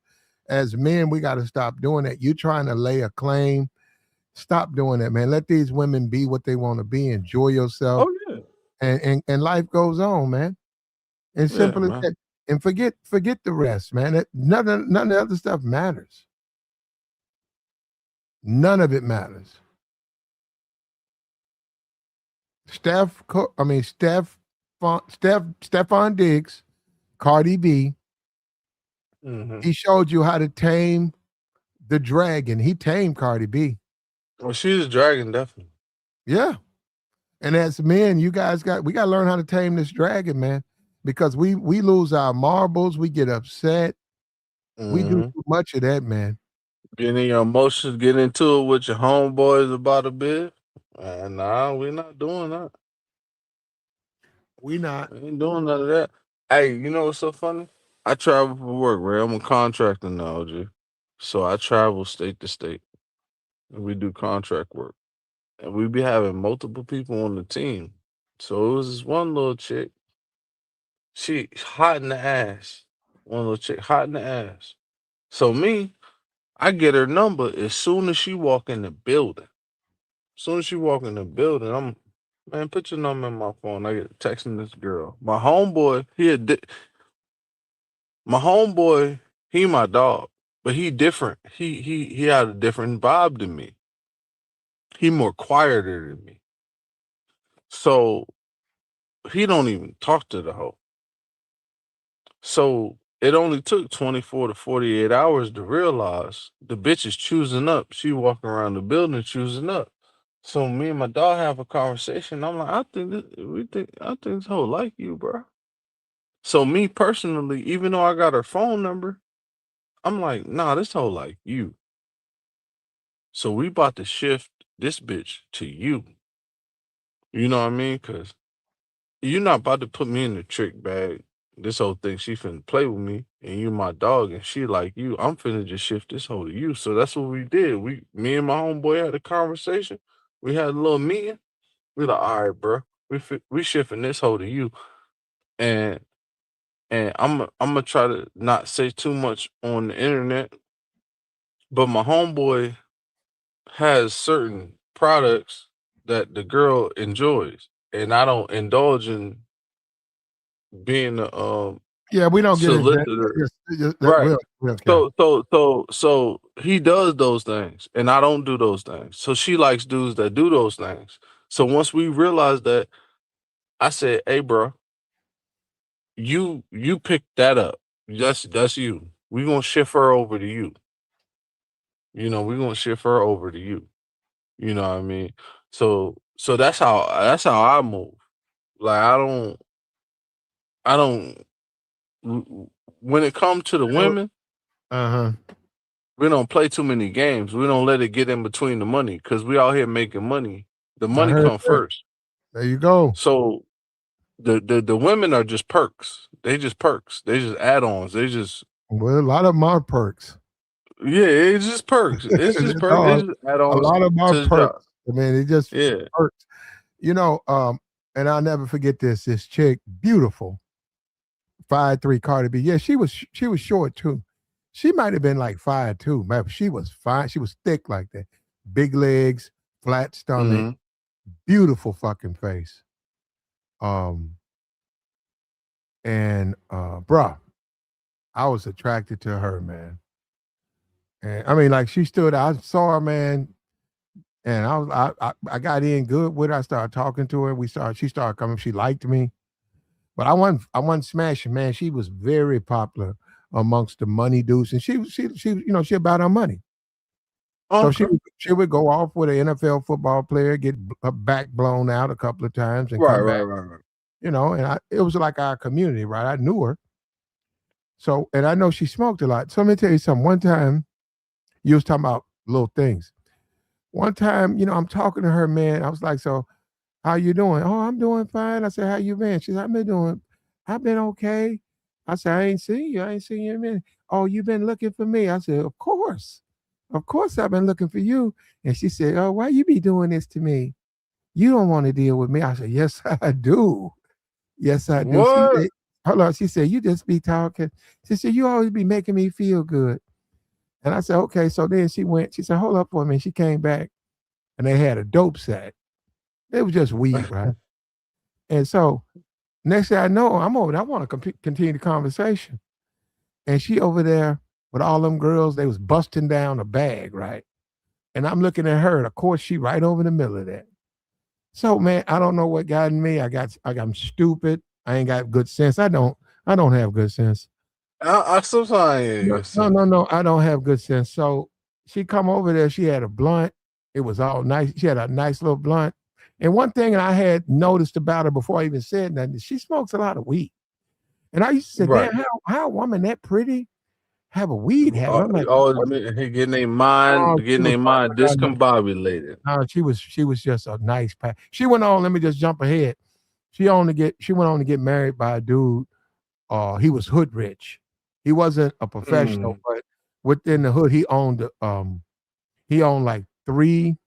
[SPEAKER 1] As men, we got to stop doing that. You trying to lay a claim. Stop doing that, man. Let these women be what they want to be. Enjoy yourself.
[SPEAKER 5] Oh yeah.
[SPEAKER 1] And life goes on, man. And simple as that. And forget the rest, man. None of the other stuff matters. None of it matters. Stephon Diggs, Cardi B. Mm-hmm. He showed you how to tame the dragon. He tamed Cardi B.
[SPEAKER 5] Well, she's a dragon, definitely.
[SPEAKER 1] Yeah. And as men, we got to learn how to tame this dragon, man, because we lose our marbles. We get upset. Mm-hmm. We do too much of that, man.
[SPEAKER 5] Getting your emotions, get into it with your homeboys about a bit. Nah, we're not doing that.
[SPEAKER 1] We not.
[SPEAKER 5] I ain't doing none of that. Hey, you know what's so funny? I travel for work, right? I'm a contractor now, G. So I travel state to state and we do contract work. And we be having multiple people on the team. So it was this one little chick. She hot in the ass. One little chick hot in the ass. So me, I get her number as soon as she walk in the building. As soon as she walk in the building, I'm man, put your number in my phone. I get texting this girl. My homeboy, he my dog, but he different. He had a different vibe than me. He more quieter than me. So he don't even talk to the hoe. So it only took 24 to 48 hours to realize the bitch is choosing up. She walking around the building choosing up. So me and my dog have a conversation. I'm like, I think this hoe like you, bro. So me personally, even though I got her phone number, I'm like, nah, this hoe like you. So we about to shift this bitch to you. You know what I mean? Cause you're not about to put me in the trick bag. This whole thing, she finna play with me, and you my dog, and she like you. I'm finna just shift this whole to you. So that's what we did. Me and my homeboy had a conversation. We had a little meeting. We like, all right, bro. We shifting this whole to you, and I'm gonna try to not say too much on the internet, but my homeboy has certain products that the girl enjoys, and I don't indulge in being a
[SPEAKER 1] Yeah, we don't get into that.
[SPEAKER 5] solicitor.
[SPEAKER 1] We'll,
[SPEAKER 5] Right.
[SPEAKER 1] okay.
[SPEAKER 5] So he does those things, and I don't do those things. So she likes dudes that do those things. So once we realized that, I said, "Hey, bro, you pick that up. That's you. We gonna shift her over to you. We gonna shift her over to you. You know what I mean? So that's how I move. Like I don't when it comes to the women,
[SPEAKER 1] Uh-huh.
[SPEAKER 5] we don't play too many games. We don't let it get in between the money because we out here making money. The
[SPEAKER 1] I
[SPEAKER 5] money
[SPEAKER 1] heard
[SPEAKER 5] come
[SPEAKER 1] that.
[SPEAKER 5] first.
[SPEAKER 1] There you go.
[SPEAKER 5] So the women are just perks. They just perks. They just add-ons. They just
[SPEAKER 1] Well, a lot of them are perks.
[SPEAKER 5] yeah, it's just perks. It's just perks.
[SPEAKER 1] No,
[SPEAKER 5] It's just
[SPEAKER 1] a
[SPEAKER 5] add-ons
[SPEAKER 1] lot of them are
[SPEAKER 5] to the job.
[SPEAKER 1] perks. I mean, it just
[SPEAKER 5] Yeah.
[SPEAKER 1] perks. And I'll never forget this. This chick, beautiful, 5'3" Cardi B. Yeah, she was short too. She might have been like 5'2". But she was fine. She was thick like that. Big legs, flat stomach,
[SPEAKER 5] Hmm.
[SPEAKER 1] beautiful fucking face. Um, and bruh, I was attracted to her, man. And I mean, like she stood, I saw her, man, and I got in good with her. I started talking to her. She started coming, she liked me. But I wasn't smashing, man. She was very popular amongst the money dudes. And she about her money. So
[SPEAKER 5] Okay.
[SPEAKER 1] she would go off with an NFL football player, get her back blown out a couple of times and
[SPEAKER 5] Right,
[SPEAKER 1] come
[SPEAKER 5] right,
[SPEAKER 1] back,
[SPEAKER 5] right, right.
[SPEAKER 1] and it was like our community, right? I knew her. So, and I know she smoked a lot. So let me tell you something. One time, you was talking about little things. One time, I'm talking to her, man. I was like, so how you doing? Oh, I'm doing fine. I said, how you been? She said, I've been okay. I said, I ain't seen you. I ain't seen you in a minute. Oh, you been looking for me? I said, of course. Of course I've been looking for you. And she said, oh, why you be doing this to me? You don't want to deal with me. I said, yes, I do. Yes, I do. She
[SPEAKER 5] What?
[SPEAKER 1] said, hold on. She said, you just be talking. She said, you always be making me feel good. And I said, okay. So then she said, hold up for me. She came back and they had a dope sack. It was just weed, right? And so next thing I know, I'm over there. I want to continue the conversation. And she over there with all them girls, they was busting down a bag, right? And I'm looking at her, and of course, she right over the middle of that. So man, I don't know what got in me. I'm stupid. I ain't got good sense. I don't have good sense.
[SPEAKER 5] I sometimes ain't
[SPEAKER 1] No,
[SPEAKER 5] good
[SPEAKER 1] no, no,
[SPEAKER 5] sense.
[SPEAKER 1] no. I don't have good sense. So she come over there. She had a blunt. It was all nice. She had a nice little blunt. And one thing I had noticed about her before I even said nothing, she smokes a lot of weed. And I used to say,
[SPEAKER 5] Right.
[SPEAKER 1] damn, how a woman that pretty have a weed habit? I'm like,
[SPEAKER 5] Always
[SPEAKER 1] what?
[SPEAKER 5] getting their mind,
[SPEAKER 1] Oh, she
[SPEAKER 5] getting
[SPEAKER 1] was
[SPEAKER 5] their mind
[SPEAKER 1] right behind me.
[SPEAKER 5] discombobulated.
[SPEAKER 1] No, she was just a nice pack. She went on. Let me just jump ahead. She went on to get married by a dude. He was hood rich. He wasn't a professional,
[SPEAKER 5] Mm.
[SPEAKER 1] but within the hood, he owned like 3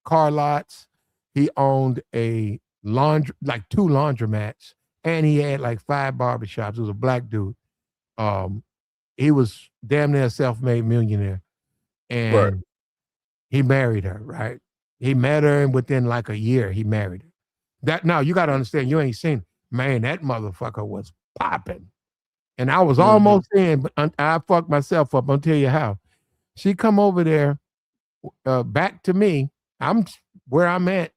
[SPEAKER 1] car lots. He owned like 2 laundromats, and he had like 5 barbershops. It was a black dude. Um, he was damn near a self-made millionaire,
[SPEAKER 5] Right.
[SPEAKER 1] and he married her. Right? He met her, and within like a year, he married her. That now you got to understand. You ain't seen, man. That motherfucker was popping, and I was
[SPEAKER 5] Mm-hmm.
[SPEAKER 1] almost in, but I fucked myself up. I'll tell you how. She come over there, back to me. I'm where I'm at.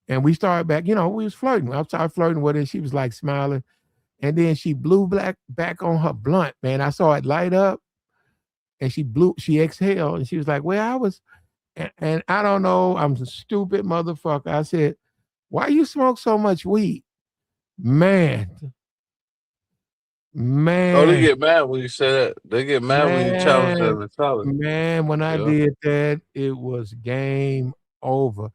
[SPEAKER 1] And we started back, we was flirting. I started flirting with her. She was like smiling. And then she blew back on her blunt, man. I saw it light up and she exhaled. And she was like, well, and I don't know, I'm a stupid motherfucker. I said, why you smoke so much weed? Man,
[SPEAKER 5] Oh, they
[SPEAKER 1] man,
[SPEAKER 5] get mad when you say that. They get mad when you challenge their
[SPEAKER 1] man,
[SPEAKER 5] mentality.
[SPEAKER 1] man, when I
[SPEAKER 5] Yeah.
[SPEAKER 1] did that, it was game over.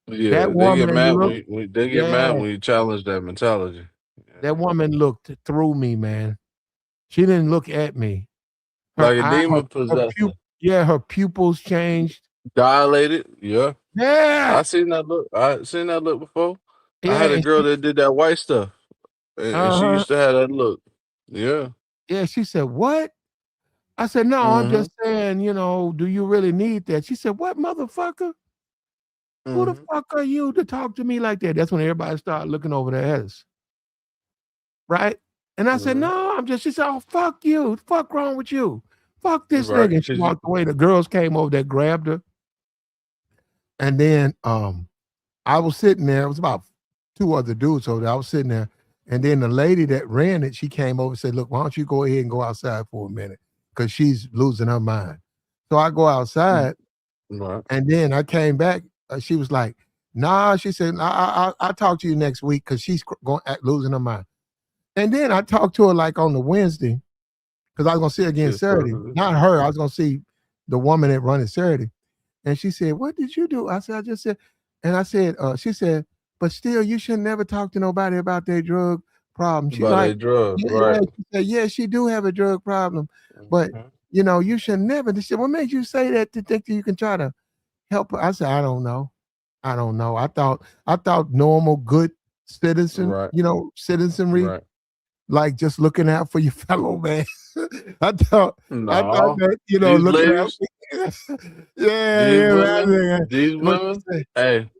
[SPEAKER 5] Yeah,
[SPEAKER 1] That
[SPEAKER 5] they get
[SPEAKER 1] woman
[SPEAKER 5] mad
[SPEAKER 1] looked,
[SPEAKER 5] they get
[SPEAKER 1] yeah,
[SPEAKER 5] mad when you challenge that mentality. Yeah.
[SPEAKER 1] that woman looked through me, man. She didn't look at me. Her
[SPEAKER 5] Like a
[SPEAKER 1] eye,
[SPEAKER 5] demon possessor.
[SPEAKER 1] her pupils changed.
[SPEAKER 5] Dilated. Yeah.
[SPEAKER 1] Yeah,
[SPEAKER 5] I seen that look. I seen that look before. I
[SPEAKER 1] yeah,
[SPEAKER 5] had a
[SPEAKER 1] and
[SPEAKER 5] girl that did that white stuff. And she
[SPEAKER 1] uh-huh.
[SPEAKER 5] used to have that look. Yeah.
[SPEAKER 1] Yeah, she said, what? I said, no, I'm
[SPEAKER 5] Mm-hmm.
[SPEAKER 1] just saying, do you really need that? She said, what, motherfucker? Who the
[SPEAKER 5] Mm-hmm.
[SPEAKER 1] fuck are you to talk to me like that? That's when everybody started looking over their heads. Right? And I said,
[SPEAKER 5] Mm-hmm.
[SPEAKER 1] no, she said, oh, fuck you. Fuck wrong with you. Fuck this
[SPEAKER 5] Right.
[SPEAKER 1] nigga. And she
[SPEAKER 5] Cause you
[SPEAKER 1] walked away. The girls came over there, grabbed her. And then I was sitting there. It was about 2 other dudes over there. I was sitting there, and then the lady that ran it, she came over and said, "Look, why don't you go ahead and go outside for a minute, because she's losing her mind." So I go outside,
[SPEAKER 5] right.
[SPEAKER 1] and then I came back. She was like, "Nah," she said, "I'll talk to you next week because she's going losing her mind." And then I talked to her like on the Wednesday because I was gonna see her again
[SPEAKER 5] Yes,
[SPEAKER 1] Saturday.
[SPEAKER 5] sir.
[SPEAKER 1] Not her. I was gonna see the woman that run it Saturday. And she said, what did you do? I said, I just said, and I said, she said, but still, you should never talk to nobody about their drug problem. She
[SPEAKER 5] About
[SPEAKER 1] like,
[SPEAKER 5] a drug,
[SPEAKER 1] yeah,
[SPEAKER 5] right.
[SPEAKER 1] she said, yeah, she do have a drug problem, but
[SPEAKER 5] Mm-hmm.
[SPEAKER 1] you should never. She said, what made you say that to think that you can try to help her? I said, I don't know. I don't know. I thought normal, good
[SPEAKER 5] Right.
[SPEAKER 1] citizenry,
[SPEAKER 5] Right.
[SPEAKER 1] like just looking out for your fellow man. I thought
[SPEAKER 5] No.
[SPEAKER 1] that,
[SPEAKER 5] These
[SPEAKER 1] looking out
[SPEAKER 5] ladies,
[SPEAKER 1] for yeah,
[SPEAKER 5] these
[SPEAKER 1] yeah,
[SPEAKER 5] women,
[SPEAKER 1] man.
[SPEAKER 5] these
[SPEAKER 1] But
[SPEAKER 5] women, hey,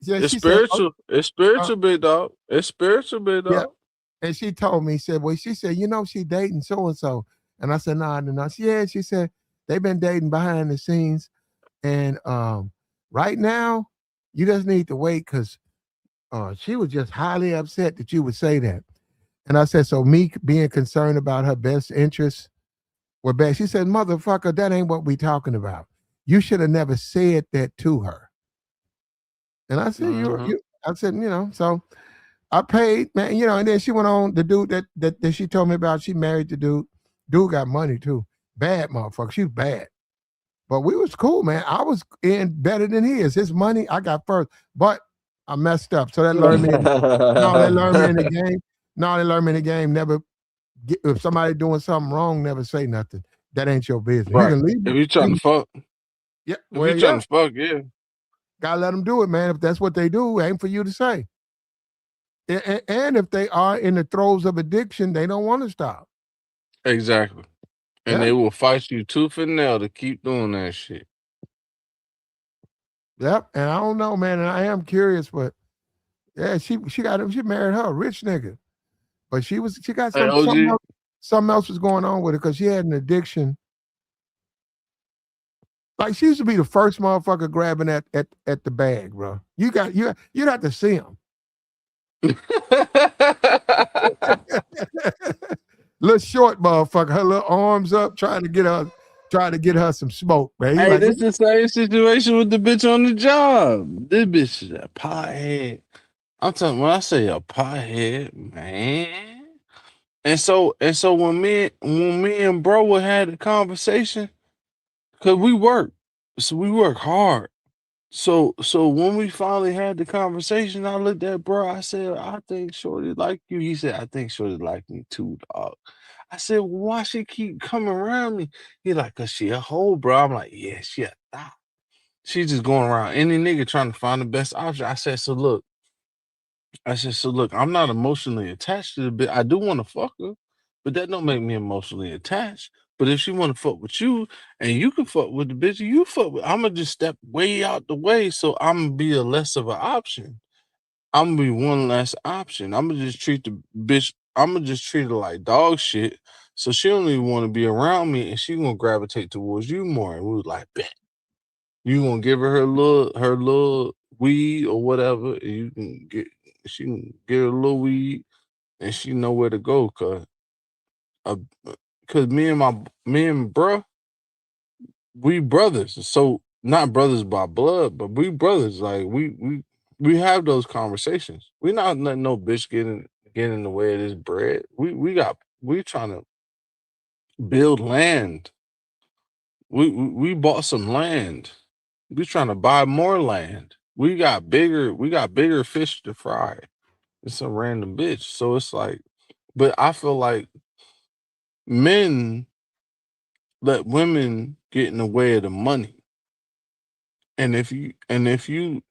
[SPEAKER 1] yeah,
[SPEAKER 5] it's
[SPEAKER 1] she said, oh,
[SPEAKER 5] spiritual. It's
[SPEAKER 1] uh,
[SPEAKER 5] spiritual, big dog. It's spiritual, big
[SPEAKER 1] yeah.
[SPEAKER 5] dog.
[SPEAKER 1] And she told me, said, well, she said, she dating so and so. And I said, no, no. Yeah, she said, they've been dating behind the scenes. And right now, you just need to wait because she was just highly upset that you would say that. And I said, so me being concerned about her best interests were bad. She said, motherfucker, that ain't what we talking about. You should have never said that to her. And I said,
[SPEAKER 5] Mm-hmm.
[SPEAKER 1] I said, so I paid, man, and then she went on, the dude that she told me about, she married the dude. Dude got money too. Bad motherfucker. She was bad. But we was cool, man. I was in better than he is. His money, I got first. But I messed up. So that learned me. No, they learned me in the game. No, they learned me in the game. Never if somebody doing something wrong, never say nothing. That ain't your business. You
[SPEAKER 5] Right.
[SPEAKER 1] can leave
[SPEAKER 5] If
[SPEAKER 1] it.
[SPEAKER 5] you trying to fuck,
[SPEAKER 1] Yeah,
[SPEAKER 5] if you
[SPEAKER 1] well,
[SPEAKER 5] trying
[SPEAKER 1] yeah.
[SPEAKER 5] to fuck, yeah.
[SPEAKER 1] Gotta let them do it, man. If that's what they do, ain't for you to say. And if they are in the throes of addiction, they don't want to stop.
[SPEAKER 5] Exactly. And
[SPEAKER 1] Yeah.
[SPEAKER 5] they will fight you tooth and nail to keep doing that shit.
[SPEAKER 1] Yep. And I don't know, man. And I am curious, but yeah, she married her a rich nigga. But she got
[SPEAKER 5] Hey,
[SPEAKER 1] something
[SPEAKER 5] OG.
[SPEAKER 1] else was going on with her because she had an addiction. Like she used to be the first motherfucker grabbing at the bag, bro. You'd have to see him. Little short motherfucker, her little arms up, trying to get her some smoke, man. You
[SPEAKER 5] Hey,
[SPEAKER 1] like,
[SPEAKER 5] this the same situation with the bitch on the job. This bitch is a pothead. I'm talking when I say a pothead, man. And so when me and bro would had a conversation, cause we work hard. So when we finally had the conversation, I looked at bro. I said, I think Shorty like you. He said, I think Shorty like me too, dog. I said, well, why she keep coming around me? He like, cause she a hoe, bro. I'm like, yeah, she a thot. She's just going around any nigga trying to find the best option. I said, so look, I'm not emotionally attached to the bitch. I do want to fuck her, but that don't make me emotionally attached. But if she want to fuck with you and you can fuck with the bitch, you fuck with, I'm gonna just step way out the way, so I'm gonna be a less of an option. I'm gonna be one less option. I'm gonna just treat the bitch. I'm gonna just treat her like dog shit. So she don't even want to be around me, and she gonna gravitate towards you more. And we was like, bet you gonna give her little weed or whatever. And you can get she can get her a little weed, and she know where to go. Uh, cause me and bruh, we brothers. So not brothers by blood, but we brothers. Like we have those conversations. We not letting no bitch get in the way of this bread. We trying to build land. We bought some land. We trying to buy more land. We got bigger fish to fry. It's a random bitch. So it's like, but I feel like men let women get in the way of the money. And if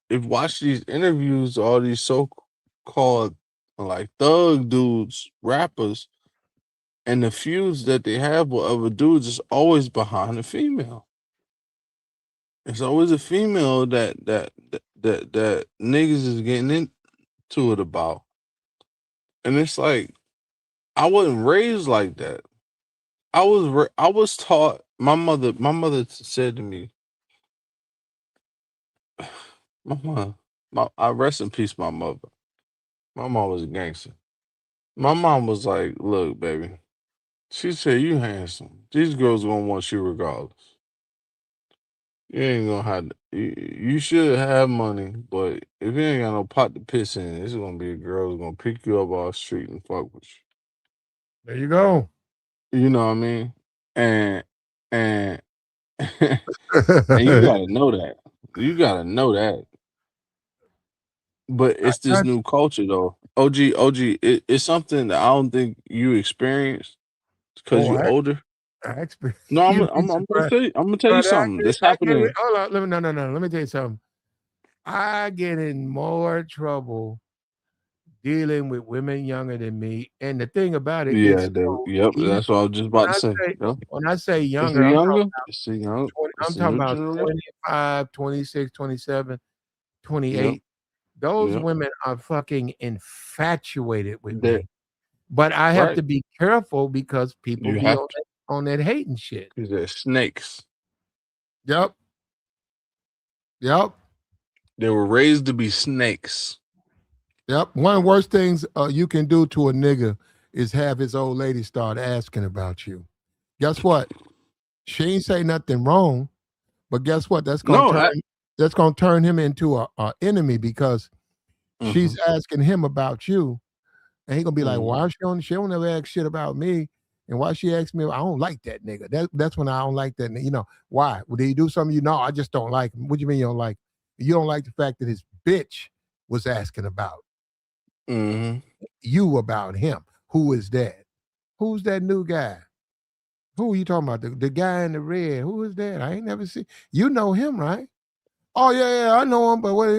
[SPEAKER 5] watch these interviews, all these so called like thug dudes, rappers, and the feuds that they have with other dudes is always behind a female. It's always a female that niggas is getting into it about. And it's like I wasn't raised like that. I was taught. My mother said to me, "My mom, I rest in peace, my mother. My mom was a gangster. My mom was like, look, baby. She said, you handsome. These girls gonna want you regardless. You ain't gonna have. You should have money, but if you ain't got no pot to piss in, it's gonna be a girl who's gonna pick you up off the street and fuck with
[SPEAKER 1] There you go.
[SPEAKER 5] you. You know what I mean? And and and you gotta know that. You gotta know that. But it's this
[SPEAKER 1] I,
[SPEAKER 5] new culture though. OG, it's something that I don't think you experienced because
[SPEAKER 1] oh,
[SPEAKER 5] you're older.
[SPEAKER 1] I expect
[SPEAKER 5] No,
[SPEAKER 1] you'd be surprised.
[SPEAKER 5] I'm gonna tell you
[SPEAKER 1] But
[SPEAKER 5] something that's
[SPEAKER 1] I get
[SPEAKER 5] happening.
[SPEAKER 1] hold on, no. Let me tell you something. I get in more trouble dealing with women younger than me. And the thing about it,
[SPEAKER 5] Yeah,
[SPEAKER 1] it's so
[SPEAKER 5] yep,
[SPEAKER 1] easy.
[SPEAKER 5] that's what I was just about to say. Yep.
[SPEAKER 1] When I say
[SPEAKER 5] It's
[SPEAKER 1] younger,
[SPEAKER 5] the younger, it's the young, it's
[SPEAKER 1] I'm
[SPEAKER 5] the
[SPEAKER 1] talking
[SPEAKER 5] new
[SPEAKER 1] about
[SPEAKER 5] generation.
[SPEAKER 1] 25, 26, 27,
[SPEAKER 5] Yep,
[SPEAKER 1] 28. Those
[SPEAKER 5] yep.
[SPEAKER 1] women are fucking infatuated with
[SPEAKER 5] That
[SPEAKER 1] me. But I have
[SPEAKER 5] right.
[SPEAKER 1] to be careful because people
[SPEAKER 5] You
[SPEAKER 1] be
[SPEAKER 5] have to
[SPEAKER 1] on that hating shit.
[SPEAKER 5] because they're snakes.
[SPEAKER 1] Yep. Yep.
[SPEAKER 5] They were raised to be snakes.
[SPEAKER 1] Yep. One of the worst things you can do to a nigga is have his old lady start asking about you. Guess what? She ain't say nothing wrong, but guess what?
[SPEAKER 5] No,
[SPEAKER 1] That's gonna turn him into a enemy because
[SPEAKER 5] mm-hmm,
[SPEAKER 1] she's asking him about you, and he gonna be like,
[SPEAKER 5] mm-hmm,
[SPEAKER 1] "Why she don't never ask shit about me, and why she asked me? I don't like that nigga. That's when I don't like that. You know why? Well, did he do something? You know, I just don't like him. What do you mean you don't like? You don't like the fact that his bitch was asking about
[SPEAKER 5] mm-hmm.
[SPEAKER 1] you about him. Who is that? Who's that new guy? Who are you talking about? The guy in the red. Who is that? I ain't never seen. You know him, right? Oh yeah, I know him, but what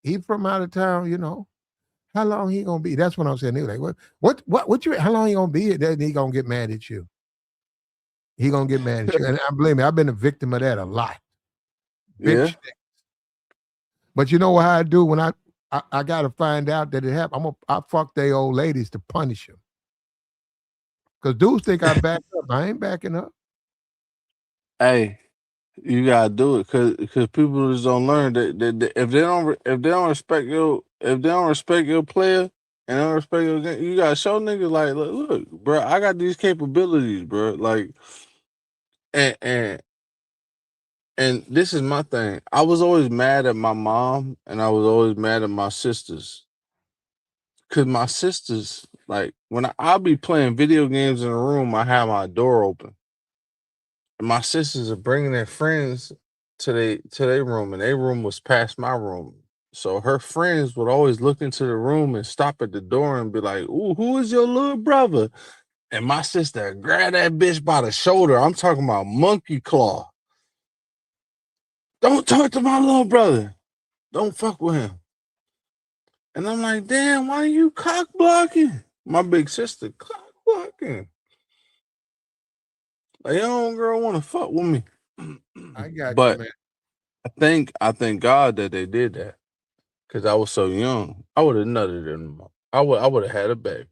[SPEAKER 1] he from out of town, How long he gonna be? That's what I'm saying. They were like, what you how long he gonna be? Then he gonna get mad at you. He gonna get mad at you. And I blame me. I've been a victim of that a lot.
[SPEAKER 5] Yeah.
[SPEAKER 1] Bitch. But you know how I do when I gotta find out that it happened. I fuck they old ladies to punish them. Cause dudes think I back up. I ain't backing up.
[SPEAKER 5] Hey, you gotta do it because people just don't learn that if they don't respect your player and they don't respect your game, you gotta show niggas like look, bro, I got these capabilities, bro. Like and and and this is my thing. I was always mad at my mom and I was always mad at my sisters because my sisters like when I'll be playing video games in a room, I have my door open. And my sisters are bringing their friends to their room, and their room was past my room. So her friends would always look into the room and stop at the door and be like, "Ooh, who is your little brother?" And my sister grabbed that bitch by the shoulder. I'm talking about monkey claw. Don't talk to my little brother. Don't fuck with him. And I'm like, damn, why are you cock blocking? My big sister cock blocking. Like, your own girl want to fuck with me.
[SPEAKER 1] I got you,
[SPEAKER 5] But
[SPEAKER 1] man.
[SPEAKER 5] I thank God that they did that, because I was so young. I would have nutted them. I would have had a baby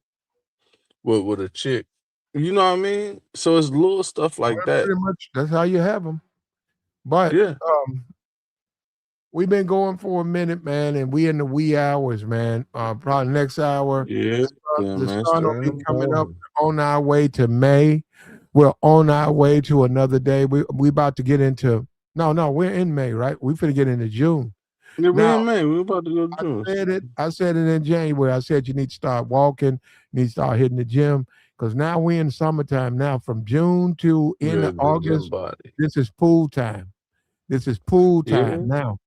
[SPEAKER 5] with a chick. You know what I mean? So it's little stuff
[SPEAKER 1] Well,
[SPEAKER 5] like that.
[SPEAKER 1] pretty much that's how you have them. But
[SPEAKER 5] Yeah.
[SPEAKER 1] we've been going for a minute, man, and we in the wee hours, man. Probably next hour,
[SPEAKER 5] Yeah. Yeah,
[SPEAKER 1] the
[SPEAKER 5] man.
[SPEAKER 1] sun will
[SPEAKER 5] Starting
[SPEAKER 1] be
[SPEAKER 5] in the
[SPEAKER 1] coming up
[SPEAKER 5] morning.
[SPEAKER 1] on our way to May. We're on our way to another day. We about to get into we're in May, right? We finna get into June.
[SPEAKER 5] Yeah, we
[SPEAKER 1] Now,
[SPEAKER 5] in May. We about to go to June.
[SPEAKER 1] I said it in January. I said you need to start walking, you need to start hitting the gym. Because now we're in summertime. Now from June to
[SPEAKER 5] Yeah,
[SPEAKER 1] end of
[SPEAKER 5] the gym
[SPEAKER 1] August,
[SPEAKER 5] body.
[SPEAKER 1] this is pool time. This is pool time
[SPEAKER 5] Yeah.
[SPEAKER 1] now.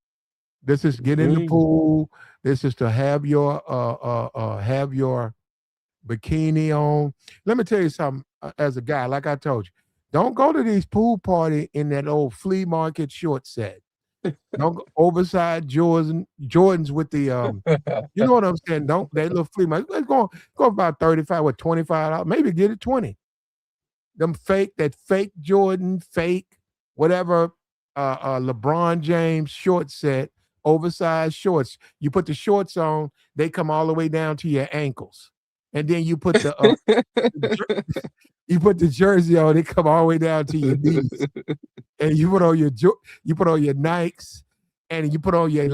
[SPEAKER 1] This is get in the
[SPEAKER 5] Yeah.
[SPEAKER 1] pool. This is to have your bikini on. Let me tell you something. As a guy, like I told you, don't go to these pool party in that old flea market short set. Don't go oversized Jordans with the you know what I'm saying? Don't they little flea market? Let's go about 35 or $25, maybe get it 20. That fake Jordan, fake whatever LeBron James short set, oversized shorts. You put the shorts on, they come all the way down to your ankles. And then you put you put the jersey on, it come all the way down to your knees. And you put on you put on your Nikes, and you put on your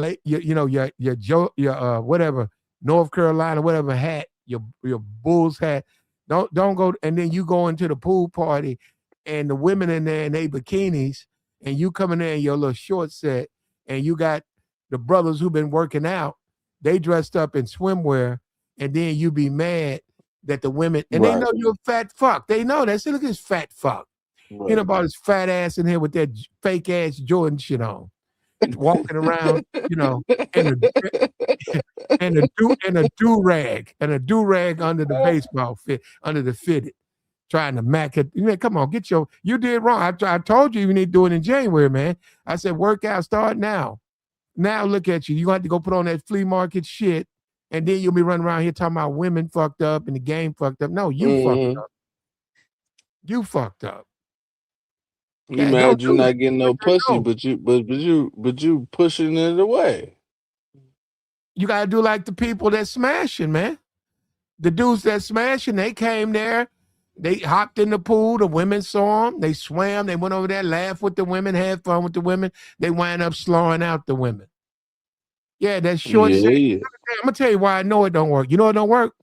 [SPEAKER 1] whatever North Carolina whatever hat, your Bulls hat. Don't go, and then you go into the pool party, and the women in there in they bikinis, and you come in there in your little short set, and you got the brothers who've been working out, they dressed up in swimwear, and then you be mad that the women, and they
[SPEAKER 5] Right.
[SPEAKER 1] know you're a fat fuck. They know that. Say, look at this fat fuck. He
[SPEAKER 5] Right.
[SPEAKER 1] about his fat ass in here with that fake ass Jordan shit on, walking around, in a do rag under the baseball fit, under the fitted, trying to mac it. Man, come on, you did wrong. I told you need to do it in January, man. I said workout start now. Now look at you. You got to go put on that flea market shit, and then you'll be running around here talking about women fucked up and the game fucked up. No, you fucked up. You fucked up.
[SPEAKER 5] You
[SPEAKER 1] Yeah, don't
[SPEAKER 5] mad you
[SPEAKER 1] do
[SPEAKER 5] not
[SPEAKER 1] it.
[SPEAKER 5] getting no pussy,
[SPEAKER 1] No.
[SPEAKER 5] but you pushing it away.
[SPEAKER 1] You gotta do like the people that smashing, man. The dudes that smashing, they came there, they hopped in the pool, the women saw them, they swam, they went over there, laughed with the women, had fun with the women, they wind up slowing out the women. Yeah, that short set.
[SPEAKER 5] Yeah.
[SPEAKER 1] I'm gonna tell you why I know it don't work. You know it don't work?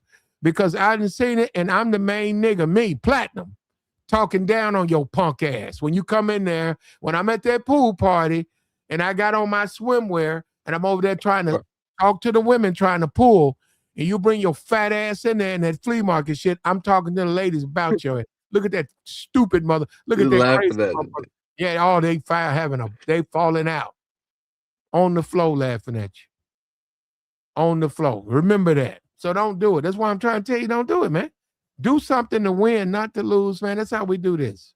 [SPEAKER 1] Because I didn't seen it, and I'm the main nigga, me, platinum, talking down on your punk ass. When you come in there, when I'm at that pool party and I got on my swimwear and I'm over there trying to talk to the women trying to pull, and you bring your fat ass in there and that flea market shit, I'm talking to the ladies about your look at that stupid mother. Look at
[SPEAKER 5] You
[SPEAKER 1] that crazy
[SPEAKER 5] laughing at
[SPEAKER 1] motherfucker.
[SPEAKER 5] it.
[SPEAKER 1] Yeah, they falling out on the floor laughing at you. On the floor. Remember that. So don't do it. That's why I'm trying to tell you, don't do it, man. Do something to win, not to lose, man. That's how we do this.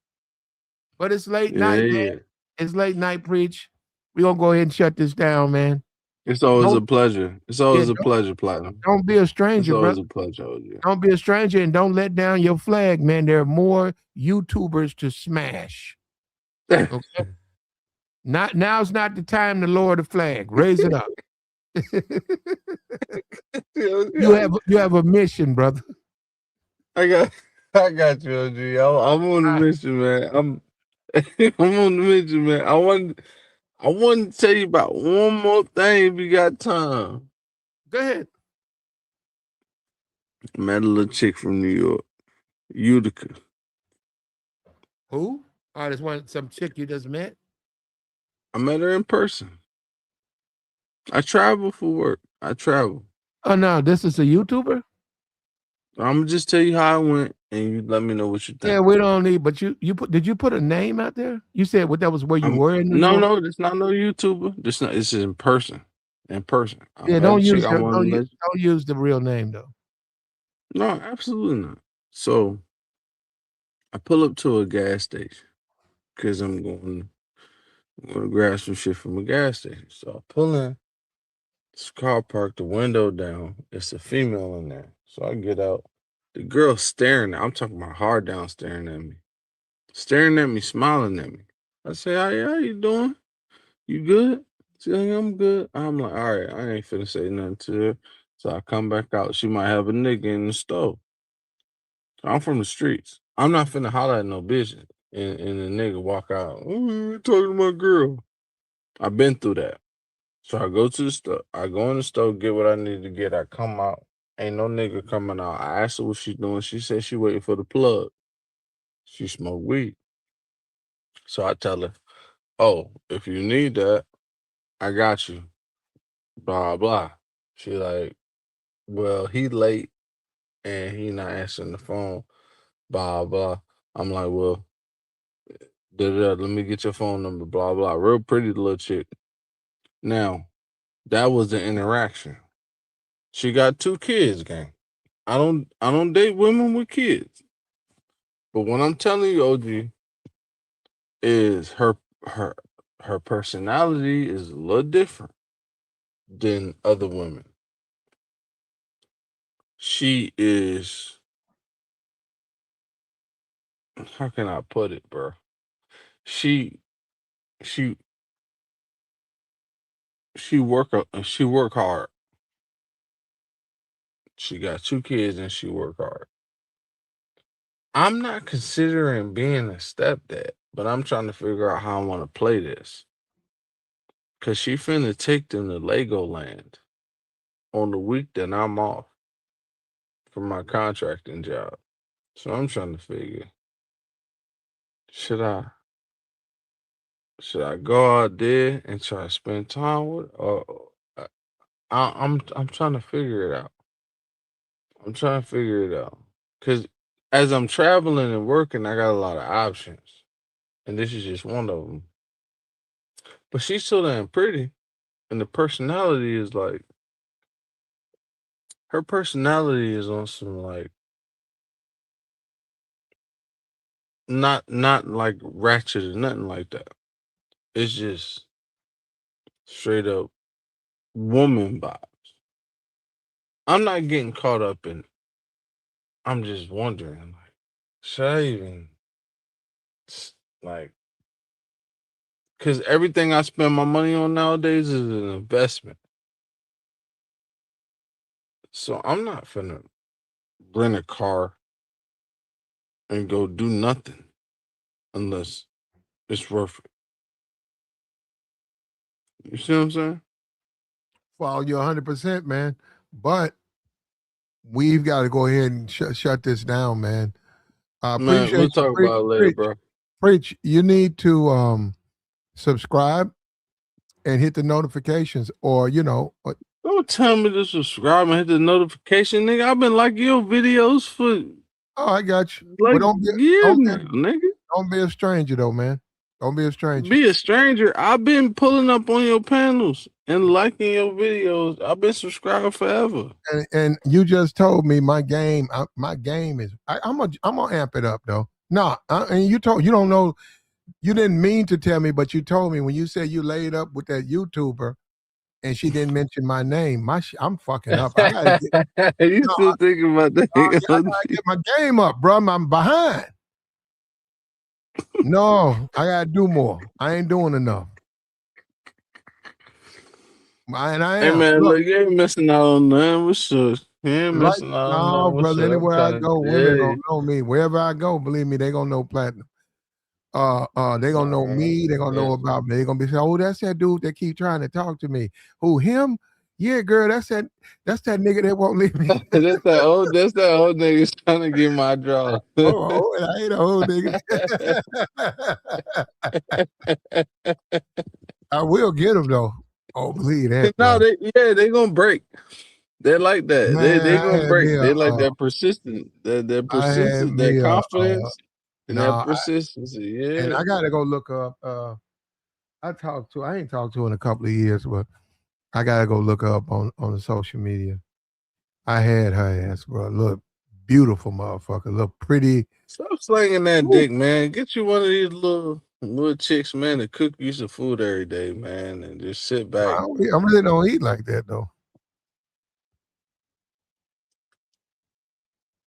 [SPEAKER 1] But it's late night, man.
[SPEAKER 5] Yeah.
[SPEAKER 1] It's late night, preach. We're gonna go ahead and shut this down, man.
[SPEAKER 5] It's always
[SPEAKER 1] Don't
[SPEAKER 5] a pleasure. It's
[SPEAKER 1] yeah,
[SPEAKER 5] always a pleasure, Platinum.
[SPEAKER 1] don't be a
[SPEAKER 5] It's
[SPEAKER 1] stranger,
[SPEAKER 5] always
[SPEAKER 1] brother.
[SPEAKER 5] a pleasure, OG.
[SPEAKER 1] Don't be a stranger, and don't let down your flag, man. There are more YouTubers to smash. Okay. Now's not the time to lower the flag. Raise it up. You have a mission, brother.
[SPEAKER 5] I got you, OG. I'm on the mission, man. I'm on the mission, man. I want to tell you about one more thing if you got time.
[SPEAKER 1] Go ahead.
[SPEAKER 5] I met a little chick from New York, Utica.
[SPEAKER 1] Who? Oh, there's some chick you just met.
[SPEAKER 5] I met her in person. I travel for work. I travel.
[SPEAKER 1] Oh no, this is a YouTuber.
[SPEAKER 5] I'm gonna just tell you how it went, and you let me know what you think.
[SPEAKER 1] Yeah, we don't need. But did you put a name out there? You said that was where you were in New York.
[SPEAKER 5] No, it's not no YouTuber. This not. It's in person. In person.
[SPEAKER 1] Yeah, don't use the real name though.
[SPEAKER 5] No, absolutely not. So I pull up to a gas station because I'm going to grab some shit from a gas station. So I pull in. This car parked, the window down. It's a female in there. So I get out. The girl staring. I'm talking about hard down, staring at me, smiling at me. I say, "How you doing? You good?" She like, "I'm good." I'm like, "All right, I ain't finna say nothing to her." So I come back out. She might have a nigga in the stove. So I'm from the streets. I'm not finna holler at no bitch and the nigga walk out. "Oh, you talking to my girl?" I've been through that. So I go to the store. I go in the store, get what I need to get. I come out. Ain't no nigga coming out. I asked her what she doing. She said she waiting for the plug. She smoke weed. So I tell her, "Oh, if you need that, I got you." Blah blah. She like, "Well, he late and he not answering the phone." Blah blah. I'm like, "Well, let me get your phone number." Blah blah. Real pretty little chick. Now, that was the interaction. She got 2 kids, gang. I don't date women with kids. But what I'm telling you, OG, is her personality is a little different than other women. She is, how can I put it, bro? She she she work hard. She got 2 kids and she work hard. I'm not considering being a stepdad, but I'm trying to figure out how I want to play this. Cause she finna take them to Legoland on the week that I'm off from my contracting job. So I'm trying to figure, should I go out there and try to spend time with, or I'm trying to figure it out. I'm trying to figure it out because as I'm traveling and working, I got a lot of options, and this is just one of them. But she's so damn pretty, and the personality is like, her personality is on some like not like ratchet or nothing like that. It's just straight up woman vibes. I'm not getting caught up in. I'm just wondering, like, should I even like? Because everything I spend my money on nowadays is an investment. So I'm not finna rent a car and go do nothing unless it's worth it. You see what I'm saying?
[SPEAKER 1] Follow you 100%, man. But we've got to go ahead and shut this down, man. I
[SPEAKER 5] Man,
[SPEAKER 1] appreciate
[SPEAKER 5] we'll talk about it later, bro.
[SPEAKER 1] Preach. You need to subscribe and hit the notifications, or
[SPEAKER 5] Don't tell me to subscribe and hit the notification, nigga. I've been liking your videos for
[SPEAKER 1] oh, I got you.
[SPEAKER 5] like
[SPEAKER 1] But
[SPEAKER 5] years now, nigga.
[SPEAKER 1] don't be a stranger though, man. Don't be a stranger.
[SPEAKER 5] Be a stranger. I've been pulling up on your panels and liking your videos. I've been subscribed forever.
[SPEAKER 1] And you just told me my game is I'm gonna amp it up though. No, and you don't know, you didn't mean to tell me, but you told me when you said you laid up with that YouTuber and she didn't mention my name. I'm fucking up. I gotta get,
[SPEAKER 5] You still thinking about that?
[SPEAKER 1] I gotta get my game up, bro. I'm behind. No, I gotta do more. I ain't doing enough. And I am.
[SPEAKER 5] Hey man, look, you ain't missing out on nothing. What's up? You ain't
[SPEAKER 1] Like,
[SPEAKER 5] missing out on
[SPEAKER 1] no,
[SPEAKER 5] nothing.
[SPEAKER 1] brother. Anywhere I go, women gonna
[SPEAKER 5] Hey.
[SPEAKER 1] know me. Wherever I go, believe me, they gonna know platinum. They gonna know me. They gonna know about me. They gonna be saying, "Oh, that's that dude that keep trying to talk to me." Who, him? Yeah, girl, that's that nigga that won't leave me.
[SPEAKER 5] That's that old nigga trying to get my draw.
[SPEAKER 1] Oh, I ain't a old nigga. I will get him though. Oh, believe that.
[SPEAKER 5] No,
[SPEAKER 1] Bro.
[SPEAKER 5] they gonna break. They like that. They
[SPEAKER 1] Man, I
[SPEAKER 5] gonna
[SPEAKER 1] had
[SPEAKER 5] break.
[SPEAKER 1] me
[SPEAKER 5] They like that persistent,
[SPEAKER 1] I had
[SPEAKER 5] that
[SPEAKER 1] me
[SPEAKER 5] confidence, and that
[SPEAKER 1] no,
[SPEAKER 5] persistency.
[SPEAKER 1] and
[SPEAKER 5] Yeah.
[SPEAKER 1] I gotta go look up. I ain't talked to her in a couple of years, but I gotta go look her up on the social media. I had her ass, bro. Look, beautiful motherfucker. Look pretty.
[SPEAKER 5] Stop slanging that
[SPEAKER 1] Woo.
[SPEAKER 5] dick, man. Get you one of these little chicks, man, to cook you some food every day, man, and just sit back.
[SPEAKER 1] I really don't eat like that though.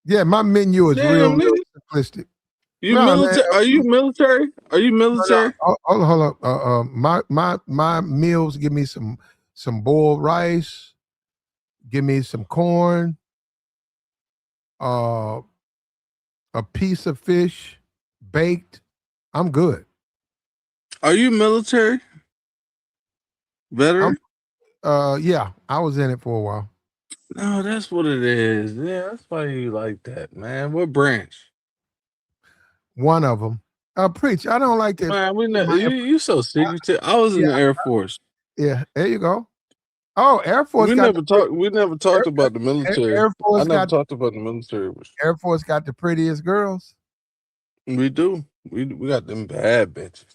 [SPEAKER 1] Yeah, my menu is real,
[SPEAKER 5] Damn,
[SPEAKER 1] real
[SPEAKER 5] nigga.
[SPEAKER 1] simplistic.
[SPEAKER 5] You
[SPEAKER 1] No, man.
[SPEAKER 5] military? Are you military? Are you military?
[SPEAKER 1] Hold up. My meals give me some boiled rice. Give me some corn. Uh, a piece of fish, baked. I'm good.
[SPEAKER 5] Are you military?
[SPEAKER 1] I'm.
[SPEAKER 5] Veteran?
[SPEAKER 1] Yeah, I was in it for a while.
[SPEAKER 5] No, that's what it is. Yeah, that's why you like that, man. What branch?
[SPEAKER 1] One of them. Preach. I don't like to.
[SPEAKER 5] Man, we know
[SPEAKER 1] My,
[SPEAKER 5] you so secretive. I was in
[SPEAKER 1] yeah,
[SPEAKER 5] the Air Force.
[SPEAKER 1] yeah. There you go. Oh, Air Force
[SPEAKER 5] We
[SPEAKER 1] got
[SPEAKER 5] never
[SPEAKER 1] the
[SPEAKER 5] talked. We never
[SPEAKER 1] Air,
[SPEAKER 5] talked about the military.
[SPEAKER 1] Air
[SPEAKER 5] I
[SPEAKER 1] Force
[SPEAKER 5] never
[SPEAKER 1] got
[SPEAKER 5] talked about the military.
[SPEAKER 1] Air Force got the prettiest girls.
[SPEAKER 5] We do. We got them bad bitches.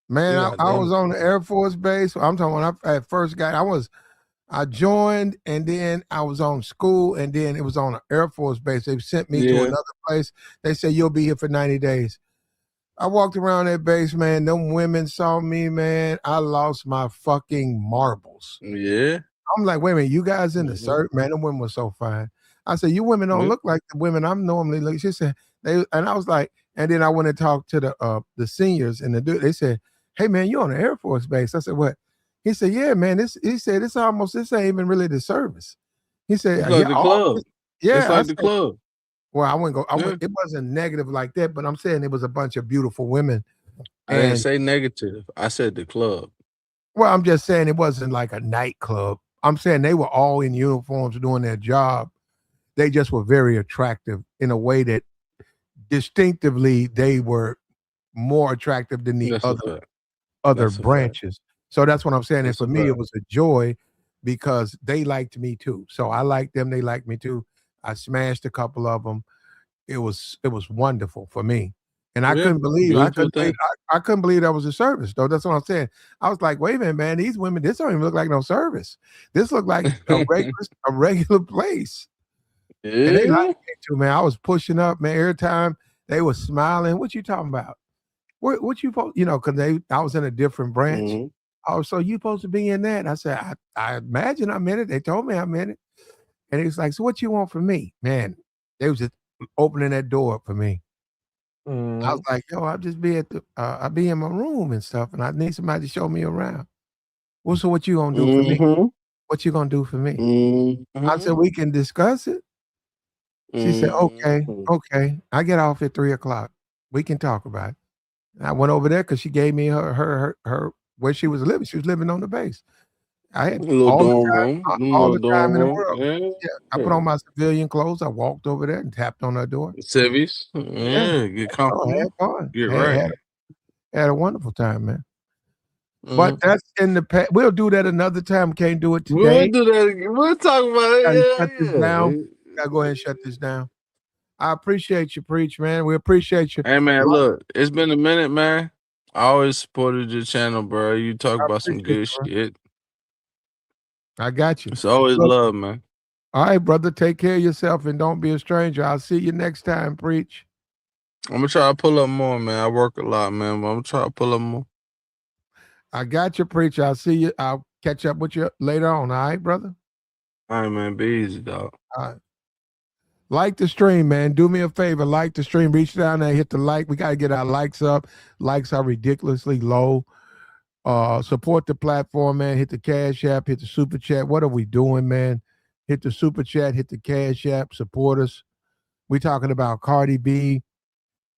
[SPEAKER 1] Man,
[SPEAKER 5] We got
[SPEAKER 1] I was
[SPEAKER 5] them.
[SPEAKER 1] on the Air Force base. I'm talking when I first got. I joined, and then I was on school, and then it was on an Air Force base. They sent me to
[SPEAKER 5] Yeah,
[SPEAKER 1] another place. They said you'll be here for 90 days. I walked around that base, man. Them women saw me, man. I lost my fucking marbles.
[SPEAKER 5] yeah.
[SPEAKER 1] I'm like, wait a minute, you guys in the
[SPEAKER 5] Mhm.
[SPEAKER 1] cert, man. Them women were so fine. I said, you women don't
[SPEAKER 5] Yeah.
[SPEAKER 1] look like the women I'm normally looking. She said, and I was like, and then I went and talked to the seniors, and they said, hey man, you on the Air Force base. I said, what? He said, yeah, man. He said, this ain't even really the service. He said,
[SPEAKER 5] It's like
[SPEAKER 1] yeah,
[SPEAKER 5] the club. It's
[SPEAKER 1] yeah. I
[SPEAKER 5] like the
[SPEAKER 1] said,
[SPEAKER 5] club.
[SPEAKER 1] well, I wouldn't go.
[SPEAKER 5] Yeah.
[SPEAKER 1] It wasn't negative like that, but I'm saying it was a bunch of beautiful women.
[SPEAKER 5] I didn't
[SPEAKER 1] And
[SPEAKER 5] say negative. I said the club.
[SPEAKER 1] well, I'm just saying it wasn't like a nightclub. I'm saying they were all in uniforms doing their job. They just were very attractive in a way that distinctively they were more attractive than the
[SPEAKER 5] That's a fact.
[SPEAKER 1] other
[SPEAKER 5] That's a fact.
[SPEAKER 1] branches. So that's what I'm saying. And
[SPEAKER 5] That's
[SPEAKER 1] for
[SPEAKER 5] a
[SPEAKER 1] me, it
[SPEAKER 5] fact.
[SPEAKER 1] was a joy because they liked me too. So I liked them. They liked me too. I smashed a couple of them. It was wonderful for me. And
[SPEAKER 5] Yeah. Beautiful thing.
[SPEAKER 1] I couldn't believe that was a service though. That's what I'm saying. I was like, wait a minute, man, these women, this don't even look like no service. This looked like a regular place. And they liked
[SPEAKER 5] Yeah.
[SPEAKER 1] me too, man. I was pushing up, man. Every time they were smiling. What you talking about? What you supposed, because I was in a different branch.
[SPEAKER 5] Mhm.
[SPEAKER 1] Oh, so you supposed to be in that? I said, I imagine I'm in it. They told me I'm in it. And he was like, so what you want from me? Man, they was just opening that door up for me. I was
[SPEAKER 5] Mhm.
[SPEAKER 1] like, yo, I'll just be I'll be in my room and stuff, and I need somebody to show me around. Well, so what you gonna do for me?
[SPEAKER 5] Mhm.
[SPEAKER 1] What you gonna do for me? I said,
[SPEAKER 5] Mhm.
[SPEAKER 1] we can discuss it. She said, okay,
[SPEAKER 5] Mhm.
[SPEAKER 1] okay. I get off at 3:00. We can talk about it. And I went over there because she gave me her where she was living. She was living on the base. I
[SPEAKER 5] A
[SPEAKER 1] had
[SPEAKER 5] little dorm room.
[SPEAKER 1] all
[SPEAKER 5] Little
[SPEAKER 1] the time
[SPEAKER 5] dorm
[SPEAKER 1] in the
[SPEAKER 5] room.
[SPEAKER 1] world.
[SPEAKER 5] Yeah.
[SPEAKER 1] Yeah, I put on my civilian clothes. I walked over there and tapped on her door.
[SPEAKER 5] Civies.
[SPEAKER 1] Yeah,
[SPEAKER 5] Yeah. Get
[SPEAKER 1] oh,
[SPEAKER 5] comfortable.
[SPEAKER 1] had fun.
[SPEAKER 5] Get right.
[SPEAKER 1] Had a wonderful time, man. But
[SPEAKER 5] Mhm.
[SPEAKER 1] that's in the past. We'll do that another time. Can't do it
[SPEAKER 5] We'll
[SPEAKER 1] today.
[SPEAKER 5] do that again. We'll talk about
[SPEAKER 1] Gotta
[SPEAKER 5] it.
[SPEAKER 1] shut this
[SPEAKER 5] Yeah.
[SPEAKER 1] down.
[SPEAKER 5] Yeah.
[SPEAKER 1] Gotta go ahead and shut this down. I appreciate you, Preach, man. We appreciate you.
[SPEAKER 5] Hey man, look, it's been a minute, man. I always supported your channel, bro. You talk
[SPEAKER 1] I
[SPEAKER 5] about some
[SPEAKER 1] appreciate
[SPEAKER 5] good
[SPEAKER 1] you, bro.
[SPEAKER 5] shit.
[SPEAKER 1] I got you.
[SPEAKER 5] It's always
[SPEAKER 1] Look,
[SPEAKER 5] love, man.
[SPEAKER 1] all right, brother. Take care of yourself and don't be a stranger. I'll see you next time, Preach.
[SPEAKER 5] I'm gonna try to pull up more, man. I work a lot, man, but I'm gonna try to pull up more.
[SPEAKER 1] I got you, Preach. I'll see you. I'll catch up with you later on. All right, brother?
[SPEAKER 5] All right, man. Be easy, dog.
[SPEAKER 1] All right. Like the stream, man. Do me a favor. Like the stream. Reach down there, hit the like. We got to get our likes up. Likes are ridiculously low. Support the platform, man. Hit the Cash App, hit the Super Chat. What are we doing, man? Hit the Super Chat, hit the Cash App, support us. We talking about Cardi B.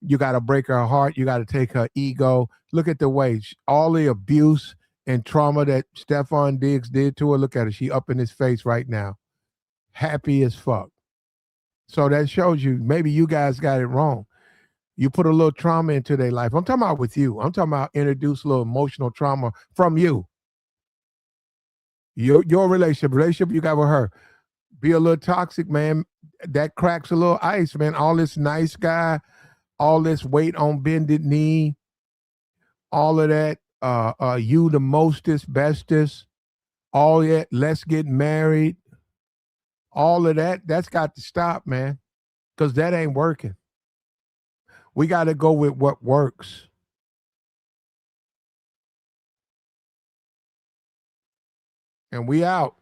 [SPEAKER 1] You got to break her heart. You got to take her ego. Look at the way all the abuse and trauma that Stefan Diggs did to her. Look at her. She up in his face right now. Happy as fuck. So that shows you maybe you guys got it wrong. You put a little trauma into their life. I'm talking about with you. I'm talking about introduce a little emotional trauma from you. Your relationship you got with her. be a little toxic, man. That cracks a little ice, man. All this nice guy, all this weight on bended knee, all of that, you the mostest, bestest, all that, let's get married, all of that, that's got to stop, man. Because that ain't working. We got to go with what works. And we out.